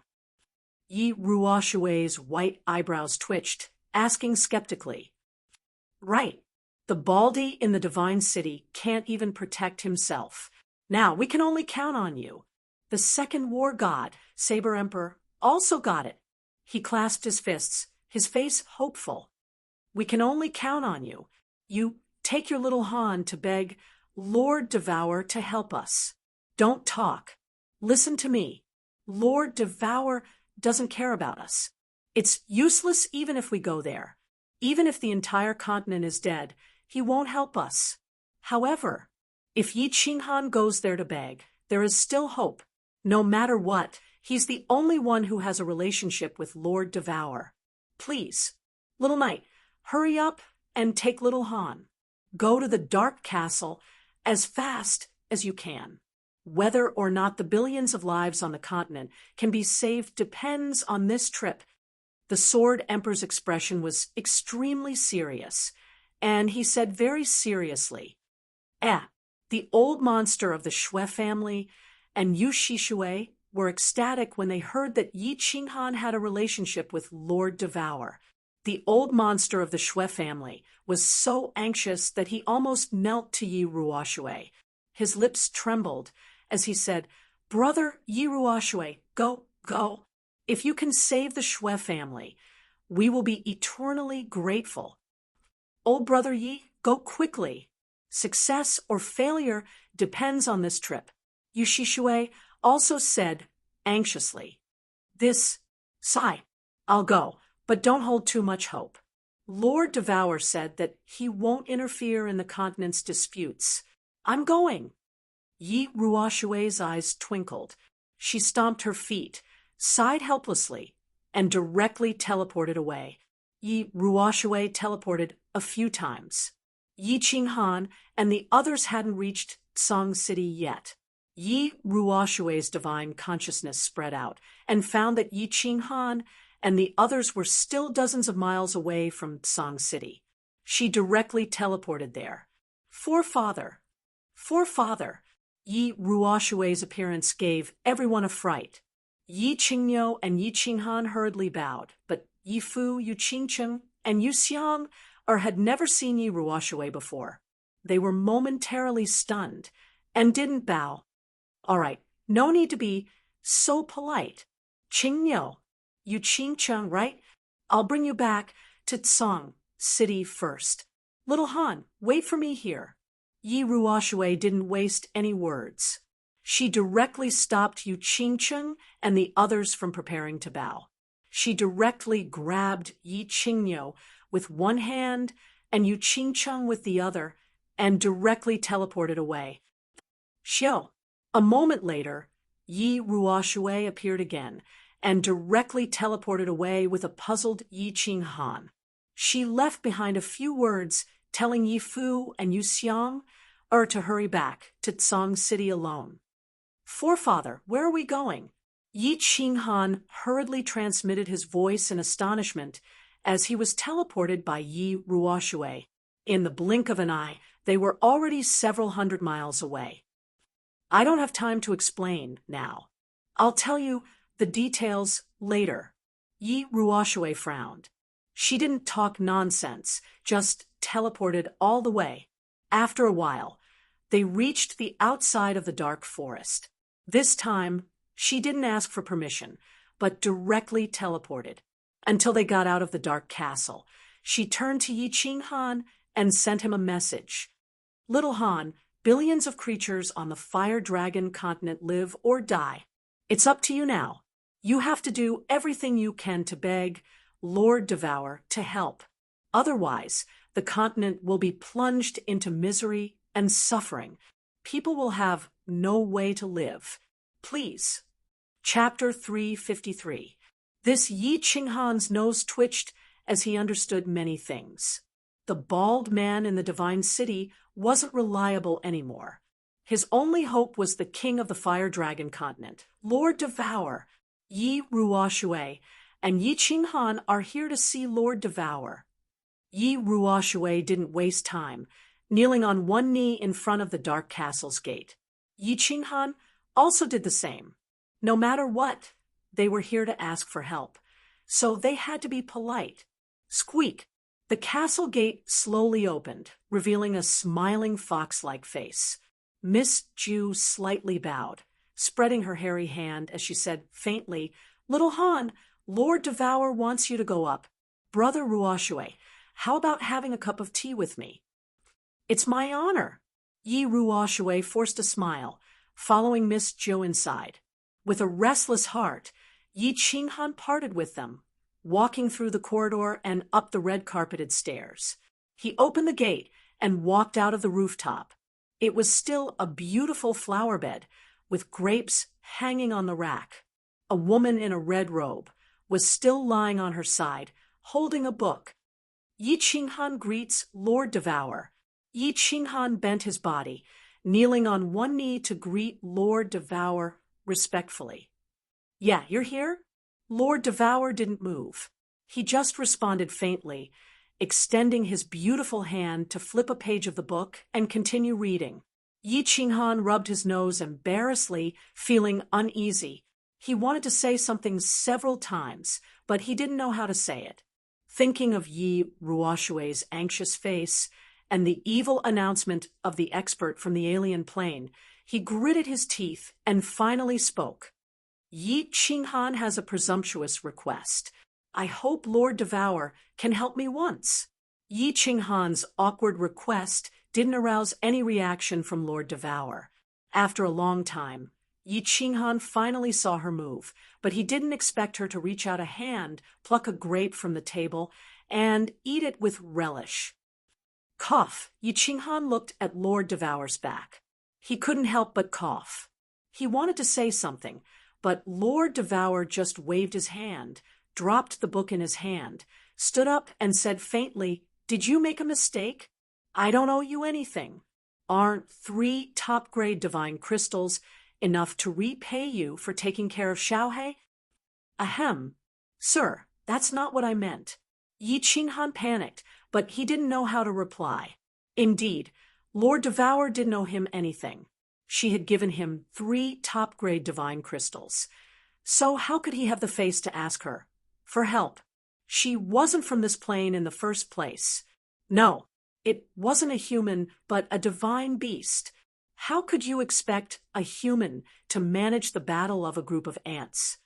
Yi Ruoxue's white eyebrows twitched, asking skeptically. Right. The baldy in the divine city can't even protect himself. Now, we can only count on you. The second war god, Saber Emperor, also got it. He clasped his fists, his face hopeful. We can only count on you. You take your little Han to beg Lord Devour to help us. Don't talk. Listen to me. Lord Devour doesn't care about us. It's useless even if we go there. Even if the entire continent is dead, he won't help us. However, if Yi Qinghan goes there to beg, there is still hope. No matter what, he's the only one who has a relationship with Lord Devour. Please, little knight, hurry up and take little Han. Go to the Dark Castle as fast as you can. Whether or not the billions of lives on the continent can be saved depends on this trip. The Sword Emperor's expression was extremely serious, and he said very seriously, the old monster of the Shui family and Yu Shishue were ecstatic when they heard that Yi Qinghan had a relationship with Lord Devour. The old monster of the Shui family was so anxious that he almost knelt to Yi Ruoxue. His lips trembled as he said, Brother Yi Ruoxue, go. If you can save the Shui family, we will be eternally grateful. Old Brother Yi, go quickly. Success or failure depends on this trip. Yu Shishue also said anxiously, I'll go, but don't hold too much hope. Lord Devour said that he won't interfere in the continent's disputes. I'm going. Yi Ruoxue's eyes twinkled. She stomped her feet, sighed helplessly, and directly teleported away. Yi Ruoxue teleported a few times. Yi Qinghan and the others hadn't reached Song City yet. Yi Ruoxue's divine consciousness spread out and found that Yi Qinghan and the others were still dozens of miles away from Song City. She directly teleported there. Forefather. Yi Ruoxue's appearance gave everyone a fright. Yi Qingyo and Yi Qinghan hurriedly bowed, but Yi Fu, Yu Qingcheng, and Yu Xiang had never seen Yi Ruoxue before. They were momentarily stunned and didn't bow. All right, no need to be so polite. Qingyo, Yu Qingcheng, right? I'll bring you back to Song City first. Little Han, wait for me here. Yi Ruoxue didn't waste any words. She directly stopped Yu Qingcheng and the others from preparing to bow. She directly grabbed Yi Qingyo with one hand and Yu Qingcheng with the other and directly teleported away. Xiao. A moment later, Yi Ruoxue appeared again and directly teleported away with a puzzled Yi Qinghan. She left behind a few words telling Yi Fu and Yu Xiang to hurry back to Song City alone. Forefather, where are we going? Yi Qinghan hurriedly transmitted his voice in astonishment as he was teleported by Yi Ruoxue. In the blink of an eye, they were already several hundred miles away. I don't have time to explain now. I'll tell you the details later. Yi Ruoxue frowned. She didn't talk nonsense, just teleported all the way. After a while, they reached the outside of the dark forest. This time, she didn't ask for permission, but directly teleported. Until they got out of the dark castle, she turned to Yi Qinghan and sent him a message. Little Han, billions of creatures on the Fire Dragon continent live or die. It's up to you now. You have to do everything you can to beg Lord Devour to help. Otherwise, the continent will be plunged into misery and suffering. People will have no way to live. Please. Chapter 353. This Yi Qinghan's nose twitched as he understood many things. The bald man in the divine city wasn't reliable anymore. His only hope was the king of the fire dragon continent, Lord Devour. Yi Ruoxue and Yi Qinghan are here to see Lord Devour. Yi Ruoxue didn't waste time, kneeling on one knee in front of the dark castle's gate. Yi Qinghan also did the same. No matter what, they were here to ask for help, so they had to be polite. Squeak! The castle gate slowly opened, revealing a smiling fox-like face. Miss Ju slightly bowed, spreading her hairy hand as she said faintly, "Little Han, Lord Devour wants you to go up. Brother Ruoxue, how about having a cup of tea with me?" "It's my honor." Yi Ruoxue forced a smile, following Miss Ju inside. With a restless heart, Yi Qinghan parted with them, walking through the corridor and up the red-carpeted stairs. He opened the gate and walked out of the rooftop. It was still a beautiful flower bed, with grapes hanging on the rack. A woman in a red robe was still lying on her side, holding a book. Yi Qinghan greets Lord Devour. Yi Qinghan bent his body, kneeling on one knee to greet Lord Devour respectfully. "Yeah, you're here?" Lord Devour didn't move. He just responded faintly, extending his beautiful hand to flip a page of the book and continue reading. Yi Qinghan rubbed his nose embarrassedly, feeling uneasy. He wanted to say something several times, but he didn't know how to say it. Thinking of Yi Ruoxue's anxious face and the evil announcement of the expert from the alien plane, he gritted his teeth and finally spoke. "Yi Qinghan has a presumptuous request. I hope Lord Devour can help me once." Yi Qinghan's awkward request didn't arouse any reaction from Lord Devour. After a long time, Yi Qinghan finally saw her move, but he didn't expect her to reach out a hand, pluck a grape from the table, and eat it with relish. Cough! Yi Qinghan looked at Lord Devour's back. He couldn't help but cough. He wanted to say something, but Lord Devour just waved his hand, dropped the book in his hand, stood up and said faintly, "Did you make a mistake? I don't owe you anything. Aren't 3 top-grade divine crystals enough to repay you for taking care of Xiaohe?" "Ahem. Sir, that's not what I meant." Yi Qinghan panicked, but he didn't know how to reply. Indeed, Lord Devour didn't owe him anything. She had given him 3 top-grade divine crystals. So how could he have the face to ask her for help? She wasn't from this plane in the first place. No, it wasn't a human, but a divine beast. How could you expect a human to manage the battle of a group of ants?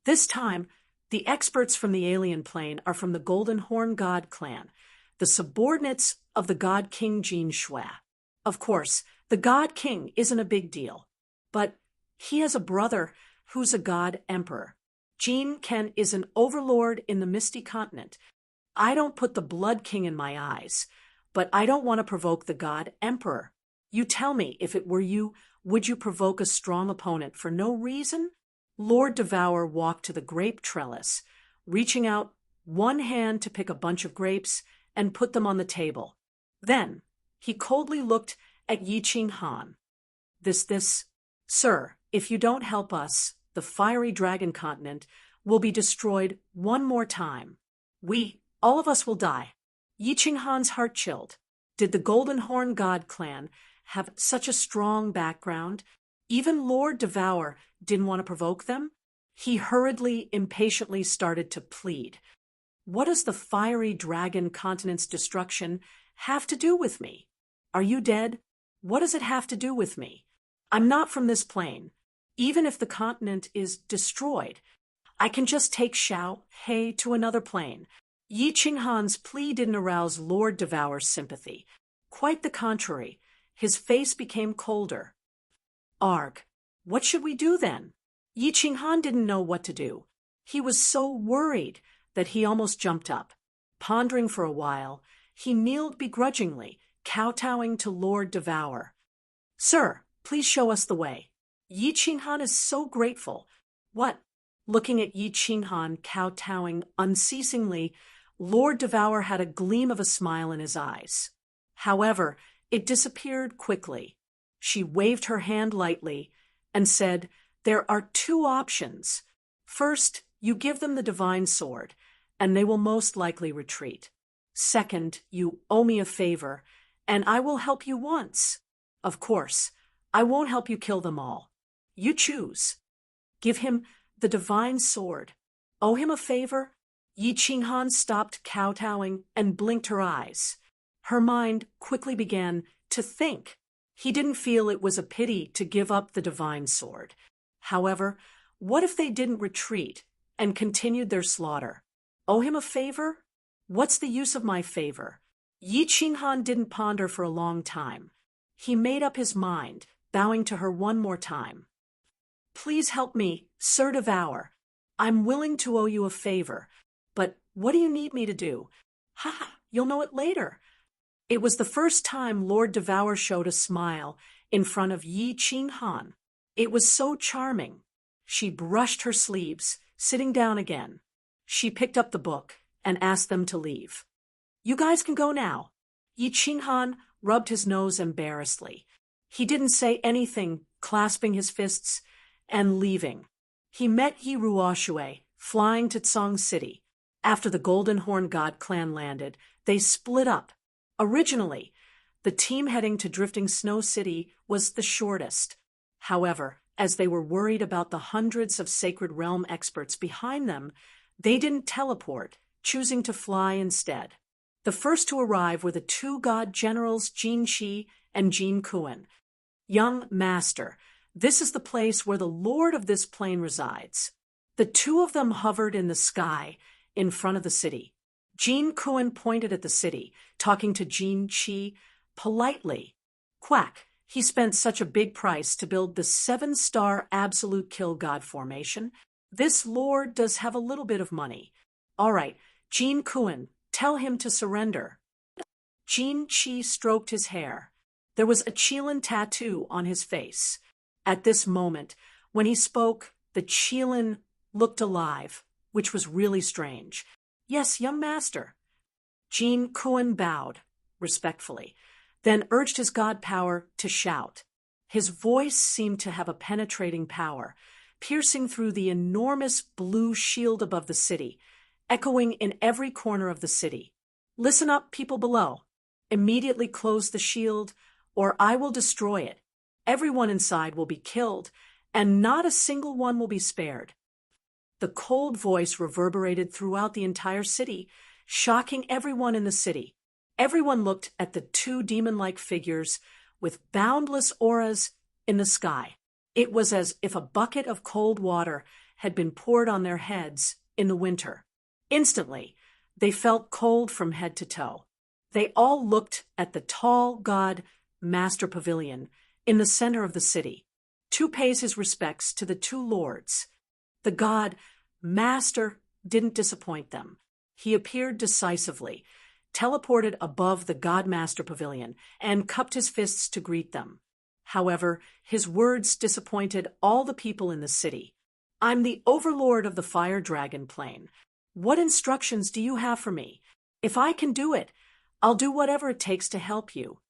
This time, the experts from the alien plane are from the Golden Horn God clan, the subordinates of the God King Jin Shui. Of course, the God King isn't a big deal, but he has a brother who's a God Emperor. Jin Ken is an overlord in the Misty Continent. I don't put the Blood King in my eyes, but I don't want to provoke the God Emperor. You tell me, if it were you, would you provoke a strong opponent for no reason? Lord Devour walked to the grape trellis, reaching out one hand to pick a bunch of grapes and put them on the table. Then he coldly looked at Yi Qinghan. Sir, if you don't help us, the fiery dragon continent will be destroyed one more time. All of us will die." Yi Qinghan's heart chilled. Did the Golden Horn God clan have such a strong background? Even Lord Devour didn't want to provoke them? He hurriedly, impatiently started to plead. "What does the fiery dragon continent's destruction have to do with me? Are you dead? What does it have to do with me? I'm not from this plane. Even if the continent is destroyed, I can just take Xiaohe to another plane." Yi Qinghan's plea didn't arouse Lord Devour's sympathy. Quite the contrary, his face became colder. "Arg, what should we do then?" Yi Qinghan didn't know what to do. He was so worried that he almost jumped up. Pondering for a while, he kneeled begrudgingly, kowtowing to Lord Devour. "Sir, please show us the way." Yi Qinghan is so grateful. "What?" Looking at Yi Qinghan kowtowing unceasingly, Lord Devour had a gleam of a smile in his eyes. However, it disappeared quickly. She waved her hand lightly and said, "There are two options. First, you give them the divine sword, and they will most likely retreat. Second, you owe me a favor, and I will help you once. Of course, I won't help you kill them all. You choose. Give him the divine sword. Owe him a favor?" Yi Qinghan stopped kowtowing and blinked her eyes. Her mind quickly began to think. He didn't feel it was a pity to give up the divine sword. However, what if they didn't retreat and continued their slaughter? Owe him a favor? What's the use of my favor? Yi Qinghan didn't ponder for a long time. He made up his mind, bowing to her one more time. "Please help me, Sir Devour. I'm willing to owe you a favor, but what do you need me to do?" "Ha, you'll know it later." It was the first time Lord Devour showed a smile in front of Yi Qinghan. It was so charming. She brushed her sleeves, sitting down again. She picked up the book and asked them to leave. "You guys can go now." Yi Qinghan rubbed his nose embarrassedly. He didn't say anything, clasping his fists and leaving. He met Yi Ruoshui, flying to Tsong City. After the Golden Horn God clan landed, they split up. Originally, the team heading to Drifting Snow City was the shortest. However, as they were worried about the hundreds of Sacred Realm experts behind them, they didn't teleport, choosing to fly instead. The first to arrive were the two god generals Jin Qi and Jin Kuan. "Young Master, this is the place where the lord of this plane resides." The two of them hovered in the sky in front of the city. Jin Kuan pointed at the city, talking to Jin Qi politely. "Quack, he spent such a big price to build the 7-star absolute kill god formation. This lord does have a little bit of money. All right, Jin Kuan, tell him to surrender." Jin Qi stroked his hair. There was a Qilin tattoo on his face. At this moment, when he spoke, the Qilin looked alive, which was really strange. "Yes, young master." Jin Kuan bowed, respectfully, then urged his god power to shout. His voice seemed to have a penetrating power, piercing through the enormous blue shield above the city, echoing in every corner of the city. "Listen up, people below. Immediately close the shield, or I will destroy it. Everyone inside will be killed, and not a single one will be spared." The cold voice reverberated throughout the entire city, shocking everyone in the city. Everyone looked at the two demon-like figures with boundless auras in the sky. It was as if a bucket of cold water had been poured on their heads in the winter. Instantly, they felt cold from head to toe. They all looked at the tall god Master Pavilion in the center of the city, to pay his respects to the two lords. The god Master didn't disappoint them. He appeared decisively, teleported above the God Master Pavilion, and cupped his fists to greet them. However, his words disappointed all the people in the city. "I'm the overlord of the Fire Dragon Plane. What instructions do you have for me? If I can do it, I'll do whatever it takes to help you."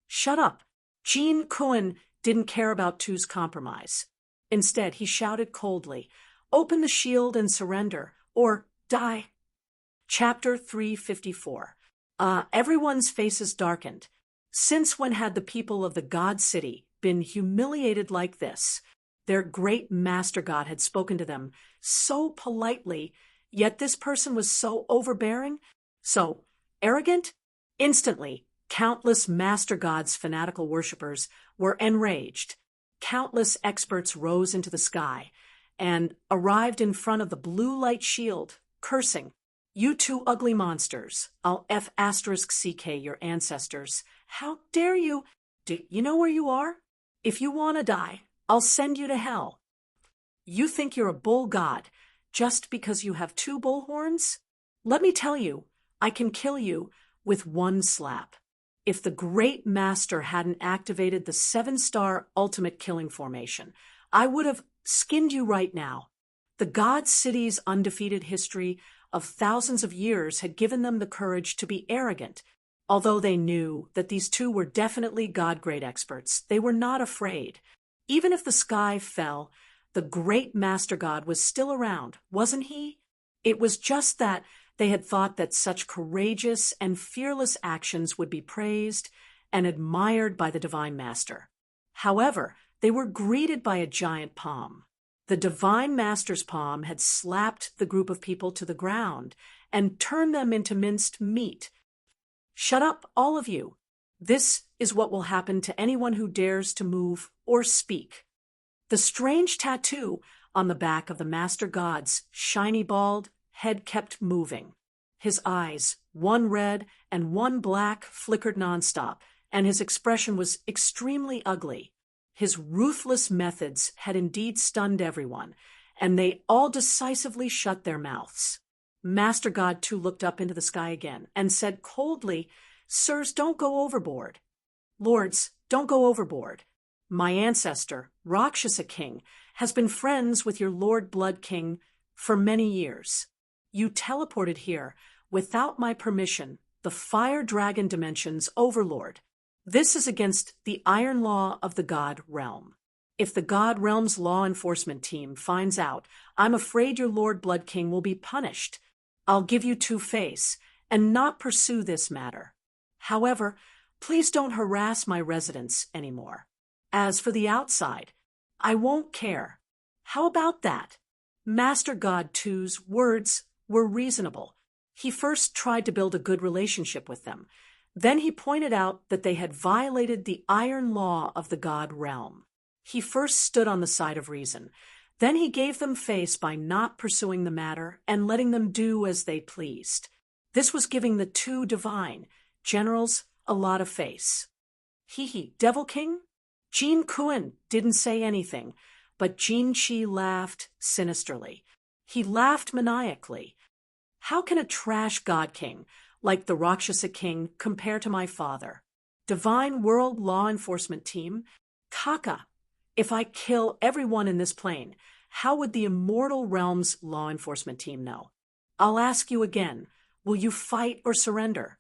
"Shut up." Jin Kuan didn't care about Tu's compromise. Instead, he shouted coldly, "Open the shield and surrender, or die." Chapter 354. Everyone's faces darkened. Since when had the people of the God City been humiliated like this? Their great master god had spoken to them so politely, yet this person was so overbearing, so arrogant. Instantly, countless master god's fanatical worshippers were enraged. Countless experts rose into the sky and arrived in front of the blue light shield, cursing. "You two ugly monsters, I'll F***CK your ancestors. How dare you? Do you know where you are? If you want to die, I'll send you to hell. You think you're a bull god just because you have 2 bull horns? Let me tell you, I can kill you with 1 slap. If the great master hadn't activated the 7-star ultimate killing formation, I would have skinned you right now." The God City's undefeated history of thousands of years had given them the courage to be arrogant, Although they knew that these two were definitely God-grade experts, they were not afraid. Even if the sky fell, the great Master God was still around, wasn't he? It was just that they had thought that such courageous and fearless actions would be praised and admired by the Divine Master. However, they were greeted by a giant palm. The Divine Master's palm had slapped the group of people to the ground and turned them into minced meat. "Shut up, all of you. This is what will happen to anyone who dares to move or speak." The strange tattoo on the back of the Master God's shiny bald head kept moving. His eyes, one red and one black, flickered nonstop, and his expression was extremely ugly. His ruthless methods had indeed stunned everyone, and they all decisively shut their mouths. Master God too looked up into the sky again and said coldly, "Sirs, don't go overboard. Lords, don't go overboard. My ancestor, Rakshasa King, has been friends with your Lord Blood King for many years. You teleported here without my permission, the Fire Dragon Dimension's overlord. This is against the iron law of the God Realm. If the God Realm's law enforcement team finds out, I'm afraid your Lord Blood King will be punished. I'll give you two-face and not pursue this matter. However, please don't harass my residents anymore. As for the outside, I won't care. How about that?" Master God 2's words were reasonable. He first tried to build a good relationship with them. Then he pointed out that they had violated the iron law of the God Realm. He first stood on the side of reason. Then he gave them face by not pursuing the matter and letting them do as they pleased. This was giving the two divine generals a lot of face. "Hee, Devil King?" Jean Kuan didn't say anything, but Jin Chi laughed sinisterly. He laughed maniacally. "How can a trash God King like the Rakshasa King compare to my father? Divine World Law Enforcement Team? Kaka, if I kill everyone in this plane, how would the Immortal Realms Law Enforcement Team know? I'll ask you again, will you fight or surrender?"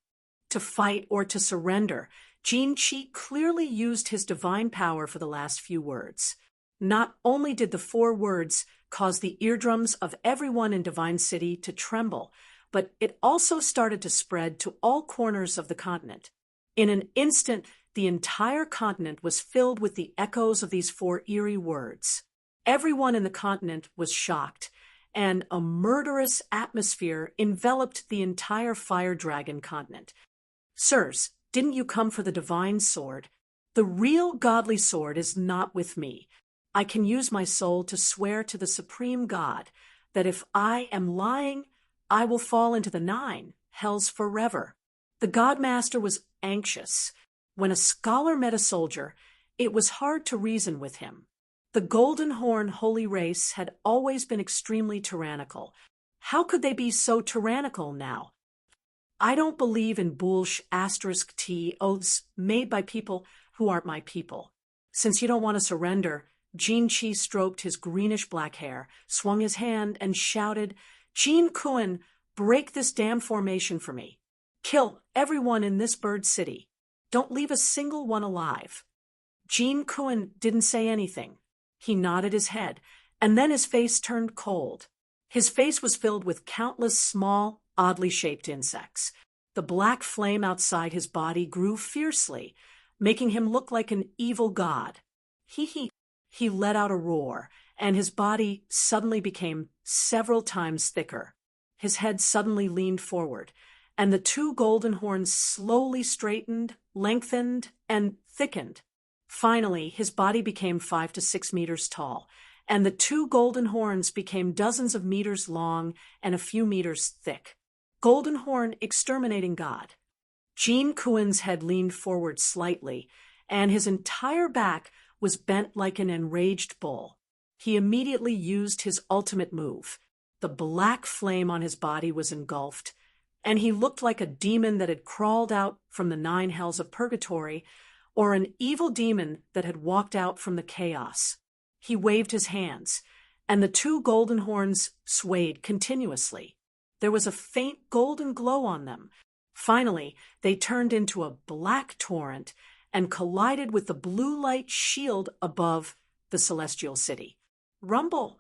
To fight or to surrender, Jin Chi clearly used his divine power for the last few words. Not only did the 4 words cause the eardrums of everyone in Divine City to tremble, but it also started to spread to all corners of the continent. In an instant, the entire continent was filled with the echoes of these 4 eerie words. Everyone in the continent was shocked, and a murderous atmosphere enveloped the entire Fire Dragon continent. "Sirs, didn't you come for the divine sword? The real godly sword is not with me. I can use my soul to swear to the Supreme God that if I am lying, I will fall into the 9 hells forever." The Godmaster was anxious. When a scholar met a soldier, it was hard to reason with him. The Golden Horn holy race had always been extremely tyrannical. How could they be so tyrannical now? "I don't believe in **T oaths made by people who aren't my people. Since you don't want to surrender," Jin Chi stroked his greenish-black hair, swung his hand, and shouted, "Jean Kuan, break this damn formation for me. Kill everyone in this bird city. Don't leave a single one alive." Jean Kuan didn't say anything. He nodded his head, and then his face turned cold. His face was filled with countless small, oddly shaped insects. The black flame outside his body grew fiercely, making him look like an evil god. He let out a roar, and his body suddenly became several times thicker. His head suddenly leaned forward, and the 2 golden horns slowly straightened, lengthened, and thickened. Finally, his body became 5 to 6 meters tall, and the 2 golden horns became dozens of meters long and a few meters thick. Golden Horn Exterminating God. Jean Kuan's head leaned forward slightly, and his entire back was bent like an enraged bull. He immediately used his ultimate move. The black flame on his body was engulfed, and he looked like a demon that had crawled out from the 9 hells of purgatory, or an evil demon that had walked out from the chaos. He waved his hands, and the 2 golden horns swayed continuously. There was a faint golden glow on them. Finally, they turned into a black torrent and collided with the blue light shield above the celestial city. Rumble!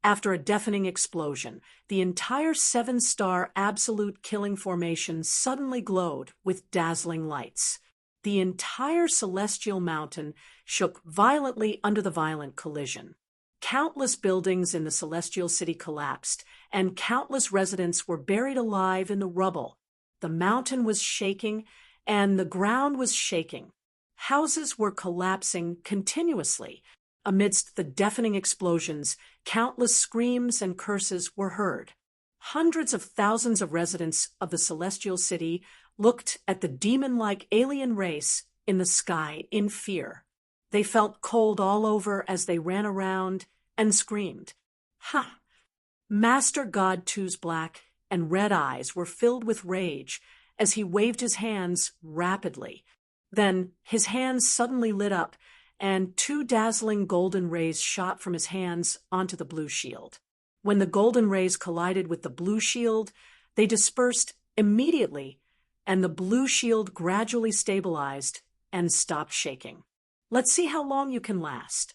After a deafening explosion, the entire 7-star absolute killing formation suddenly glowed with dazzling lights. The entire celestial mountain shook violently under the violent collision. Countless buildings in the celestial city collapsed, and countless residents were buried alive in the rubble. The mountain was shaking, and the ground was shaking. Houses were collapsing continuously. Amidst the deafening explosions, countless screams and curses were heard. Hundreds of thousands of residents of the celestial city looked at the demon-like alien race in the sky in fear. They felt cold all over as they ran around and screamed. Ha! Master God Two's black and red eyes were filled with rage as he waved his hands rapidly. Then his hands suddenly lit up, and 2 dazzling golden rays shot from his hands onto the blue shield. When the golden rays collided with the blue shield, they dispersed immediately, and the blue shield gradually stabilized and stopped shaking. Let's see how long you can last.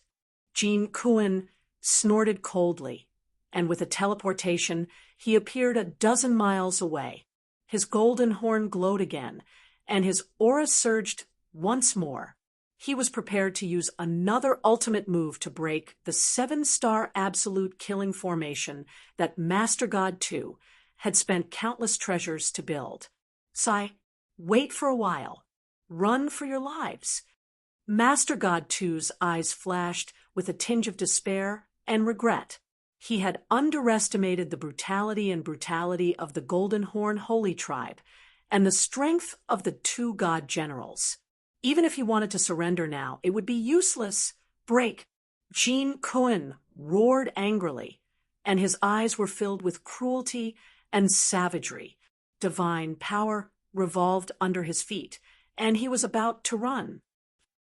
Gene Kuan snorted coldly, and with a teleportation, he appeared a dozen miles away. His golden horn glowed again, and his aura surged once more. He was prepared to use another ultimate move to break the 7-star absolute killing formation that Master God 2 had spent countless treasures to build. Sigh, wait for a while. Run for your lives. Master God 2's eyes flashed with a tinge of despair and regret. He had underestimated the brutality of the Golden Horn Holy Tribe and the strength of the 2 god generals. Even if he wanted to surrender now, it would be useless. Break! Gene Kuan roared angrily, and his eyes were filled with cruelty and savagery. Divine power revolved under his feet, and he was about to run.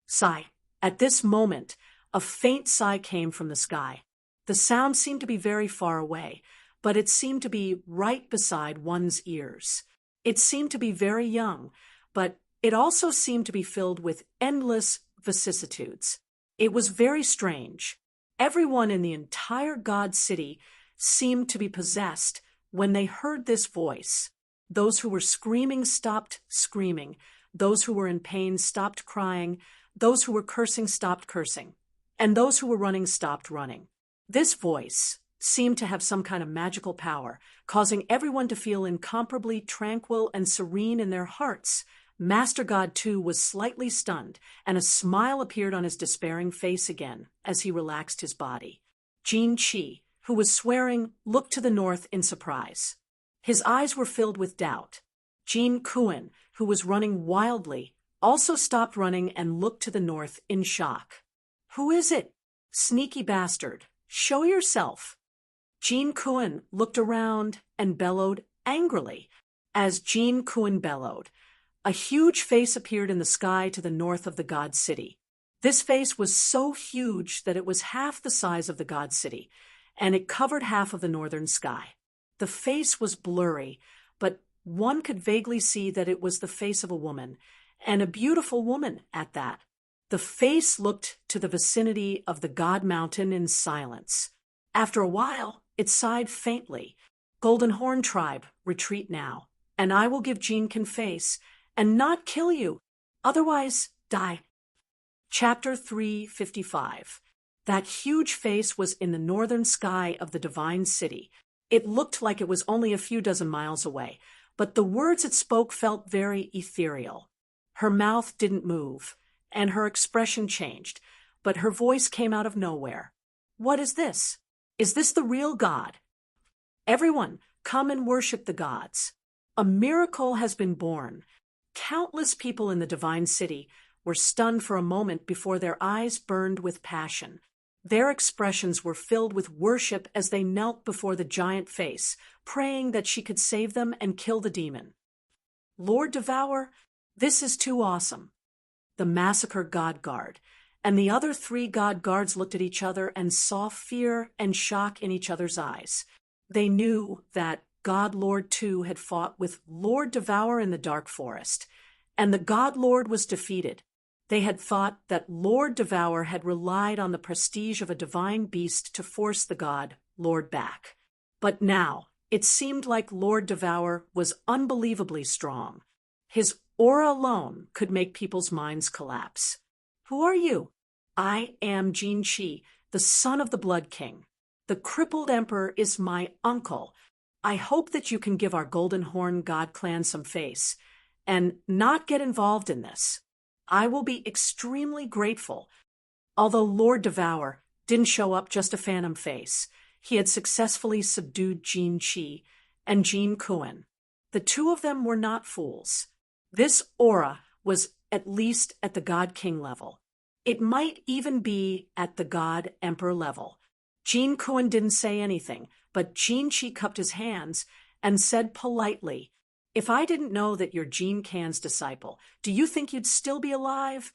Sigh. At this moment, a faint sigh came from the sky. The sound seemed to be very far away, but it seemed to be right beside one's ears. It seemed to be very young, but it also seemed to be filled with endless vicissitudes. It was very strange. Everyone in the entire God City seemed to be possessed when they heard this voice. Those who were screaming stopped screaming. Those who were in pain stopped crying. Those who were cursing stopped cursing. And those who were running stopped running. This voice seemed to have some kind of magical power, causing everyone to feel incomparably tranquil and serene in their hearts. Master God 2 was slightly stunned, and a smile appeared on his despairing face again as he relaxed his body. Gene Chi, who was swearing, looked to the north in surprise. His eyes were filled with doubt. Gene Kuan, who was running wildly, also stopped running and looked to the north in shock. Who is it? Sneaky bastard. Show yourself. Gene Kuan looked around and bellowed angrily. As Gene Kuan bellowed, a huge face appeared in the sky to the north of the God City. This face was so huge that it was half the size of the God City, and it covered half of the northern sky. The face was blurry, but one could vaguely see that it was the face of a woman, and a beautiful woman at that. The face looked to the vicinity of the God Mountain in silence. After a while, it sighed faintly. Golden Horn Tribe, retreat now, and I will give Gene Can face, and not kill you, otherwise die. Chapter 355. That huge face was in the northern sky of the divine city. It looked like it was only a few dozen miles away, but the words it spoke felt very ethereal. Her mouth didn't move, and her expression changed, but her voice came out of nowhere. What is this? Is this the real God? Everyone, come and worship the gods. A miracle has been born. Countless people in the divine city were stunned for a moment before their eyes burned with passion. Their expressions were filled with worship as they knelt before the giant face, praying that she could save them and kill the demon. Lord Devour, this is too awesome. The Massacre God Guard and the other 3 God Guards looked at each other and saw fear and shock in each other's eyes. They knew that God Lord too had fought with Lord Devour in the dark forest, and the God Lord was defeated. They had thought that Lord Devour had relied on the prestige of a divine beast to force the god Lord back. But now, it seemed like Lord Devour was unbelievably strong. His aura alone could make people's minds collapse. "Who are you?" "I am Jin Chi, the son of the Blood King. The crippled emperor is my uncle. I hope that you can give our Golden Horn God clan some face, and not get involved in this. I will be extremely grateful." Although Lord Devour didn't show up just a phantom face, he had successfully subdued Jin Chi and Jin Kuan. The two of them were not fools. This aura was at least at the God King level. It might even be at the God Emperor level. Jin Kuan didn't say anything, but Jin Chi cupped his hands and said politely, "If I didn't know that you're Jin Kan's disciple, do you think you'd still be alive?"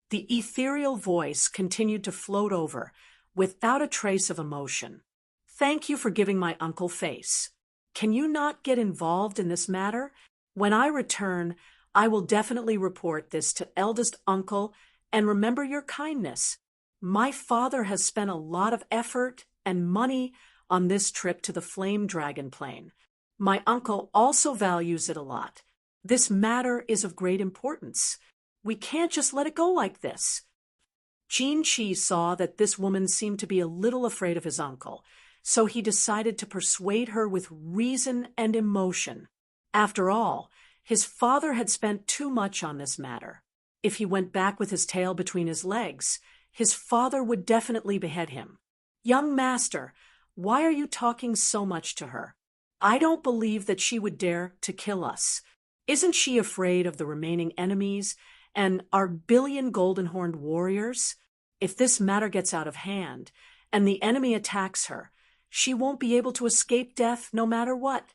The ethereal voice continued to float over, without a trace of emotion. "Thank you for giving my uncle face. Can you not get involved in this matter? When I return, I will definitely report this to eldest uncle, and remember your kindness. My father has spent a lot of effort and money on this trip to the Flame Dragon Plain. My uncle also values it a lot. This matter is of great importance. We can't just let it go like this." Jin Chi saw that this woman seemed to be a little afraid of his uncle, so he decided to persuade her with reason and emotion. After all, his father had spent too much on this matter. If he went back with his tail between his legs, his father would definitely behead him. "Young master, why are you talking so much to her? I don't believe that she would dare to kill us. Isn't she afraid of the remaining enemies and our billion golden-horned warriors? If this matter gets out of hand and the enemy attacks her, she won't be able to escape death no matter what."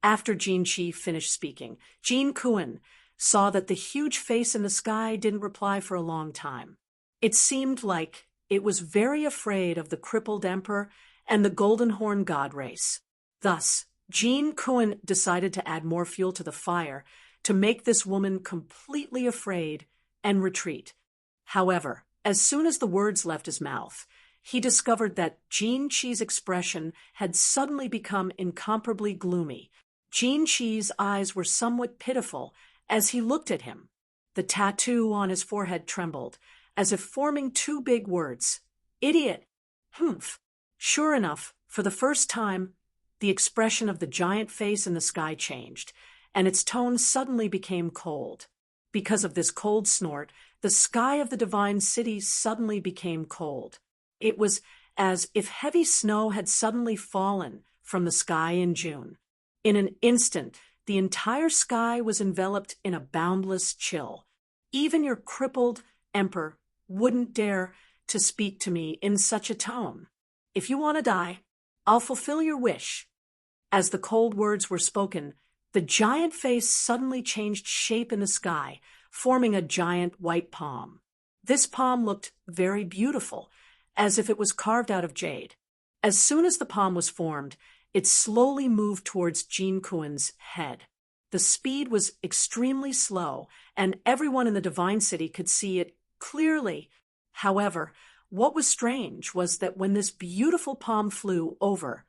After Jin Chi finished speaking, Jin Kuan saw that the huge face in the sky didn't reply for a long time. It seemed like it was very afraid of the crippled emperor and the Golden Horn God race. Thus, Jin Kuan decided to add more fuel to the fire to make this woman completely afraid and retreat. However, as soon as the words left his mouth, he discovered that Jin Chi's expression had suddenly become incomparably gloomy. Jin Chi's eyes were somewhat pitiful as he looked at him. The tattoo on his forehead trembled, as if forming two big words: "Idiot." "Humph." Sure enough, for the first time, the expression of the giant face in the sky changed, and its tone suddenly became cold. Because of this cold snort, the sky of the divine city suddenly became cold. It was as if heavy snow had suddenly fallen from the sky in June. In an instant, the entire sky was enveloped in a boundless chill. Even your crippled emperor wouldn't dare to speak to me in such a tone. "If you want to die, I'll fulfill your wish." As the cold words were spoken, the giant face suddenly changed shape in the sky, forming a giant white palm. This palm looked very beautiful, as if it was carved out of jade. As soon as the palm was formed, it slowly moved towards Jin Kuan's head. The speed was extremely slow, and everyone in the Divine City could see it clearly. However, what was strange was that when this beautiful palm flew over,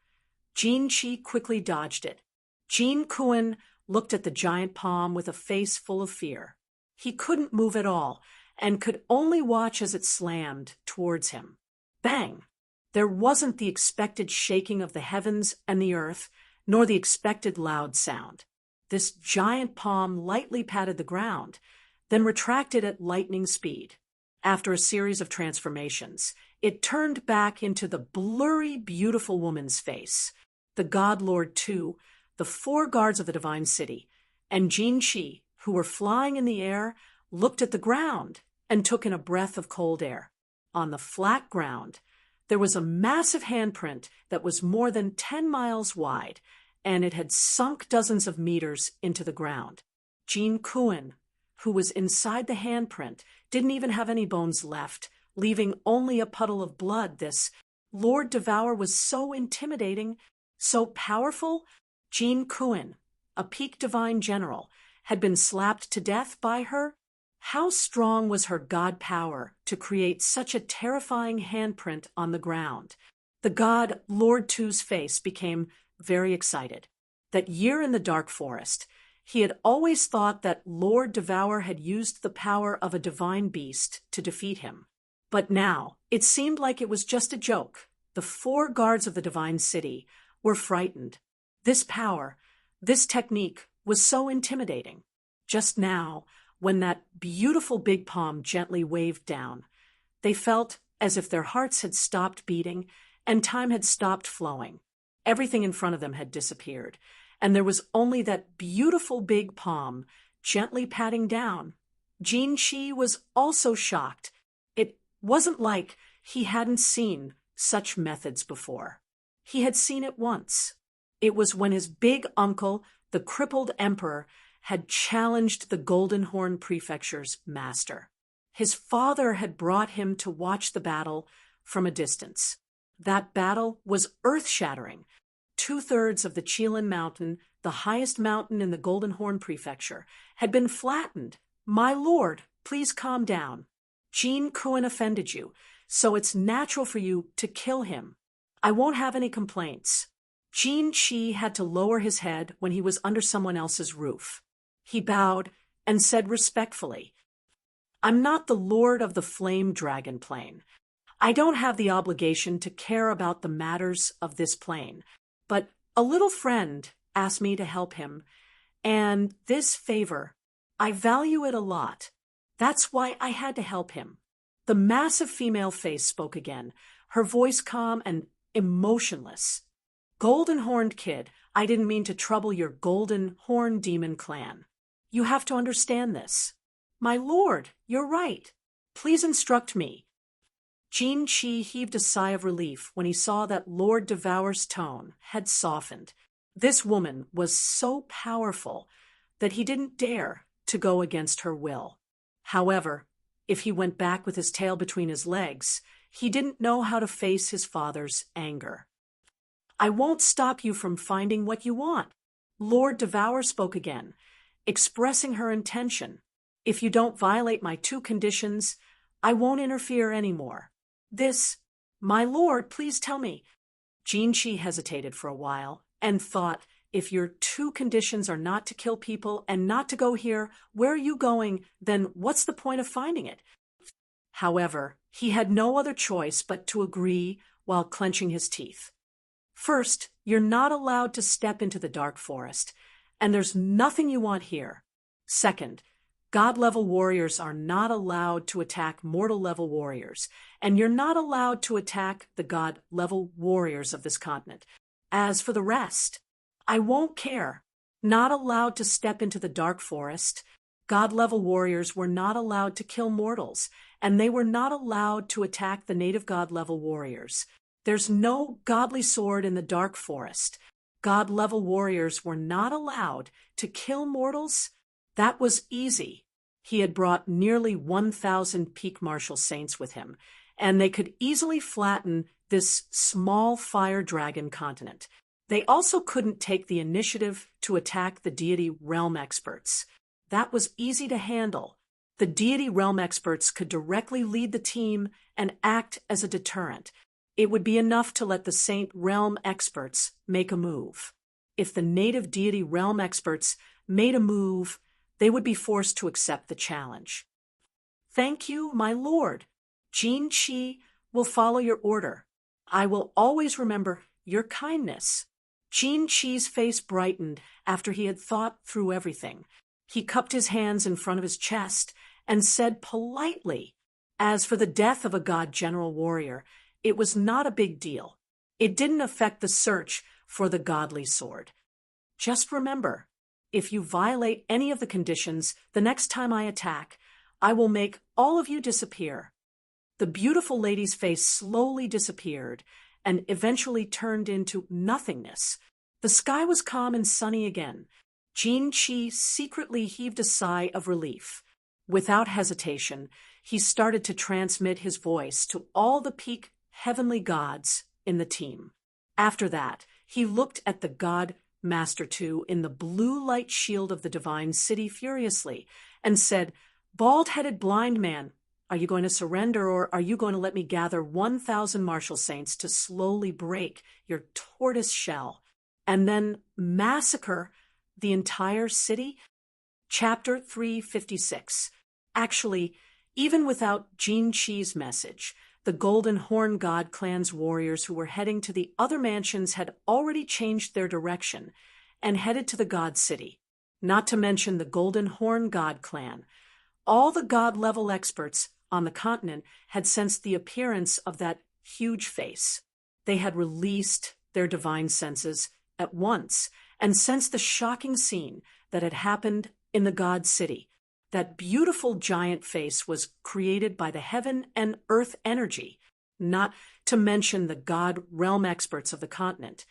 Jin Chi quickly dodged it. Jin Kuan looked at the giant palm with a face full of fear. He couldn't move at all, and could only watch as it slammed towards him. Bang! There wasn't the expected shaking of the heavens and the earth, nor the expected loud sound. This giant palm lightly patted the ground, then retracted at lightning speed. After a series of transformations, it turned back into the blurry, beautiful woman's face. The God Lord, too, the 4 guards of the Divine City, and Jin Chi, who were flying in the air, looked at the ground and took in a breath of cold air. On the flat ground, there was a massive handprint that was more than 10 miles wide, and it had sunk dozens of meters into the ground. Jin Kuan, who was inside the handprint, didn't even have any bones left, leaving only a puddle of blood. This Lord Devour was so intimidating, so powerful. Jean Kuan, a peak divine general, had been slapped to death by her? How strong was her god power to create such a terrifying handprint on the ground? The god Lord Two's face became very excited. That year in the dark forest, he had always thought that Lord Devour had used the power of a divine beast to defeat him. But now, it seemed like it was just a joke. The 4 guards of the divine city were frightened. This power, this technique was so intimidating. Just now, when that beautiful big palm gently waved down, they felt as if their hearts had stopped beating and time had stopped flowing. Everything in front of them had disappeared, and there was only that beautiful big palm gently patting down. Jean Qi was also shocked. It wasn't like he hadn't seen such methods before. He had seen it once. It was when his big uncle, the crippled emperor, had challenged the Golden Horn Prefecture's master. His father had brought him to watch the battle from a distance. That battle was earth-shattering. 2/3 of the Qilin Mountain, the highest mountain in the Golden Horn Prefecture, had been flattened. My lord, please calm down. Jean Kuan offended you, so it's natural for you to kill him. I won't have any complaints. Jean Qi had to lower his head when he was under someone else's roof. He bowed and said respectfully, I'm not the lord of the Flame Dragon Plane. I don't have the obligation to care about the matters of this plane, but a little friend asked me to help him, and this favor, I value it a lot. That's why I had to help him. The massive female face spoke again, her voice calm and emotionless. Golden-horned kid, I didn't mean to trouble your golden horn demon clan. You have to understand this. My lord, you're right. Please instruct me. Jean Qi heaved a sigh of relief when he saw that Lord Devour's tone had softened. This woman was so powerful that he didn't dare to go against her will. However, if he went back with his tail between his legs, he didn't know how to face his father's anger. I won't stop you from finding what you want. Lord Devour spoke again, expressing her intention. If you don't violate my 2 conditions, I won't interfere anymore. My lord, please tell me. Jean Qi hesitated for a while and thought, if your 2 conditions are not to kill people and not to go here, where are you going? Then what's the point of finding it? However, he had no other choice but to agree while clenching his teeth. First, you're not allowed to step into the dark forest, and there's nothing you want here. Second, God-level warriors are not allowed to attack mortal-level warriors, and you're not allowed to attack the God-level warriors of this continent. As for the rest, I won't care. Not allowed to step into the dark forest, God-level warriors were not allowed to kill mortals, and they were not allowed to attack the native God-level warriors. There's no godly sword in the dark forest. God-level warriors were not allowed to kill mortals. That was easy. He had brought nearly 1,000 peak martial saints with him, and they could easily flatten this small fire dragon continent. They also couldn't take the initiative to attack the deity realm experts. That was easy to handle. The deity realm experts could directly lead the team and act as a deterrent. It would be enough to let the Saint Realm experts make a move. If the native deity realm experts made a move, they would be forced to accept the challenge. Thank you, my lord. Jean Qi will follow your order. I will always remember your kindness. Jean Qi's face brightened after he had thought through everything. He cupped his hands in front of his chest and said politely, as for the death of a god general warrior, it was not a big deal. It didn't affect the search for the godly sword. Just remember, if you violate any of the conditions, the next time I attack, I will make all of you disappear. The beautiful lady's face slowly disappeared and eventually turned into nothingness. The sky was calm and sunny again. Jean Qi secretly heaved a sigh of relief. Without hesitation, he started to transmit his voice to all the peak heavenly gods in the team. After that, he looked at the god Master Two, in the blue light shield of the divine city furiously, and said, "Bald-headed blind man, are you going to surrender, or are you going to let me gather 1,000 martial saints to slowly break your tortoise shell and then massacre the entire city?" Chapter 356. Actually, even without Jin Chi's message, the Golden Horn God Clan's warriors who were heading to the other mansions had already changed their direction and headed to the God City. Not to mention the Golden Horn God Clan. All the God-level experts on the continent had sensed the appearance of that huge face. They had released their divine senses at once and sensed the shocking scene that had happened in the God City. That beautiful giant face was created by the heaven and earth energy, not to mention the God realm experts of the continent.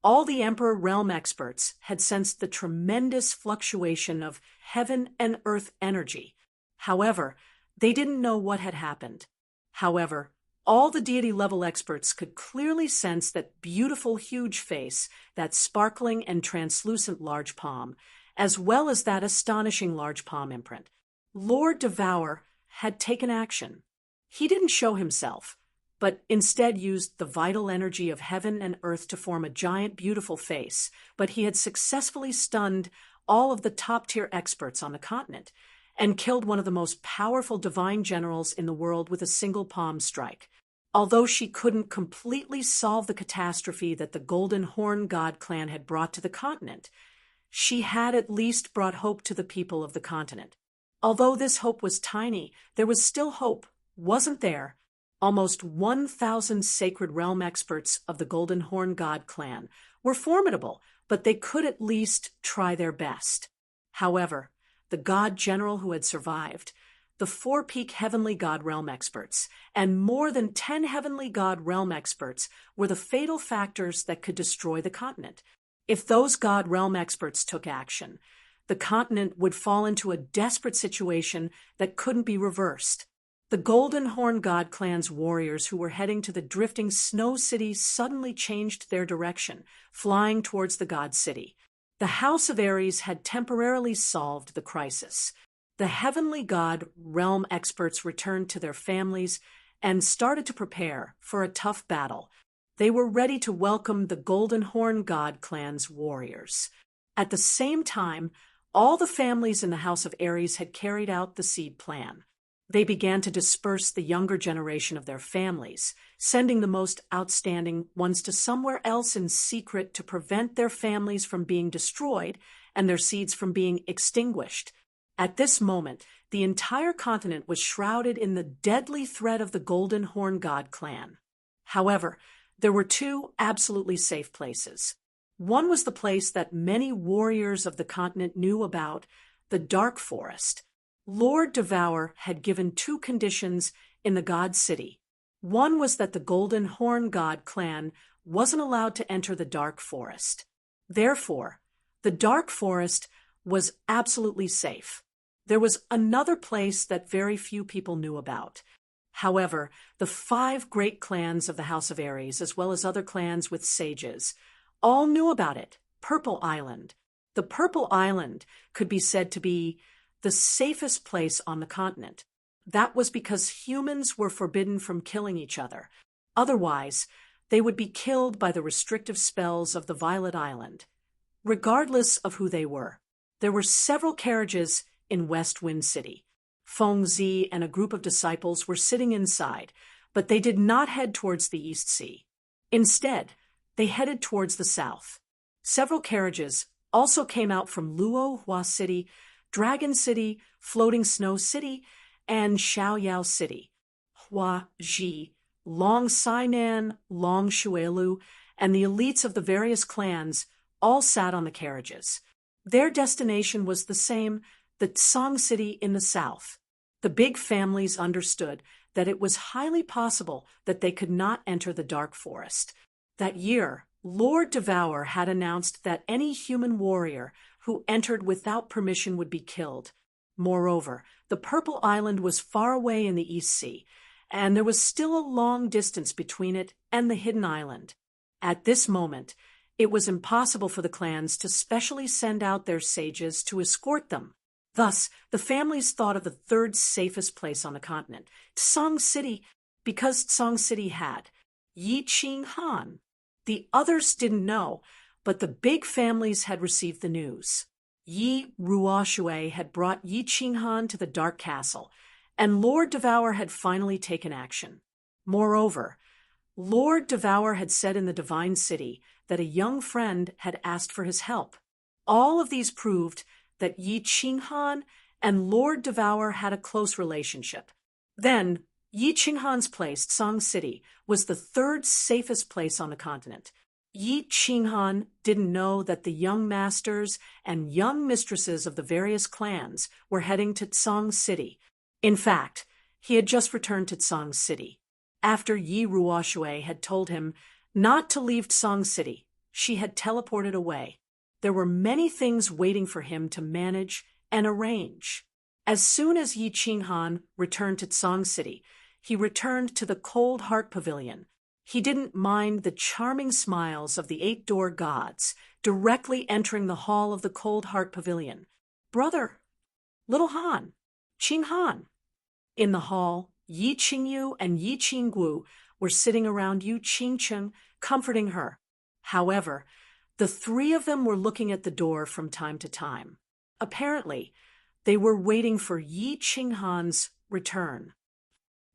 All the Emperor realm experts had sensed the tremendous fluctuation of heaven and earth energy. However, they didn't know what had happened. However, all the deity-level experts could clearly sense that beautiful huge face, that sparkling and translucent large palm, as well as that astonishing large palm imprint. Lord Devour had taken action. He didn't show himself, but instead used the vital energy of heaven and earth to form a giant, beautiful face, but he had successfully stunned all of the top-tier experts on the continent and killed one of the most powerful divine generals in the world with a single palm strike. Although she couldn't completely solve the catastrophe that the Golden Horn God Clan had brought to the continent, she had at least brought hope to the people of the continent. Although this hope was tiny, there was still hope, wasn't there? Almost 1,000 sacred realm experts of the Golden Horn God Clan were formidable, but they could at least try their best. However, the God General who had survived, the 4-peak Heavenly God Realm experts, and more than 10 Heavenly God Realm experts were the fatal factors that could destroy the continent. If those God Realm experts took action, the continent would fall into a desperate situation that couldn't be reversed. The Golden Horn God Clan's warriors who were heading to the drifting Snow City suddenly changed their direction, flying towards the God City. The House of Ares had temporarily solved the crisis. The Heavenly God Realm experts returned to their families and started to prepare for a tough battle. They were ready to welcome the Golden Horn God Clan's warriors. At the same time, all the families in the House of Ares had carried out the seed plan. They began to disperse the younger generation of their families, sending the most outstanding ones to somewhere else in secret to prevent their families from being destroyed and their seeds from being extinguished. At this moment, the entire continent was shrouded in the deadly threat of the Golden Horn God Clan. However, there were two absolutely safe places. One was the place that many warriors of the continent knew about, the Dark Forest. Lord Devour had given two conditions in the God City. One was that the Golden Horn God Clan wasn't allowed to enter the Dark Forest. Therefore, the Dark Forest was absolutely safe. There was another place that very few people knew about. However, the 5 great clans of the House of Ares, as well as other clans with sages, all knew about it. Purple Island. The Purple Island could be said to be the safest place on the continent. That was because humans were forbidden from killing each other. Otherwise, they would be killed by the restrictive spells of the Violet Island. Regardless of who they were, there were several carriages in West Wind City. Feng Zi and a group of disciples were sitting inside, but they did not head towards the East Sea. Instead, they headed towards the south. Several carriages also came out from Luo Hua City, Dragon City, Floating Snow City, and Xiaoyao City. Hua Ji, Long Sainan, Long Shuelu, and the elites of the various clans all sat on the carriages. Their destination was the same, the Song City in the south. The big families understood that it was highly possible that they could not enter the Dark Forest. That year, Lord Devour had announced that any human warrior who entered without permission would be killed. Moreover, the Purple Island was far away in the East Sea, and there was still a long distance between it and the Hidden Island. At this moment, It was impossible for the clans to specially send out their sages to escort them. Thus, the families thought of the third safest place on the continent, Tsang City, because Tsang City had Yi Ching Han. The others didn't know, but the big families had received the news. Yi Ruoshui had brought Yi Ching Han to the Dark Castle, and Lord Devour had finally taken action. Moreover, Lord Devour had said in the Divine City that a young friend had asked for his help. All of these proved that Yi Ching Han and Lord Devour had a close relationship. Then, Yi Ching Han's place, Tsang City, was the third safest place on the continent. Yi Ching Han didn't know that the young masters and young mistresses of the various clans were heading to Tsang City. In fact, he had just returned to Tsang City. After Yi Ruoshui had told him not to leave Tsang City, she had teleported away. There were many things waiting for him to manage and arrange. As soon as Yi Ching Han returned to Tsang City, he returned to the Cold Heart Pavilion. He didn't mind the charming smiles of the eight-door gods directly entering the hall of the Cold Heart Pavilion. "Brother, little Han, Ching Han." In the hall, Yi Qingyu and Yi Qinggu were sitting around Yu Qingcheng, comforting her. However, the three of them were looking at the door from time to time. Apparently, they were waiting for Yi Ching Han's return.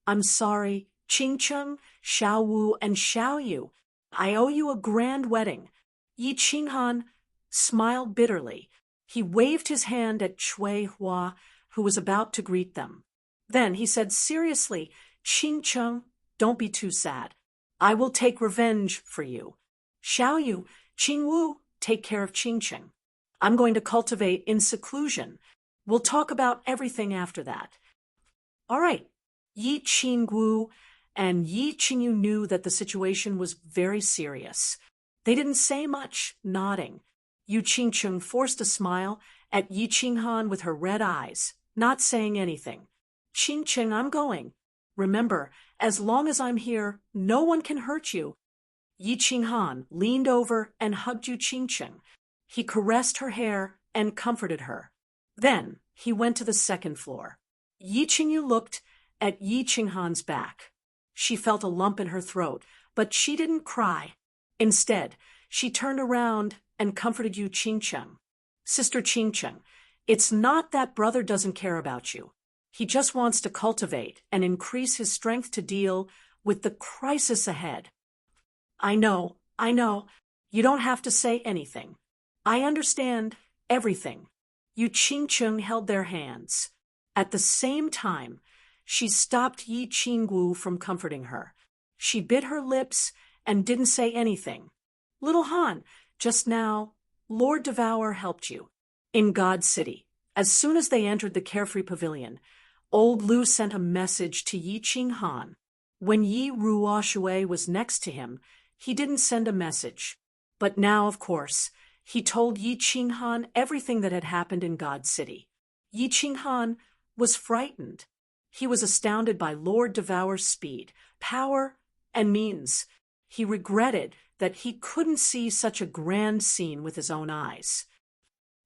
"I'm sorry, Qingcheng, Xiaowu, and Xiaoyu. I owe you a grand wedding." Yi Ching Han smiled bitterly. He waved his hand at Cui Hua, who was about to greet them. Then he said seriously, "Qingcheng, don't be too sad. I will take revenge for you. Xiaoyu, Qingwu, take care of Qingcheng. I'm going to cultivate in seclusion. We'll talk about everything after that." All right. Yi Qingwu and Yi Qingyu knew that the situation was very serious. They didn't say much, nodding. Yu Qingcheng forced a smile at Yi Qinghan with her red eyes, not saying anything. "Qingcheng, I'm going. Remember, as long as I'm here, no one can hurt you." Yi Qinghan leaned over and hugged Yu Qingcheng. He caressed her hair and comforted her. Then he went to the second floor. Yi Qingyu looked at Yi Qinghan's back. She felt a lump in her throat, but she didn't cry. Instead, she turned around and comforted Yu Qingcheng. "Sister Qingcheng, it's not that brother doesn't care about you. He just wants to cultivate and increase his strength to deal with the crisis ahead." I know. You don't have to say anything. I understand everything." Yu Qingcheng held their hands. At the same time, she stopped Yi Qingwu from comforting her. She bit her lips and didn't say anything. "Little Han, just now, Lord Devour helped you." In God's City, as soon as they entered the Carefree Pavilion, Old Lu sent a message to Yi Ching Han. When Yi Ruoshui was next to him, he didn't send a message. But now, of course, he told Yi Ching Han everything that had happened in God's City. Yi Ching Han was frightened. He was astounded by Lord Devour's speed, power, and means. He regretted that he couldn't see such a grand scene with his own eyes.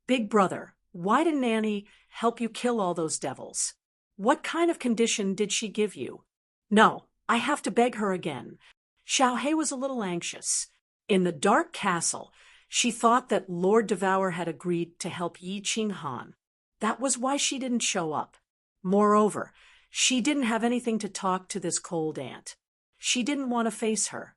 "Big brother, why didn't Annie help you kill all those devils? What kind of condition did she give you?" "No, I have to beg her again." Xiaohei was a little anxious. In the Dark Castle, she thought that Lord Devour had agreed to help Yi Ching Han. That was why she didn't show up. Moreover, she didn't have anything to talk to this cold aunt. She didn't want to face her.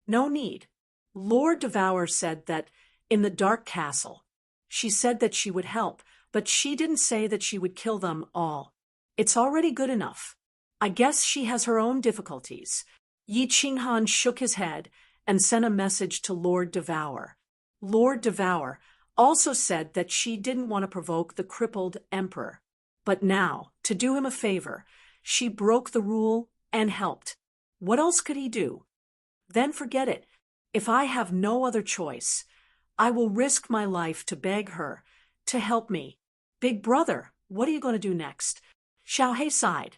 No need. Lord Devour said that in the Dark Castle, she said that she would help, but she didn't say that she would kill them all. It's already good enough. I guess she has her own difficulties. Yi Ching Han shook his head and sent a message to Lord Devour. Lord Devour also said that she didn't want to provoke the crippled emperor. But now, to do him a favor, she broke the rule and helped. What else could he do? Then forget it. If I have no other choice, I will risk my life to beg her to help me. Big brother, what are you going to do next? Xiaohei sighed.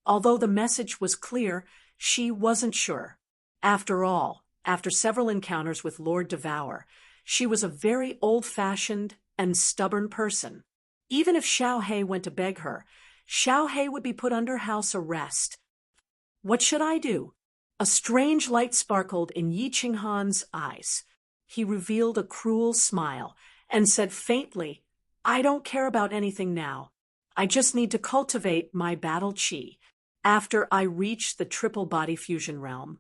Although the message was clear, she wasn't sure. After all, after several encounters with Lord Devour, she was a very old-fashioned and stubborn person. Even if Xiao He went to beg her, Xiao He would be put under house arrest. What should I do? A strange light sparkled in Yi Qinghan's eyes. He revealed a cruel smile and said faintly, I don't care about anything now. I just need to cultivate my battle chi. After I reach the triple body fusion realm,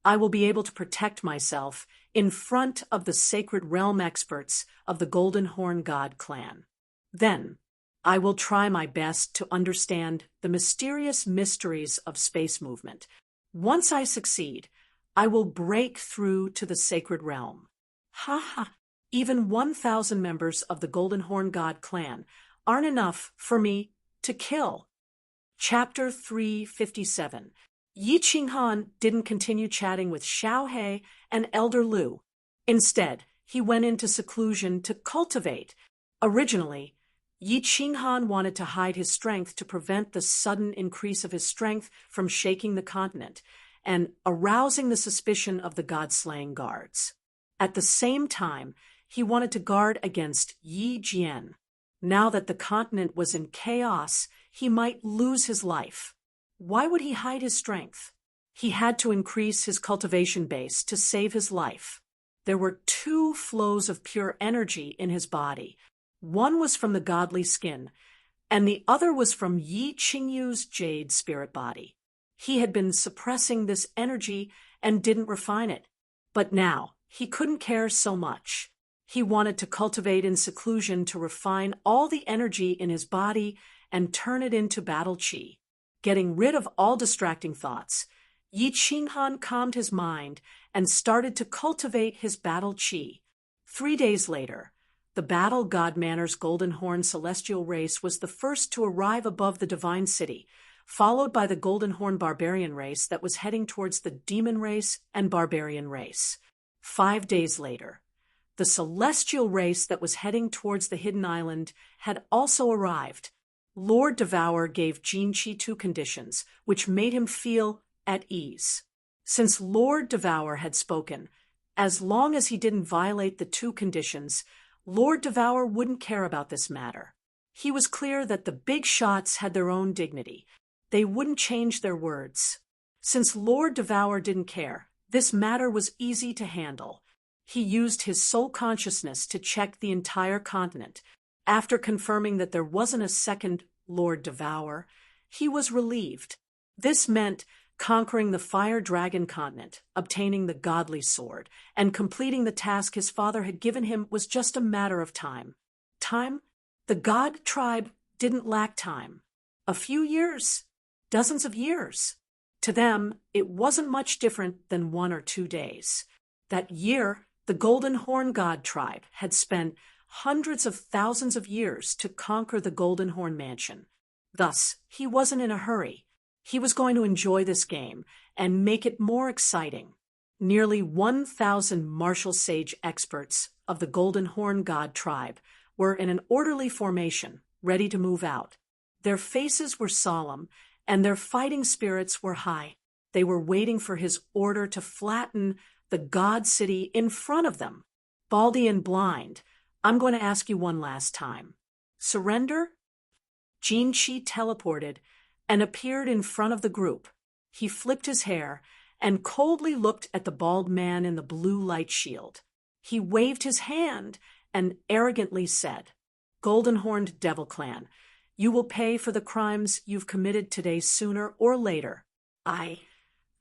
I will be able to protect myself in front of the sacred realm experts of the Golden Horn God clan. Then, I will try my best to understand the mysterious mysteries of space movement. Once I succeed, I will break through to the sacred realm. Ha ha! Even 1,000 members of the Golden Horn God clan aren't enough for me to kill. Chapter 357. Yi Qinghan didn't continue chatting with Xiao He and Elder Lu. Instead, he went into seclusion to cultivate. Originally, Yi Qinghan wanted to hide his strength to prevent the sudden increase of his strength from shaking the continent and arousing the suspicion of the god-slaying guards. At the same time, he wanted to guard against Yi Jian. Now that the continent was in chaos, he might lose his life. Why would he hide his strength? He had to increase his cultivation base to save his life. There were 2 flows of pure energy in his body. One was from the godly skin, and the other was from Yi Qingyu's jade spirit body. He had been suppressing this energy and didn't refine it. But now, he couldn't care so much. He wanted to cultivate in seclusion to refine all the energy in his body and turn it into battle chi. Getting rid of all distracting thoughts, Yi Qinghan calmed his mind and started to cultivate his battle chi. 3 days later, the Battle God Manor's Golden Horn celestial race was the first to arrive above the Divine City, followed by the Golden Horn barbarian race that was heading towards the Demon race and barbarian race. 5 days later, the celestial race that was heading towards the Hidden Island had also arrived. Lord Devour gave Jin Qi 2 conditions, which made him feel at ease. Since Lord Devour had spoken, as long as he didn't violate the 2 conditions, Lord Devour wouldn't care about this matter. He was clear that the big shots had their own dignity. They wouldn't change their words. Since Lord Devour didn't care, this matter was easy to handle. He used his soul consciousness to check the entire continent. After confirming that there wasn't a second Lord Devour, he was relieved. This meant conquering the Fire Dragon continent, obtaining the Godly Sword, and completing the task his father had given him was just a matter of time. Time? The God tribe didn't lack time. A few years, dozens of years. To them, it wasn't much different than 1 or 2 days. That year, the Golden Horn God tribe had spent hundreds of thousands of years to conquer the Golden Horn Mansion. Thus, he wasn't in a hurry. He was going to enjoy this game and make it more exciting. Nearly 1,000 martial sage experts of the Golden Horn God tribe were in an orderly formation, ready to move out. Their faces were solemn, and their fighting spirits were high. They were waiting for his order to flatten the God City in front of them. Baldy and blind, I'm going to ask you one last time. Surrender? Jin Qi teleported and appeared in front of the group. He flipped his hair and coldly looked at the bald man in the blue light shield. He waved his hand and arrogantly said, Golden-horned Devil Clan, you will pay for the crimes you've committed today sooner or later. I,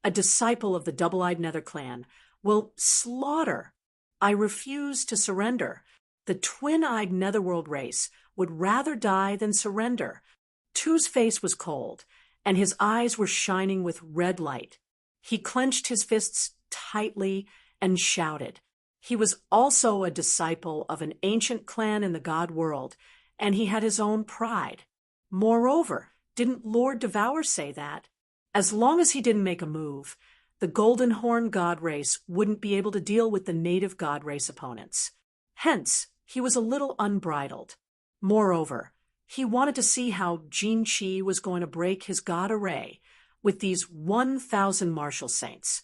a disciple of the Double-Eyed Nether Clan, will slaughter. I refuse to surrender. The Twin-Eyed Netherworld race would rather die than surrender. Tu's face was cold, and his eyes were shining with red light. He clenched his fists tightly and shouted. He was also a disciple of an ancient clan in the God world, and he had his own pride. Moreover, didn't Lord Devour say that? As long as he didn't make a move, the Golden Horn God race wouldn't be able to deal with the native God race opponents. Hence, he was a little unbridled. Moreover, he wanted to see how Jin Qi was going to break his God array with these 1,000 martial saints.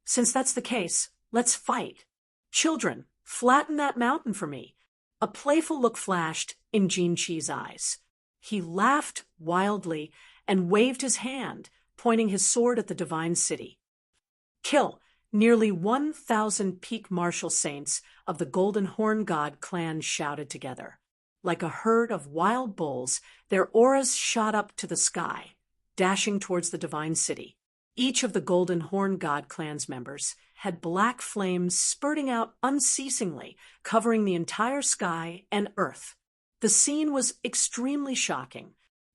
Since that's the case, let's fight. Children, flatten that mountain for me. A playful look flashed in Jinqi's eyes. He laughed wildly and waved his hand, pointing his sword at the divine city. Kill nearly 1,000 peak martial saints of the Golden Horn God clan shouted together. Like a herd of wild bulls, their auras shot up to the sky, dashing towards the divine city. Each of the Golden Horn God clan's members had black flames spurting out unceasingly, covering the entire sky and earth. The scene was extremely shocking.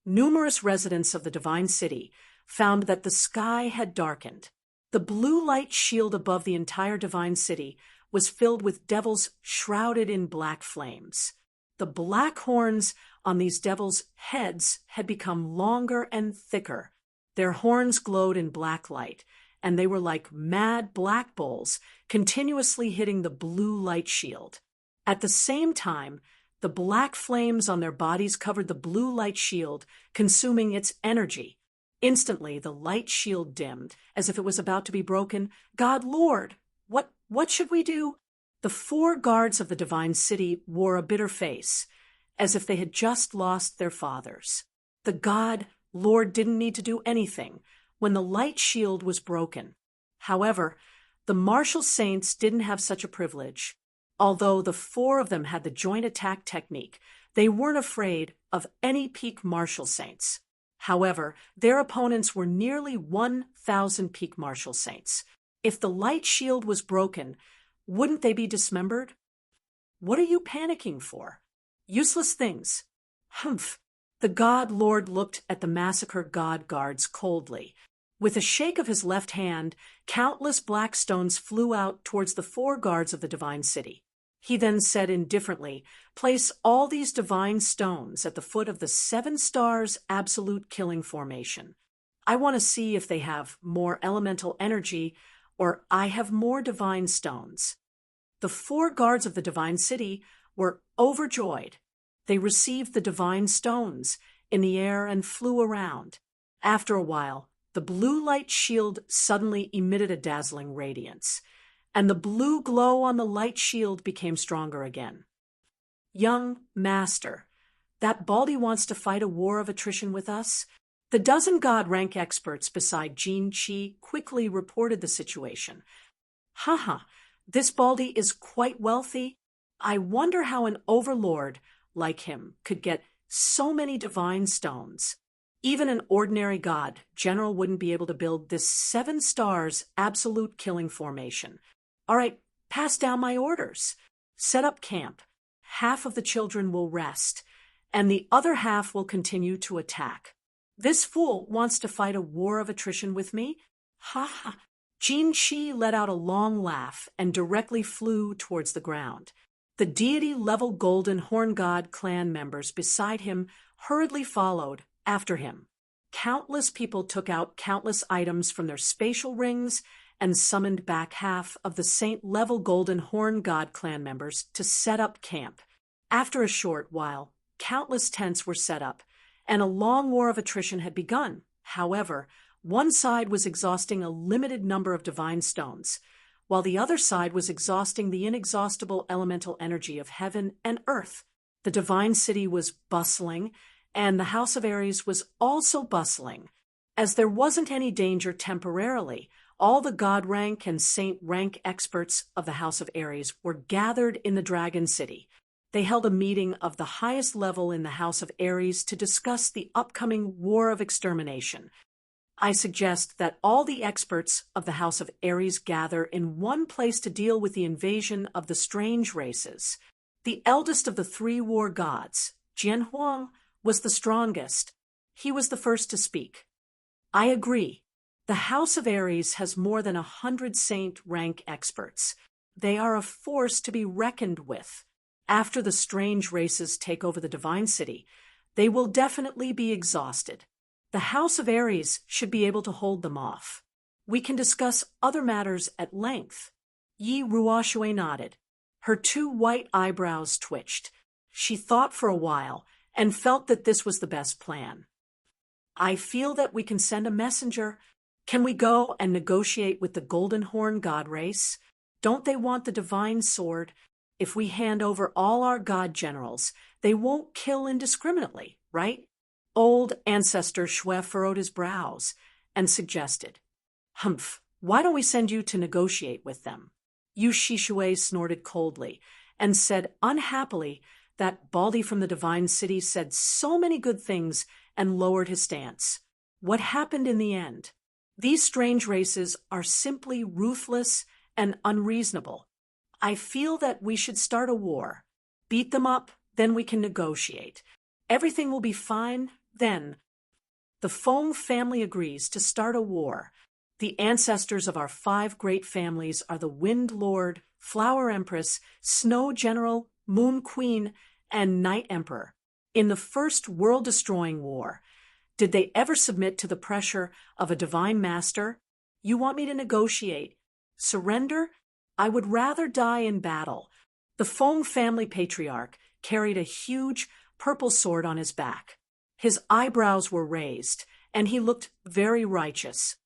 Numerous residents of the divine city found that the sky had darkened. The blue light shield above the entire divine city was filled with devils shrouded in black flames. The black horns on these devils' heads had become longer and thicker. Their horns glowed in black light, and they were like mad black bulls, continuously hitting the blue light shield. At the same time, the black flames on their bodies covered the blue light shield, consuming its energy. Instantly, the light shield dimmed, as if it was about to be broken. God Lord, what should we do? The 4 guards of the divine city wore a bitter face, as if they had just lost their fathers. The God Lord didn't need to do anything when the light shield was broken. However, the martial saints didn't have such a privilege. Although the 4 of them had the joint attack technique, they weren't afraid of any peak martial saints. However, their opponents were nearly 1,000 peak martial saints. If the light shield was broken, wouldn't they be dismembered? What are you panicking for? Useless things. Humph. The God Lord looked at the massacred God guards coldly. With a shake of his left hand, countless black stones flew out towards the 4 guards of the divine city. He then said indifferently, "Place all these divine stones at the foot of the 7 stars absolute killing formation. I want to see if they have more elemental energy or I have more divine stones." The 4 guards of the divine city were overjoyed. They received the divine stones in the air and flew around. After a while, the blue light shield suddenly emitted a dazzling radiance, and the blue glow on the light shield became stronger again. "Young master, that Baldy wants to fight a war of attrition with us?" The dozen god rank experts beside Jinqi quickly reported the situation. "Haha, this Baldy is quite wealthy. I wonder how an overlord like him could get so many divine stones. Even an ordinary god general wouldn't be able to build this 7 stars absolute killing formation. All right, pass down my orders. Set up camp. Half of the children will rest, and the other half will continue to attack. This fool wants to fight a war of attrition with me? Ha ha." Jinqi let out a long laugh and directly flew towards the ground. The deity-level Golden Horn God clan members beside him hurriedly followed after him. Countless people took out countless items from their spatial rings and summoned back half of the saint-level Golden Horn God clan members to set up camp. After a short while, countless tents were set up, and a long war of attrition had begun. However, one side was exhausting a limited number of divine stones, while the other side was exhausting the inexhaustible elemental energy of heaven and earth. The divine city was bustling, and the House of Ares was also bustling. As there wasn't any danger temporarily, all the god rank and saint rank experts of the House of Ares were gathered in the Dragon City. They held a meeting of the highest level in the House of Ares to discuss the upcoming war of extermination. I suggest that all the experts of the House of Ares gather in one place to deal with the invasion of the strange races. The eldest of the 3 war gods, Jianhuang, was the strongest. He was the first to speak. "I agree. The House of Ares has more than 100 saint rank experts. They are a force to be reckoned with. After the strange races take over the divine city, they will definitely be exhausted. The House of Ares should be able to hold them off. We can discuss other matters at length." Yi Ruoxue nodded. Her 2 white eyebrows twitched. She thought for a while and felt that this was the best plan. "I feel that we can send a messenger. Can we go and negotiate with the Golden Horn god race? Don't they want the divine sword? If we hand over all our god generals, they won't kill indiscriminately, right? Old ancestor Shwe furrowed his brows and suggested, Humph, why don't we send you to negotiate with them? Yu Shishue snorted coldly and said unhappily that Baldy from the Divine City said so many good things and lowered his stance. What happened in the end? These strange races are simply ruthless and unreasonable. I feel that we should start a war. Beat them up, then we can negotiate. Everything will be fine then. The Fong family agrees to start a war. The ancestors of our 5 great families are the Wind Lord, Flower Empress, Snow General, Moon Queen, and Night Emperor. In the first world-destroying war, did they ever submit to the pressure of a divine master? You want me to negotiate? Surrender? I would rather die in battle. The Fong family patriarch carried a huge purple sword on his back. His eyebrows were raised, and he looked very righteous.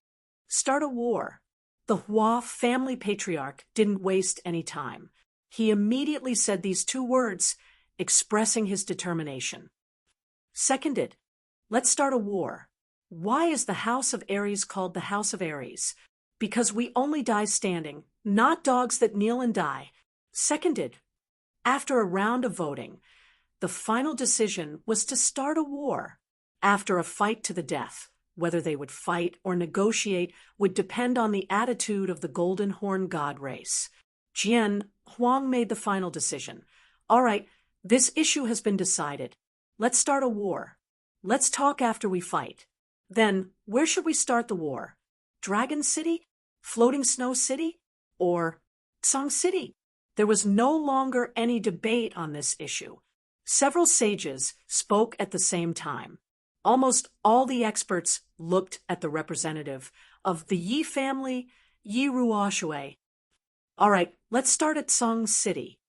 Start a war. The Hua family patriarch didn't waste any time. He immediately said these 2 words, expressing his determination. Seconded. Let's start a war. Why is the House of Aries called the House of Aries? Because we only die standing, not dogs that kneel and die. Seconded. After a round of voting, the final decision was to start a war. After a fight to the death, whether they would fight or negotiate would depend on the attitude of the Golden Horn god race. Jian Huang made the final decision. All right, this issue has been decided. Let's start a war. Let's talk after we fight. Then, where should we start the war? Dragon City? Floating Snow City? Or Song City? There was no longer any debate on this issue. Several sages spoke at the same time. Almost all the experts looked at the representative of the Yi family, Yi Ruoxue. All right, let's start at Song City.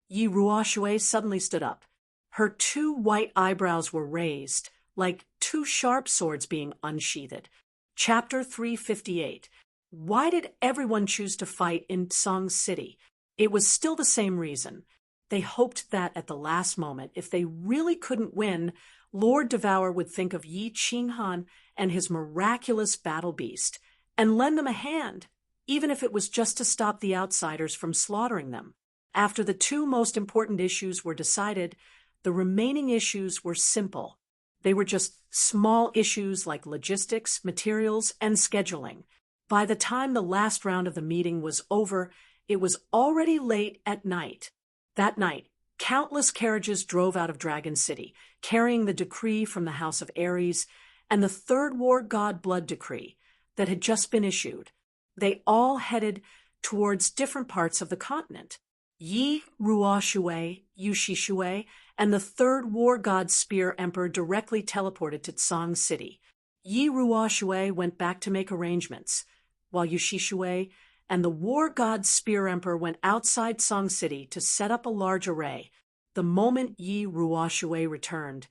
Yi Ruoxue suddenly stood up. Her 2 white eyebrows were raised, like 2 sharp swords being unsheathed. Chapter 358. Why did everyone choose to fight in Song City? It was still the same reason. They hoped that at the last moment, if they really couldn't win, Lord Devour would think of Yi Qinghan and his miraculous battle beast and lend them a hand, even if it was just to stop the outsiders from slaughtering them. After the 2 most important issues were decided, the remaining issues were simple. They were just small issues like logistics, materials, and scheduling. By the time the last round of the meeting was over, it was already late at night. That night, countless carriages drove out of Dragon City, carrying the decree from the House of Aries and the 3rd War God Blood Decree that had just been issued. They all headed towards different parts of the continent. Yi Ruoxue, Yu Shishue, and the 3rd War God Spear Emperor directly teleported to Song City. Yi Ruoxue went back to make arrangements, while Yu Shishue and the War God Spear Emperor went outside Song City to set up a large array. The moment Yi Ruoxue returned,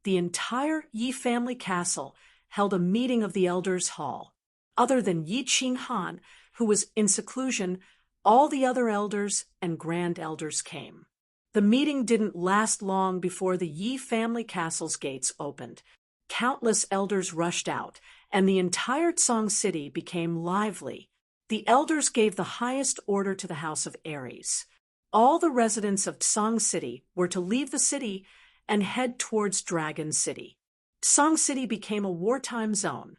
the entire Yi family castle held a meeting of the Elders' Hall. Other than Yi Qinghan, who was in seclusion, all the other elders and grand elders came. The meeting didn't last long before the Yi family castle's gates opened. Countless elders rushed out, and the entire Song City became lively. The elders gave the highest order to the House of Aries. All the residents of Song City were to leave the city and head towards Dragon City. Song City became a wartime zone.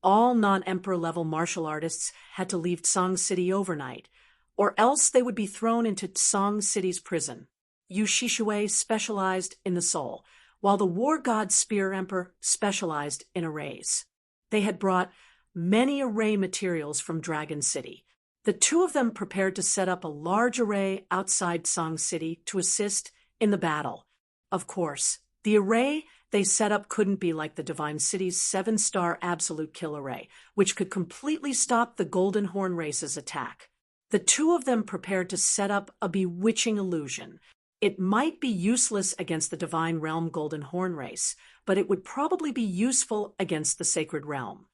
All non-emperor level martial artists had to leave Song City overnight, or else they would be thrown into Song City's prison. Yu Shishue specialized in the soul, while the War God Spear Emperor specialized in arrays. They had brought many array materials from Dragon City. The 2 of them prepared to set up a large array outside Song City to assist in the battle. Of course, the array they set up couldn't be like the Divine City's 7-star absolute kill array, which could completely stop the Golden Horn race's attack. The 2 of them prepared to set up a bewitching illusion. It might be useless against the Divine Realm Golden Horn race, but it would probably be useful against the Sacred Realm.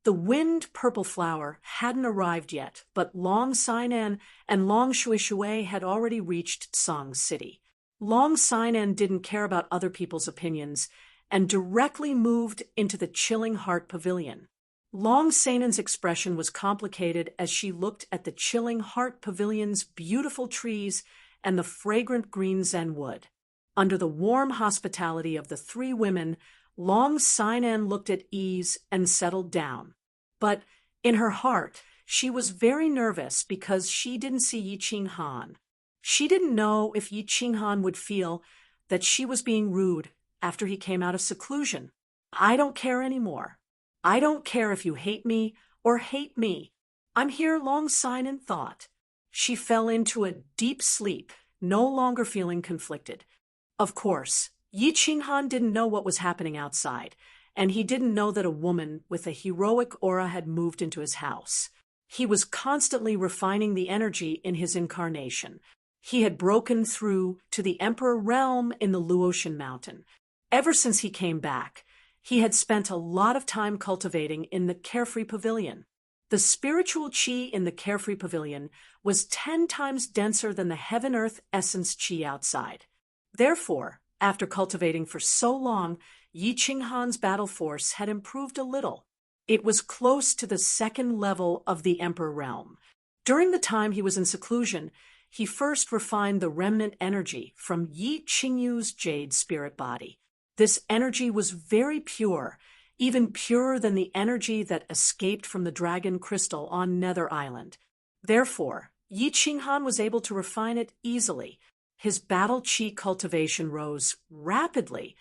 The wind purple flower hadn't arrived yet, but Long Sinan and Long Shui Shui had already reached Song City. Long Sinan didn't care about other people's opinions and directly moved into the Chilling Heart Pavilion. Long Sinan's expression was complicated as she looked at the Chilling Heart Pavilion's beautiful trees and the fragrant green Zen wood. Under the warm hospitality of the three women, Long Sinan looked at ease and settled down. But in her heart, she was very nervous because she didn't see Yi Qing Han. She didn't know if Yi Qing Han would feel that she was being rude after he came out of seclusion. I don't care anymore. I don't care if you hate me or hate me. I'm here, Long Sinan thought. She fell into a deep sleep, no longer feeling conflicted. Of course, Yi Qing Han didn't know what was happening outside, and he didn't know that a woman with a heroic aura had moved into his house. He was constantly refining the energy in his incarnation. He had broken through to the Emperor realm in the Luotian Mountain. Ever since he came back, he had spent a lot of time cultivating in the Carefree Pavilion. The spiritual qi in the Carefree Pavilion was 10 times denser than the heaven-earth essence qi outside. Therefore, after cultivating for so long, Yi Qing Han's battle force had improved a little. It was close to the second level of the Emperor realm. During the time he was in seclusion, he first refined the remnant energy from Yi Qingyu's jade spirit body. This energy was very pure, even purer than the energy that escaped from the dragon crystal on Nether Island. Therefore, Yi Qing Han was able to refine it easily. His battle qi cultivation rose rapidly,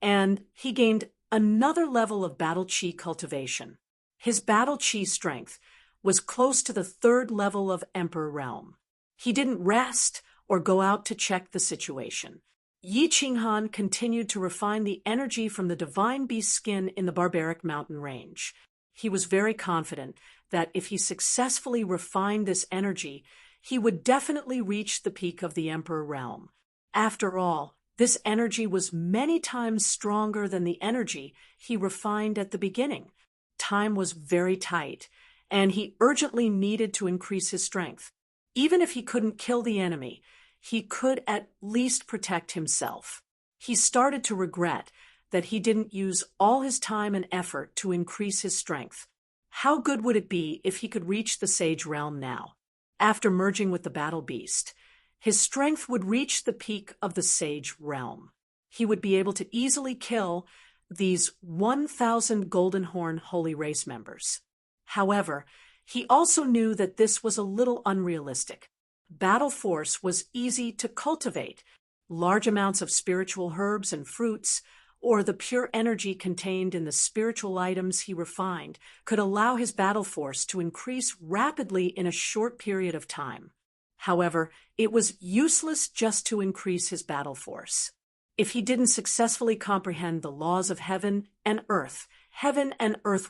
and he gained another level of battle qi cultivation. His battle qi strength was close to the third level of Emperor realm. He didn't rest or go out to check the situation. Yi Qing Han continued to refine the energy from the divine beast skin in the barbaric mountain range. He was very confident that if he successfully refined this energy, he would definitely reach the peak of the Emperor realm. After all, this energy was many times stronger than the energy he refined at the beginning. Time was very tight, and he urgently needed to increase his strength. Even if he couldn't kill the enemy, he could at least protect himself. He started to regret that he didn't use all his time and effort to increase his strength. How good would it be if he could reach the Sage Realm now? After merging with the Battle Beast, his strength would reach the peak of the Sage Realm. He would be able to easily kill these 1,000 Golden Horn Holy Race members. However, he also knew that this was a little unrealistic. Battle force was easy to cultivate. Large amounts of spiritual herbs and fruits, or the pure energy contained in the spiritual items he refined, could allow his battle force to increase rapidly in a short period of time. However, it was useless just to increase his battle force. If he didn't successfully comprehend the laws of heaven and earth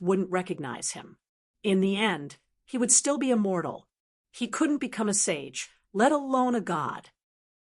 wouldn't recognize him. In the end, he would still be immortal. He couldn't become a sage, let alone a god.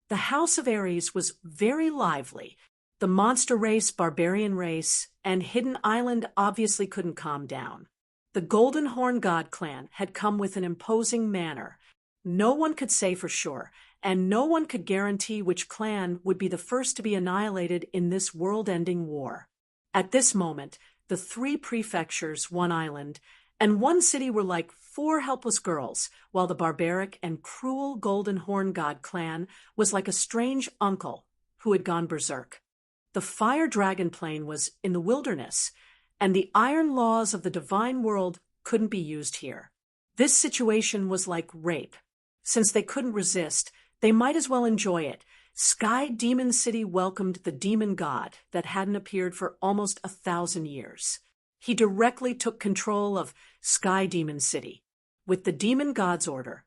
The House of Ares was very lively. The monster race, barbarian race, and Hidden Island obviously couldn't calm down. The Golden Horn God clan had come with an imposing manner. No one could say for sure, and no one could guarantee which clan would be the first to be annihilated in this world-ending war. At this moment, the 3 prefectures, 1 island, and 1 city were like 4 helpless girls, while the barbaric and cruel Golden Horn God clan was like a strange uncle who had gone berserk. The fire dragon plane was in the wilderness, and the iron laws of the divine world couldn't be used here. This situation was like rape. Since they couldn't resist, they might as well enjoy it. Sky Demon City welcomed the demon god that hadn't appeared for almost 1,000 years. He directly took control of Sky Demon City. With the demon god's order,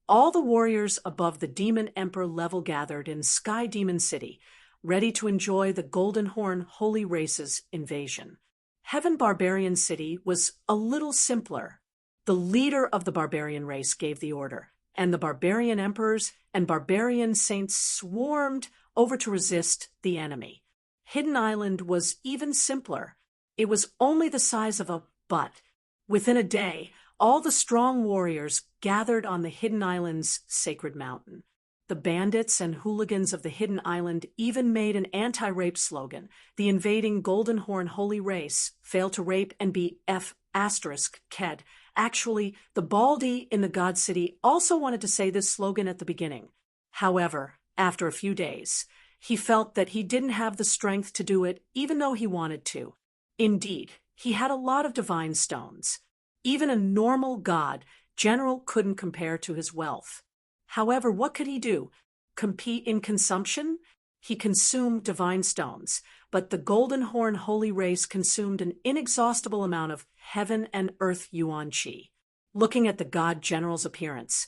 all the warriors above the demon emperor level gathered in Sky Demon City, ready to enjoy the Golden Horn Holy Race's invasion. Heaven Barbarian City was a little simpler. The leader of the barbarian race gave the order, and the barbarian emperors and barbarian saints swarmed over to resist the enemy. Hidden Island was even simpler. It was only the size of a butt, Within a day, all the strong warriors gathered on the Hidden Island's sacred mountain. The bandits and hooligans of the Hidden Island even made an anti-rape slogan. The invading Golden Horn holy race fail to rape and be F***ked. Actually, the Baldy in the God City also wanted to say this slogan at the beginning. However, after a few days, he felt that he didn't have the strength to do it even though he wanted to. Indeed, he had a lot of divine stones. Even a normal god general couldn't compare to his wealth. However, what could he do? Compete in consumption? He consumed divine stones, but the Golden Horn holy race consumed an inexhaustible amount of heaven and earth yuan qi. Looking at the god general's appearance,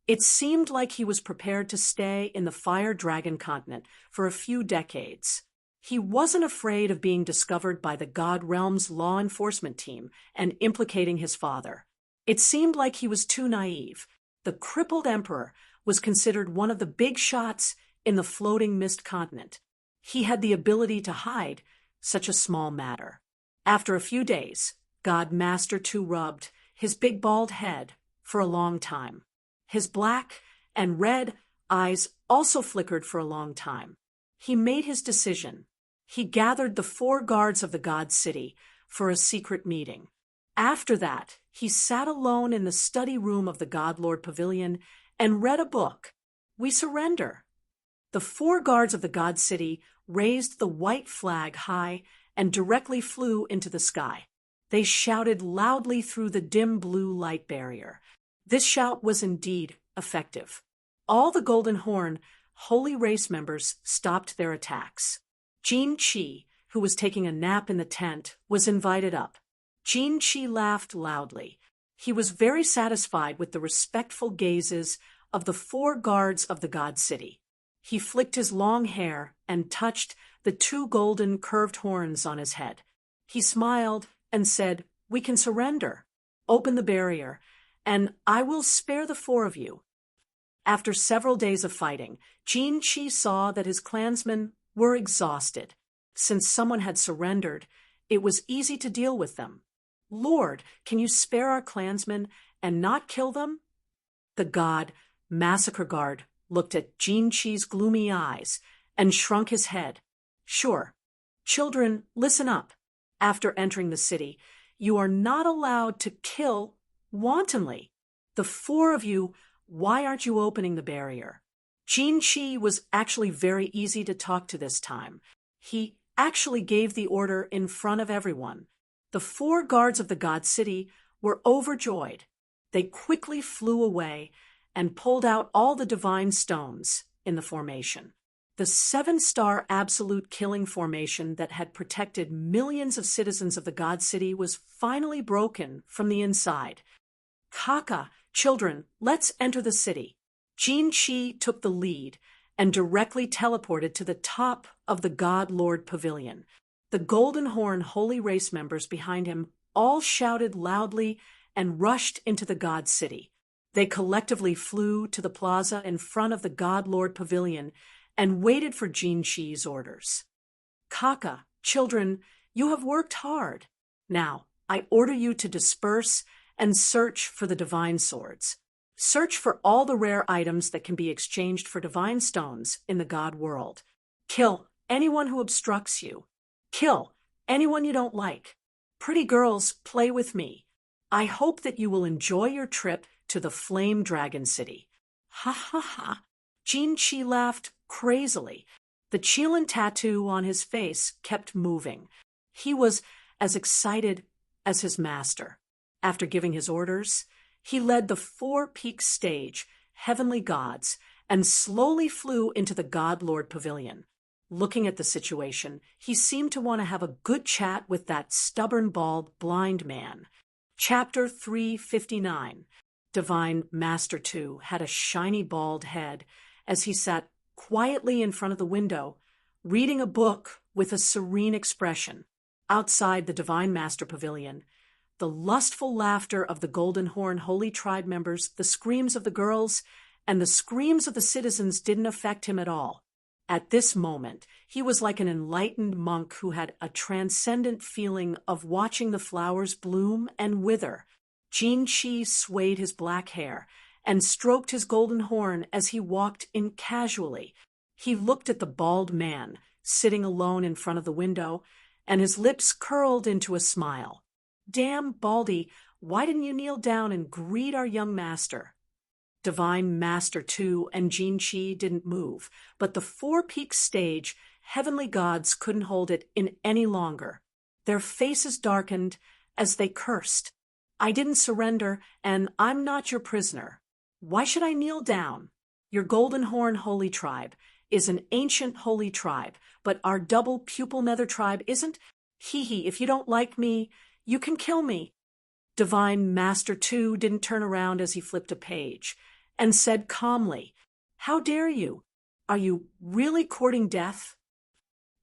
it seemed like he was prepared to stay in the Fire Dragon continent for a few decades. He wasn't afraid of being discovered by the God Realm's law enforcement team and implicating his father. It seemed like he was too naive. The crippled emperor was considered one of the big shots in the floating mist continent. He had the ability to hide such a small matter. After a few days, God Master 2 rubbed his big bald head for a long time. His black and red eyes also flickered for a long time. He made his decision. He gathered the 4 guards of the God City for a secret meeting. After that, he sat alone in the study room of the God Lord Pavilion and read a book. We surrender. The 4 guards of the God City raised the white flag high and directly flew into the sky. They shouted loudly through the dim blue light barrier. This shout was indeed effective. All the Golden Horn holy race members stopped their attacks. Jin Chi, who was taking a nap in the tent, was invited up. Jin Chi laughed loudly. He was very satisfied with the respectful gazes of the 4 guards of the God City. He flicked his long hair and touched the 2 golden curved horns on his head. He smiled and said, "We can surrender. Open the barrier, and I will spare the 4 of you." After several days of fighting, Jin Chi saw that his clansmen were exhausted. Since someone had surrendered, it was easy to deal with them. "Lord, can you spare our clansmen and not kill them?" The god Massacre Guard looked at Jin Chi's gloomy eyes and shrunk his head. "Sure. Children, listen up. After entering the city, you are not allowed to kill wantonly. The 4 of you, why aren't you opening the barrier?" Jin Chi was actually very easy to talk to this time. He actually gave the order in front of everyone. The 4 guards of the God City were overjoyed. They quickly flew away and pulled out all the divine stones in the formation. The 7-star absolute killing formation that had protected millions of citizens of the God City was finally broken from the inside. "Kaka, children, let's enter the city." Jin Chi took the lead and directly teleported to the top of the God Lord Pavilion. The Golden Horn holy race members behind him all shouted loudly and rushed into the God City. They collectively flew to the plaza in front of the God Lord Pavilion and waited for Jin Chi's orders. "Kaka, children, you have worked hard. Now, I order you to disperse and search for the divine swords. Search for all the rare items that can be exchanged for divine stones in the God world. Kill anyone who obstructs you. Kill anyone you don't like. Pretty girls, play with me. I hope that you will enjoy your trip to the Flame Dragon City." Ha ha ha. Jin Chi laughed crazily. The Qilin tattoo on his face kept moving. He was as excited as his master. After giving his orders, he led the 4-peak stage, heavenly gods, and slowly flew into the God Lord Pavilion. Looking at the situation, he seemed to want to have a good chat with that stubborn, bald, blind man. Chapter 359. Divine Master 2 had a shiny bald head as he sat quietly in front of the window, reading a book with a serene expression. Outside the Divine Master Pavilion, the lustful laughter of the Golden Horn Holy Tribe members, the screams of the girls, and the screams of the citizens didn't affect him at all. At this moment, he was like an enlightened monk who had a transcendent feeling of watching the flowers bloom and wither. Jinchi swayed his black hair and stroked his golden horn as he walked in casually. He looked at the bald man, sitting alone in front of the window, and his lips curled into a smile. "Damn, Baldy, why didn't you kneel down and greet our young master?" Divine Master Tu and Jinchi didn't move, but the four-peak stage, heavenly gods couldn't hold it in any longer. Their faces darkened as they cursed. "I didn't surrender, and I'm not your prisoner. Why should I kneel down? Your Golden Horn Holy Tribe is an ancient holy tribe, but our double pupil nether tribe isn't. Hee, if you don't like me, you can kill me." Divine Master Tu didn't turn around as he flipped a page, and said calmly, "How dare you? Are you really courting death?"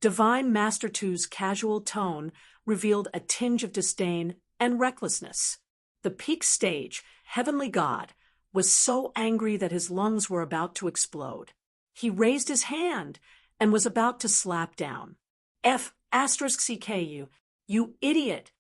Divine Master Tu's casual tone revealed a tinge of disdain and recklessness. The peak stage, heavenly god, was so angry that his lungs were about to explode. He raised his hand and was about to slap down. "F***CK you idiot!"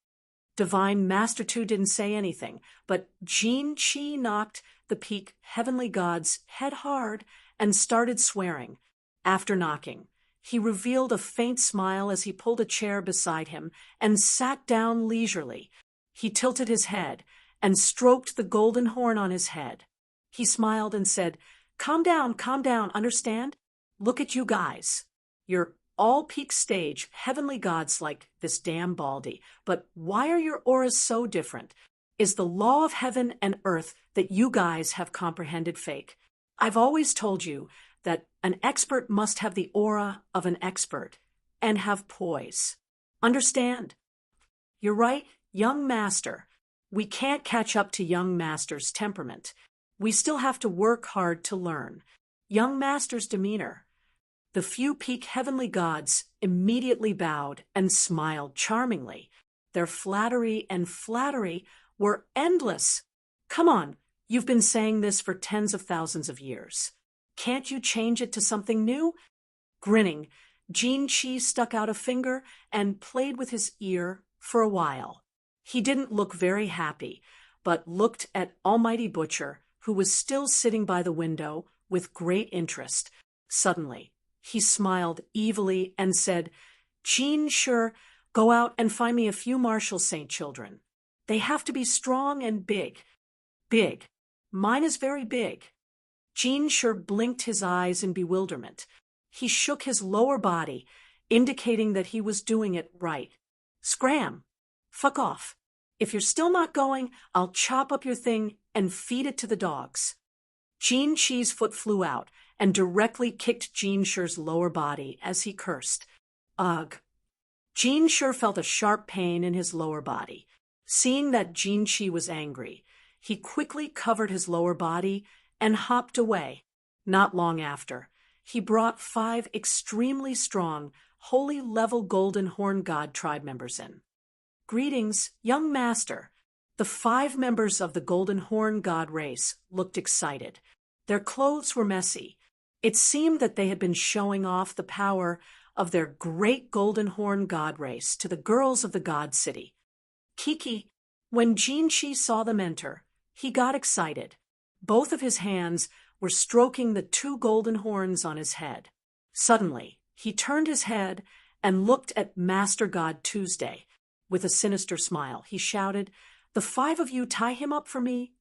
Divine Master Tu didn't say anything, but Jinchi knocked the peak heavenly god's head hard and started swearing. After knocking, he revealed a faint smile as he pulled a chair beside him and sat down leisurely. He tilted his head and stroked the golden horn on his head. He smiled and said, calm down, understand? Look at you guys. You're all peak stage, heavenly gods like this damn Baldy, but why are your auras so different? Is the law of heaven and earth that you guys have comprehended fake? I've always told you that an expert must have the aura of an expert and have poise. Understand? You're right, young master. We can't catch up to young master's temperament. We still have to work hard to learn. Young master's demeanor. The few peak heavenly gods immediately bowed and smiled charmingly. Their flattery were endless. Come on, you've been saying this for tens of thousands of years. Can't you change it to something new? Grinning, Jinchi stuck out a finger and played with his ear for a while. He didn't look very happy, but looked at Almighty Butcher, who was still sitting by the window, with great interest. Suddenly, he smiled evilly and said, "Jean, sure, go out and find me a few Marshall Saint children. They have to be strong and big. Big. Mine is very big." Jean sure blinked his eyes in bewilderment. He shook his lower body, indicating that he was doing it right. "Scram. Fuck off. If you're still not going, I'll chop up your thing and feed it to the dogs." Jean Chi's foot flew out and directly kicked Jean Sher's lower body as he cursed. Ugh. Jean Sher felt a sharp pain in his lower body. Seeing that Jean Chi was angry, he quickly covered his lower body and hopped away. Not long after, he brought 5 extremely strong, holy-level Golden Horn God tribe members in. "Greetings, young master." The 5 members of the Golden Horn God race looked excited. Their clothes were messy. It seemed that they had been showing off the power of their great Golden Horn God race to the girls of the God City. Kiki, when Jinchi saw them enter, he got excited. Both of his hands were stroking the 2 golden horns on his head. Suddenly, he turned his head and looked at Master God Tuesday. With a sinister smile, he shouted, "The 5 of you tie him up for me."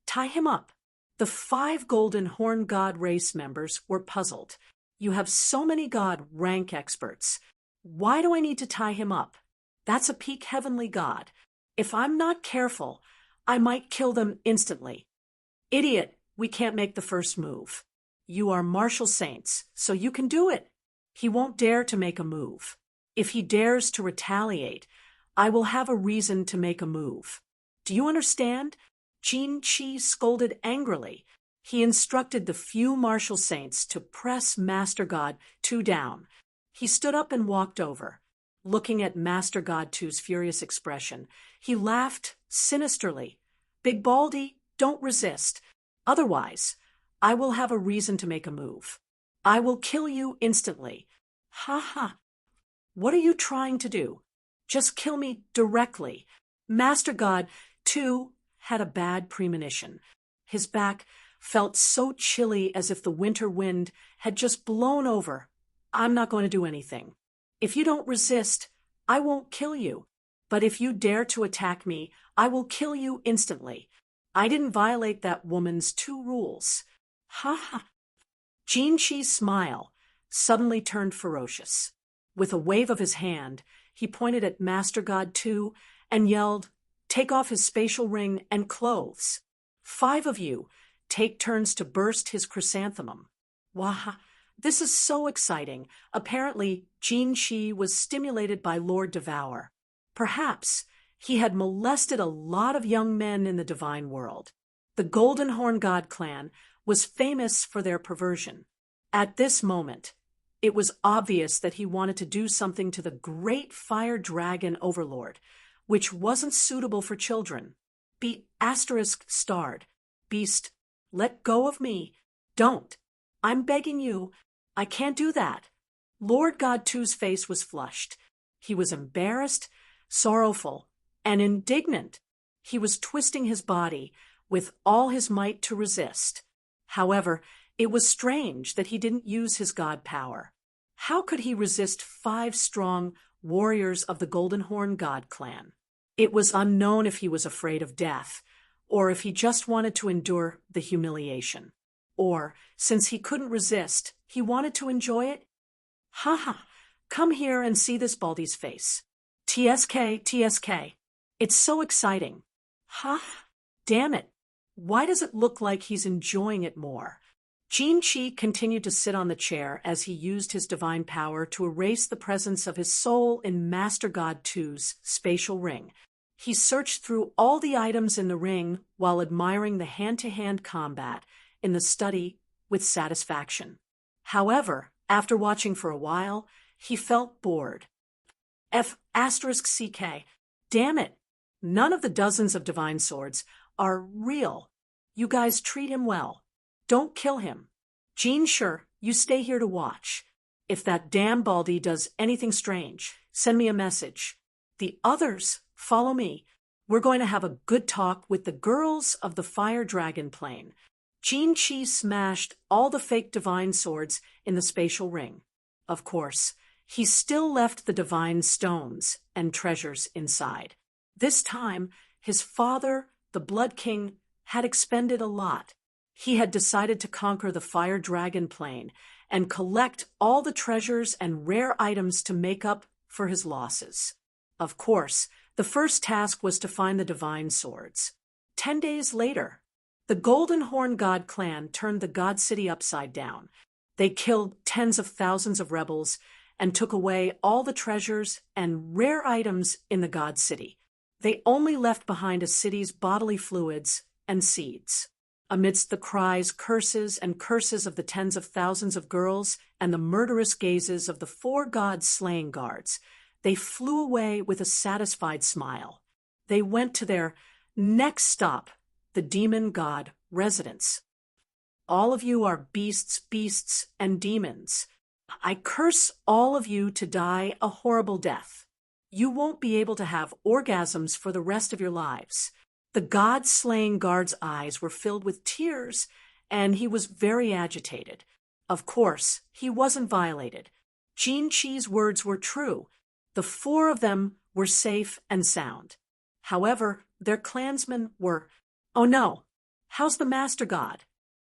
"Tie him up." The 5 Golden Horn God race members were puzzled. "You have so many God rank experts. Why do I need to tie him up? That's a peak heavenly god. If I'm not careful, I might kill them instantly." "Idiot, we can't make the first move. You are martial saints, so you can do it." "He won't dare to make a move. If he dares to retaliate, I will have a reason to make a move. Do you understand?" Jean Chi scolded angrily. He instructed the few martial saints to press Master God 2 down. He stood up and walked over. Looking at Master God 2's furious expression, he laughed sinisterly. "Big Baldy, don't resist. Otherwise, I will have a reason to make a move." I will kill you instantly. Ha ha. What are you trying to do? Just kill me directly. Master God, too, had a bad premonition. His back felt so chilly as if the winter wind had just blown over. I'm not going to do anything. If you don't resist, I won't kill you. But if you dare to attack me, I will kill you instantly. I didn't violate that woman's 2 rules. Ha ha. Jinqi's smile suddenly turned ferocious. With a wave of his hand, he pointed at Master God 2 and yelled, "Take off his spatial ring and clothes. 5 of you, take turns to burst his chrysanthemum." Wah! This is so exciting. Apparently, Jinqi was stimulated by Lord Devour. Perhaps he had molested a lot of young men in the divine world. The Golden Horn God clan was famous for their perversion. At this moment, it was obvious that he wanted to do something to the great fire dragon overlord, which wasn't suitable for children. Be ****. Beast, let go of me. Don't. I'm begging you. I can't do that. Lord God 2's face was flushed. He was embarrassed, sorrowful, and indignant. He was twisting his body with all his might to resist. However, it was strange that he didn't use his god power. How could he resist 5 strong warriors of the Golden Horn God clan? It was unknown if he was afraid of death, or if he just wanted to endure the humiliation. Or, since he couldn't resist, he wanted to enjoy it? Ha ha! Come here and see this Baldy's face. TSK, TSK. It's so exciting. Ha! Damn it. Why does it look like he's enjoying it more? Jinqi continued to sit on the chair as he used his divine power to erase the presence of his soul in Master God 2's spatial ring. He searched through all the items in the ring while admiring the hand-to-hand combat in the study with satisfaction. However, after watching for a while, he felt bored. ****CK. Damn it! None of the dozens of divine swords are real. You guys treat him well. Don't kill him. Jean, sure, you stay here to watch. If that damn Baldy does anything strange, send me a message. The others, follow me. We're going to have a good talk with the girls of the Fire Dragon Plane. Jinqi smashed all the fake divine swords in the spatial ring. Of course, he still left the divine stones and treasures inside. This time, his father, the Blood King, had expended a lot. He had decided to conquer the Fire Dragon Plane and collect all the treasures and rare items to make up for his losses. Of course, the first task was to find the divine swords. 10 days later, the Golden Horn God clan turned the God City upside down. They killed tens of thousands of rebels and took away all the treasures and rare items in the God City. They only left behind a city's bodily fluids and seeds. Amidst the cries, curses, and curses of the tens of thousands of girls and the murderous gazes of the 4 gods slaying guards, they flew away with a satisfied smile. They went to their next stop, the demon god residence. All of you are beasts, beasts, and demons. I curse all of you to die a horrible death. You won't be able to have orgasms for the rest of your lives. The god-slaying guard's eyes were filled with tears, and he was very agitated. Of course, he wasn't violated. Jinqi's words were true. The 4 of them were safe and sound. However, their clansmen were, "Oh no, how's the Master God?"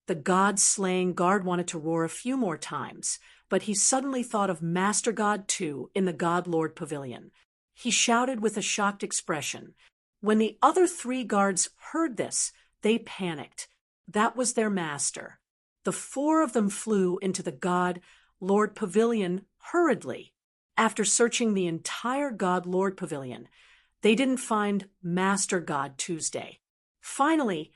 The god-slaying guard wanted to roar a few more times, but he suddenly thought of Master God 2 in the God Lord Pavilion. He shouted with a shocked expression. When the other 3 guards heard this, they panicked. That was their master. The 4 of them flew into the God Lord Pavilion hurriedly. After searching the entire God Lord Pavilion, they didn't find Master God Tuesday. Finally,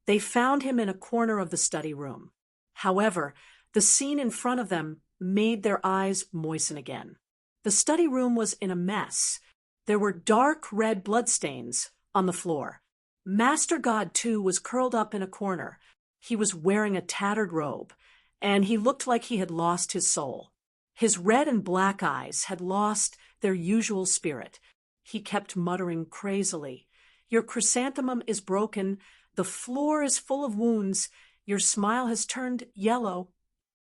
they found him in a corner of the study room. However, the scene in front of them made their eyes moisten again. The study room was in a mess. There were dark red bloodstains on the floor. Master God 2 was curled up in a corner. He was wearing a tattered robe, and he looked like he had lost his soul. His red and black eyes had lost their usual spirit. He kept muttering crazily, "Your chrysanthemum is broken. The floor is full of wounds. Your smile has turned yellow."